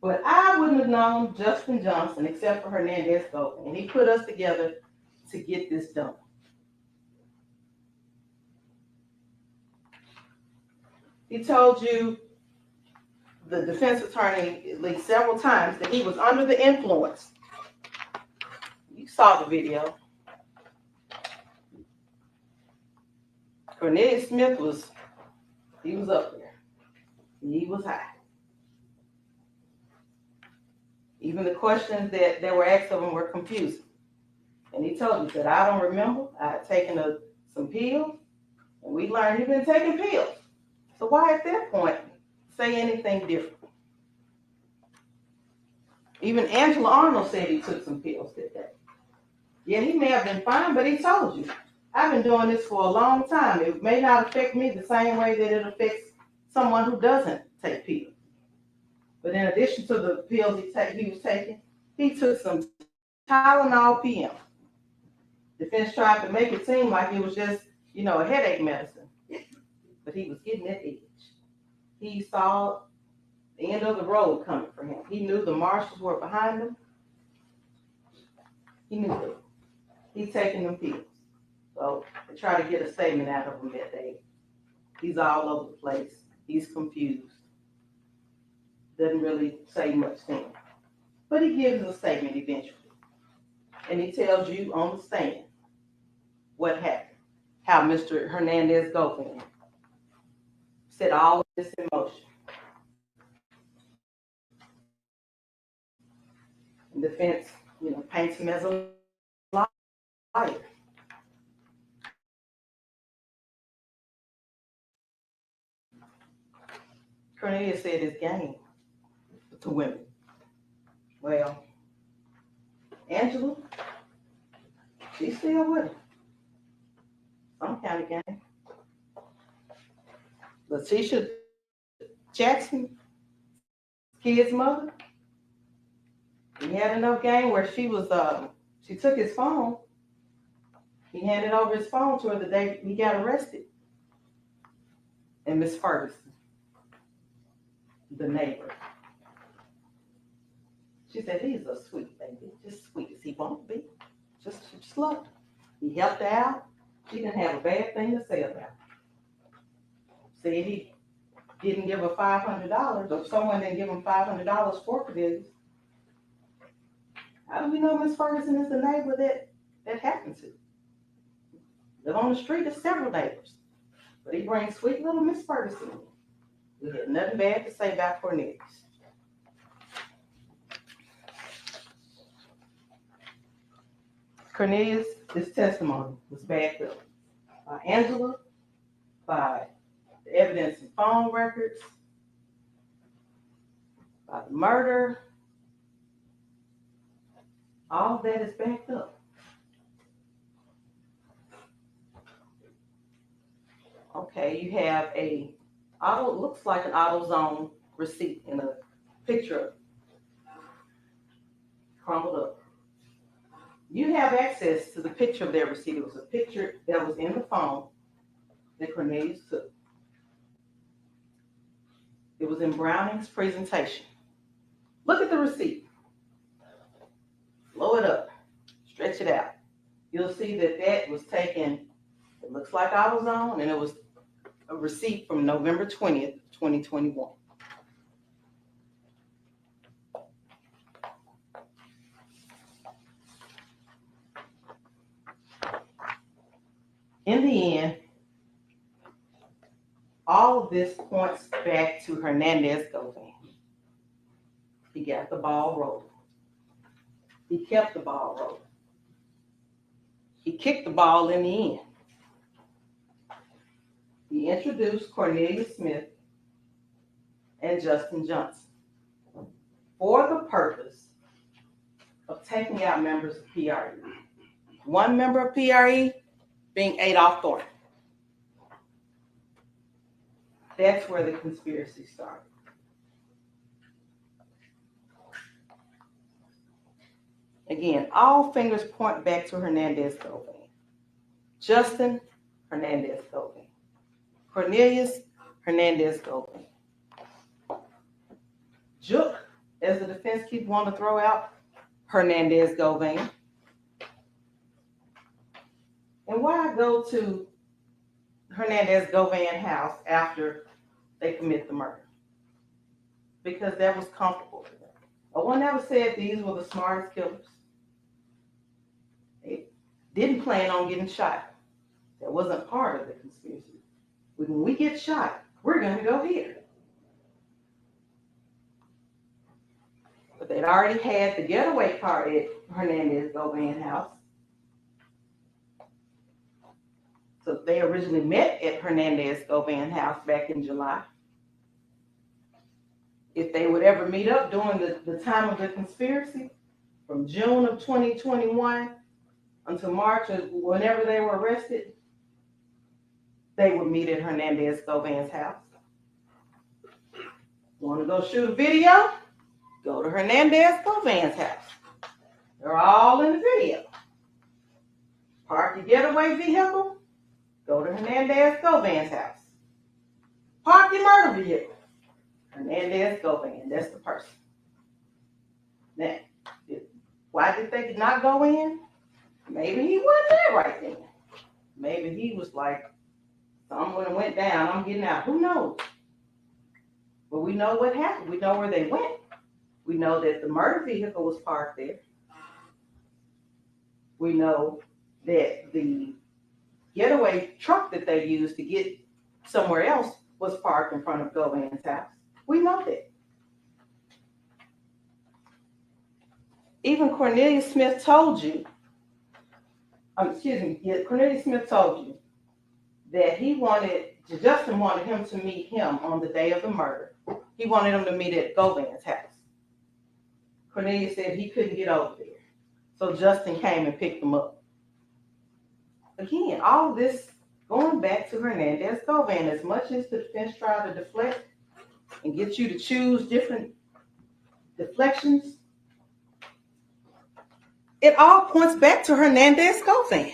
But I wouldn't have known Justin Johnson except for Hernandez Govan. And he put us together to get this done. He told you, the defense attorney, at least several times, that he was under the influence. You saw the video. Cornelius Smith was up there. He was high. Even the questions that were asked of him were confusing. And he told you that I don't remember. I had taken some pills, and we learned he'd been taking pills. So why at that point say anything different? Even Angela Arnold said he took some pills that day. Yeah, he may have been fine, but he told you, I've been doing this for a long time. It may not affect me the same way that it affects someone who doesn't take pills. But in addition to the pills he was taking, he took some Tylenol PM. Defense tried to make it seem like it was just, a headache medicine. But he was getting that itch. He saw the end of the road coming for him. He knew the marshals were behind him. He knew it. He's taking them pills. So they try to get a statement out of him that day. He's all over the place. He's confused. Doesn't really say much to him. But he gives a statement eventually. And he tells you on the stand what happened. How Mr. Hernandez Govan set all of this in motion. And defense, paints him as a liar. Cornelius said his game to women. Well, Angela, she's still with him. Some kind of game. Letitia Jackson, kid's mother, he had enough game where she took his phone. He handed over his phone to her the day he got arrested. And Miss Ferguson, the neighbor, she said, he's a sweet baby, just sweet as he won't be. Just love him. He helped her out. She didn't have a bad thing to say about him. Said he didn't give her $500, or someone didn't give him $500 for Cornelius. How do we know Miss Ferguson is the neighbor that happened to? Live on the street, there's several neighbors. But he brings sweet little Miss Ferguson in. We had nothing bad to say about Cornelius. Cornelius' testimony was backed up by Angela, by the evidence in phone records, by the murder. All of that is backed up. Okay, you have looks like an AutoZone receipt in a picture crumbled up. You have access to the picture of their receipt. It was a picture that was in the phone that Cornelius took. It was in Browning's presentation. Look at the receipt. Blow it up. Stretch it out. You'll see that was taken, it looks like AutoZone, and it was a receipt from November 20th, 2021. In the end, all of this points back to Hernandez Govan. He got the ball rolling. He kept the ball rolling. He kicked the ball in the end. He introduced Cornelius Smith and Justin Johnson for the purpose of taking out members of PRE. One member of PRE being Adolf Thornton. That's where the conspiracy started. Again, all fingers point back to Hernandez Govan. Justin Hernandez Govan. Cornelius Hernandez Govan. Juke, as the defense keeps wanting to throw out, Hernandez Govan. And why go to Hernandez Govan house after they commit the murder? Because that was comfortable for them. No one ever said these were the smartest killers. They didn't plan on getting shot. That wasn't part of the conspiracy. When we get shot, we're going to go here. But they'd already had the getaway car at Hernandez Govan house. So they originally met at Hernandez Govan house back in July. If they would ever meet up during the time of the conspiracy, from June of 2021 until March of whenever they were arrested, they would meet at Hernandez Govan's house. Want to go shoot a video? Go to Hernandez Govan's house. They're all in the video. Park your getaway vehicle? Go to Hernandez Govan's house. Park your murder vehicle? Hernandez Govan, that's the person. Now, why did they not go in? Maybe he wasn't there right then. Maybe he was like, someone went down, I'm getting out. Who knows? But we know what happened. We know where they went. We know that the murder vehicle was parked there. We know that the getaway truck that they used to get somewhere else was parked in front of Govan's house. We know that. Even Cornelius Smith told you, Cornelius Smith told you that Justin wanted him to meet him on the day of the murder. He wanted him to meet at Govan's house. Cornelius said he couldn't get over there. So Justin came and picked him up. Again, all of this going back to Hernandez Govan, as much as the defense tried to deflect and get you to choose different deflections, it all points back to Hernandez Govan.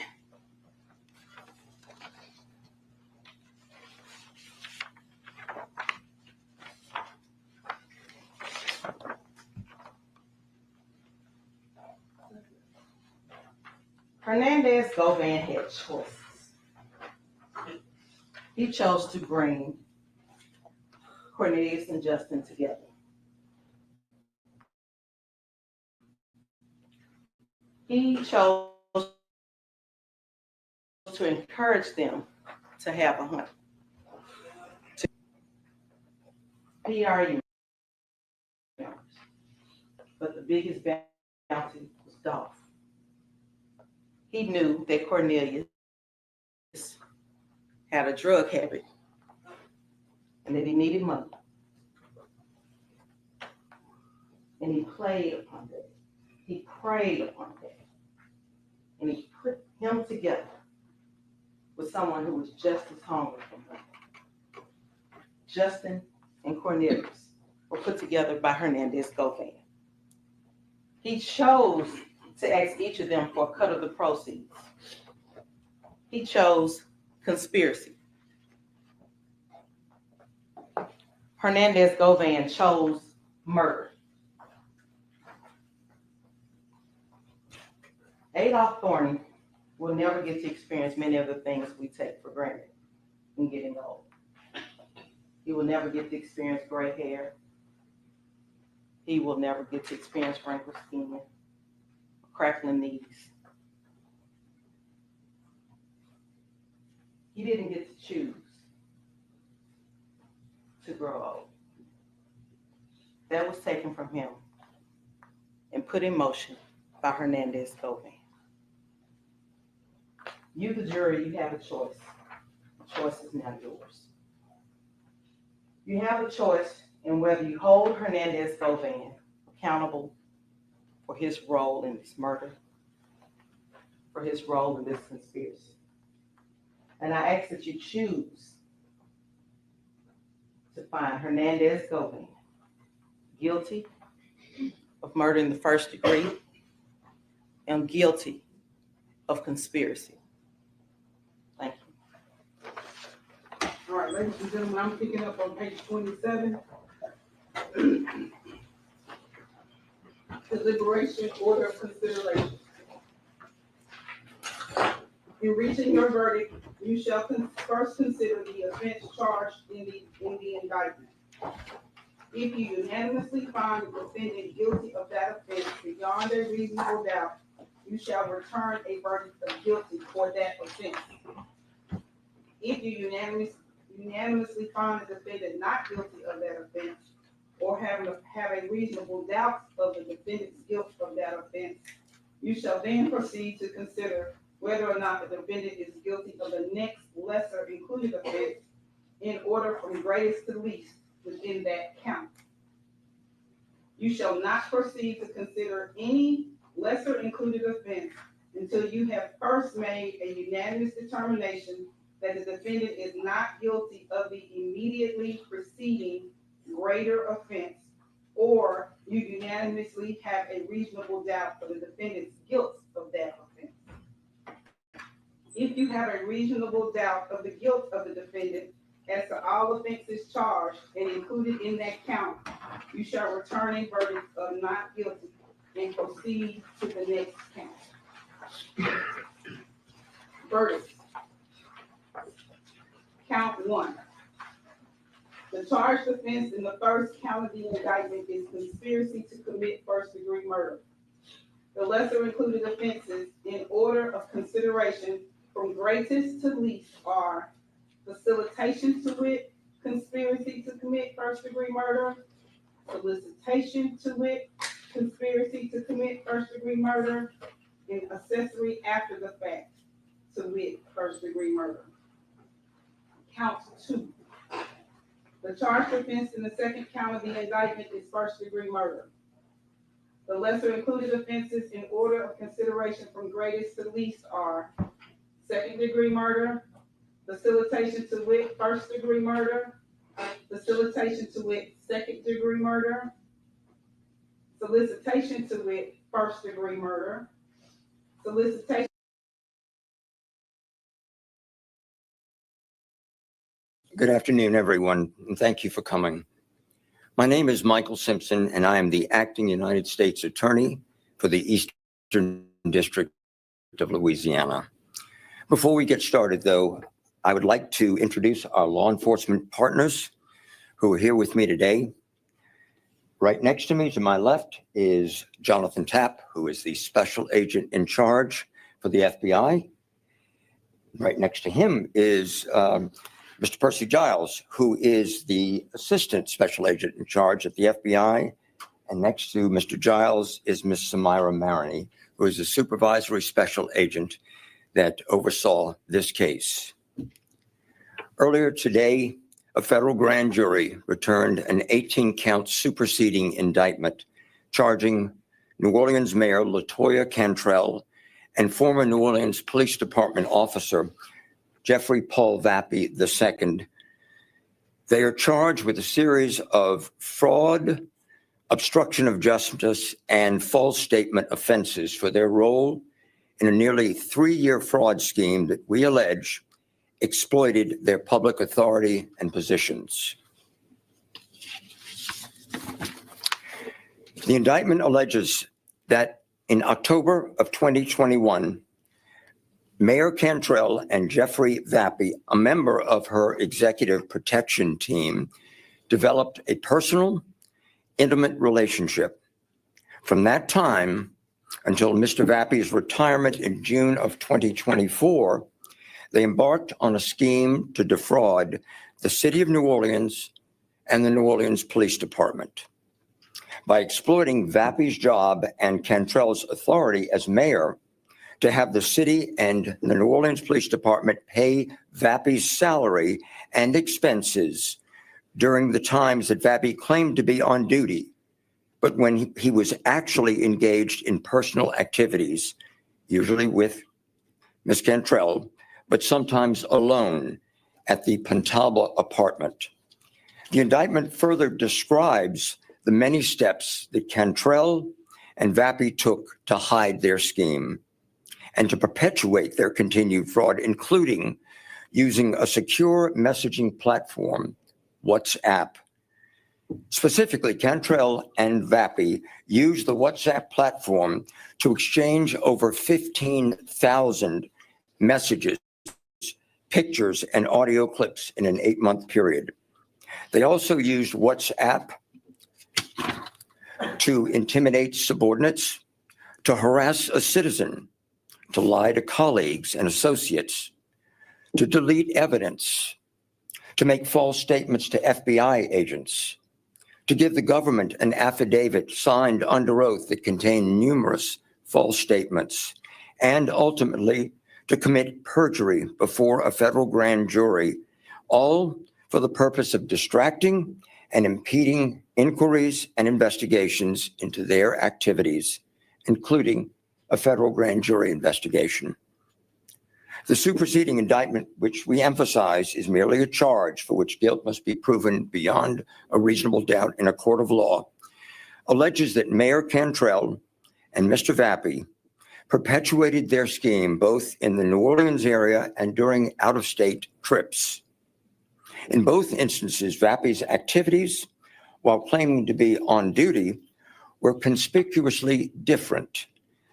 Hernandez Govan had choices. He chose to bring Cornelius and Justin together. He chose to encourage them to have a hunt. PRU members. But the biggest bounty was Dolf. He knew that Cornelius had a drug habit and that he needed money. And he played upon that. He preyed upon that. And he put him together with someone who was just as hungry for him. Justin and Cornelius were put together by Hernandez Govan. He chose to ask each of them for a cut of the proceeds. He chose conspiracy. Hernandez Govan chose murder. Adolph Thornton will never get to experience many of the things we take for granted in getting old. He will never get to experience gray hair. He will never get to experience wrinkled skin, crackling knees. He didn't get to choose to grow old. That was taken from him and put in motion by Hernandez Govan. You, the jury, you have a choice. The choice is now yours. You have a choice in whether you hold Hernandez Govan accountable for his role in this murder, for his role in this conspiracy. And I ask that you choose to find Hernandez Govan guilty of murder in the first degree and guilty of conspiracy. Thank you. All right, ladies and gentlemen, I'm picking up on page 27. Deliberation, order of consideration. In reaching your verdict, you shall first consider the offense charged in the indictment. If you unanimously find the defendant guilty of that offense beyond a reasonable doubt, you shall return a verdict of guilty for that offense. If you unanimously find the defendant not guilty of that offense, or have a reasonable doubt of the defendant's guilt of that offense, you shall then proceed to consider whether or not the defendant is guilty of the next lesser included offense in order from greatest to least within that count. You shall not proceed to consider any lesser included offense until you have first made a unanimous determination that the defendant is not guilty of the immediately preceding greater offense, or you unanimously have a reasonable doubt of the defendant's guilt of that offense. If you have a reasonable doubt of the guilt of the defendant, As to all offenses charged and included in that count, you shall return a verdict of not guilty and proceed to the next count. Verdict. Count 1. The charged offense in the first count of the indictment is conspiracy to commit first-degree murder. The lesser included offenses in order of consideration from greatest to least are facilitation to wit, conspiracy to commit first-degree murder, solicitation to wit, conspiracy to commit first-degree murder, and accessory after the fact to wit, first-degree murder. Count 2. The charged offense in the second count of the indictment is first-degree murder. The lesser included offenses in order of consideration from greatest to least are second-degree murder, facilitation to wit, first-degree murder, facilitation to wit, second-degree murder, solicitation to wit, first-degree murder, solicitation. Good afternoon, everyone, and thank you for coming. My name is Michael Simpson, and I am the acting United States Attorney for the Eastern District of Louisiana. Before we get started, though, I would like to introduce our law enforcement partners who are here with me today. Right next to me, to my left, is Jonathan Tapp, who is the special agent in charge for the FBI. Right next to him is Mr. Percy Giles, who is the assistant special agent in charge at the FBI. And next to Mr. Giles is Ms. Samira Maroney, who is the supervisory special agent that oversaw this case. Earlier today, a federal grand jury returned an 18-count superseding indictment charging New Orleans Mayor LaToya Cantrell and former New Orleans Police Department officer Jeffrey Paul Vappy II. They are charged with a series of fraud, obstruction of justice, and false statement offenses for their role in a nearly 3-year fraud scheme that we allege exploited their public authority and positions. The indictment alleges that in October of 2021, Mayor Cantrell and Jeffrey Vappy, a member of her executive protection team, developed a personal, intimate relationship. From that time until Mr. Vappy's retirement in June of 2024, they embarked on a scheme to defraud the city of New Orleans and the New Orleans Police Department. By exploiting Vappy's job and Cantrell's authority as mayor to have the city and the New Orleans Police Department pay Vappy's salary and expenses during the times that Vappy claimed to be on duty, but when he was actually engaged in personal activities, usually with Ms. Cantrell, but sometimes alone at the Pentalba apartment. The indictment further describes the many steps that Cantrell and Vappy took to hide their scheme and to perpetuate their continued fraud, including using a secure messaging platform, WhatsApp. Specifically, Cantrell and Vappy used the WhatsApp platform to exchange over 15,000 messages, pictures, and audio clips in an 8-month period. They also used WhatsApp to intimidate subordinates, to harass a citizen, to lie to colleagues and associates, to delete evidence, to make false statements to FBI agents, to give the government an affidavit signed under oath that contained numerous false statements, and ultimately to commit perjury before a federal grand jury, all for the purpose of distracting and impeding inquiries and investigations into their activities, including a federal grand jury investigation. The superseding indictment, which we emphasize is merely a charge for which guilt must be proven beyond a reasonable doubt in a court of law, alleges that Mayor Cantrell and Mr. Vappy perpetuated their scheme both in the New Orleans area and during out-of-state trips. In both instances, Vappy's activities, while claiming to be on duty, were conspicuously different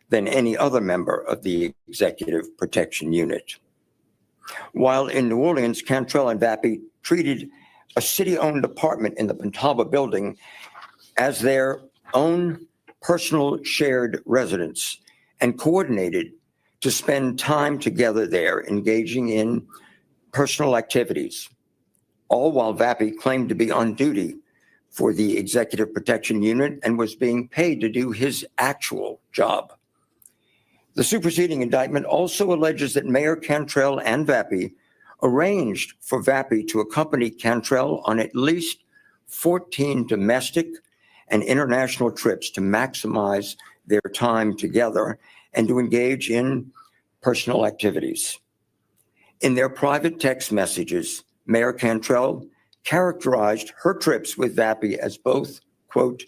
than any other member of the Executive Protection Unit. While in New Orleans, Cantrell and Vappy treated a city-owned apartment in the Pentalba building as their own personal shared residence and coordinated to spend time together there, engaging in personal activities, all while Vappy claimed to be on duty for the Executive Protection Unit and was being paid to do his actual job. The superseding indictment also alleges that Mayor Cantrell and Vappy arranged for Vappy to accompany Cantrell on at least 14 domestic and international trips to maximize their time together and to engage in personal activities. In their private text messages, Mayor Cantrell characterized her trips with Vappy as both, quote,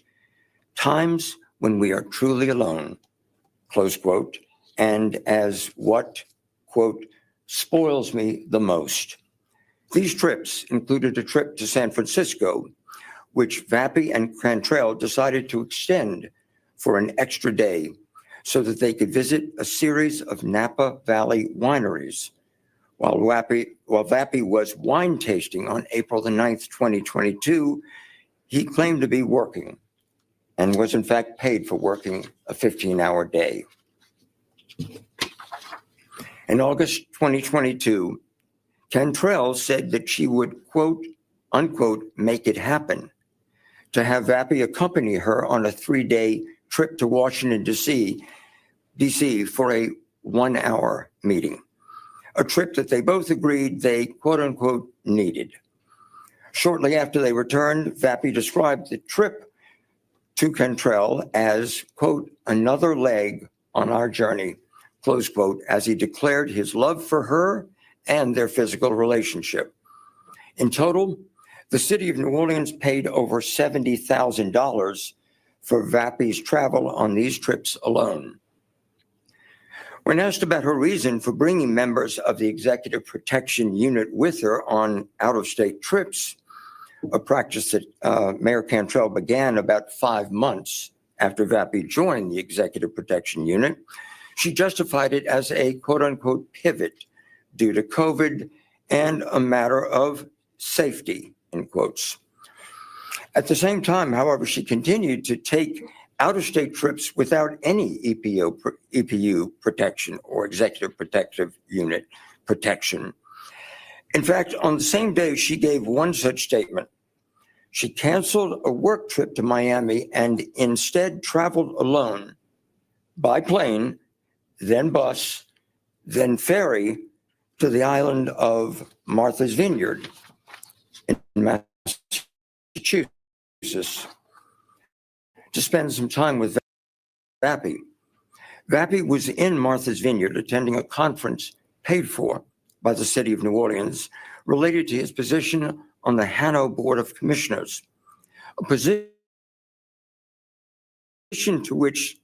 times when we are truly alone, close quote, and as what, quote, spoils me the most. These trips included a trip to San Francisco, which Vappy and Cantrell decided to extend for an extra day so that they could visit a series of Napa Valley wineries. While Vappy was wine tasting on April the 9th, 2022, he claimed to be working and was in fact paid for working a 15-hour day. In August 2022, Cantrell said that she would, quote, unquote, make it happen to have Vappy accompany her on a 3-day trip to Washington, D.C. for a 1-hour meeting, a trip that they both agreed they, quote unquote, needed. Shortly after they returned, Vappy described the trip to Cantrell as, quote, another leg on our journey, close quote, as he declared his love for her and their physical relationship. In total, the city of New Orleans paid over $70,000 for Vappy's travel on these trips alone. When asked about her reason for bringing members of the Executive Protection Unit with her on out-of-state trips, a practice that Mayor Cantrell began about 5 months after Vappy joined the Executive Protection Unit, she justified it as a quote-unquote pivot due to COVID and a matter of safety, in quotes. At the same time, however, she continued to take out-of-state trips without any EPU protection or Executive Protective Unit protection. In fact, on the same day, she gave one such statement. She canceled a work trip to Miami and instead traveled alone by plane, then bus, then ferry to the island of Martha's Vineyard in Massachusetts to spend some time with Vappy. Vappy was in Martha's Vineyard attending a conference paid for by the city of New Orleans related to his position on the Hanno Board of Commissioners, a position to which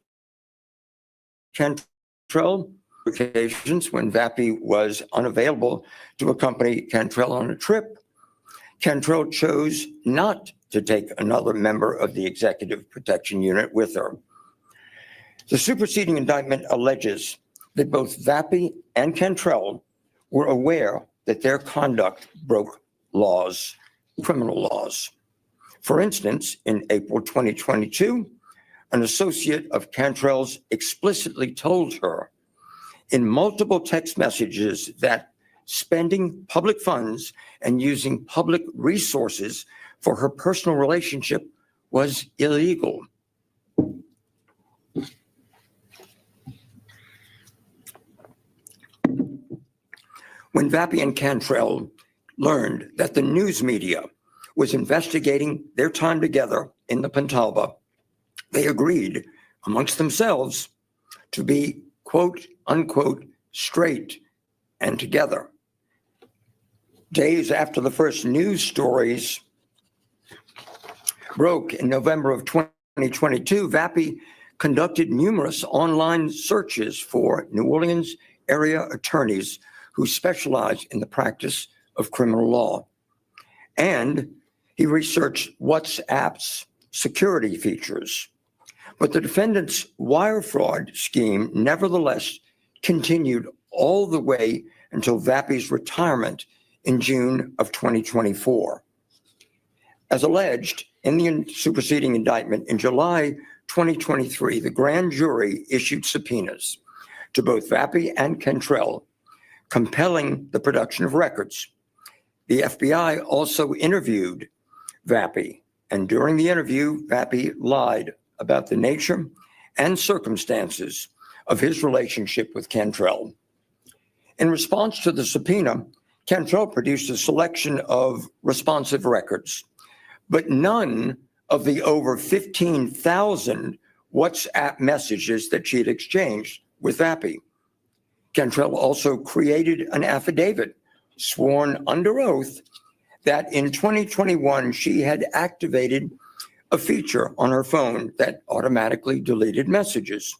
Cantrell, occasions when Vappy was unavailable to accompany Cantrell on a trip, Cantrell chose not to take another member of the Executive Protection Unit with her. The superseding indictment alleges that both Vappy and Cantrell were aware that their conduct broke laws, criminal laws. For instance, in April 2022, an associate of Cantrell's explicitly told her in multiple text messages that spending public funds and using public resources for her personal relationship was illegal. When Vappy and Cantrell learned that the news media was investigating their time together in the Pentalba, they agreed amongst themselves to be, quote, unquote, straight and together. Days after the first news stories broke in November of 2022, Vappy conducted numerous online searches for New Orleans area attorneys who specialize in the practice of criminal law. and he researched WhatsApp's security features. But the defendant's wire fraud scheme nevertheless continued all the way until Vappy's retirement in June of 2024. As alleged in the superseding indictment, in July 2023, the grand jury issued subpoenas to both Vappy and Cantrell, compelling the production of records. The FBI also interviewed Vappy, and during the interview, Vappy lied about the nature and circumstances of his relationship with Cantrell. In response to the subpoena, Cantrell produced a selection of responsive records, but none of the over 15,000 WhatsApp messages that she had exchanged with Vappy. Cantrell also created an affidavit sworn under oath that in 2021 she had activated a feature on her phone that automatically deleted messages.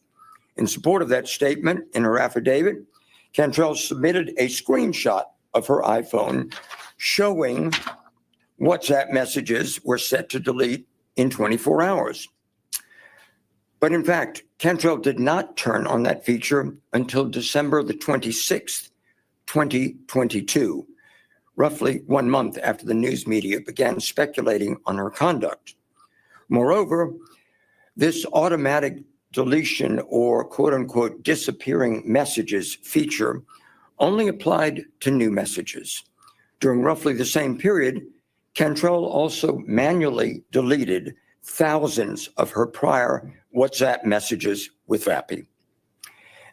In support of that statement in her affidavit, Cantrell submitted a screenshot of her iPhone showing WhatsApp messages were set to delete in 24 hours. But in fact, Cantrell did not turn on that feature until December the 26th, 2022, roughly 1 month after the news media began speculating on her conduct. Moreover, this automatic deletion or quote unquote disappearing messages feature only applied to new messages. During roughly the same period, Cantrell also manually deleted thousands of her prior WhatsApp messages with Vappy.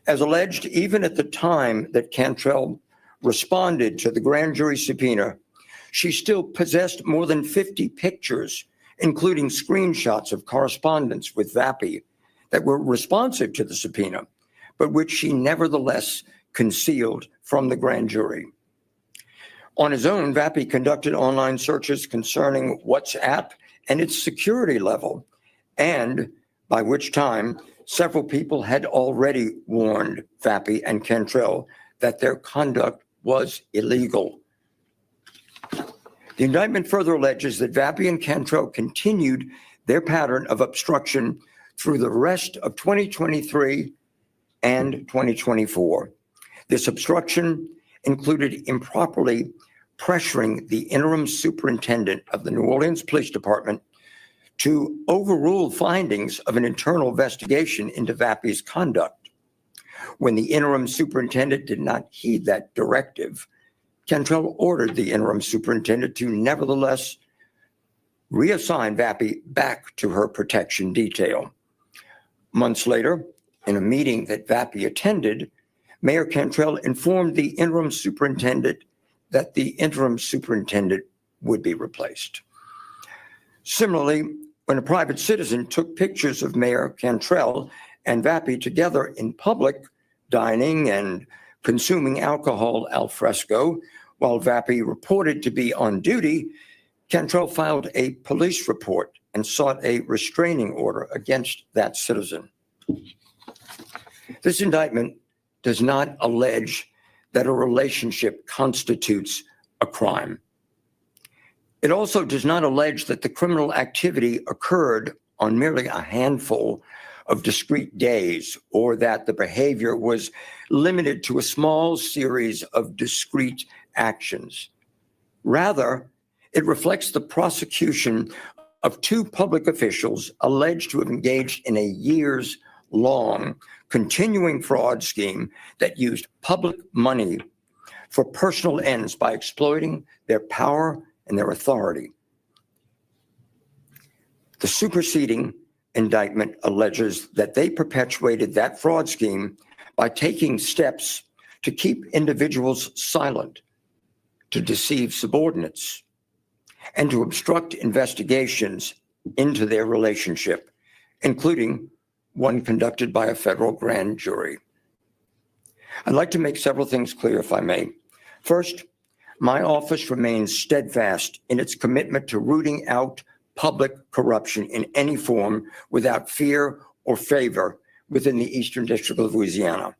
As alleged, even at the time that Cantrell responded to the grand jury subpoena, she still possessed more than 50 pictures, including screenshots of correspondence with Vappy that were responsive to the subpoena, but which she nevertheless concealed from the grand jury. On his own, Vappy conducted online searches concerning WhatsApp and its security level, and by which time several people had already warned Vappy and Cantrell that their conduct was illegal. The indictment further alleges that Vappy and Cantrell continued their pattern of obstruction through the rest of 2023 and 2024. This obstruction included improperly pressuring the interim superintendent of the New Orleans Police Department to overrule findings of an internal investigation into Vappy's conduct. When the interim superintendent did not heed that directive, Cantrell ordered the interim superintendent to nevertheless reassign Vappy back to her protection detail. Months later, in a meeting that Vappy attended, Mayor Cantrell informed the interim superintendent that the interim superintendent would be replaced. Similarly, when a private citizen took pictures of Mayor Cantrell and Vappy together in public, dining and consuming alcohol al fresco, while Vappy reported to be on duty, Cantrell filed a police report and sought a restraining order against that citizen. This indictment does not allege that a relationship constitutes a crime. It also does not allege that the criminal activity occurred on merely a handful of discrete days, or that the behavior was limited to a small series of discrete actions. Rather, it reflects the prosecution of two public officials alleged to have engaged in a years-long continuing fraud scheme that used public money for personal ends by exploiting their power and their authority. The superseding indictment alleges that they perpetuated that fraud scheme by taking steps to keep individuals silent, to deceive subordinates, and to obstruct investigations into their relationship, including one conducted by a federal grand jury. I'd like to make several things clear, if I may. First, my office remains steadfast in its commitment to rooting out public corruption in any form without fear or favor within the Eastern District of Louisiana.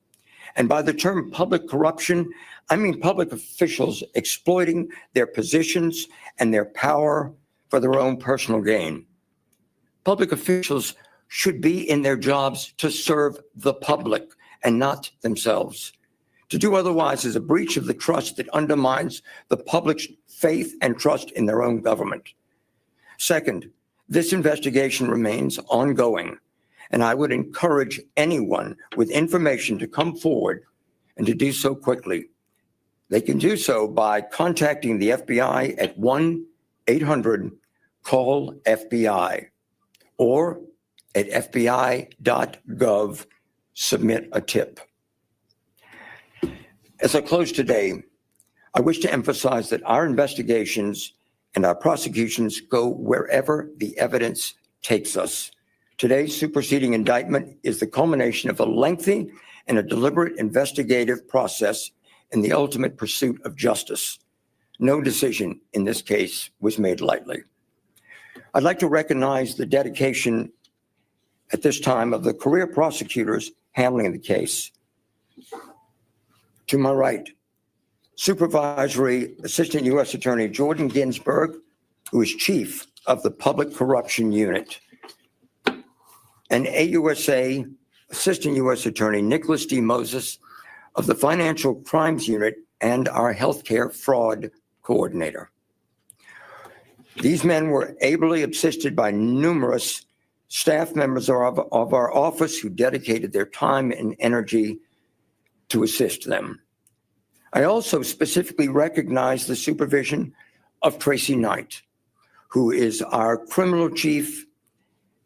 And by the term public corruption, I mean public officials exploiting their positions and their power for their own personal gain. Public officials should be in their jobs to serve the public and not themselves. To do otherwise is a breach of the trust that undermines the public's faith and trust in their own government. Second, this investigation remains ongoing, and I would encourage anyone with information to come forward and to do so quickly. They can do so by contacting the FBI at 1-800-CALL-FBI or at fbi.gov, submit a tip. As I close today, I wish to emphasize that our investigations and our prosecutions go wherever the evidence takes us. Today's superseding indictment is the culmination of a lengthy and a deliberate investigative process in the ultimate pursuit of justice. No decision in this case was made lightly. I'd like to recognize the dedication at this time of the career prosecutors handling the case. To my right, Supervisory Assistant U.S. Attorney Jordan Ginsburg, who is Chief of the Public Corruption Unit, and AUSA Assistant U.S. Attorney Nicholas D. Moses of the Financial Crimes Unit and our Healthcare Fraud Coordinator. These men were ably assisted by numerous staff members of our office who dedicated their time and energy to assist them. I also specifically recognize the supervision of Tracy Knight, who is our criminal chief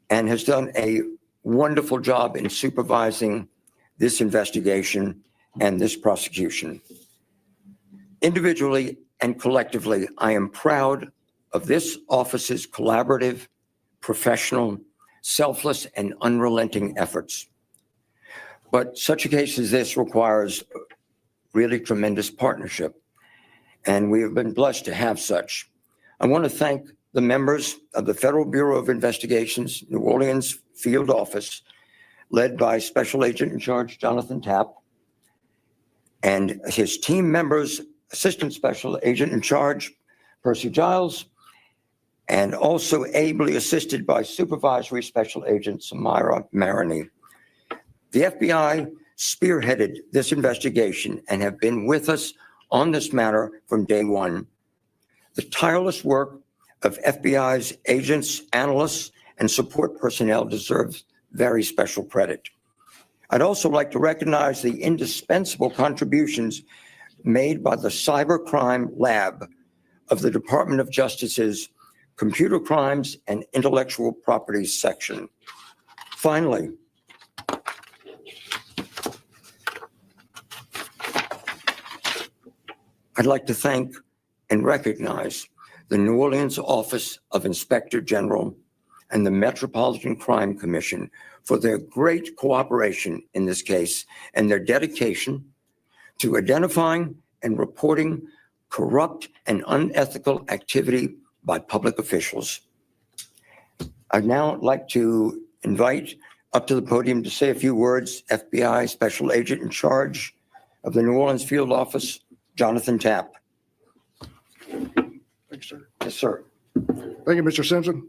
and has done a wonderful job in supervising this investigation and this prosecution. Individually and collectively, I am proud of this office's collaborative, professional, selfless, and unrelenting efforts. But such a case as this requires really tremendous partnership, and we have been blessed to have such. I want to thank the members of the Federal Bureau of Investigation's New Orleans Field Office, led by Special Agent in Charge Jonathan Tapp, and his team members, Assistant Special Agent in Charge Percy Giles, and also ably assisted by Supervisory Special Agent Samira Marini. The FBI spearheaded this investigation and have been with us on this matter from day one. The tireless work of FBI's agents, analysts, and support personnel deserves very special credit. I'd also like to recognize the indispensable contributions made by the Cybercrime Lab of the Department of Justice's Computer Crimes and Intellectual Property section. Finally, I'd like to thank and recognize the New Orleans Office of Inspector General and the Metropolitan Crime Commission for their great cooperation in this case and their dedication to identifying and reporting corrupt and unethical activity by public officials. I'd now like to invite up to the podium to say a few words, FBI Special Agent in Charge of the New Orleans Field Office, Jonathan Tapp. Thanks, sir. Yes, sir. Thank you, Mr. Simpson.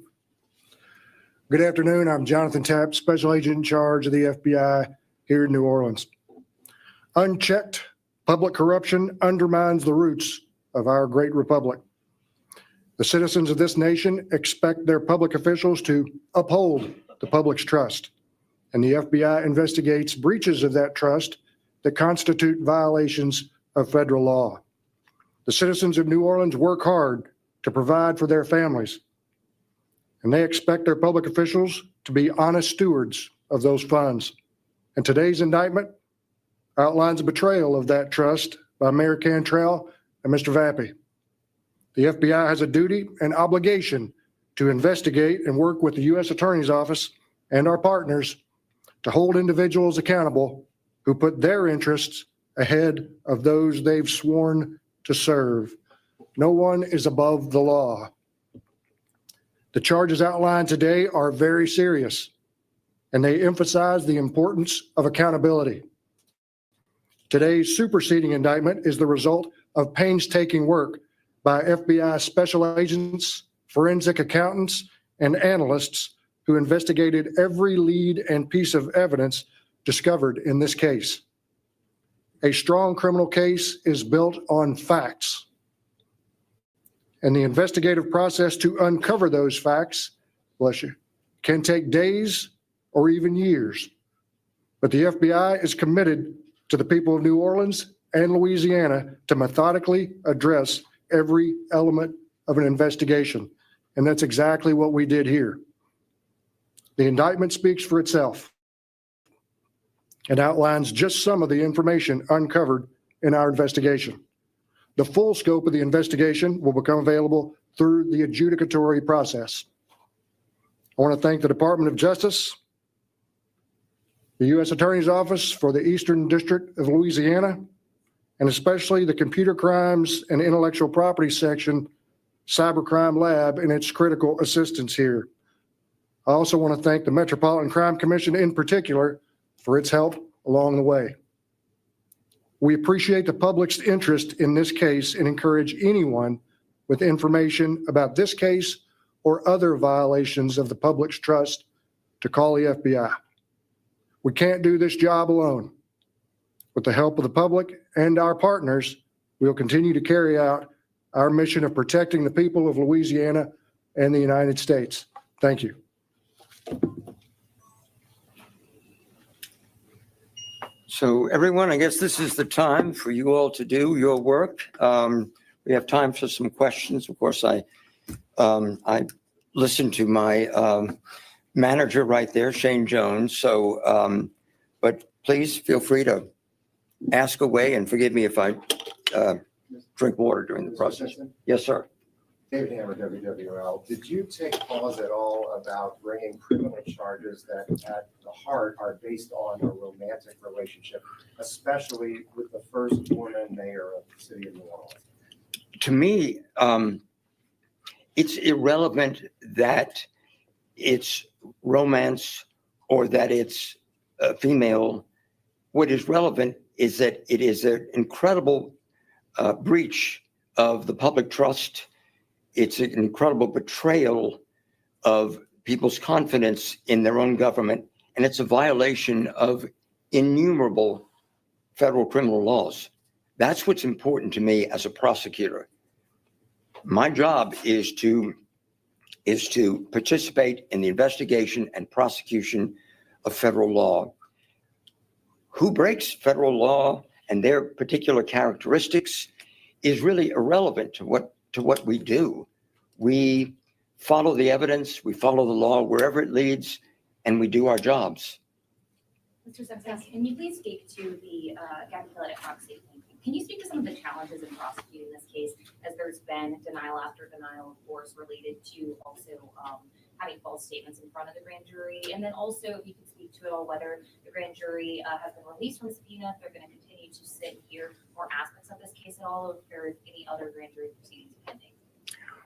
Good afternoon. I'm Jonathan Tapp, Special Agent in Charge of the FBI here in New Orleans. Unchecked public corruption undermines the roots of our great republic. The citizens of this nation expect their public officials to uphold the public's trust, and the FBI investigates breaches of that trust that constitute violations of federal law. The citizens of New Orleans work hard to provide for their families, and they expect their public officials to be honest stewards of those funds. And today's indictment outlines a betrayal of that trust by Mayor Cantrell and Mr. Vappy. The FBI has a duty and obligation to investigate and work with the U.S. Attorney's Office and our partners to hold individuals accountable who put their interests ahead of those they've sworn to serve. No one is above the law. The charges outlined today are very serious, and they emphasize the importance of accountability. Today's superseding indictment is the result of painstaking work by FBI special agents, forensic accountants, and analysts who investigated every lead and piece of evidence discovered in this case. A strong criminal case is built on facts. And the investigative process to uncover those facts, bless you, can take days or even years. But the FBI is committed to the people of New Orleans and Louisiana to methodically address every element of an investigation. And that's exactly what we did here. The indictment speaks for itself and outlines just some of the information uncovered in our investigation. The full scope of the investigation will become available through the adjudicatory process. I want to thank the Department of Justice, the U.S. Attorney's Office for the Eastern District of Louisiana, and especially the Computer Crimes and Intellectual Property Section Cybercrime Lab and its critical assistance here. I also want to thank the Metropolitan Crime Commission in particular for its help along the way. We appreciate the public's interest in this case and encourage anyone with information about this case or other violations of the public's trust to call the FBI. We can't do this job alone. With the help of the public and our partners, we'll continue to carry out our mission of protecting the people of Louisiana and the United States. Thank you. So everyone, I guess this is the time for you all to do your work. We have time for some questions. Of course, I listened to my manager right there, Shane Jones. So, but please feel free to ask away, and forgive me if I drink water during the process. Yes, sir. David Hammer, WWL. Did you take pause at all about bringing criminal charges that at the heart are based on a romantic relationship, especially with the first woman mayor of the city of New Orleans? To me, it's irrelevant that it's romance or that it's female. What is relevant is that it is an incredible breach of the public trust. It's an incredible betrayal of people's confidence in their own government, and it's a violation of innumerable federal criminal laws. That's what's important to me as a prosecutor. My job is to participate in the investigation and prosecution of federal law. Who breaks federal law and their particular characteristics is really irrelevant to what we do. We follow the evidence, we follow the law wherever it leads, and we do our jobs. Mr. Simpson, can you please speak to the Gabby Proxy? Can you speak to some of the challenges in prosecuting this case, as there's been denial after denial, of course, related to also having false statements in front of the grand jury? And then also, if you could speak to it all, whether the grand jury has been released from subpoena, if they're going to continue to sit and hear more aspects of this case at all, or if there is any other grand jury proceedings pending.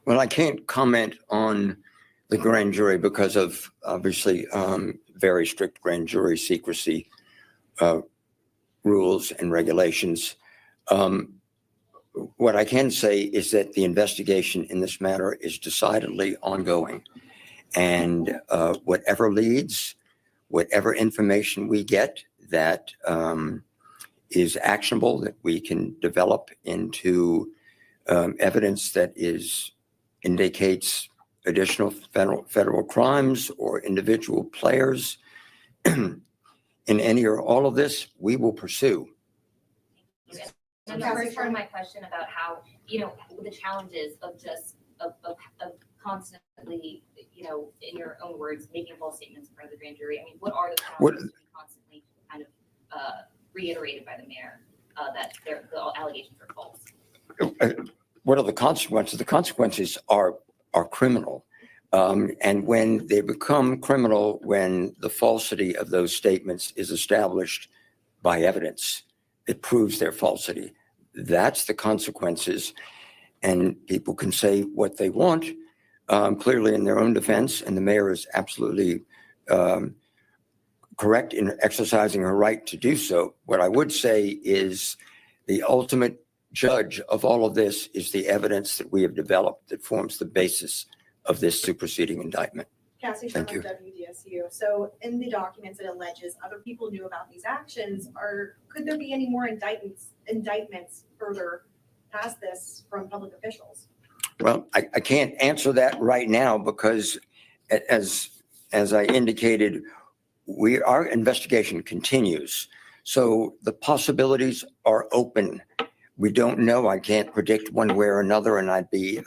Well, I can't comment on the grand jury because of obviously very strict grand jury secrecy rules and regulations. What I can say is that the investigation in this matter is decidedly ongoing, and whatever leads, whatever information we get that is actionable, that we can develop into evidence that indicates additional federal crimes or individual players in any or all of this, we will pursue. And the first part of my question about how, the challenges of just of constantly, in your own words, making false statements in front of the grand jury. I mean, what are the challenges to be constantly kind of reiterated by the mayor that the allegations are false? What are the consequences? The consequences are criminal. And when they become criminal, when the falsity of those statements is established by evidence, it proves their falsity. That's the consequences. And people can say what they want, clearly in their own defense. And the mayor is absolutely correct in exercising her right to do so. What I would say is the ultimate judge of all of this is the evidence that we have developed that forms the basis of this superseding indictment. Cassie Thank Sherman, WDSU. So in the documents, it alleges other people knew about these actions. Could there be any more indictments further past this from public officials? Well, I can't answer that right now because as I indicated, our investigation continues. So the possibilities are open. We don't know. I can't predict one way or another, and I'd be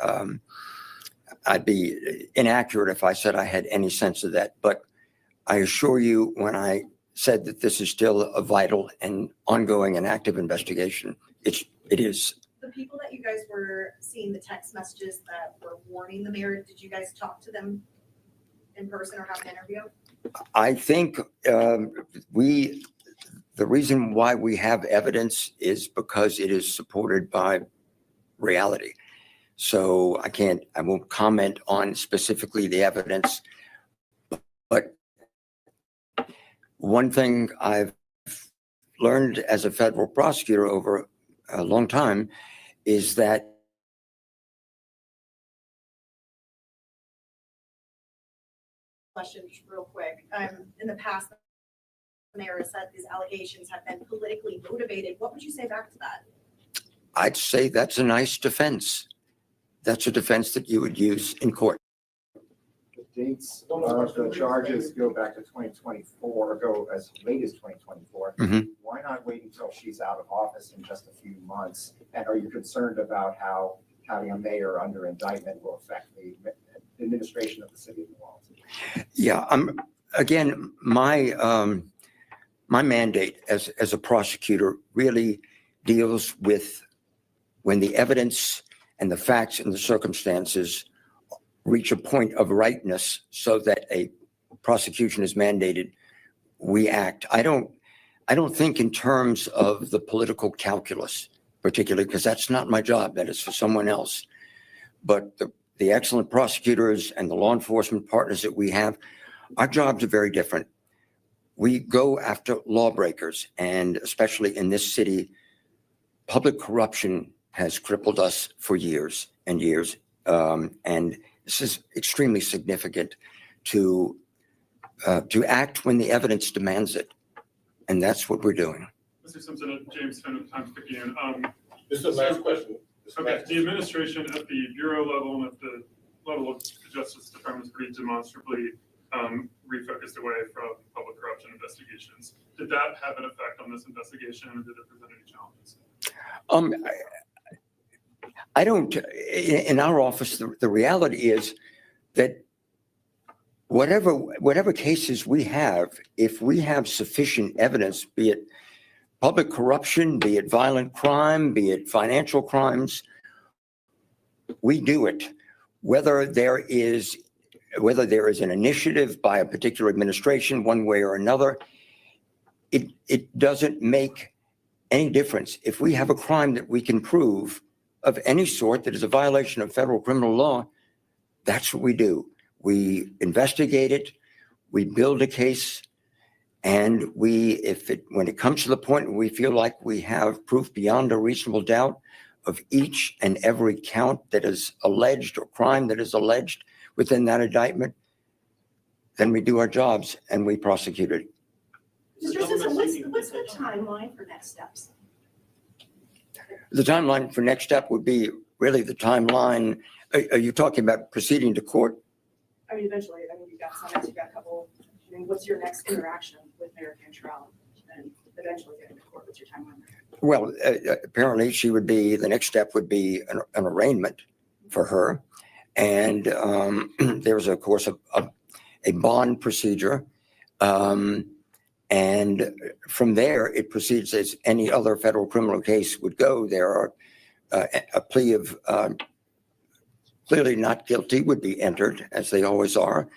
inaccurate if I said I had any sense of that. But I assure you, when I said that this is still a vital and ongoing and active investigation, it is. The people that you guys were seeing the text messages that were warning the mayor, did you guys talk to them in person or have an interview? I think the reason why we have evidence is because it is supported by reality. So I won't comment on specifically the evidence, but one thing I've learned as a federal prosecutor over a long time is that Question just real quick. In the past, the mayor has said these allegations have been politically motivated. What would you say back to that? I'd say that's a nice defense. That's a defense that you would use in court. The dates of the charges go back to 2024, go as late as 2024. Mhm. Why not wait until she's out of office in just a few months? And are you concerned about how having a mayor under indictment will affect the administration of the city of New Orleans? Yeah, again, my mandate as a prosecutor really deals with when the evidence and the facts and the circumstances reach a point of rightness so that a prosecution is mandated, we act. I don't think in terms of the political calculus, particularly because that's not my job, that is for someone else. But the excellent prosecutors and the law enforcement partners that we have, our jobs are very different. We go after lawbreakers, and especially in this city, public corruption has crippled us for years and years. And this is extremely significant to act when the evidence demands it. And that's what we're doing. Mr. Simpson, James Finn with Times-Picayune. This is the last question. Okay, the administration at the bureau level and at the level of the Justice Department is pretty demonstrably refocused away from public corruption investigations. Did that have an effect on this investigation, or did it present any challenges? I don't, in our office, the reality is that whatever cases we have, if we have sufficient evidence, be it public corruption, be it violent crime, be it financial crimes, we do it. Whether there is an initiative by a particular administration, one way or another, it doesn't make any difference. If we have a crime that we can prove of any sort that is a violation of federal criminal law, that's what we do. We investigate it, we build a case, and when it comes to the point where we feel like we have proof beyond a reasonable doubt of each and every count that is alleged or crime that is alleged within that indictment, then we do our jobs and we prosecute it. Mr. Simpson, what's the timeline for next steps? The timeline for next step would be really the timeline. Are you talking about proceeding to court? I mean, eventually, you've got summits, you've got a couple. What's your next interaction with Mayor Cantrell and eventually getting to court? What's your timeline? Well, apparently the next step would be an arraignment for her. And there's, of course, a bond procedure. And from there, it proceeds as any other federal criminal case would go. There are a plea of clearly not guilty would be entered, as they always are.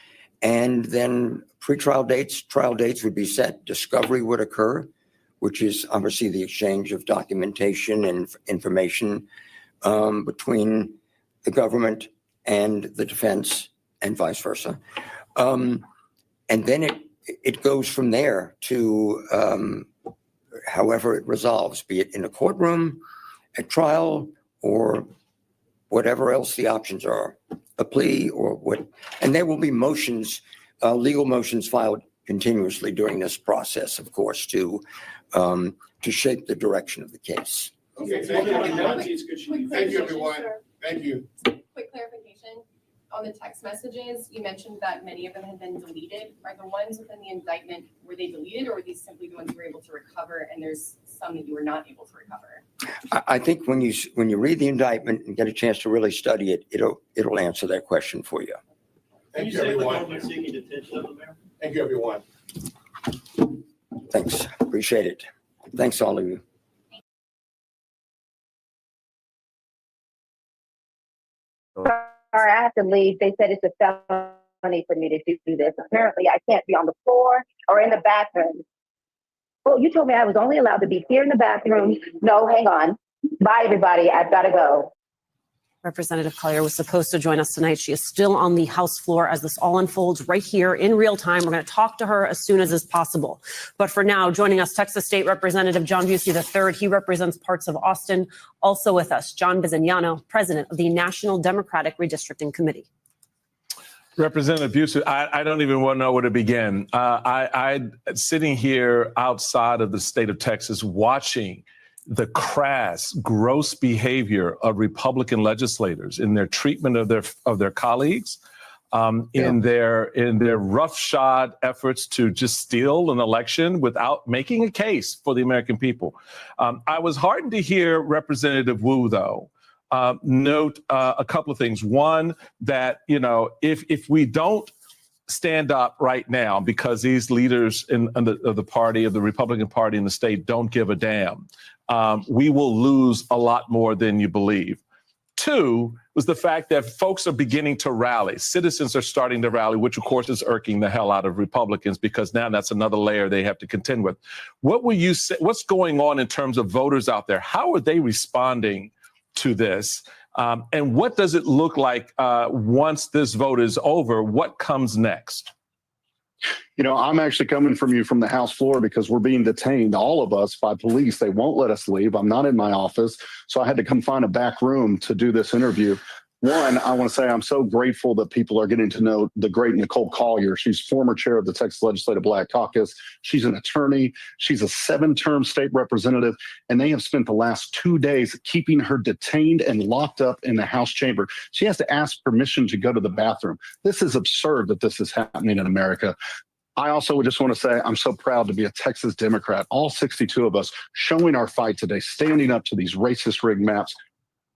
And then trial dates would be set. Discovery would occur, which is obviously the exchange of documentation and information between the government and the defense and vice versa. And then it goes from there to however it resolves, be it in a courtroom, a trial, or whatever else the options are, a plea or what. And there will be motions, legal motions filed continuously during this process, of course, to shape the direction of the case. Okay, thank you. Thank you, everyone. Thank you. Quick clarification on the text messages. You mentioned that many of them had been deleted. Are the ones within the indictment, were they deleted, or were these simply the ones you were able to recover and there's some that you were not able to recover? I think when you read the indictment and get a chance to really study it, it'll answer that question for you. Thank you, everyone. Thank you, everyone. Thanks. Appreciate it. Thanks, all of you. Sorry, I have to leave. They said it's a felony for me to do this. Apparently, I can't be on the floor or in the bathroom. Well, you told me I was only allowed to be here in the bathroom. No, hang on. Bye, everybody. I've got to go. Representative Collier was supposed to join us tonight. She is still on the House floor as this all unfolds right here in real time. We're going to talk to her as soon as is possible. But for now, joining us, Texas State Representative John Busey III. He represents parts of Austin. Also with us, John Bizignano, president of the National Democratic Redistricting Committee. Representative Busey, I don't even want to know where to begin. I sitting here outside of the state of Texas watching the crass, gross behavior of Republican legislators in their treatment of their colleagues, in their roughshod efforts to just steal an election without making a case for the American people. I was heartened to hear Representative Wu, though, note a couple of things. One, that if we don't stand up right now because these leaders of the Republican Party in the state don't give a damn, we will lose a lot more than you believe. Two was the fact that folks are beginning to rally. Citizens are starting to rally, which of course is irking the hell out of Republicans because now that's another layer they have to contend with. What will you say? What's going on in terms of voters out there? How are they responding to this? And what does it look like once this vote is over? What comes next? I'm actually coming from you from the House floor because we're being detained, all of us, by police. They won't let us leave. I'm not in my office, so I had to come find a back room to do this interview. One, I want to say I'm so grateful that people are getting to know the great Nicole Collier. She's former chair of the Texas Legislative Black Caucus. She's an attorney. She's a 7-term state representative, and they have spent the last 2 days keeping her detained and locked up in the House chamber. She has to ask permission to go to the bathroom. This is absurd that this is happening in America. I also would just want to say I'm so proud to be a Texas Democrat, all 62 of us showing our fight today, standing up to these racist rigged maps.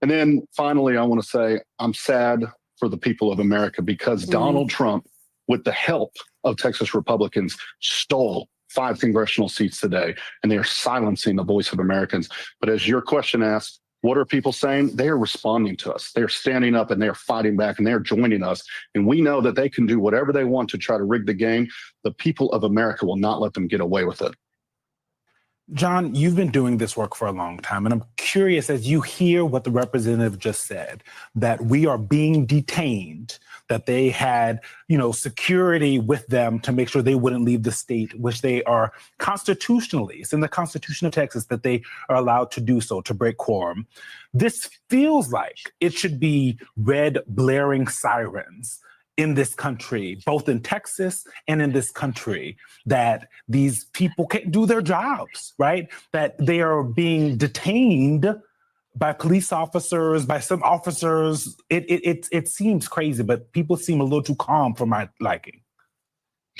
And then finally, I want to say I'm sad for the people of America because Donald Trump, with the help of Texas Republicans, stole 5 congressional seats today, and they are silencing the voice of Americans. But as your question asks, what are people saying? They are responding to us. They're standing up and they're fighting back and they're joining us. And we know that they can do whatever they want to try to rig the game. The people of America will not let them get away with it. John, you've been doing this work for a long time, and I'm curious, as you hear what the representative just said, that we are being detained, that they had, security with them to make sure they wouldn't leave the state, which they are constitutionally, it's in the Constitution of Texas that they are allowed to do so, to break quorum. This feels like it should be red blaring sirens in this country, both in Texas and in this country, that these people can't do their jobs, right? That they are being detained by police officers, by some officers. It seems crazy, but people seem a little too calm for my liking.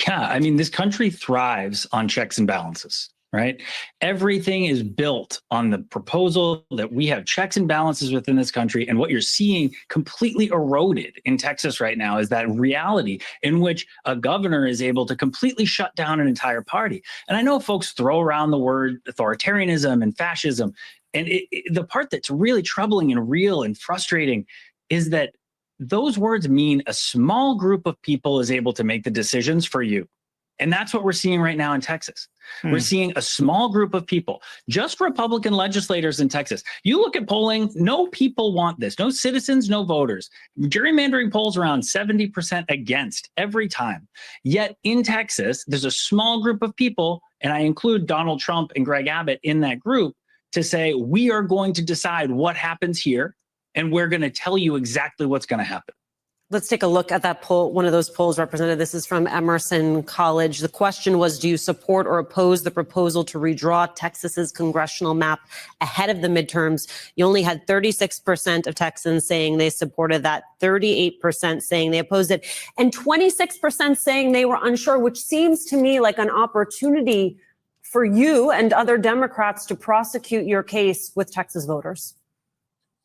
Yeah, this country thrives on checks and balances, right? Everything is built on the proposal that we have checks and balances within this country. And what you're seeing completely eroded in Texas right now is that reality in which a governor is able to completely shut down an entire party. And I know folks throw around the word authoritarianism and fascism. And the part that's really troubling and real and frustrating is that those words mean a small group of people is able to make the decisions for you. And that's what we're seeing right now in Texas. We're seeing a small group of people, just Republican legislators in Texas. You look at polling, no people want this. No citizens, no voters. Gerrymandering polls around 70% against every time. Yet in Texas, there's a small group of people, and I include Donald Trump and Greg Abbott in that group, to say, we are going to decide what happens here, and we're going to tell you exactly what's going to happen. Let's take a look at that poll. One of those polls, Representative. This is from Emerson College. The question was, do you support or oppose the proposal to redraw Texas's congressional map ahead of the midterms? You only had 36% of Texans saying they supported that, 38% saying they opposed it, and 26% saying they were unsure, which seems to me like an opportunity for you and other Democrats to prosecute your case with Texas voters.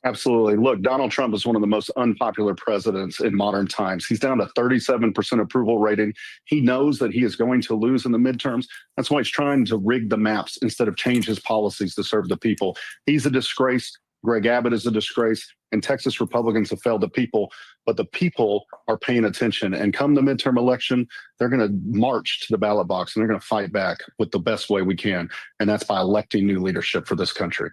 Absolutely. Look, Donald Trump is one of the most unpopular presidents in modern times. He's down to 37% approval rating. He knows that he is going to lose in the midterms. That's why he's trying to rig the maps instead of change his policies to serve the people. He's a disgrace. Greg Abbott is a disgrace. And Texas Republicans have failed the people. But the people are paying attention. And come the midterm election, they're going to march to the ballot box and they're going to fight back with the best way we can. And that's by electing new leadership for this country.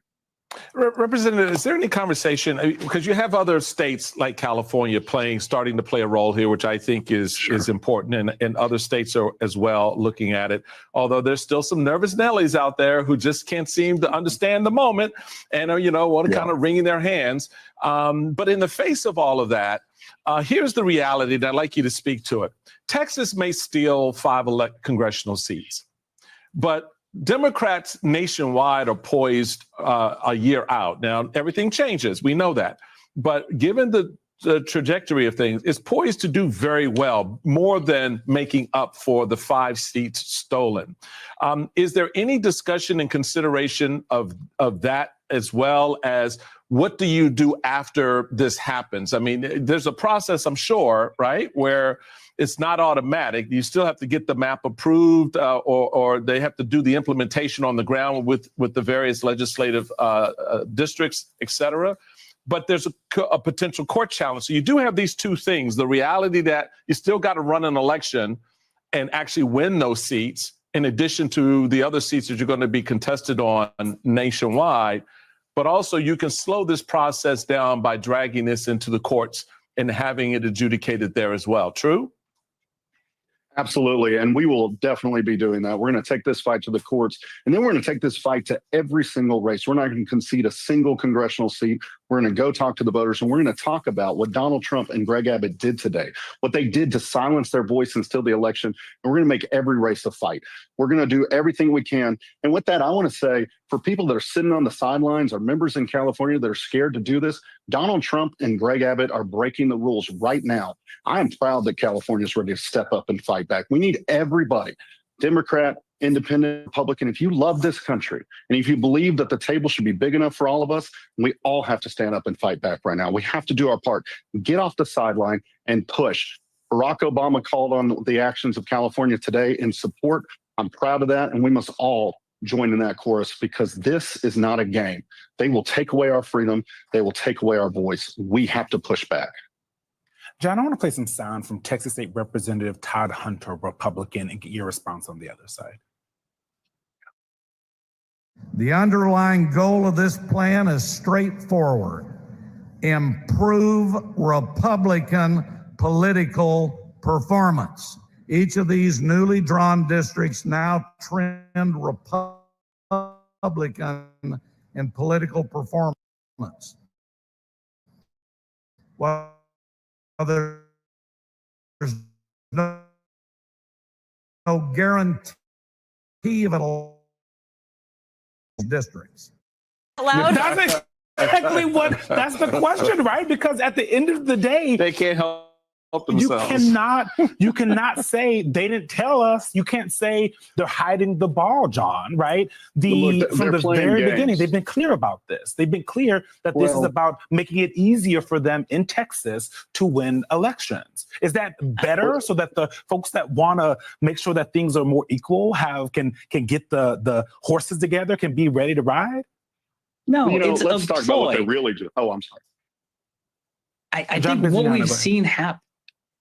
Representative, is there any conversation, because you have other states like California starting to play a role here, which I think is important, and other states are as well looking at it, although there's still some nervous Nellies out there who just can't seem to understand the moment and want to kind of wring their hands. But in the face of all of that, here's the reality that I'd like you to speak to it. Texas may steal 5 congressional seats, but Democrats nationwide are poised a year out. Now, everything changes. We know that. But given the trajectory of things, it's poised to do very well, more than making up for the 5 seats stolen. Is there any discussion and consideration of that, as well as what do you do after this happens? I mean, there's a process, I'm sure, right, where it's not automatic. You still have to get the map approved, or they have to do the implementation on the ground with the various legislative districts, et cetera. But there's a potential court challenge. So you do have these two things: the reality that you still got to run an election and actually win those seats, in addition to the other seats that you're going to be contested on nationwide. But also you can slow this process down by dragging this into the courts and having it adjudicated there as well. True? Absolutely. And we will definitely be doing that. We're going to take this fight to the courts, and then we're going to take this fight to every single race. We're not going to concede a single congressional seat. We're going to go talk to the voters, and we're going to talk about what Donald Trump and Greg Abbott did today, what they did to silence their voice and steal the election. And we're going to make every race a fight. We're going to do everything we can. And with that, I want to say, for people that are sitting on the sidelines, or members in California that are scared to do this, Donald Trump and Greg Abbott are breaking the rules right now. I am proud that California is ready to step up and fight back. We need everybody, Democrat, Independent, Republican. If you love this country, and if you believe that the table should be big enough for all of us, we all have to stand up and fight back right now. We have to do our part. Get off the sideline and push. Barack Obama called on the actions of California today in support. I'm proud of that, and we must all join in that chorus, because this is not a game. They will take away our freedom. They will take away our voice. We have to push back. John, I want to play some sound from Texas State Representative Todd Hunter, Republican, and get your response on the other side. The underlying goal of this plan is straightforward: improve Republican political performance. Each of these newly drawn districts now trend Republican in political performance. Well, there's no guarantee of it districts. That's exactly that's the question, right? Because at the end of the day, they can't help themselves. You cannot say they didn't tell us. You can't say they're hiding the ball, John, right? From the very beginning, they've been clear about this. They've been clear that this is about making it easier for them in Texas to win elections. Is that better, so that the folks that want to make sure that things are more equal can get the horses together, can be ready to ride? No, it's let's talk about what they really do. Oh, I'm sorry. I think what we've seen happen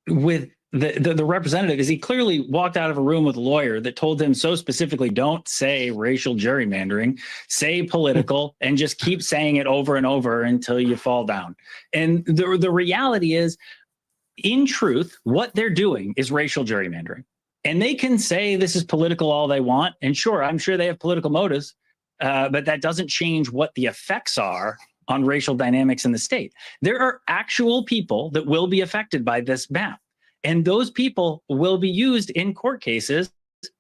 with the representative is he clearly walked out of a room with a lawyer that told him so specifically, don't say racial gerrymandering, say political, and just keep saying it over and over until you fall down. And the reality is, in truth, what they're doing is racial gerrymandering. And they can say this is political all they want. And sure, I'm sure they have political motives, but that doesn't change what the effects are on racial dynamics in the state. There are actual people that will be affected by this map. And those people will be used in court cases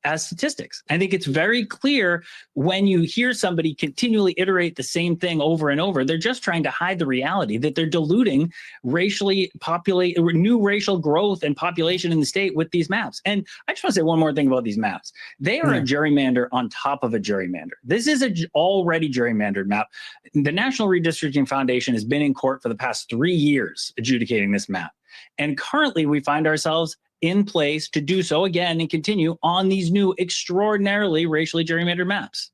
as statistics. I think it's very clear when you hear somebody continually iterate the same thing over and over, they're just trying to hide the reality that they're diluting new racial growth and population in the state with these maps. And I just want to say one more thing about these maps. They are a gerrymander on top of a gerrymander. This is an already gerrymandered map. The National Redistricting Foundation has been in court for the past 3 years adjudicating this map. And currently we find ourselves in place to do so again and continue on these new extraordinarily racially gerrymandered maps.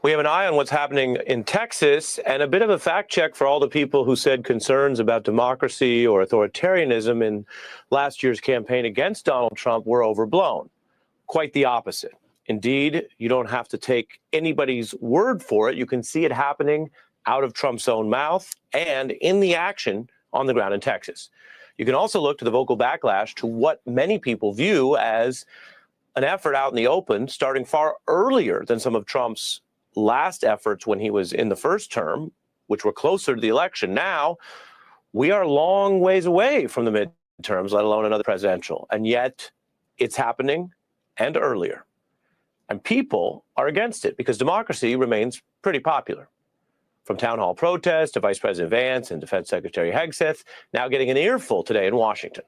We have an eye on what's happening in Texas and a bit of a fact check for all the people who said concerns about democracy or authoritarianism in last year's campaign against Donald Trump were overblown. Quite the opposite. Indeed, you don't have to take anybody's word for it. You can see it happening out of Trump's own mouth and in the action on the ground in Texas. You can also look to the vocal backlash to what many people view as an effort out in the open, starting far earlier than some of Trump's last efforts when he was in the first term, which were closer to the election. Now, we are a long ways away from the midterms, let alone another presidential. And yet, it's happening and earlier. And people are against it because democracy remains pretty popular. From town hall protests to Vice President Vance and Defense Secretary Hegseth, now getting an earful today in Washington.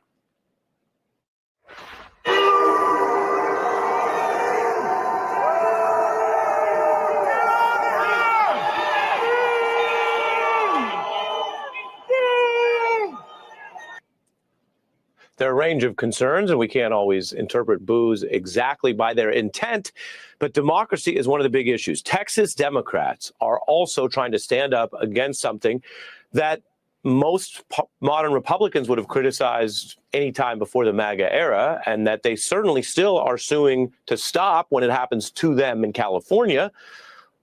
There are a range of concerns, and we can't always interpret boos exactly by their intent, but democracy is one of the big issues. Texas Democrats are also trying to stand up against something that most modern Republicans would have criticized any time before the MAGA era, and that they certainly still are suing to stop when it happens to them in California.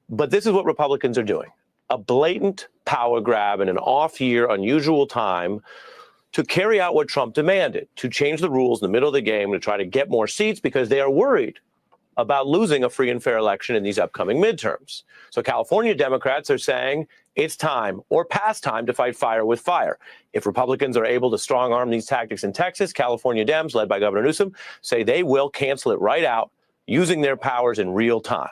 But this is what Republicans are doing: a blatant power grab in an off-year, unusual time to carry out what Trump demanded, to change the rules in the middle of the game to try to get more seats because they are worried about losing a free and fair election in these upcoming midterms. So California Democrats are saying it's time or past time to fight fire with fire. If Republicans are able to strong arm these tactics in Texas, California Dems, led by Governor Newsom, say they will cancel it right out using their powers in real time.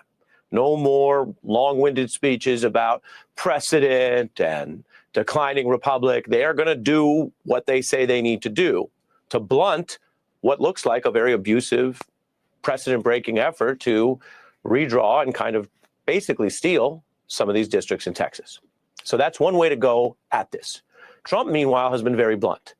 No more long-winded speeches about precedent and declining republic. They are going to do what they say they need to do to blunt what looks like a very abusive, precedent-breaking effort to redraw and kind of basically steal some of these districts in Texas. So that's one way to go at this. Trump, meanwhile, has been very blunt.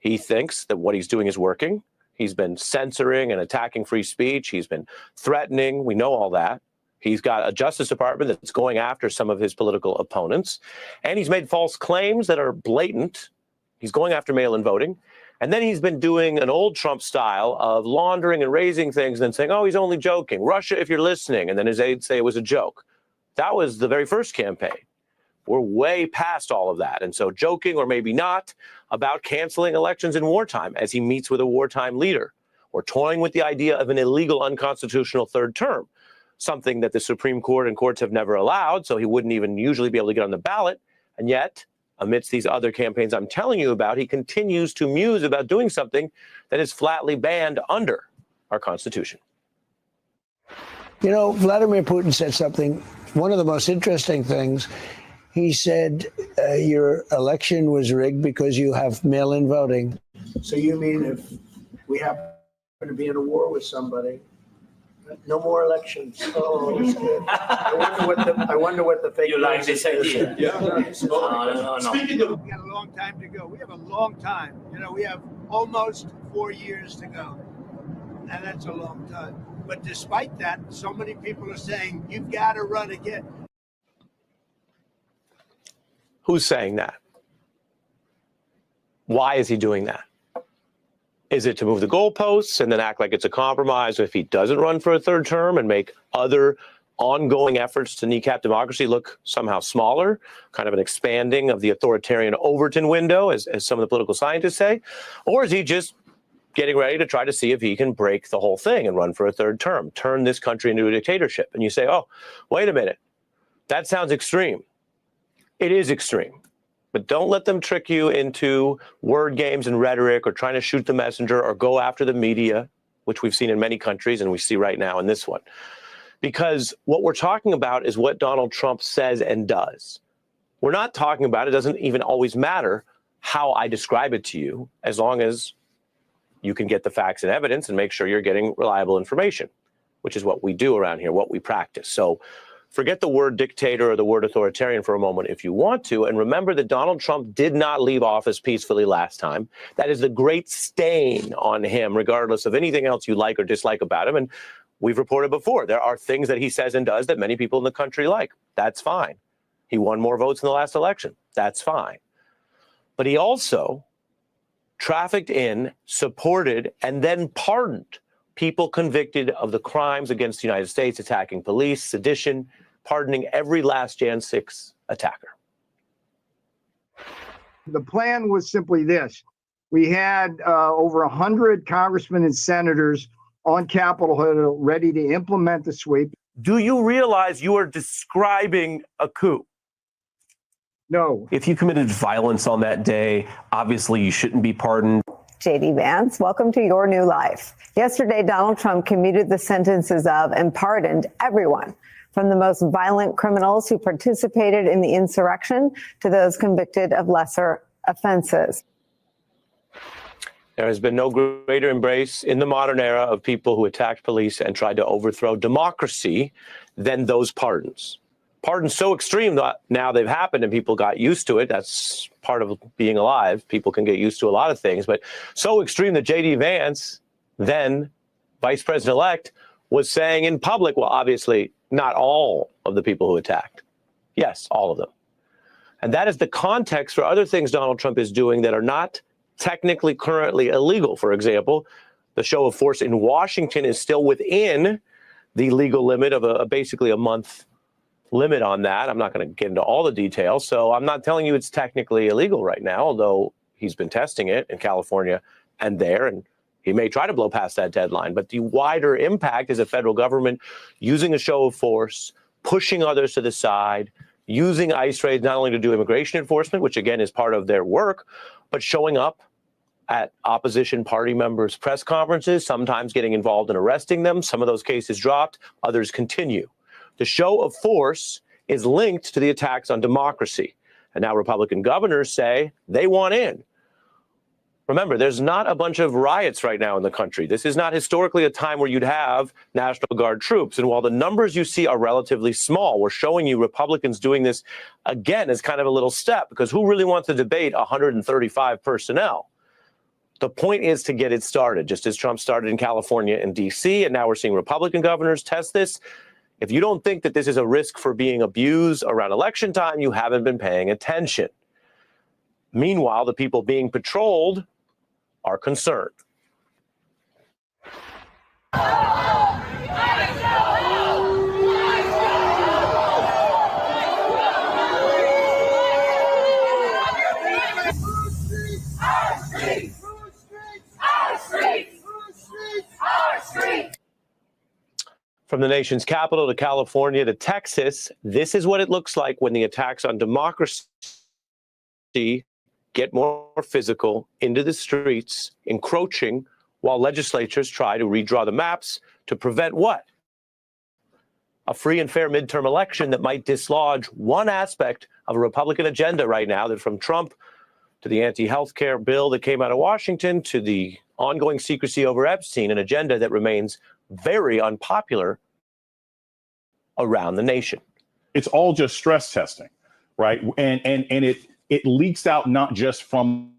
He thinks that what he's doing is working. He's been censoring and attacking free speech. He's been threatening. We know all that. He's got a Justice Department that's going after some of his political opponents. And he's made false claims that are blatant. He's going after mail-in voting. And then he's been doing an old Trump style of laundering and raising things and then saying, oh, he's only joking. Russia, if you're listening. And then his aides say it was a joke. That was the very first campaign. We're way past all of that. And so joking, or maybe not, about canceling elections in wartime as he meets with a wartime leader, or toying with the idea of an illegal, unconstitutional third term, something that the Supreme Court and courts have never allowed, so he wouldn't even usually be able to get on the ballot. And yet, amidst these other campaigns I'm telling you about, he continues to muse about doing something that is flatly banned under our Constitution. You know, Vladimir Putin said something, one of the most interesting things. He said, your election was rigged because you have mail-in voting. So you mean if we happen to be in a war with somebody, no more elections? Oh, that's good. I wonder what the fake. You like this idea? Yeah. No. Speaking of, We got a long time to go. We have a long time. You know, we have almost 4 years to go. And that's a long time. But despite that, so many people are saying, you've got to run again. Who's saying that? Why is he doing that? Is it to move the goalposts and then act like it's a compromise if he doesn't run for a third term and make other ongoing efforts to kneecap democracy look somehow smaller, kind of an expanding of the authoritarian Overton window, as some of the political scientists say? Or is he just getting ready to try to see if he can break the whole thing and run for a third term, turn this country into a dictatorship? And you say, oh, wait a minute, that sounds extreme. It is extreme. But don't let them trick you into word games and rhetoric or trying to shoot the messenger or go after the media, which we've seen in many countries and we see right now in this one. Because what we're talking about is what Donald Trump says and does. We're not talking about, it doesn't even always matter how I describe it to you, as long as you can get the facts and evidence and make sure you're getting reliable information, which is what we do around here, what we practice. So forget the word dictator or the word authoritarian for a moment if you want to, and remember that Donald Trump did not leave office peacefully last time. That is the great stain on him, regardless of anything else you like or dislike about him. And we've reported before, there are things that he says and does that many people in the country like. That's fine. He won more votes in the last election. That's fine. But he also trafficked in, supported, and then pardoned people convicted of the crimes against the United States, attacking police, sedition, pardoning every last Jan 6 attacker. The plan was simply this. We had over 100 congressmen and senators on Capitol Hill ready to implement the sweep. Do you realize you are describing a coup? No. If you committed violence on that day, obviously you shouldn't be pardoned. JD Vance, welcome to your new life. Yesterday, Donald Trump commuted the sentences of and pardoned everyone, from the most violent criminals who participated in the insurrection to those convicted of lesser offenses. There has been no greater embrace in the modern era of people who attacked police and tried to overthrow democracy than those pardons. Pardons so extreme that now they've happened and people got used to it. That's part of being alive. People can get used to a lot of things, but so extreme that J.D. Vance, then vice president-elect, was saying in public, well, obviously not all of the people who attacked. Yes, all of them. And that is the context for other things Donald Trump is doing that are not technically currently illegal. For example, the show of force in Washington is still within the legal limit of basically a month limit on that. I'm not going to get into all the details. So I'm not telling you it's technically illegal right now, although he's been testing it in California and there, and he may try to blow past that deadline. But the wider impact is a federal government using a show of force, pushing others to the side, using ICE raids not only to do immigration enforcement, which again is part of their work, but showing up at opposition party members' press conferences, sometimes getting involved in arresting them. Some of those cases dropped, others continue. The show of force is linked to the attacks on democracy. And now Republican governors say they want in. Remember, there's not a bunch of riots right now in the country. This is not historically a time where you'd have National Guard troops. And while the numbers you see are relatively small, we're showing you Republicans doing this again as kind of a little step, because who really wants to debate 135 personnel? The point is to get it started, just as Trump started in California and D.C., and now we're seeing Republican governors test this. If you don't think that this is a risk for being abused around election time, you haven't been paying attention. Meanwhile, the people being patrolled are concerned. From the nation's capital to California to Texas, this is what it looks like when the attacks on democracy get more physical into the streets, encroaching, while legislatures try to redraw the maps to prevent what? A free and fair midterm election that might dislodge one aspect of a Republican agenda right now, that from Trump to the anti-healthcare bill that came out of Washington to the ongoing secrecy over Epstein, an agenda that remains very unpopular around the nation. It's all just stress testing, right? And it leaks out not just from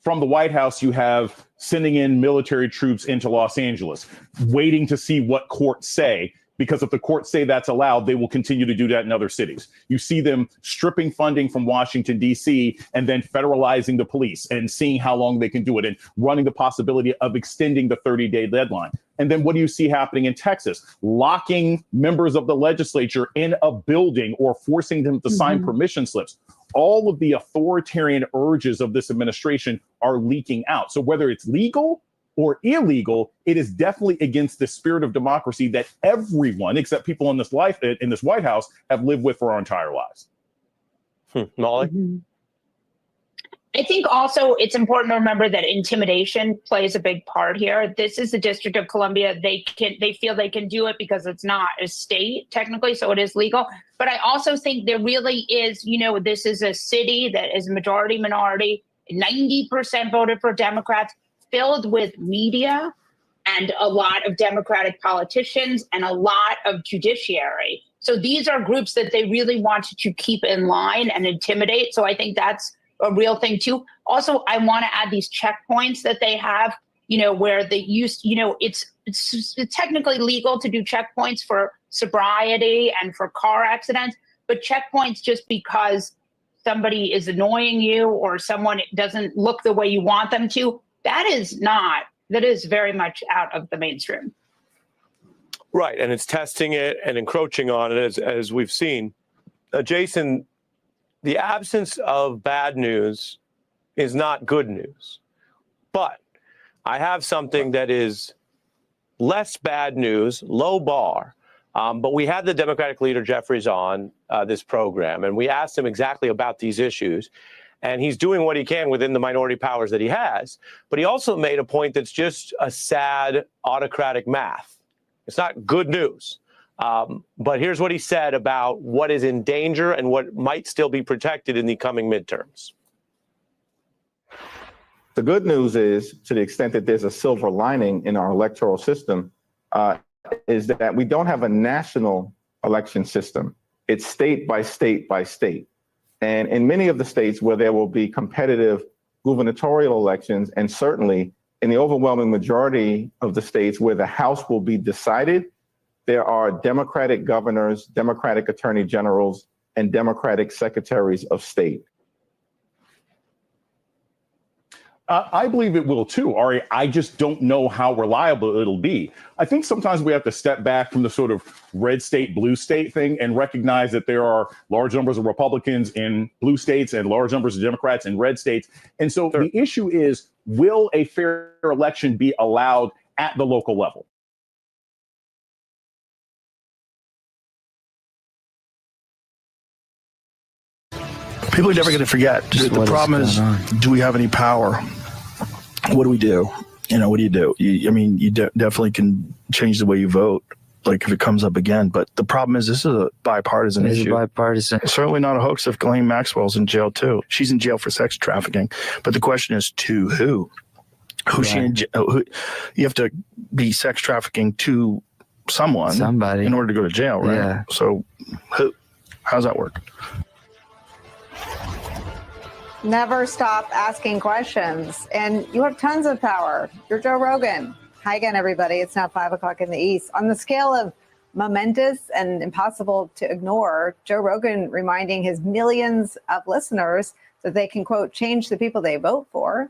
the White House. You have sending in military troops into Los Angeles, waiting to see what courts say. because if the courts say that's allowed, they will continue to do that in other cities. You see them stripping funding from Washington, D.C., and then federalizing the police and seeing how long they can do it and running the possibility of extending the 30-day deadline. And then what do you see happening in Texas? Locking members of the legislature in a building or forcing them to sign permission slips. All of the authoritarian urges of this administration are leaking out. So whether it's legal or illegal, it is definitely against the spirit of democracy that everyone, except people in this White House, have lived with for our entire lives. Molly? I think also it's important to remember that intimidation plays a big part here. This is the District of Columbia. They feel they can do it because it's not a state technically, so it is legal. But I also think there really is, this is a city that is majority minority, 90% voted for Democrats, filled with media and a lot of Democratic politicians and a lot of judiciary. So these are groups that they really want to keep in line and intimidate. So I think that's a real thing too. Also, I want to add these checkpoints that they have, where they use, it's technically legal to do checkpoints for sobriety and for car accidents, but checkpoints just because somebody is annoying you or someone doesn't look the way you want them to, that is very much out of the mainstream. Right, and it's testing it and encroaching on it as we've seen. Jason, the absence of bad news is not good news. But I have something that is less bad news, low bar. But we had the Democratic leader, Jeffries, on this program, and we asked him exactly about these issues. And he's doing what he can within the minority powers that he has. But he also made a point that's just a sad autocratic math. It's not good news. But here's what he said about what is in danger and what might still be protected in the coming midterms. The good news is, to the extent that there's a silver lining in our electoral system, is that we don't have a national election system. It's state by state by state. And in many of the states where there will be competitive gubernatorial elections, and certainly in the overwhelming majority of the states where the House will be decided, there are Democratic governors, Democratic attorney generals, and Democratic secretaries of state. I believe it will too, Ari. I just don't know how reliable it'll be. I think sometimes we have to step back from the sort of red state, blue state thing and recognize that there are large numbers of Republicans in blue states and large numbers of Democrats in red states. And so the issue is, will a fair election be allowed at the local level? People are never going to forget. The problem is, do we have any power? What do we do? What do you do? You definitely can change the way you vote, like if it comes up again. But the problem is, this is a bipartisan issue. Certainly not a hoax if Ghislaine Maxwell's in jail too. She's in jail for sex trafficking. But the question is, to who? Who's she in jail? You have to be sex trafficking to somebody in order to go to jail, right? Yeah. So who? How's that work? Never stop asking questions. And you have tons of power. You're Joe Rogan. Hi again, everybody. It's now 5 o'clock in the East. On the scale of momentous and impossible to ignore, Joe Rogan reminding his millions of listeners that they can, quote, change the people they vote for,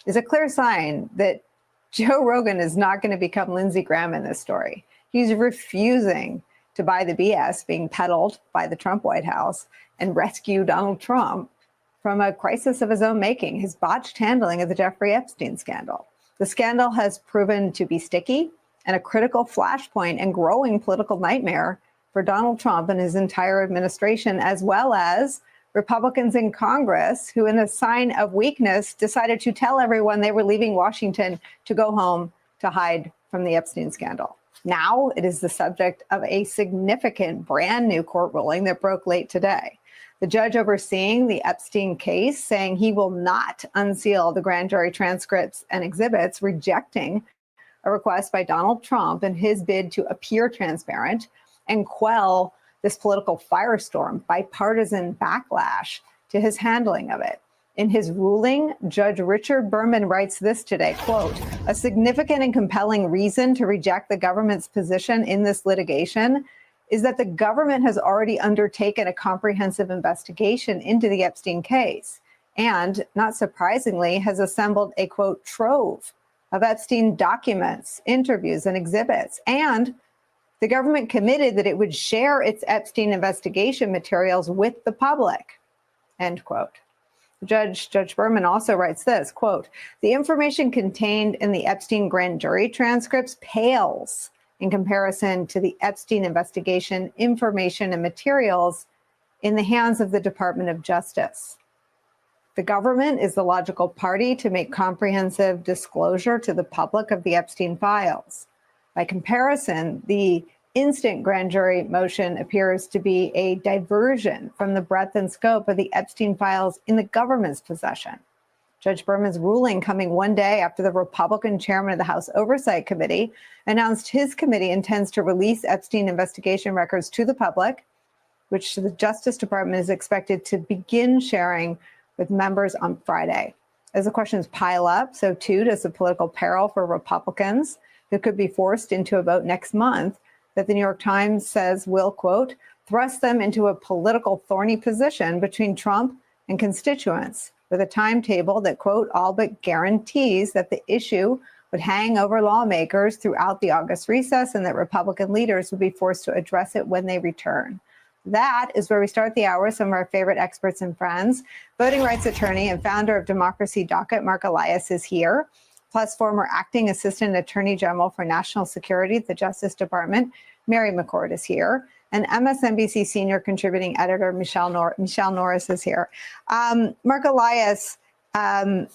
is a clear sign that Joe Rogan is not going to become Lindsey Graham in this story. He's refusing to buy the BS being peddled by the Trump White House and rescue Donald Trump from a crisis of his own making, his botched handling of the Jeffrey Epstein scandal. The scandal has proven to be sticky and a critical flashpoint and growing political nightmare for Donald Trump and his entire administration, as well as Republicans in Congress who, in a sign of weakness, decided to tell everyone they were leaving Washington to go home to hide from the Epstein scandal. Now it is the subject of a significant brand new court ruling that broke late today. The judge overseeing the Epstein case saying he will not unseal the grand jury transcripts and exhibits, rejecting a request by Donald Trump in his bid to appear transparent and quell this political firestorm, bipartisan backlash to his handling of it. In his ruling, Judge Richard Berman writes this today, quote, "A significant and compelling reason to reject the government's position in this litigation is that the government has already undertaken a comprehensive investigation into the Epstein case and, not surprisingly, has assembled a, quote, trove of Epstein documents, interviews, and exhibits. And the government committed that it would share its Epstein investigation materials with the public," end quote. Judge Berman also writes this, quote, "The information contained in the Epstein grand jury transcripts pales in comparison to the Epstein investigation information and materials in the hands of the Department of Justice. The government is the logical party to make comprehensive disclosure to the public of the Epstein files. By comparison, the instant grand jury motion appears to be a diversion from the breadth and scope of the Epstein files in the government's possession." Judge Berman's ruling coming one day after the Republican chairman of the House Oversight Committee announced his committee intends to release Epstein investigation records to the public, which the Justice Department is expected to begin sharing with members on Friday. As the questions pile up, so too does the political peril for Republicans who could be forced into a vote next month that the New York Times says will, quote, "thrust them into a political thorny position between Trump and constituents with a timetable that, quote, all but guarantees that the issue would hang over lawmakers throughout the August recess and that Republican leaders would be forced to address it when they return." That is where we start the hour. Some of our favorite experts and friends. Voting rights attorney and founder of Democracy Docket, Mark Elias, is here. Plus former acting assistant attorney general for national security at the Justice Department, Mary McCord, is here. And MSNBC senior contributing editor, Michelle Norris, is here. Mark Elias, it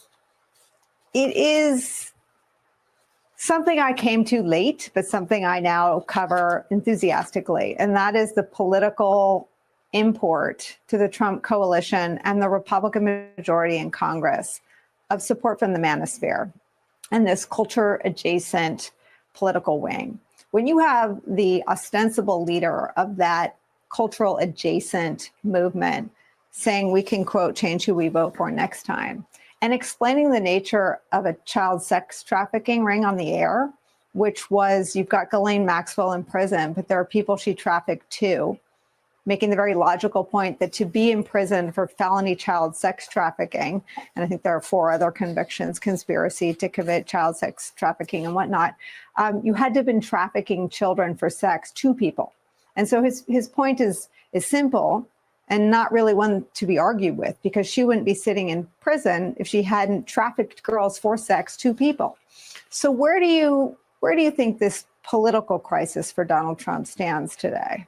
is something I came to late, but something I now cover enthusiastically, and that is the political import to the Trump coalition and the Republican majority in Congress of support from the manosphere and this culture-adjacent political wing. When you have the ostensible leader of that cultural-adjacent movement saying we can, quote, change who we vote for next time, and explaining the nature of a child sex trafficking ring on the air, which was, you've got Ghislaine Maxwell in prison, but there are people she trafficked too, making the very logical point that to be in prison for felony child sex trafficking, and I think there are 4 other convictions, conspiracy to commit child sex trafficking and whatnot, you had to have been trafficking children for sex to people. And so his point is simple and not really one to be argued with, because she wouldn't be sitting in prison if she hadn't trafficked girls for sex to people. So where do you think this political crisis for Donald Trump stands today?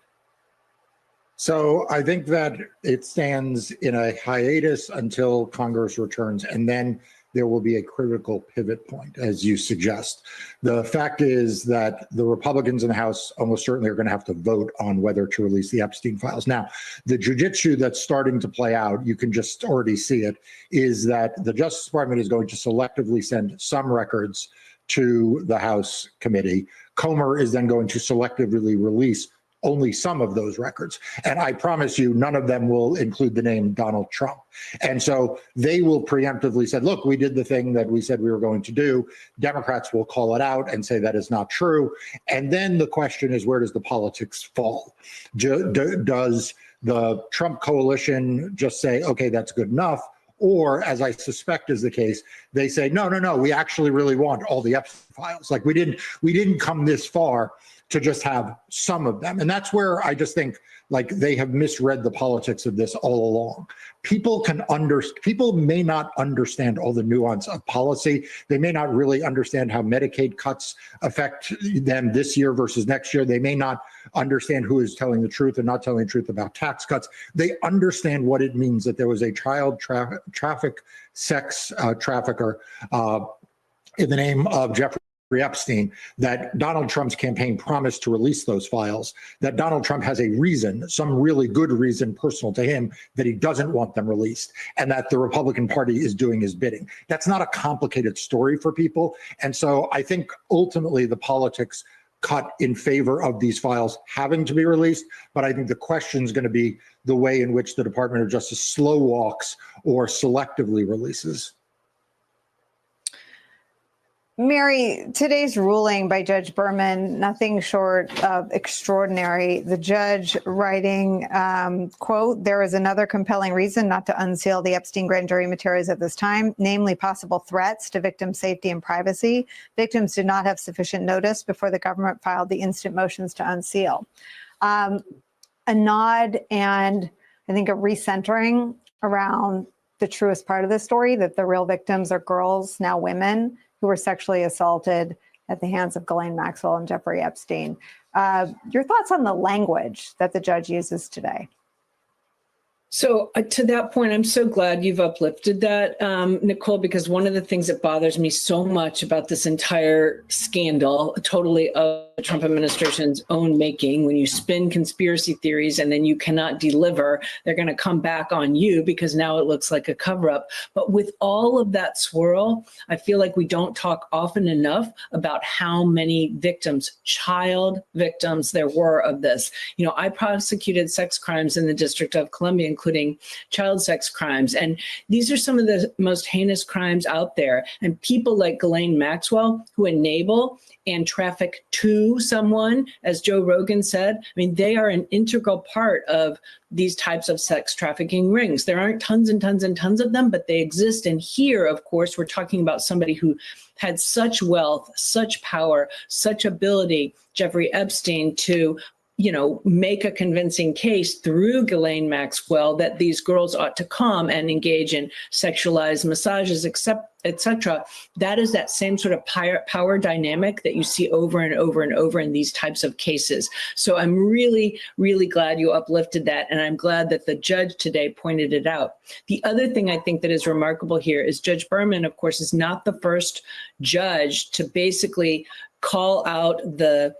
So I think that it stands in a hiatus until Congress returns, and then there will be a critical pivot point, as you suggest. The fact is that the Republicans in the House almost certainly are going to have to vote on whether to release the Epstein files. Now, the jujitsu that's starting to play out, you can just already see it, is that the Justice Department is going to selectively send some records to the House committee. Comer is then going to selectively release only some of those records. And I promise you, none of them will include the name Donald Trump. And so they will preemptively say, look, we did the thing that we said we were going to do. Democrats will call it out and say that is not true. And then the question is, where does the politics fall? Does the Trump coalition just say, okay, that's good enough? Or, as I suspect is the case, they say, no, we actually really want all the Epstein files. Like we didn't come this far to just have some of them. And that's where I just think like they have misread the politics of this all along. People may not understand all the nuance of policy. They may not really understand how Medicaid cuts affect them this year versus next year. They may not understand who is telling the truth and not telling the truth about tax cuts. They understand what it means that there was a child sex trafficker in the name of Jeffrey Epstein, that Donald Trump's campaign promised to release those files, that Donald Trump has a reason, some really good reason personal to him, that he doesn't want them released, and that the Republican Party is doing his bidding. That's not a complicated story for people. And so I think ultimately the politics cut in favor of these files having to be released. But I think the question is going to be the way in which the Department of Justice slow walks or selectively releases. Mary, today's ruling by Judge Berman, nothing short of extraordinary. The judge writing, quote, "There is another compelling reason not to unseal the Epstein grand jury materials at this time, namely possible threats to victim safety and privacy. Victims did not have sufficient notice before the government filed the instant motions to unseal." A nod and I think a recentering around the truest part of the story, that the real victims are girls, now women, who were sexually assaulted at the hands of Ghislaine Maxwell and Jeffrey Epstein. Your thoughts on the language that the judge uses today? So to that point, I'm so glad you've uplifted that, Nicole, because one of the things that bothers me so much about this entire scandal, totally of the Trump administration's own making, when you spin conspiracy theories and then you cannot deliver, they're going to come back on you because now it looks like a cover up. But with all of that swirl, I feel like we don't talk often enough about how many victims, child victims, there were of this. You know, I prosecuted sex crimes in the District of Columbia, including child sex crimes. And these are some of the most heinous crimes out there. And people like Ghislaine Maxwell, who enable and traffic to someone, as Joe Rogan said, I mean, they are an integral part of these types of sex trafficking rings. There aren't tons and tons and tons of them, but they exist. And here, of course, we're talking about somebody who had such wealth, such power, such ability, Jeffrey Epstein, to make a convincing case through Ghislaine Maxwell that these girls ought to come and engage in sexualized massages, etc. That is that same sort of power dynamic that you see over and over and over in these types of cases. So I'm really, really glad you uplifted that. And I'm glad that the judge today pointed it out. The other thing I think that is remarkable here is Judge Berman, of course, is not the first judge to basically call out the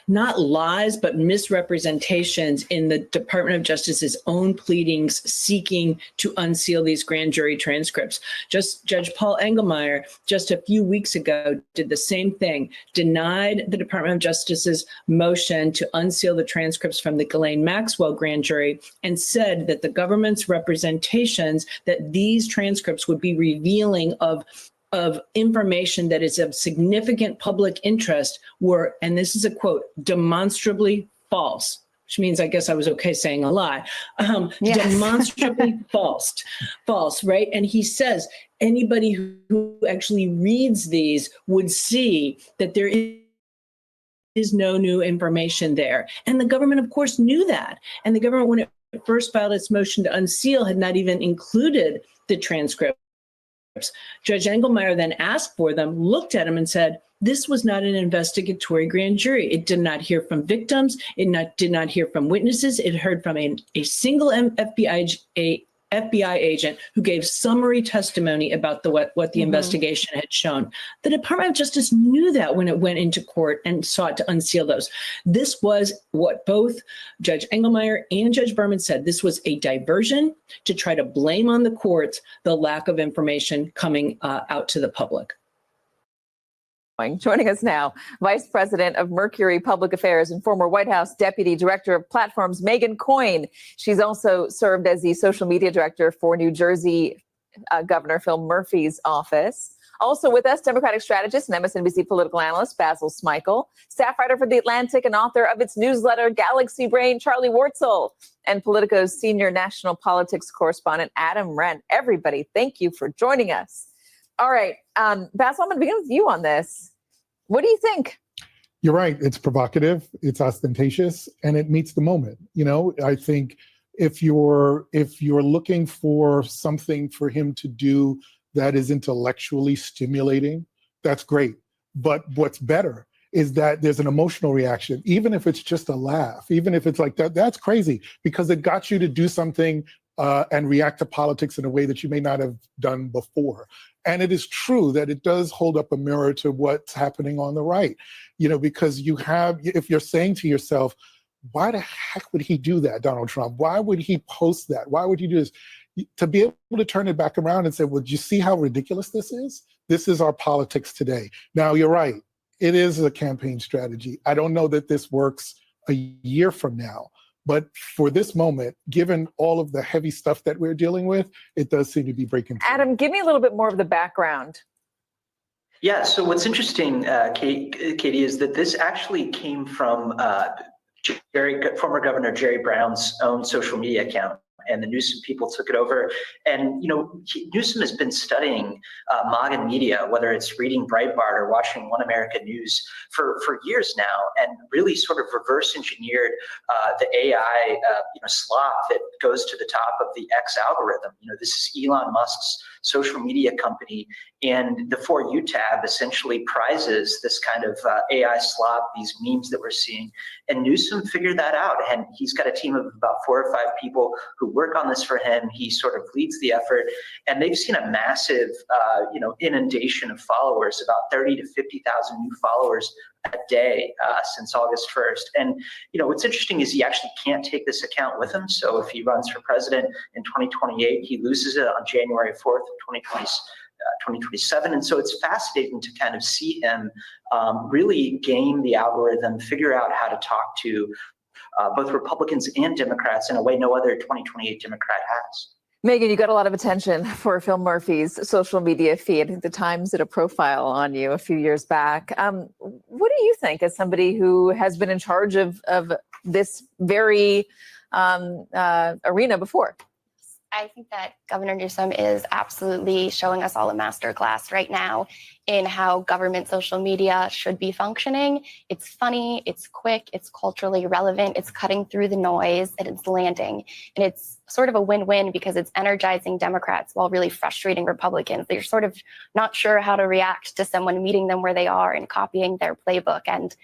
not lies, but misrepresentations in the Department of Justice's own pleadings seeking to unseal these grand jury transcripts. Just Judge Paul Engelmeyer, just a few weeks ago, did the same thing, denied the Department of Justice's motion to unseal the transcripts from the Ghislaine Maxwell grand jury and said that the government's representations that these transcripts would be revealing of information that is of significant public interest were, and this is a quote, demonstrably false, which means I guess I was okay saying a lie. Yes. Demonstrably false, right? And he says anybody who actually reads these would see that there is no new information there. And the government, of course, knew that. And the government, when it first filed its motion to unseal, had not even included the transcript. Judge Engelmeyer then asked for them, looked at them and said, this was not an investigatory grand jury. It did not hear from victims. It did not hear from witnesses. It heard from a single FBI agent who gave summary testimony about what the investigation had shown. The Department of Justice knew that when it went into court and sought to unseal those. This was what both Judge Engelmeyer and Judge Berman said. This was a diversion to try to blame on the courts the lack of information coming out to the public. Joining us now, Vice President of Mercury Public Affairs and former White House Deputy Director of Platforms, Megan Coyne. She's also served as the social media director for New Jersey Governor Phil Murphy's office. Also with us, Democratic strategist and MSNBC political analyst Basil Smikle, staff writer for The Atlantic and author of its newsletter Galaxy Brain, Charlie Wartzel, and Politico's senior national politics correspondent Adam Wren. Everybody, thank you for joining us. All right, Basil, I'm going to begin with you on this. What do you think? You're right. It's provocative, it's ostentatious, and it meets the moment. I think if you're looking for something for him to do that is intellectually stimulating, that's great. But what's better is that there's an emotional reaction, even if it's just a laugh, even if it's like that, that's crazy, because it got you to do something and react to politics in a way that you may not have done before. And it is true that it does hold up a mirror to what's happening on the right, because if you're saying to yourself, why the heck would he do that, Donald Trump? Why would he post that? Why would he do this? To be able to turn it back around and say, well, do you see how ridiculous this is? This is our politics today. Now, you're right. It is a campaign strategy. I don't know that this works a year from now, But for this moment, given all of the heavy stuff that we're dealing with, it does seem to be breaking through. Adam, give me a little bit more of the background. Yeah, so what's interesting, Katie, is that this actually came from former Governor Jerry Brown's own social media account, and the Newsom people took it over. And, Newsom has been studying MAGA media, whether it's reading Breitbart or watching One America News for years now, and really sort of reverse engineered the AI, slop that goes to the top of the X algorithm. This is Elon Musk's social media company, and the For You tab essentially prizes this kind of AI slop, these memes that we're seeing. And Newsom figured that out, and he's got a team of about 4 or 5 people who work on this for him. He sort of leads the effort, and they've seen a massive, inundation of followers, about 30 to 50,000 new followers a day since August 1st. And, what's interesting is he actually can't take this account with him. So if he runs for president in 2028, he loses it on January 4th, 2027. And so it's fascinating to kind of see him really game the algorithm, figure out how to talk to both Republicans and Democrats in a way no other 2028 Democrat has. Megan, you got a lot of attention for Phil Murphy's social media feed. I think the Times did a profile on you a few years back. What do you think, as somebody who has been in charge of this very arena before? I think that Governor Newsom is absolutely showing us all a masterclass right now in how government social media should be functioning. It's funny, it's quick, it's culturally relevant, it's cutting through the noise, and it's landing. And it's sort of a win-win because it's energizing Democrats while really frustrating Republicans. They're sort of not sure how to react to someone meeting them where they are and copying their playbook. And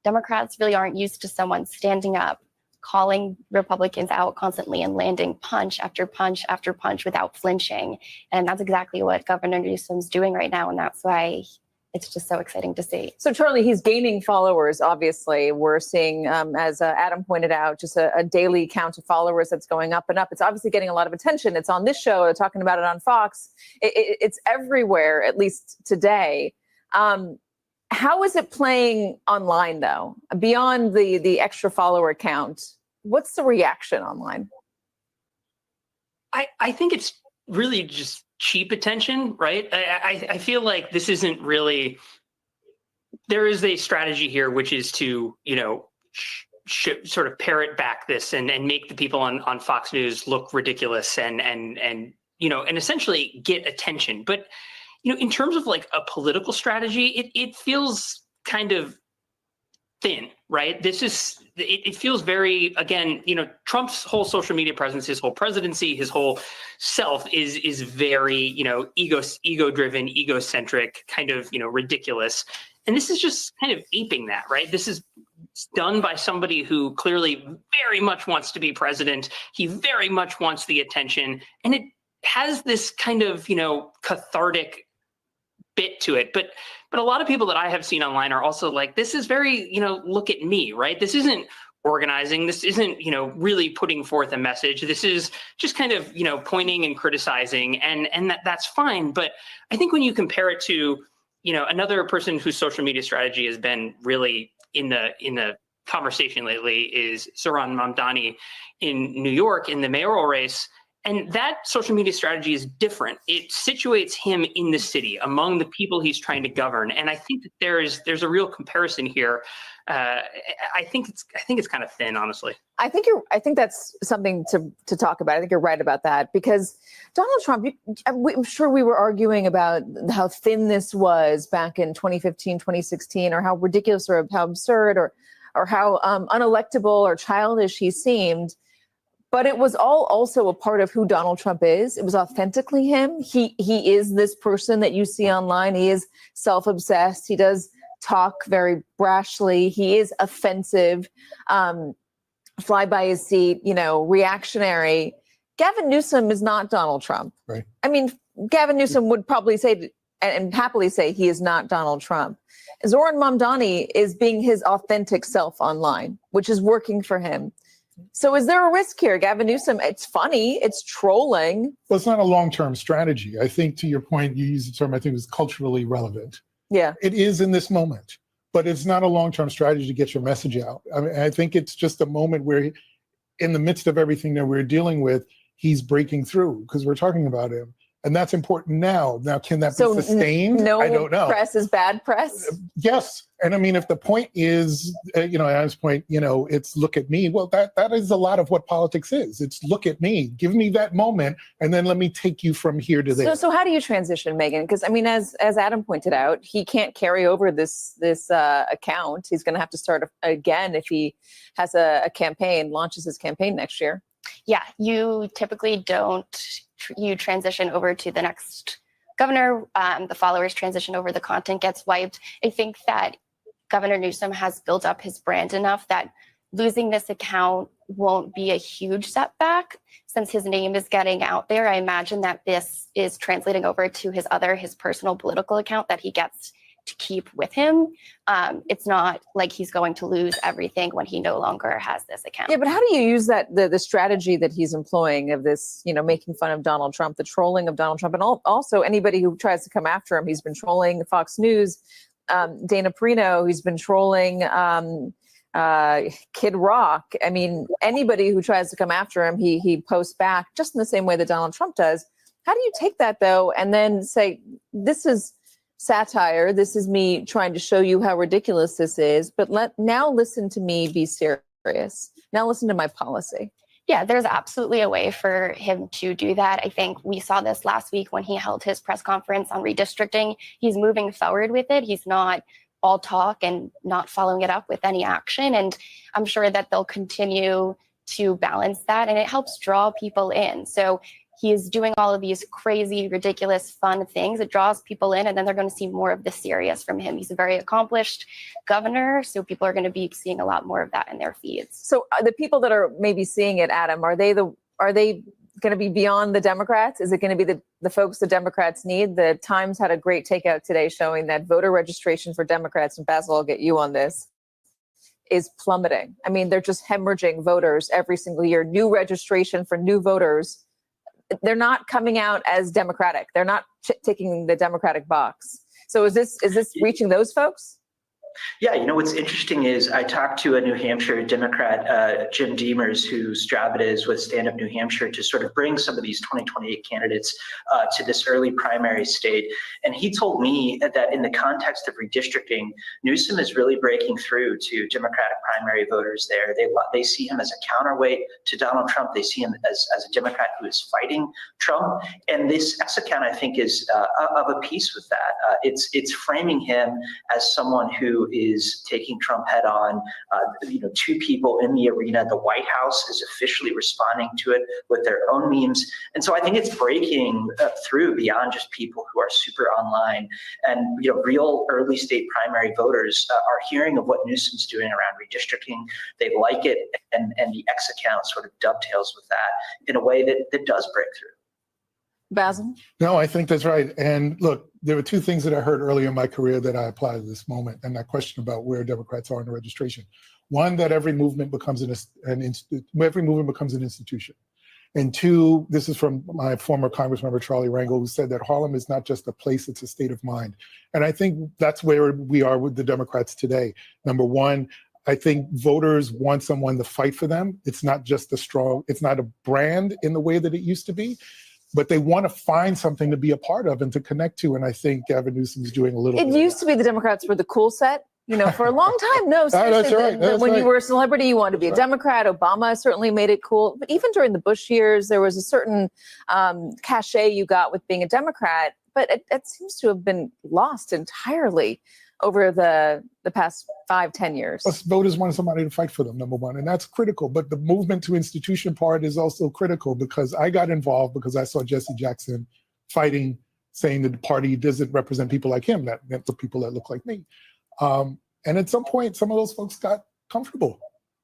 Democrats really aren't used to someone standing up, calling Republicans out constantly and landing punch after punch after punch without flinching. And that's exactly what Governor Newsom's doing right now. And that's why it's just so exciting to see. So, Charlie, he's gaining followers, obviously. We're seeing, as Adam pointed out, just a daily count of followers that's going up and up. It's obviously getting a lot of attention. It's on this show, talking about it on Fox. It's everywhere, at least today. How is it playing online, though? Beyond the extra follower count, what's the reaction online? I think it's really just cheap attention, right? I feel like this isn't really, there is a strategy here, which is to, sort of parrot back this and make the people on Fox News look ridiculous and essentially get attention. But in terms of like a political strategy, it feels kind of thin, right? It feels very, again, Trump's whole social media presence, his whole presidency, his whole self is very, ego-driven, egocentric, kind of, ridiculous. And this is just kind of aping that, right? This is done by somebody who clearly very much wants to be president. He very much wants the attention. And it has this kind of, cathartic bit to it. But a lot of people that I have seen online are also like, this is very, look at me, right? This isn't organizing. This isn't, really putting forth a message. This is just kind of, pointing and criticizing, and that's fine. But I think when you compare it to, another person whose social media strategy has been really in the conversation lately is Zohran Mamdani in New York in the mayoral race. And that social media strategy is different. It situates him in the city among the people he's trying to govern. And I think that there's a real comparison here. I think it's kind of thin, honestly. I think that's something to talk about. I think you're right about that, because Donald Trump, I'm sure we were arguing about how thin this was back in 2015, 2016, or how ridiculous or how absurd or how unelectable or childish he seemed. But it was all also a part of who Donald Trump is. It was authentically him. He is this person that you see online. He is self-obsessed. He does talk very brashly. He is offensive, fly by his seat, reactionary. Gavin Newsom is not Donald Trump. Right. I mean, Gavin Newsom would probably say and happily say he is not Donald Trump. Zohran Mamdani is being his authentic self online, which is working for him. So is there a risk here? Gavin Newsom, it's funny, it's trolling. Well, it's not a long-term strategy. I think, to your point, you used the term, I think it was culturally relevant. Yeah. It is in this moment, but it's not a long-term strategy to get your message out. I mean, I think it's just a moment where in the midst of everything that we're dealing with, he's breaking through because we're talking about him. And that's important now. Now, can that be sustained? No I don't know. press is bad press? Yes. And I mean, if the point is, Adam's point, it's look at me. Well, that is a lot of what politics is. It's look at me. Give me that moment, and then let me take you from here to there. So how do you transition, Megan? Because I mean, as Adam pointed out, he can't carry over this account. He's going to have to start again if he has a campaign, launches his campaign next year. Yeah, you typically don't. You transition over to the next governor. The followers transition over. The content gets wiped. I think that Governor Newsom has built up his brand enough that losing this account won't be a huge setback since his name is getting out there. I imagine that this is translating over to his personal political account that he gets to keep with him. It's not like he's going to lose everything when he no longer has this account. Yeah, but how do you use that the strategy that he's employing of this, making fun of Donald Trump, the trolling of Donald Trump, and also anybody who tries to come after him? He's been trolling Fox News, Dana Perino. He's been trolling Kid Rock. I mean, anybody who tries to come after him, he posts back just in the same way that Donald Trump does. How do you take that though, and then say, this is satire, this is me trying to show you how ridiculous this is, but now listen to me be serious. Now listen to my policy. Yeah, there's absolutely a way for him to do that. I think we saw this last week when he held his press conference on redistricting. He's moving forward with it. He's not all talk and not following it up with any action. And I'm sure that they'll continue to balance that, and it helps draw people in. So he is doing all of these crazy, ridiculous, fun things. It draws people in, and then they're going to see more of the serious from him. He's a very accomplished governor, so people are going to be seeing a lot more of that in their feeds. So the people that are maybe seeing it, Adam, are they going to be beyond the Democrats? Is it going to be the folks the Democrats need? The Times had a great takeout today showing that voter registration for Democrats, and Basil, I'll get you on this, is plummeting. I mean, they're just hemorrhaging voters every single year. New registration for new voters. They're not coming out as Democratic. They're not ticking the Democratic box. So is this reaching those folks? Yeah, what's interesting is I talked to a New Hampshire Democrat, Jim Demers, whose job it is with Stand Up New Hampshire to sort of bring some of these 2028 candidates to this early primary state. And he told me that in the context of redistricting, Newsom is really breaking through to Democratic primary voters there. They see him as a counterweight to Donald Trump. They see him as a Democrat who is fighting Trump. And this S account, I think, is of a piece with that. It's framing him as someone who is taking Trump head on. Two people in the arena. The White House is officially responding to it with their own memes. And so I think it's breaking through beyond just people who are super online. And real early state primary voters are hearing of what Newsom's doing around redistricting. They like it, and the X account sort of dovetails with that in a way that does break through. Basil? No, I think that's right. And look, there were two things that I heard earlier in my career that I apply to this moment, and that question about where Democrats are in the registration. One, that every movement becomes an institution. And two, this is from my former Congressmember Charlie Rangel, who said that Harlem is not just a place, it's a state of mind. And I think that's where we are with the Democrats today. Number one, I think voters want someone to fight for them. It's not just it's not a brand in the way that it used to be, but they want to find something to be a part of and to connect to. And I think Gavin Newsom's doing a little bit. It used to be the Democrats were the cool set, for a long time. No, seriously, That's right. When you were a celebrity, you wanted to be a Democrat. Obama certainly made it cool. But even during the Bush years, there was a certain cachet you got with being a Democrat. But it seems to have been lost entirely over the past 5-10 years. Plus, voters want somebody to fight for them, number one, and that's critical. But the movement to institution part is also critical, because I got involved because I saw Jesse Jackson fighting, saying that the party doesn't represent people like him, that meant the people that look like me. And at some point, some of those folks got comfortable.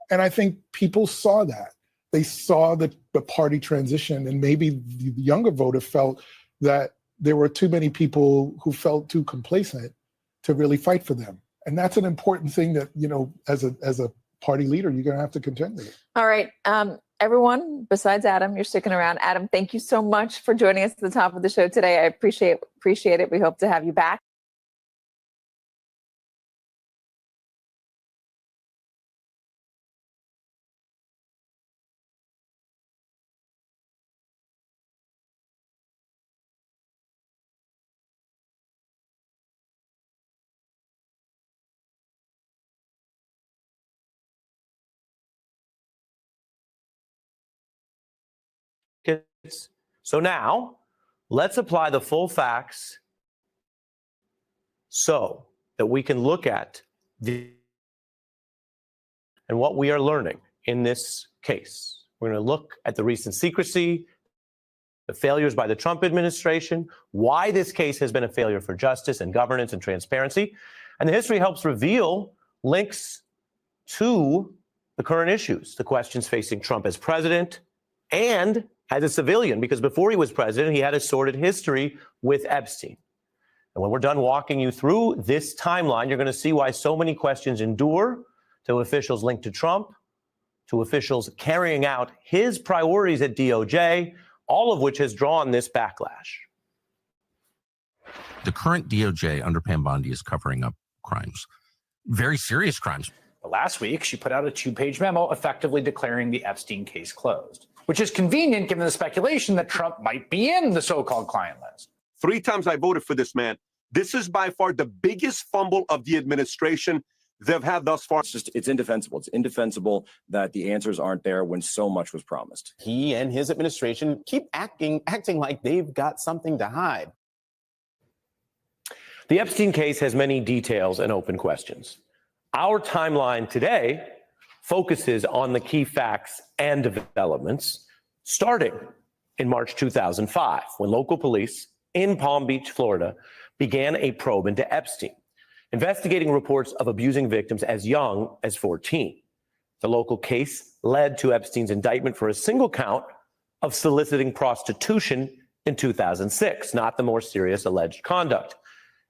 And I think people saw that. They saw the party transition, and maybe the younger voter felt that there were too many people who felt too complacent to really fight for them. And that's an important thing that, as a party leader, you're going to have to contend with. All right. Everyone, besides Adam, you're sticking around. Adam, thank you so much for joining us at the top of the show today. I appreciate it. We hope to have you back. So now, let's apply the full facts so that we can look at and what we are learning in this case. We're going to look at the recent secrecy, the failures by the Trump administration, why this case has been a failure for justice and governance and transparency. And the history helps reveal links to the current issues, the questions facing Trump as president and as a civilian, because before he was president, he had a sordid history with Epstein. And when we're done walking you through this timeline, you're going to see why so many questions endure to officials linked to Trump, to officials carrying out his priorities at DOJ, all of which has drawn this backlash. The current DOJ under Pam Bondi is covering up crimes, very serious crimes. Last week, she put out a 2-page memo effectively declaring the Epstein case closed, which is convenient given the speculation that Trump might be in the so-called client list. 3 times I voted for this man. This is by far the biggest fumble of the administration they've had thus far. It's indefensible. It's indefensible that the answers aren't there when so much was promised. He and his administration keep acting like they've got something to hide. The Epstein case has many details and open questions. Our timeline today focuses on the key facts and developments, starting in March 2005, when local police in Palm Beach, Florida, began a probe into Epstein, investigating reports of abusing victims as young as 14. The local case led to Epstein's indictment for a single count of soliciting prostitution in 2006, not the more serious alleged conduct.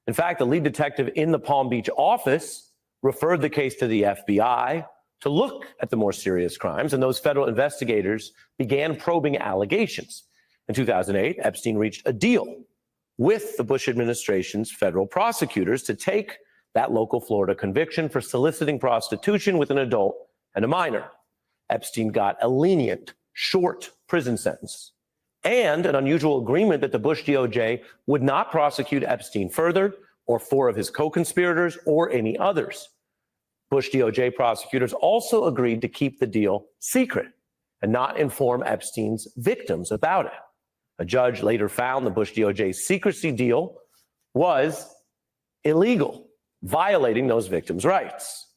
In fact, the lead detective in the Palm Beach office referred the case to the FBI to look at the more serious crimes, and those federal investigators began probing allegations. In 2008, Epstein reached a deal with the Bush administration's federal prosecutors to take that local Florida conviction for soliciting prostitution with an adult and a minor. Epstein got a lenient, short prison sentence and an unusual agreement that the Bush DOJ would not prosecute Epstein further, or 4 of his co-conspirators, or any others. Bush DOJ prosecutors also agreed to keep the deal secret and not inform Epstein's victims about it. A judge later found the Bush DOJ secrecy deal was illegal, violating those victims' rights.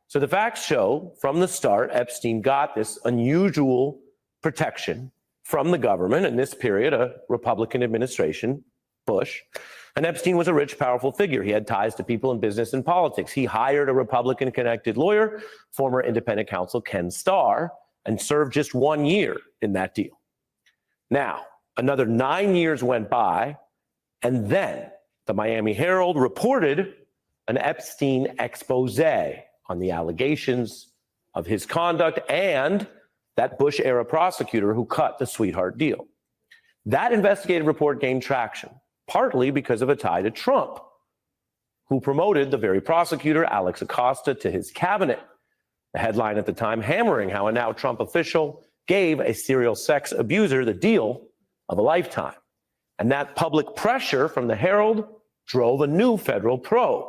So the facts show from the start, Epstein got this unusual protection from the government in this period, a Republican administration, Bush. And Epstein was a rich, powerful figure. He had ties to people in business and politics. He hired a Republican-connected lawyer, former independent counsel Ken Starr, and served just 1 year in that deal. Now, another 9 years went by, and then the Miami Herald reported an Epstein expose on the allegations of his conduct and that Bush-era prosecutor who cut the sweetheart deal. That investigative report gained traction, partly because of a tie to Trump, who promoted the very prosecutor, Alex Acosta, to his cabinet. The headline at the time hammering how a now Trump official gave a serial sex abuser the deal of a lifetime. And that public pressure from the Herald drove a new federal probe.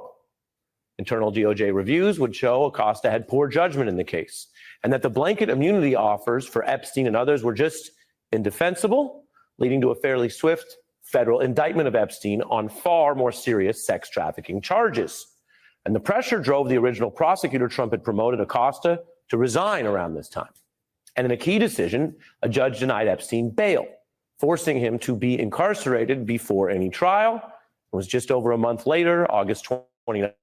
Internal DOJ reviews would show Acosta had poor judgment in the case, and that the blanket immunity offers for Epstein and others were just indefensible, leading to a fairly swift federal indictment of Epstein on far more serious sex trafficking charges. And the pressure drove the original prosecutor Trump had promoted, Acosta, to resign around this time. And in a key decision, a judge denied Epstein bail, forcing him to be incarcerated before any trial. It was just over a month later, August 29th.